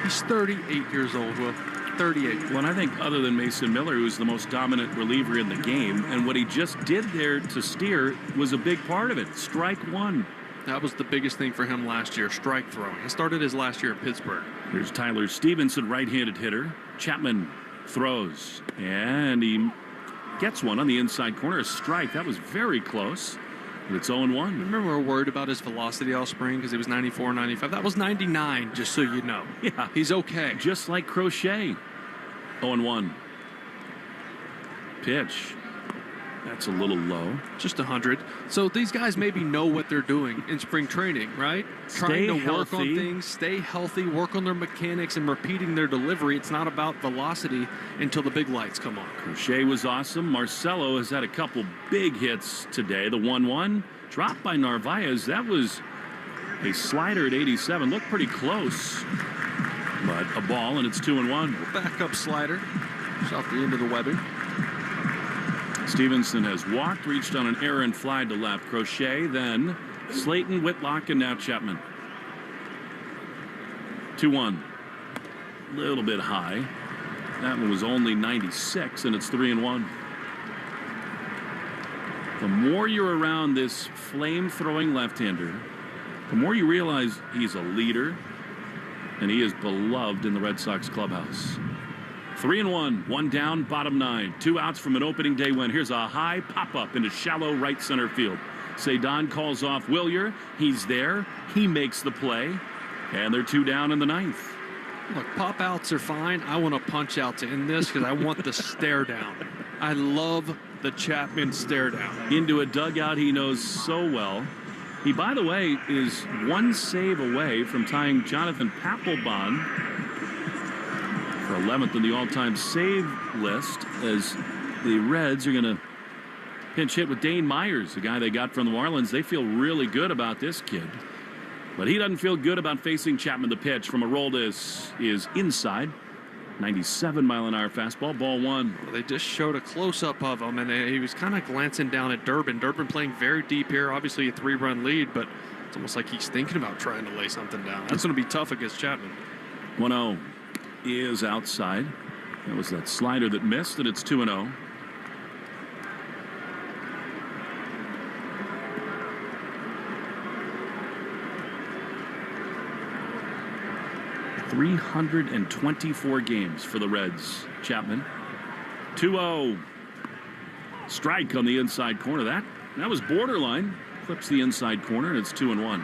He's 38 years old, Will. 38. Well, and I think other than Mason Miller, who's the most dominant reliever in the game, and what he just did there to Steer was a big part of it. Strike 1. That was the biggest thing for him last year, strike throwing. He started his last year in Pittsburgh. Here's Tyler Stevenson, right-handed hitter. Chapman throws, and he gets one on the inside corner. A strike. That was very close. But it's 0-1. Remember, we were worried about his velocity all spring because he was 94, 95. That was 99, just so you know. Yeah. He's okay. Just like Crochet. 0-1. Pitch. That's a little low. Just 100. So these guys maybe know what they're doing in spring training, right? Trying to work on things, stay healthy, work on their mechanics, and repeating their delivery. It's not about velocity until the big lights come on. Crochet was awesome. Marcelo has had a couple big hits today. The 1-1 dropped by Narvaez. That was a slider at 87. Looked pretty close, but a ball, and it's 2-1. Backup slider. Just off the end of the weather. Stevenson has walked, reached on an errant fly to left. Crochet, then Slayton, Whitlock, and now Chapman. 2-1. Little bit high. That one was only 96, and it's 3-1. The more you're around this flame-throwing left-hander, the more you realize he's a leader, and he is beloved in the Red Sox clubhouse. 3-1, 1 down, bottom 9. 2 outs from an opening day win. Here's a high pop-up into shallow right center field. Cedon calls off Willier. He's there. He makes the play. And they're 2 down in the 9th. Look, pop-outs are fine. I want a punch-out to end this because I want the stare down. I love the Chapman stare down. Into a dugout he knows so well. He, by the way, is one save away from tying Jonathan Papelbon for 11th in the all-time save list, as the Reds are going to pinch hit with Dane Myers, the guy they got from the Marlins. They feel really good about this kid, but he doesn't feel good about facing Chapman. The pitch from Aroldis is inside. 97-mile-an-hour fastball, ball one. Well, they just showed a close-up of him, and he was kind of glancing down at Durbin. Durbin playing very deep here, obviously a 3-run lead, but it's almost like he's thinking about trying to lay something down. That's going to be tough against Chapman. 1-0 is outside. That was that slider that missed, and it's 2-0. .324 games for the Reds. Chapman. 2-0. Strike on the inside corner. That was borderline. Clips the inside corner, and it's 2-1.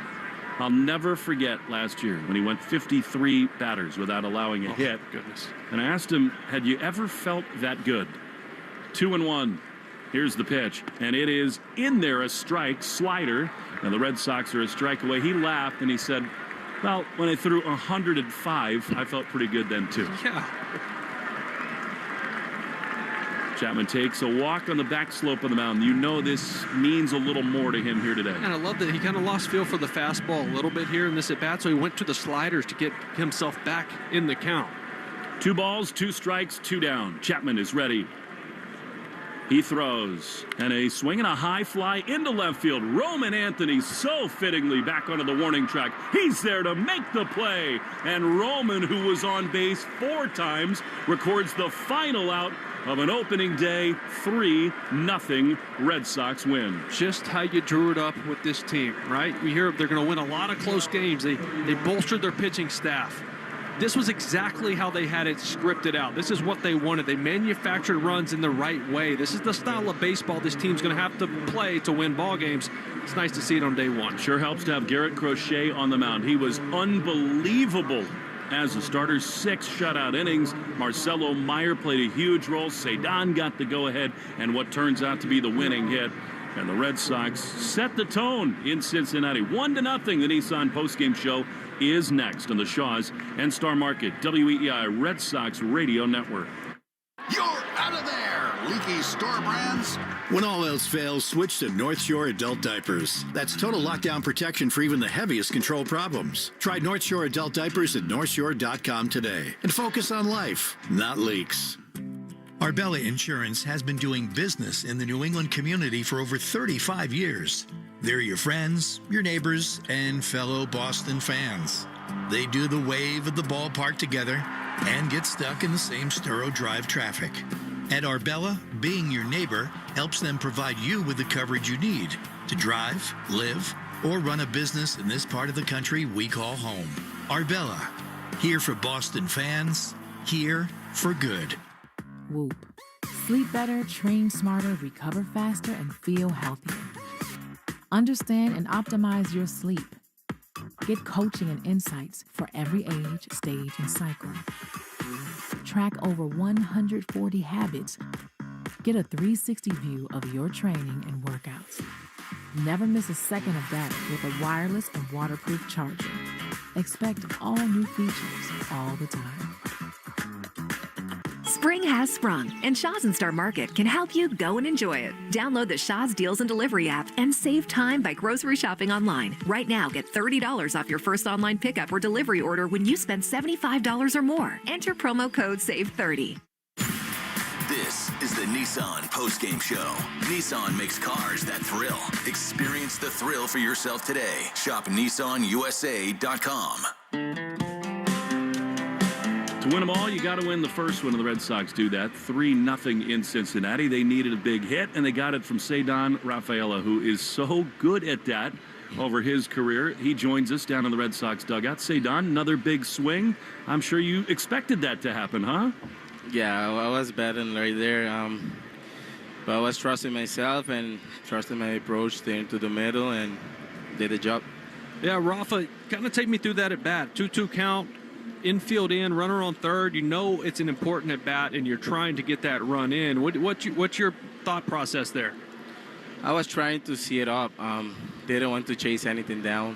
I'll never forget last year when he went 53 batters without allowing a hit. Goodness. And I asked him, had you ever felt that good? 2-1. Here's the pitch, and it is in there, a strike, slider, and the Red Sox are a strike away. He laughed, and he said, well, when I threw 105, I felt pretty good then, too. Yeah. Chapman takes a walk on the back slope of the mound. You know this means a little more to him here today. And I love that he kind of lost feel for the fastball a little bit here in this at-bat, so he went to the sliders to get himself back in the count. 2 balls, 2 strikes, 2 down. Chapman is ready. He throws, and a swing and a high fly into left field. Roman Anthony so fittingly back onto the warning track. He's there to make the play. And Roman, who was on base 4 times, records the final out of an opening day 3-0 Red Sox win. Just how you drew it up with this team, right? We hear they're going to win a lot of close games. They bolstered their pitching staff. This was exactly how they had it scripted out. This is what they wanted. They manufactured runs in the right way. This is the style of baseball this team's going to have to play to win ball games. It's nice to see it on day one. Sure helps to have Garrett Crochet on the mound. He was unbelievable as a starter. 6 shutout innings. Marcelo Meyer played a huge role. Cedon got the go-ahead and what turns out to be the winning hit. And the Red Sox set the tone in Cincinnati. 1-0. The Nissan postgame show is next on the Shaw's and Star Market WEEI Red Sox Radio Network. You're out of there, leaky store brands. When all else fails, switch to North Shore Adult Diapers. That's total lockdown protection for even the heaviest control problems. Try North Shore Adult Diapers at NorthShore.com today and focus on life, not leaks. Arbella Insurance has been doing business in the New England community for over 35 years. They're your friends, your neighbors, and fellow Boston fans. They do the wave at the ballpark together and get stuck in the same Sturo Drive traffic. At Arbella, being your neighbor helps them provide you with the coverage you need to drive, live, or run a business in this part of the country we call home. Arbella, here for Boston fans, here for good. Whoop. Sleep better, train smarter, recover faster, and feel healthier. Understand and optimize your sleep. Get coaching and insights for every age, stage, and cycle. Track over 140 habits. Get a 360 view of your training and workouts. Never miss a second of that with a wireless and waterproof charger. Expect all new features all the time. Spring has sprung, and Shaw's and Star Market can help you go and enjoy it. Download the Shaw's Deals and Delivery app and save time by grocery shopping online. Right now, get $30 off your first online pickup or delivery order when you spend $75 or more. Enter promo code SAVE30. This is the Nissan postgame show. Nissan makes cars that thrill. Experience the thrill for yourself today. Shop NissanUSA.com. To win them all, you got to win the first one, and the Red Sox do that. 3-0 in Cincinnati. They needed a big hit, and they got it from Cedon Rafaela, who is so good at that over his career. He joins us down in the Red Sox dugout. Cedon, another big swing. I'm sure you expected that to happen, huh? Yeah, I was betting right there. But I was trusting myself and trusting my approach into the middle and did the job. Yeah, Rafa, kind of take me through that at bat. 2-2 count. Infield in, runner on third. You know it's an important at bat, and you're trying to get that run in. What's your thought process there? I was trying to see it up. Didn't want to chase anything down,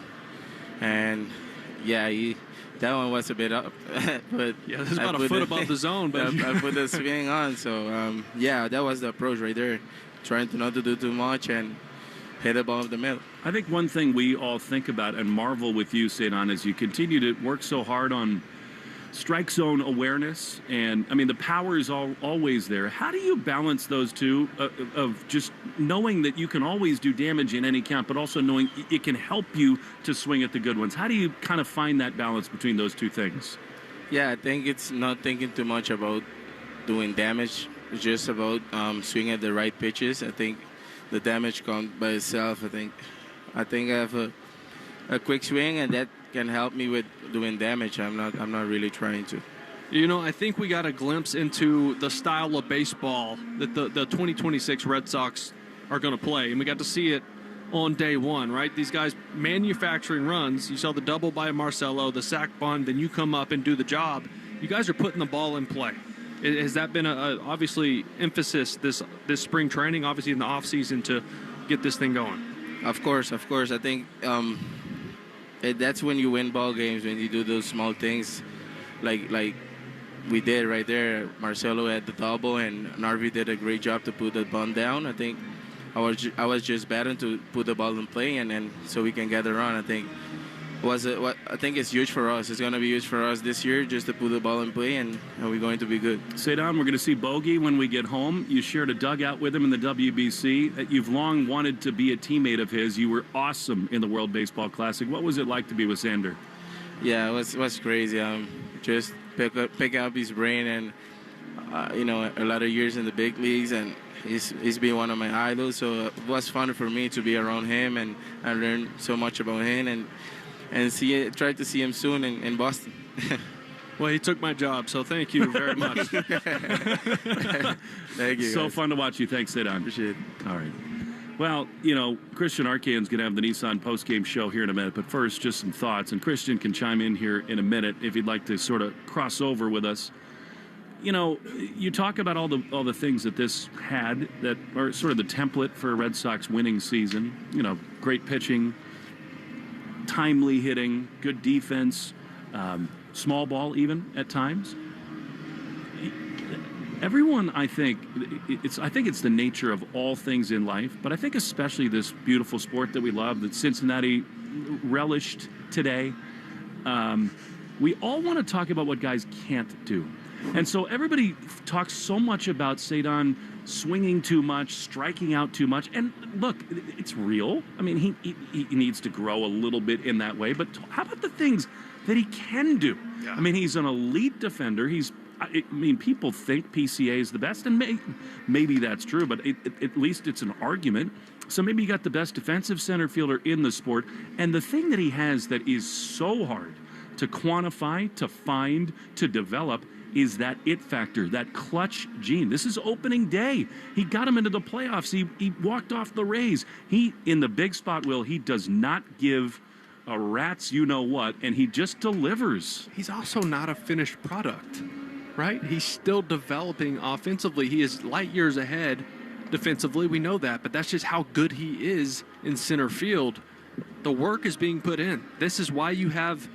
and yeah, that one was a bit up. But yeah, this is about a foot above the zone. But I put the swing on, so yeah, that was the approach right there. Trying to not to do too much and hit the ball up the middle. I think one thing we all think about and marvel with you, Cedon, is you continue to work so hard on strike zone awareness, and I mean the power is always there. How do you balance those two of just knowing that you can always do damage in any count, but also knowing it can help you to swing at the good ones? How do you kind of find that balance between those two things? Yeah, I think it's not thinking too much about doing damage. It's just about swinging at the right pitches. I think the damage comes by itself. I think I have a quick swing, and that can help me with doing damage. I'm not really trying to. You know, I think we got a glimpse into the style of baseball that the 2026 Red Sox are going to play, and we got to see it on day one, right? These guys manufacturing runs. You saw the double by Marcelo, the sac bunt, then you come up and do the job. You guys are putting the ball in play. Has that been a obviously emphasis this spring training, obviously in the offseason, to get this thing going? Of course. I think that's when you win ball games, when you do those small things like we did right there. Marcelo had the double, and Narvi did a great job to put the bunt down. I think I was just batting to put the ball in play, and so we can get the run. I think it's huge for us. It's going to be huge for us this year just to put the ball in play, and we're going to be good. Cedon, we're going to see Bogey when we get home. You shared a dugout with him in the WBC. You've long wanted to be a teammate of his. You were awesome in the World Baseball Classic. What was it like to be with Sander? Yeah, it was crazy. Just pick up his brain, and a lot of years in the big leagues, and he's been one of my idols. So it was fun for me to be around him, and I learned so much about him, and try to see him soon in Boston. Well, he took my job, so thank you very much. Thank you. So guys. fun to watch you. Thanks, Cedon. Appreciate it. All right. Well, Christian Arcan's going to have the Nissan postgame show here in a minute. But first, just some thoughts. And Christian can chime in here in a minute if you'd like to sort of cross over with us. You talk about all the things that this had that are sort of the template for a Red Sox winning season. Great pitching, timely hitting, good defense, small ball even at times. Everyone, I think it's the nature of all things in life, but I think especially this beautiful sport that we love, that Cincinnati relished today. We all want to talk about what guys can't do. And so everybody talks so much about Cedon swinging too much, striking out too much. And look, it's real. I mean, he needs to grow a little bit in that way. But how about the things that he can do? Yeah. I mean, he's an elite defender. People think PCA is the best, and maybe that's true, but at least it's an argument. So maybe you got the best defensive center fielder in the sport. And the thing that he has that is so hard to quantify, to find, to develop is that it factor, that clutch gene. This is opening day. He got him into the playoffs. He walked off the Rays. In the big spot, Will, he does not give a rat's you-know-what, and he just delivers. He's also not a finished product, right? He's still developing offensively. He is light years ahead defensively. We know that, but that's just how good he is in center field. The work is being put in. This is why you have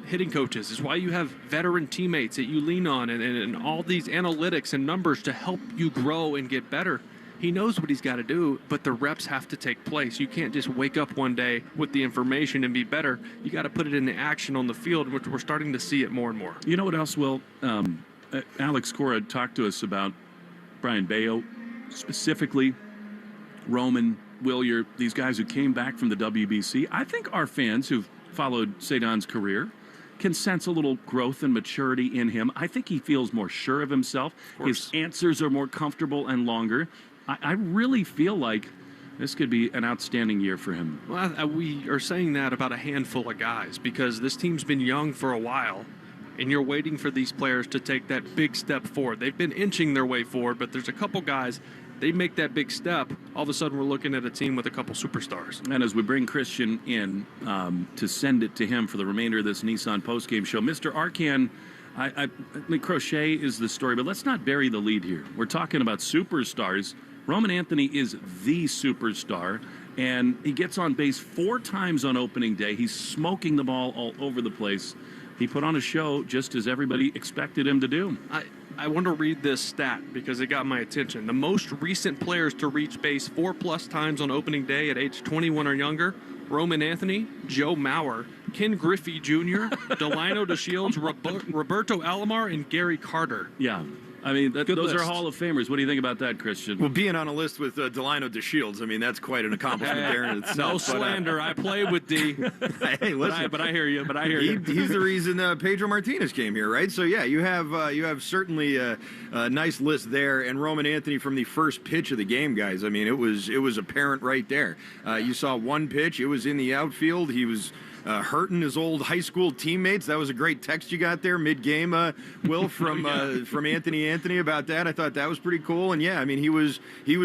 hitting coaches. It's why you have veteran teammates that you lean on and all these analytics and numbers to help you grow and get better. He knows what he's got to do, but the reps have to take place. You can't just wake up one day with the information and be better. You got to put it into action on the field, which we're starting to see it more and more. You know what else, Will? Alex Cora talked to us about Brian Bayo, specifically Roman, Willier, these guys who came back from the WBC. I think our fans who've followed Cedon's career can sense a little growth and maturity in him. I think he feels more sure of himself. His answers are more comfortable and longer. I really feel like this could be an outstanding year for him. Well, we are saying that about a handful of guys because this team's been young for a while, and you're waiting for these players to take that big step forward. They've been inching their way forward, but there's a couple guys, they make that big step, all of a sudden we're looking at a team with a couple superstars. And as we bring Christian in to send it to him for the remainder of this Nissan postgame show, Mr. Arcan, I mean, Crochet is the story, but let's not bury the lead here. We're talking about superstars Roman Anthony is the superstar, and he gets on base 4 times on opening day. He's smoking the ball all over the place. He put on a show just as everybody expected him to do. I want to read this stat because it got my attention. The most recent players to reach base 4+ times on opening day at age 21 or younger: Roman Anthony, Joe Mauer, Ken Griffey Jr., Delino DeShields, Roberto Alomar, and Gary Carter. Yeah. I mean, those list. are Hall of Famers. What do you think about that, Christian? Well, being on a list with Delino DeShields, I mean, that's quite an accomplishment there in itself. No slander. I played with D. Hey, listen. But I hear you. He's the reason Pedro Martinez came here, right? So, yeah, you have certainly a nice list there. And Roman Anthony from the first pitch of the game, guys. I mean, it was apparent right there. You saw one pitch. It was in the outfield. He was hurting his old high school teammates. That was a great text you got there mid-game, Will, from Anthony about that. I thought that was pretty cool. And yeah, I mean, he was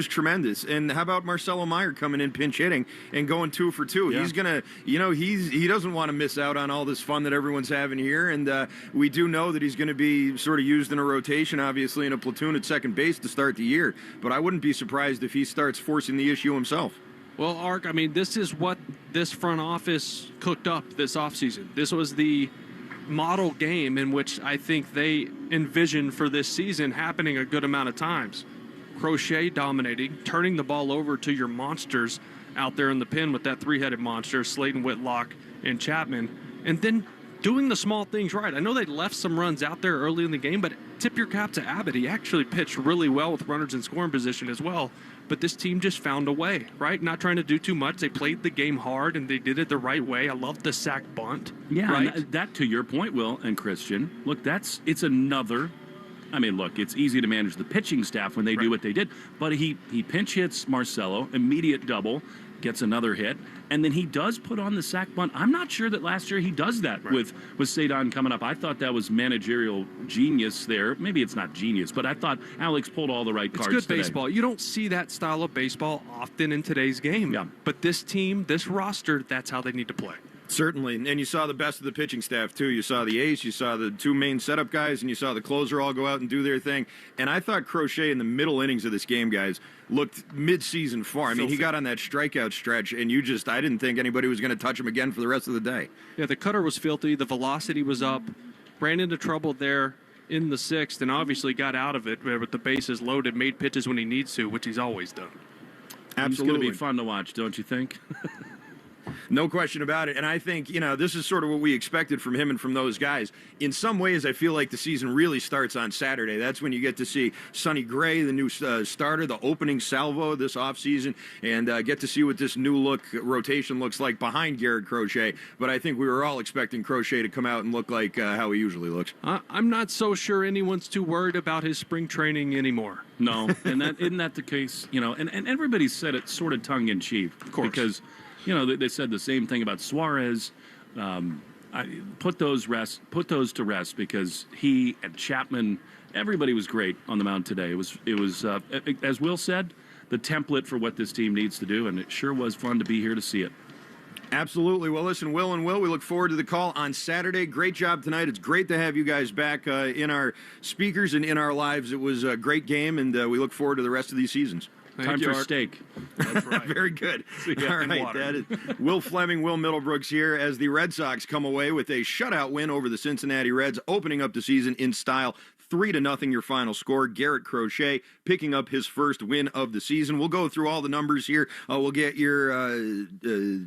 tremendous. And how about Marcelo Meyer coming in pinch hitting and going 2 for 2? Yeah. He's gonna, he doesn't want to miss out on all this fun that everyone's having here. And we do know that he's going to be sort of used in a rotation, obviously in a platoon at second base to start the year. But I wouldn't be surprised if he starts forcing the issue himself. Well, Ark, I mean, this is what this front office cooked up this offseason. This was the model game in which I think they envisioned for this season happening a good amount of times. Crochet dominating, turning the ball over to your monsters out there in the pen with that 3-headed monster, Slayton, Whitlock, and Chapman, and then doing the small things right. I know they left some runs out there early in the game, but tip your cap to Abbott. He actually pitched really well with runners in scoring position as well. But this team just found a way, right? Not trying to do too much. They played the game hard, and they did it the right way. I love the sack bunt. Yeah, right? and that to your point, Will and Christian. Look, it's another. I mean, look, it's easy to manage the pitching staff when they do what they did. But he pinch hits Marcelo, immediate double, gets another hit, and then he does put on the sack bunt. I'm not sure that last year he does that with Cedon coming up. I thought that was managerial genius there. Maybe it's not genius, but I thought Alex pulled all the right cards. It's good baseball. You don't see that style of baseball often in today's game. Yeah. But this team, this roster, that's how they need to play. Certainly, and you saw the best of the pitching staff, too. You saw the ace, you saw the 2 main setup guys, and you saw the closer all go out and do their thing. And I thought Crochet in the middle innings of this game, guys, looked mid-season far. I mean, he got on that strikeout stretch, and I didn't think anybody was going to touch him again for the rest of the day. Yeah, the cutter was filthy. The velocity was up. Ran into trouble there in the 6th, and obviously got out of it with the bases loaded, made pitches when he needs to, which he's always done. Absolutely. It's going to be fun to watch, don't you think? No question about it. And I think, this is sort of what we expected from him and from those guys. In some ways, I feel like the season really starts on Saturday. That's when you get to see Sonny Gray, the new starter, the opening salvo this offseason, and get to see what this new rotation looks like behind Garrett Crochet. But I think we were all expecting Crochet to come out and look like how he usually looks. I'm not so sure anyone's too worried about his spring training anymore. No, and isn't that the case? And everybody said it sort of tongue-in-cheek. Of course. Because they said the same thing about Suarez. Put those to rest because he and Chapman, everybody was great on the mound today. It was as Will said, the template for what this team needs to do, and it sure was fun to be here to see it. Absolutely. Well, listen, Will and Will, we look forward to the call on Saturday. Great job tonight. It's great to have you guys back in our speakers and in our lives. It was a great game, and we look forward to the rest of these seasons. Time for steak. That's right. Very good. All right, that is Will Fleming, Will Middlebrooks here as the Red Sox come away with a shutout win over the Cincinnati Reds, opening up the season in style. 3-0 your final score. Garrett Crochet picking up his first win of the season. We'll go through all the numbers here. We'll get your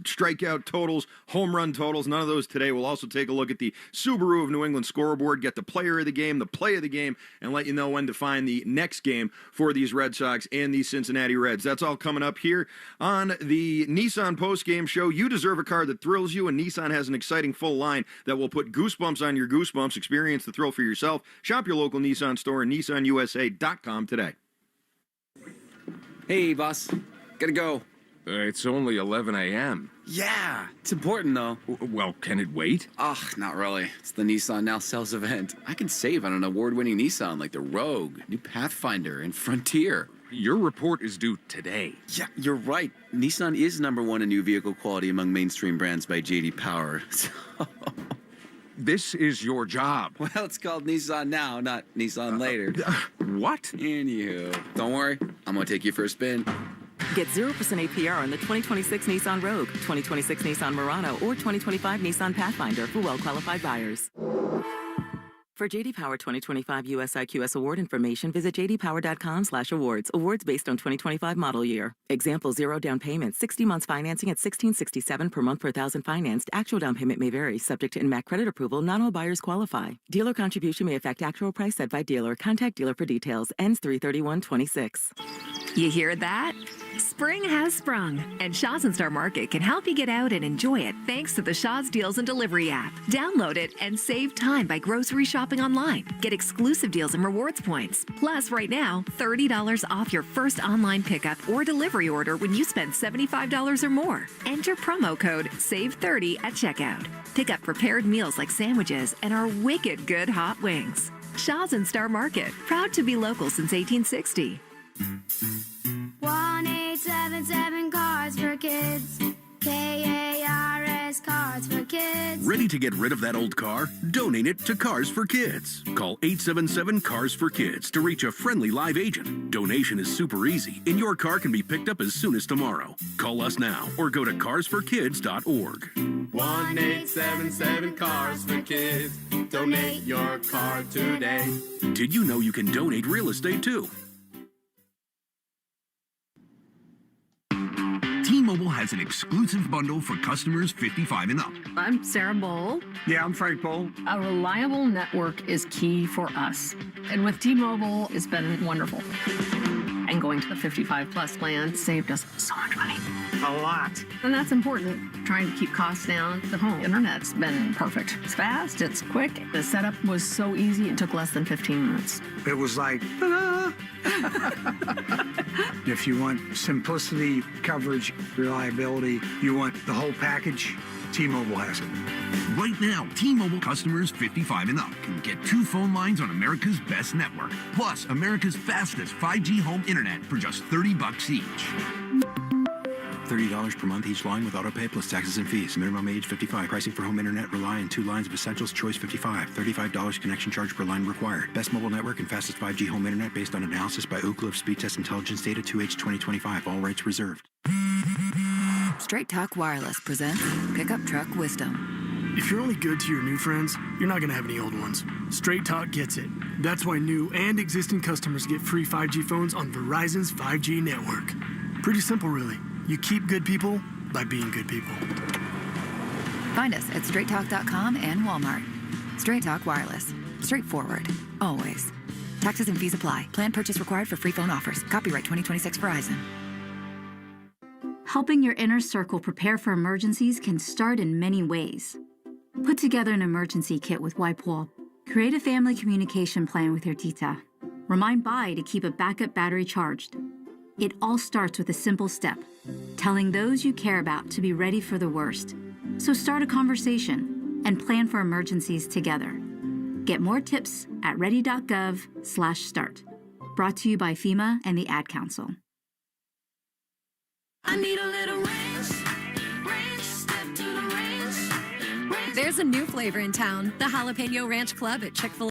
strikeout totals, home run totals, none of those today. We'll also take a look at the Subaru of New England scoreboard, get the player of the game, the play of the game, and let you know when to find the next game for these Red Sox and the Cincinnati Reds. That's all coming up here on the Nissan postgame show. You deserve a car that thrills you, and Nissan has an exciting full line that will put goosebumps on your goosebumps. Experience the thrill for yourself. Shop your local Nissan store and nissanusa.com today. Hey, boss. Gotta go. It's only 11 a.m. Yeah, it's important, though. Well, can it wait? Ugh, not really. It's the Nissan Now Sales event. I can save on an award-winning Nissan like the Rogue, new Pathfinder, and Frontier. Your report is due today. Yeah, you're right. Nissan is #1 in new vehicle quality among mainstream brands by J.D. Power. This is your job. Well, it's called Nissan Now, not Nissan Later. What? Anywho, don't worry. I'm going to take you for a spin. Get 0% APR on the 2026 Nissan Rogue, 2026 Nissan Murano, or 2025 Nissan Pathfinder for well-qualified buyers. For JD Power 2025 US IQS award information, visit jdpower.com/awards. Awards based on 2025 model year. Example: 0 down payment, 60 months financing at $1,667 per month per thousand financed. Actual down payment may vary, subject to INMAC credit approval. Not all buyers qualify. Dealer contribution may affect actual price set by dealer. Contact dealer for details. Ends 3/31/26. You hear that? Spring has sprung, and Shaw's and Star Market can help you get out and enjoy it thanks to the Shaw's Deals and Delivery app. Download it and save time by grocery shopping online. Get exclusive deals and rewards points. Plus, right now, $30 off your first online pickup or delivery order when you spend $75 or more. Enter promo code SAVE30 at checkout. Pick up prepared meals like sandwiches and our wicked good hot wings. Shaw's and Star Market, proud to be local since 1860. 1877 Cards for Kids. KARS Cards for Kids. Ready to get rid of that old car? Donate it to Cars for Kids. Call 877 Cars for Kids to reach a friendly live agent. Donation is super easy, and your car can be picked up as soon as tomorrow. Call us now or go to carsforkids.org. 1877 Cars for Kids. Donate your car today. Did you know you can donate real estate too? T-Mobile has an exclusive bundle for customers 55 and up. I'm Sarah Bowl. Yeah, I'm Frank Bowl. A reliable network is key for us. And with T-Mobile, it's been wonderful. And going to the 55 plus plan saved us so much money. A lot. And that's important. Trying to keep costs down. The home internet's been perfect. It's fast, it's quick. The setup was so easy, it took less than 15 minutes. It was like, ta-da! If you want simplicity, coverage, reliability, you want the whole package, T-Mobile has it. Right now, T-Mobile customers 55 and up can get 2 phone lines on America's best network, plus America's fastest 5G home internet for just $30 each. $30 per month each line with autopay plus taxes and fees. Minimum age 55. Pricing for home internet rely on 2 lines of essentials. Choice 55. $35 connection charge per line required. Best mobile network and fastest 5G home internet based on analysis by Ookla of Speed Test Intelligence Data 2H 2025. All rights reserved. Straight Talk Wireless presents Pickup Truck Wisdom. If you're only good to your new friends, you're not going to have any old ones. Straight Talk gets it. That's why new and existing customers get free 5G phones on Verizon's 5G network. Pretty simple, really. You keep good people by being good people. Find us at straighttalk.com and Walmart. Straight Talk Wireless. Straightforward. Always. Taxes and fees apply. Plan purchase required for free phone offers. Copyright 2026 Verizon. Helping your inner circle prepare for emergencies can start in many ways. Put together an emergency kit with Wipewall. Create a family communication plan with your tita. Remind Bai to keep a backup battery charged. It all starts with a simple step, telling those you care about to be ready for the worst. So start a conversation and plan for emergencies together. Get more tips at ready.gov/start. Brought to you by FEMA and the Ad Council. I need a little ranch, step to the ranch. There's a new flavor in town, the Jalapeno Ranch Club at Chick-fil-A.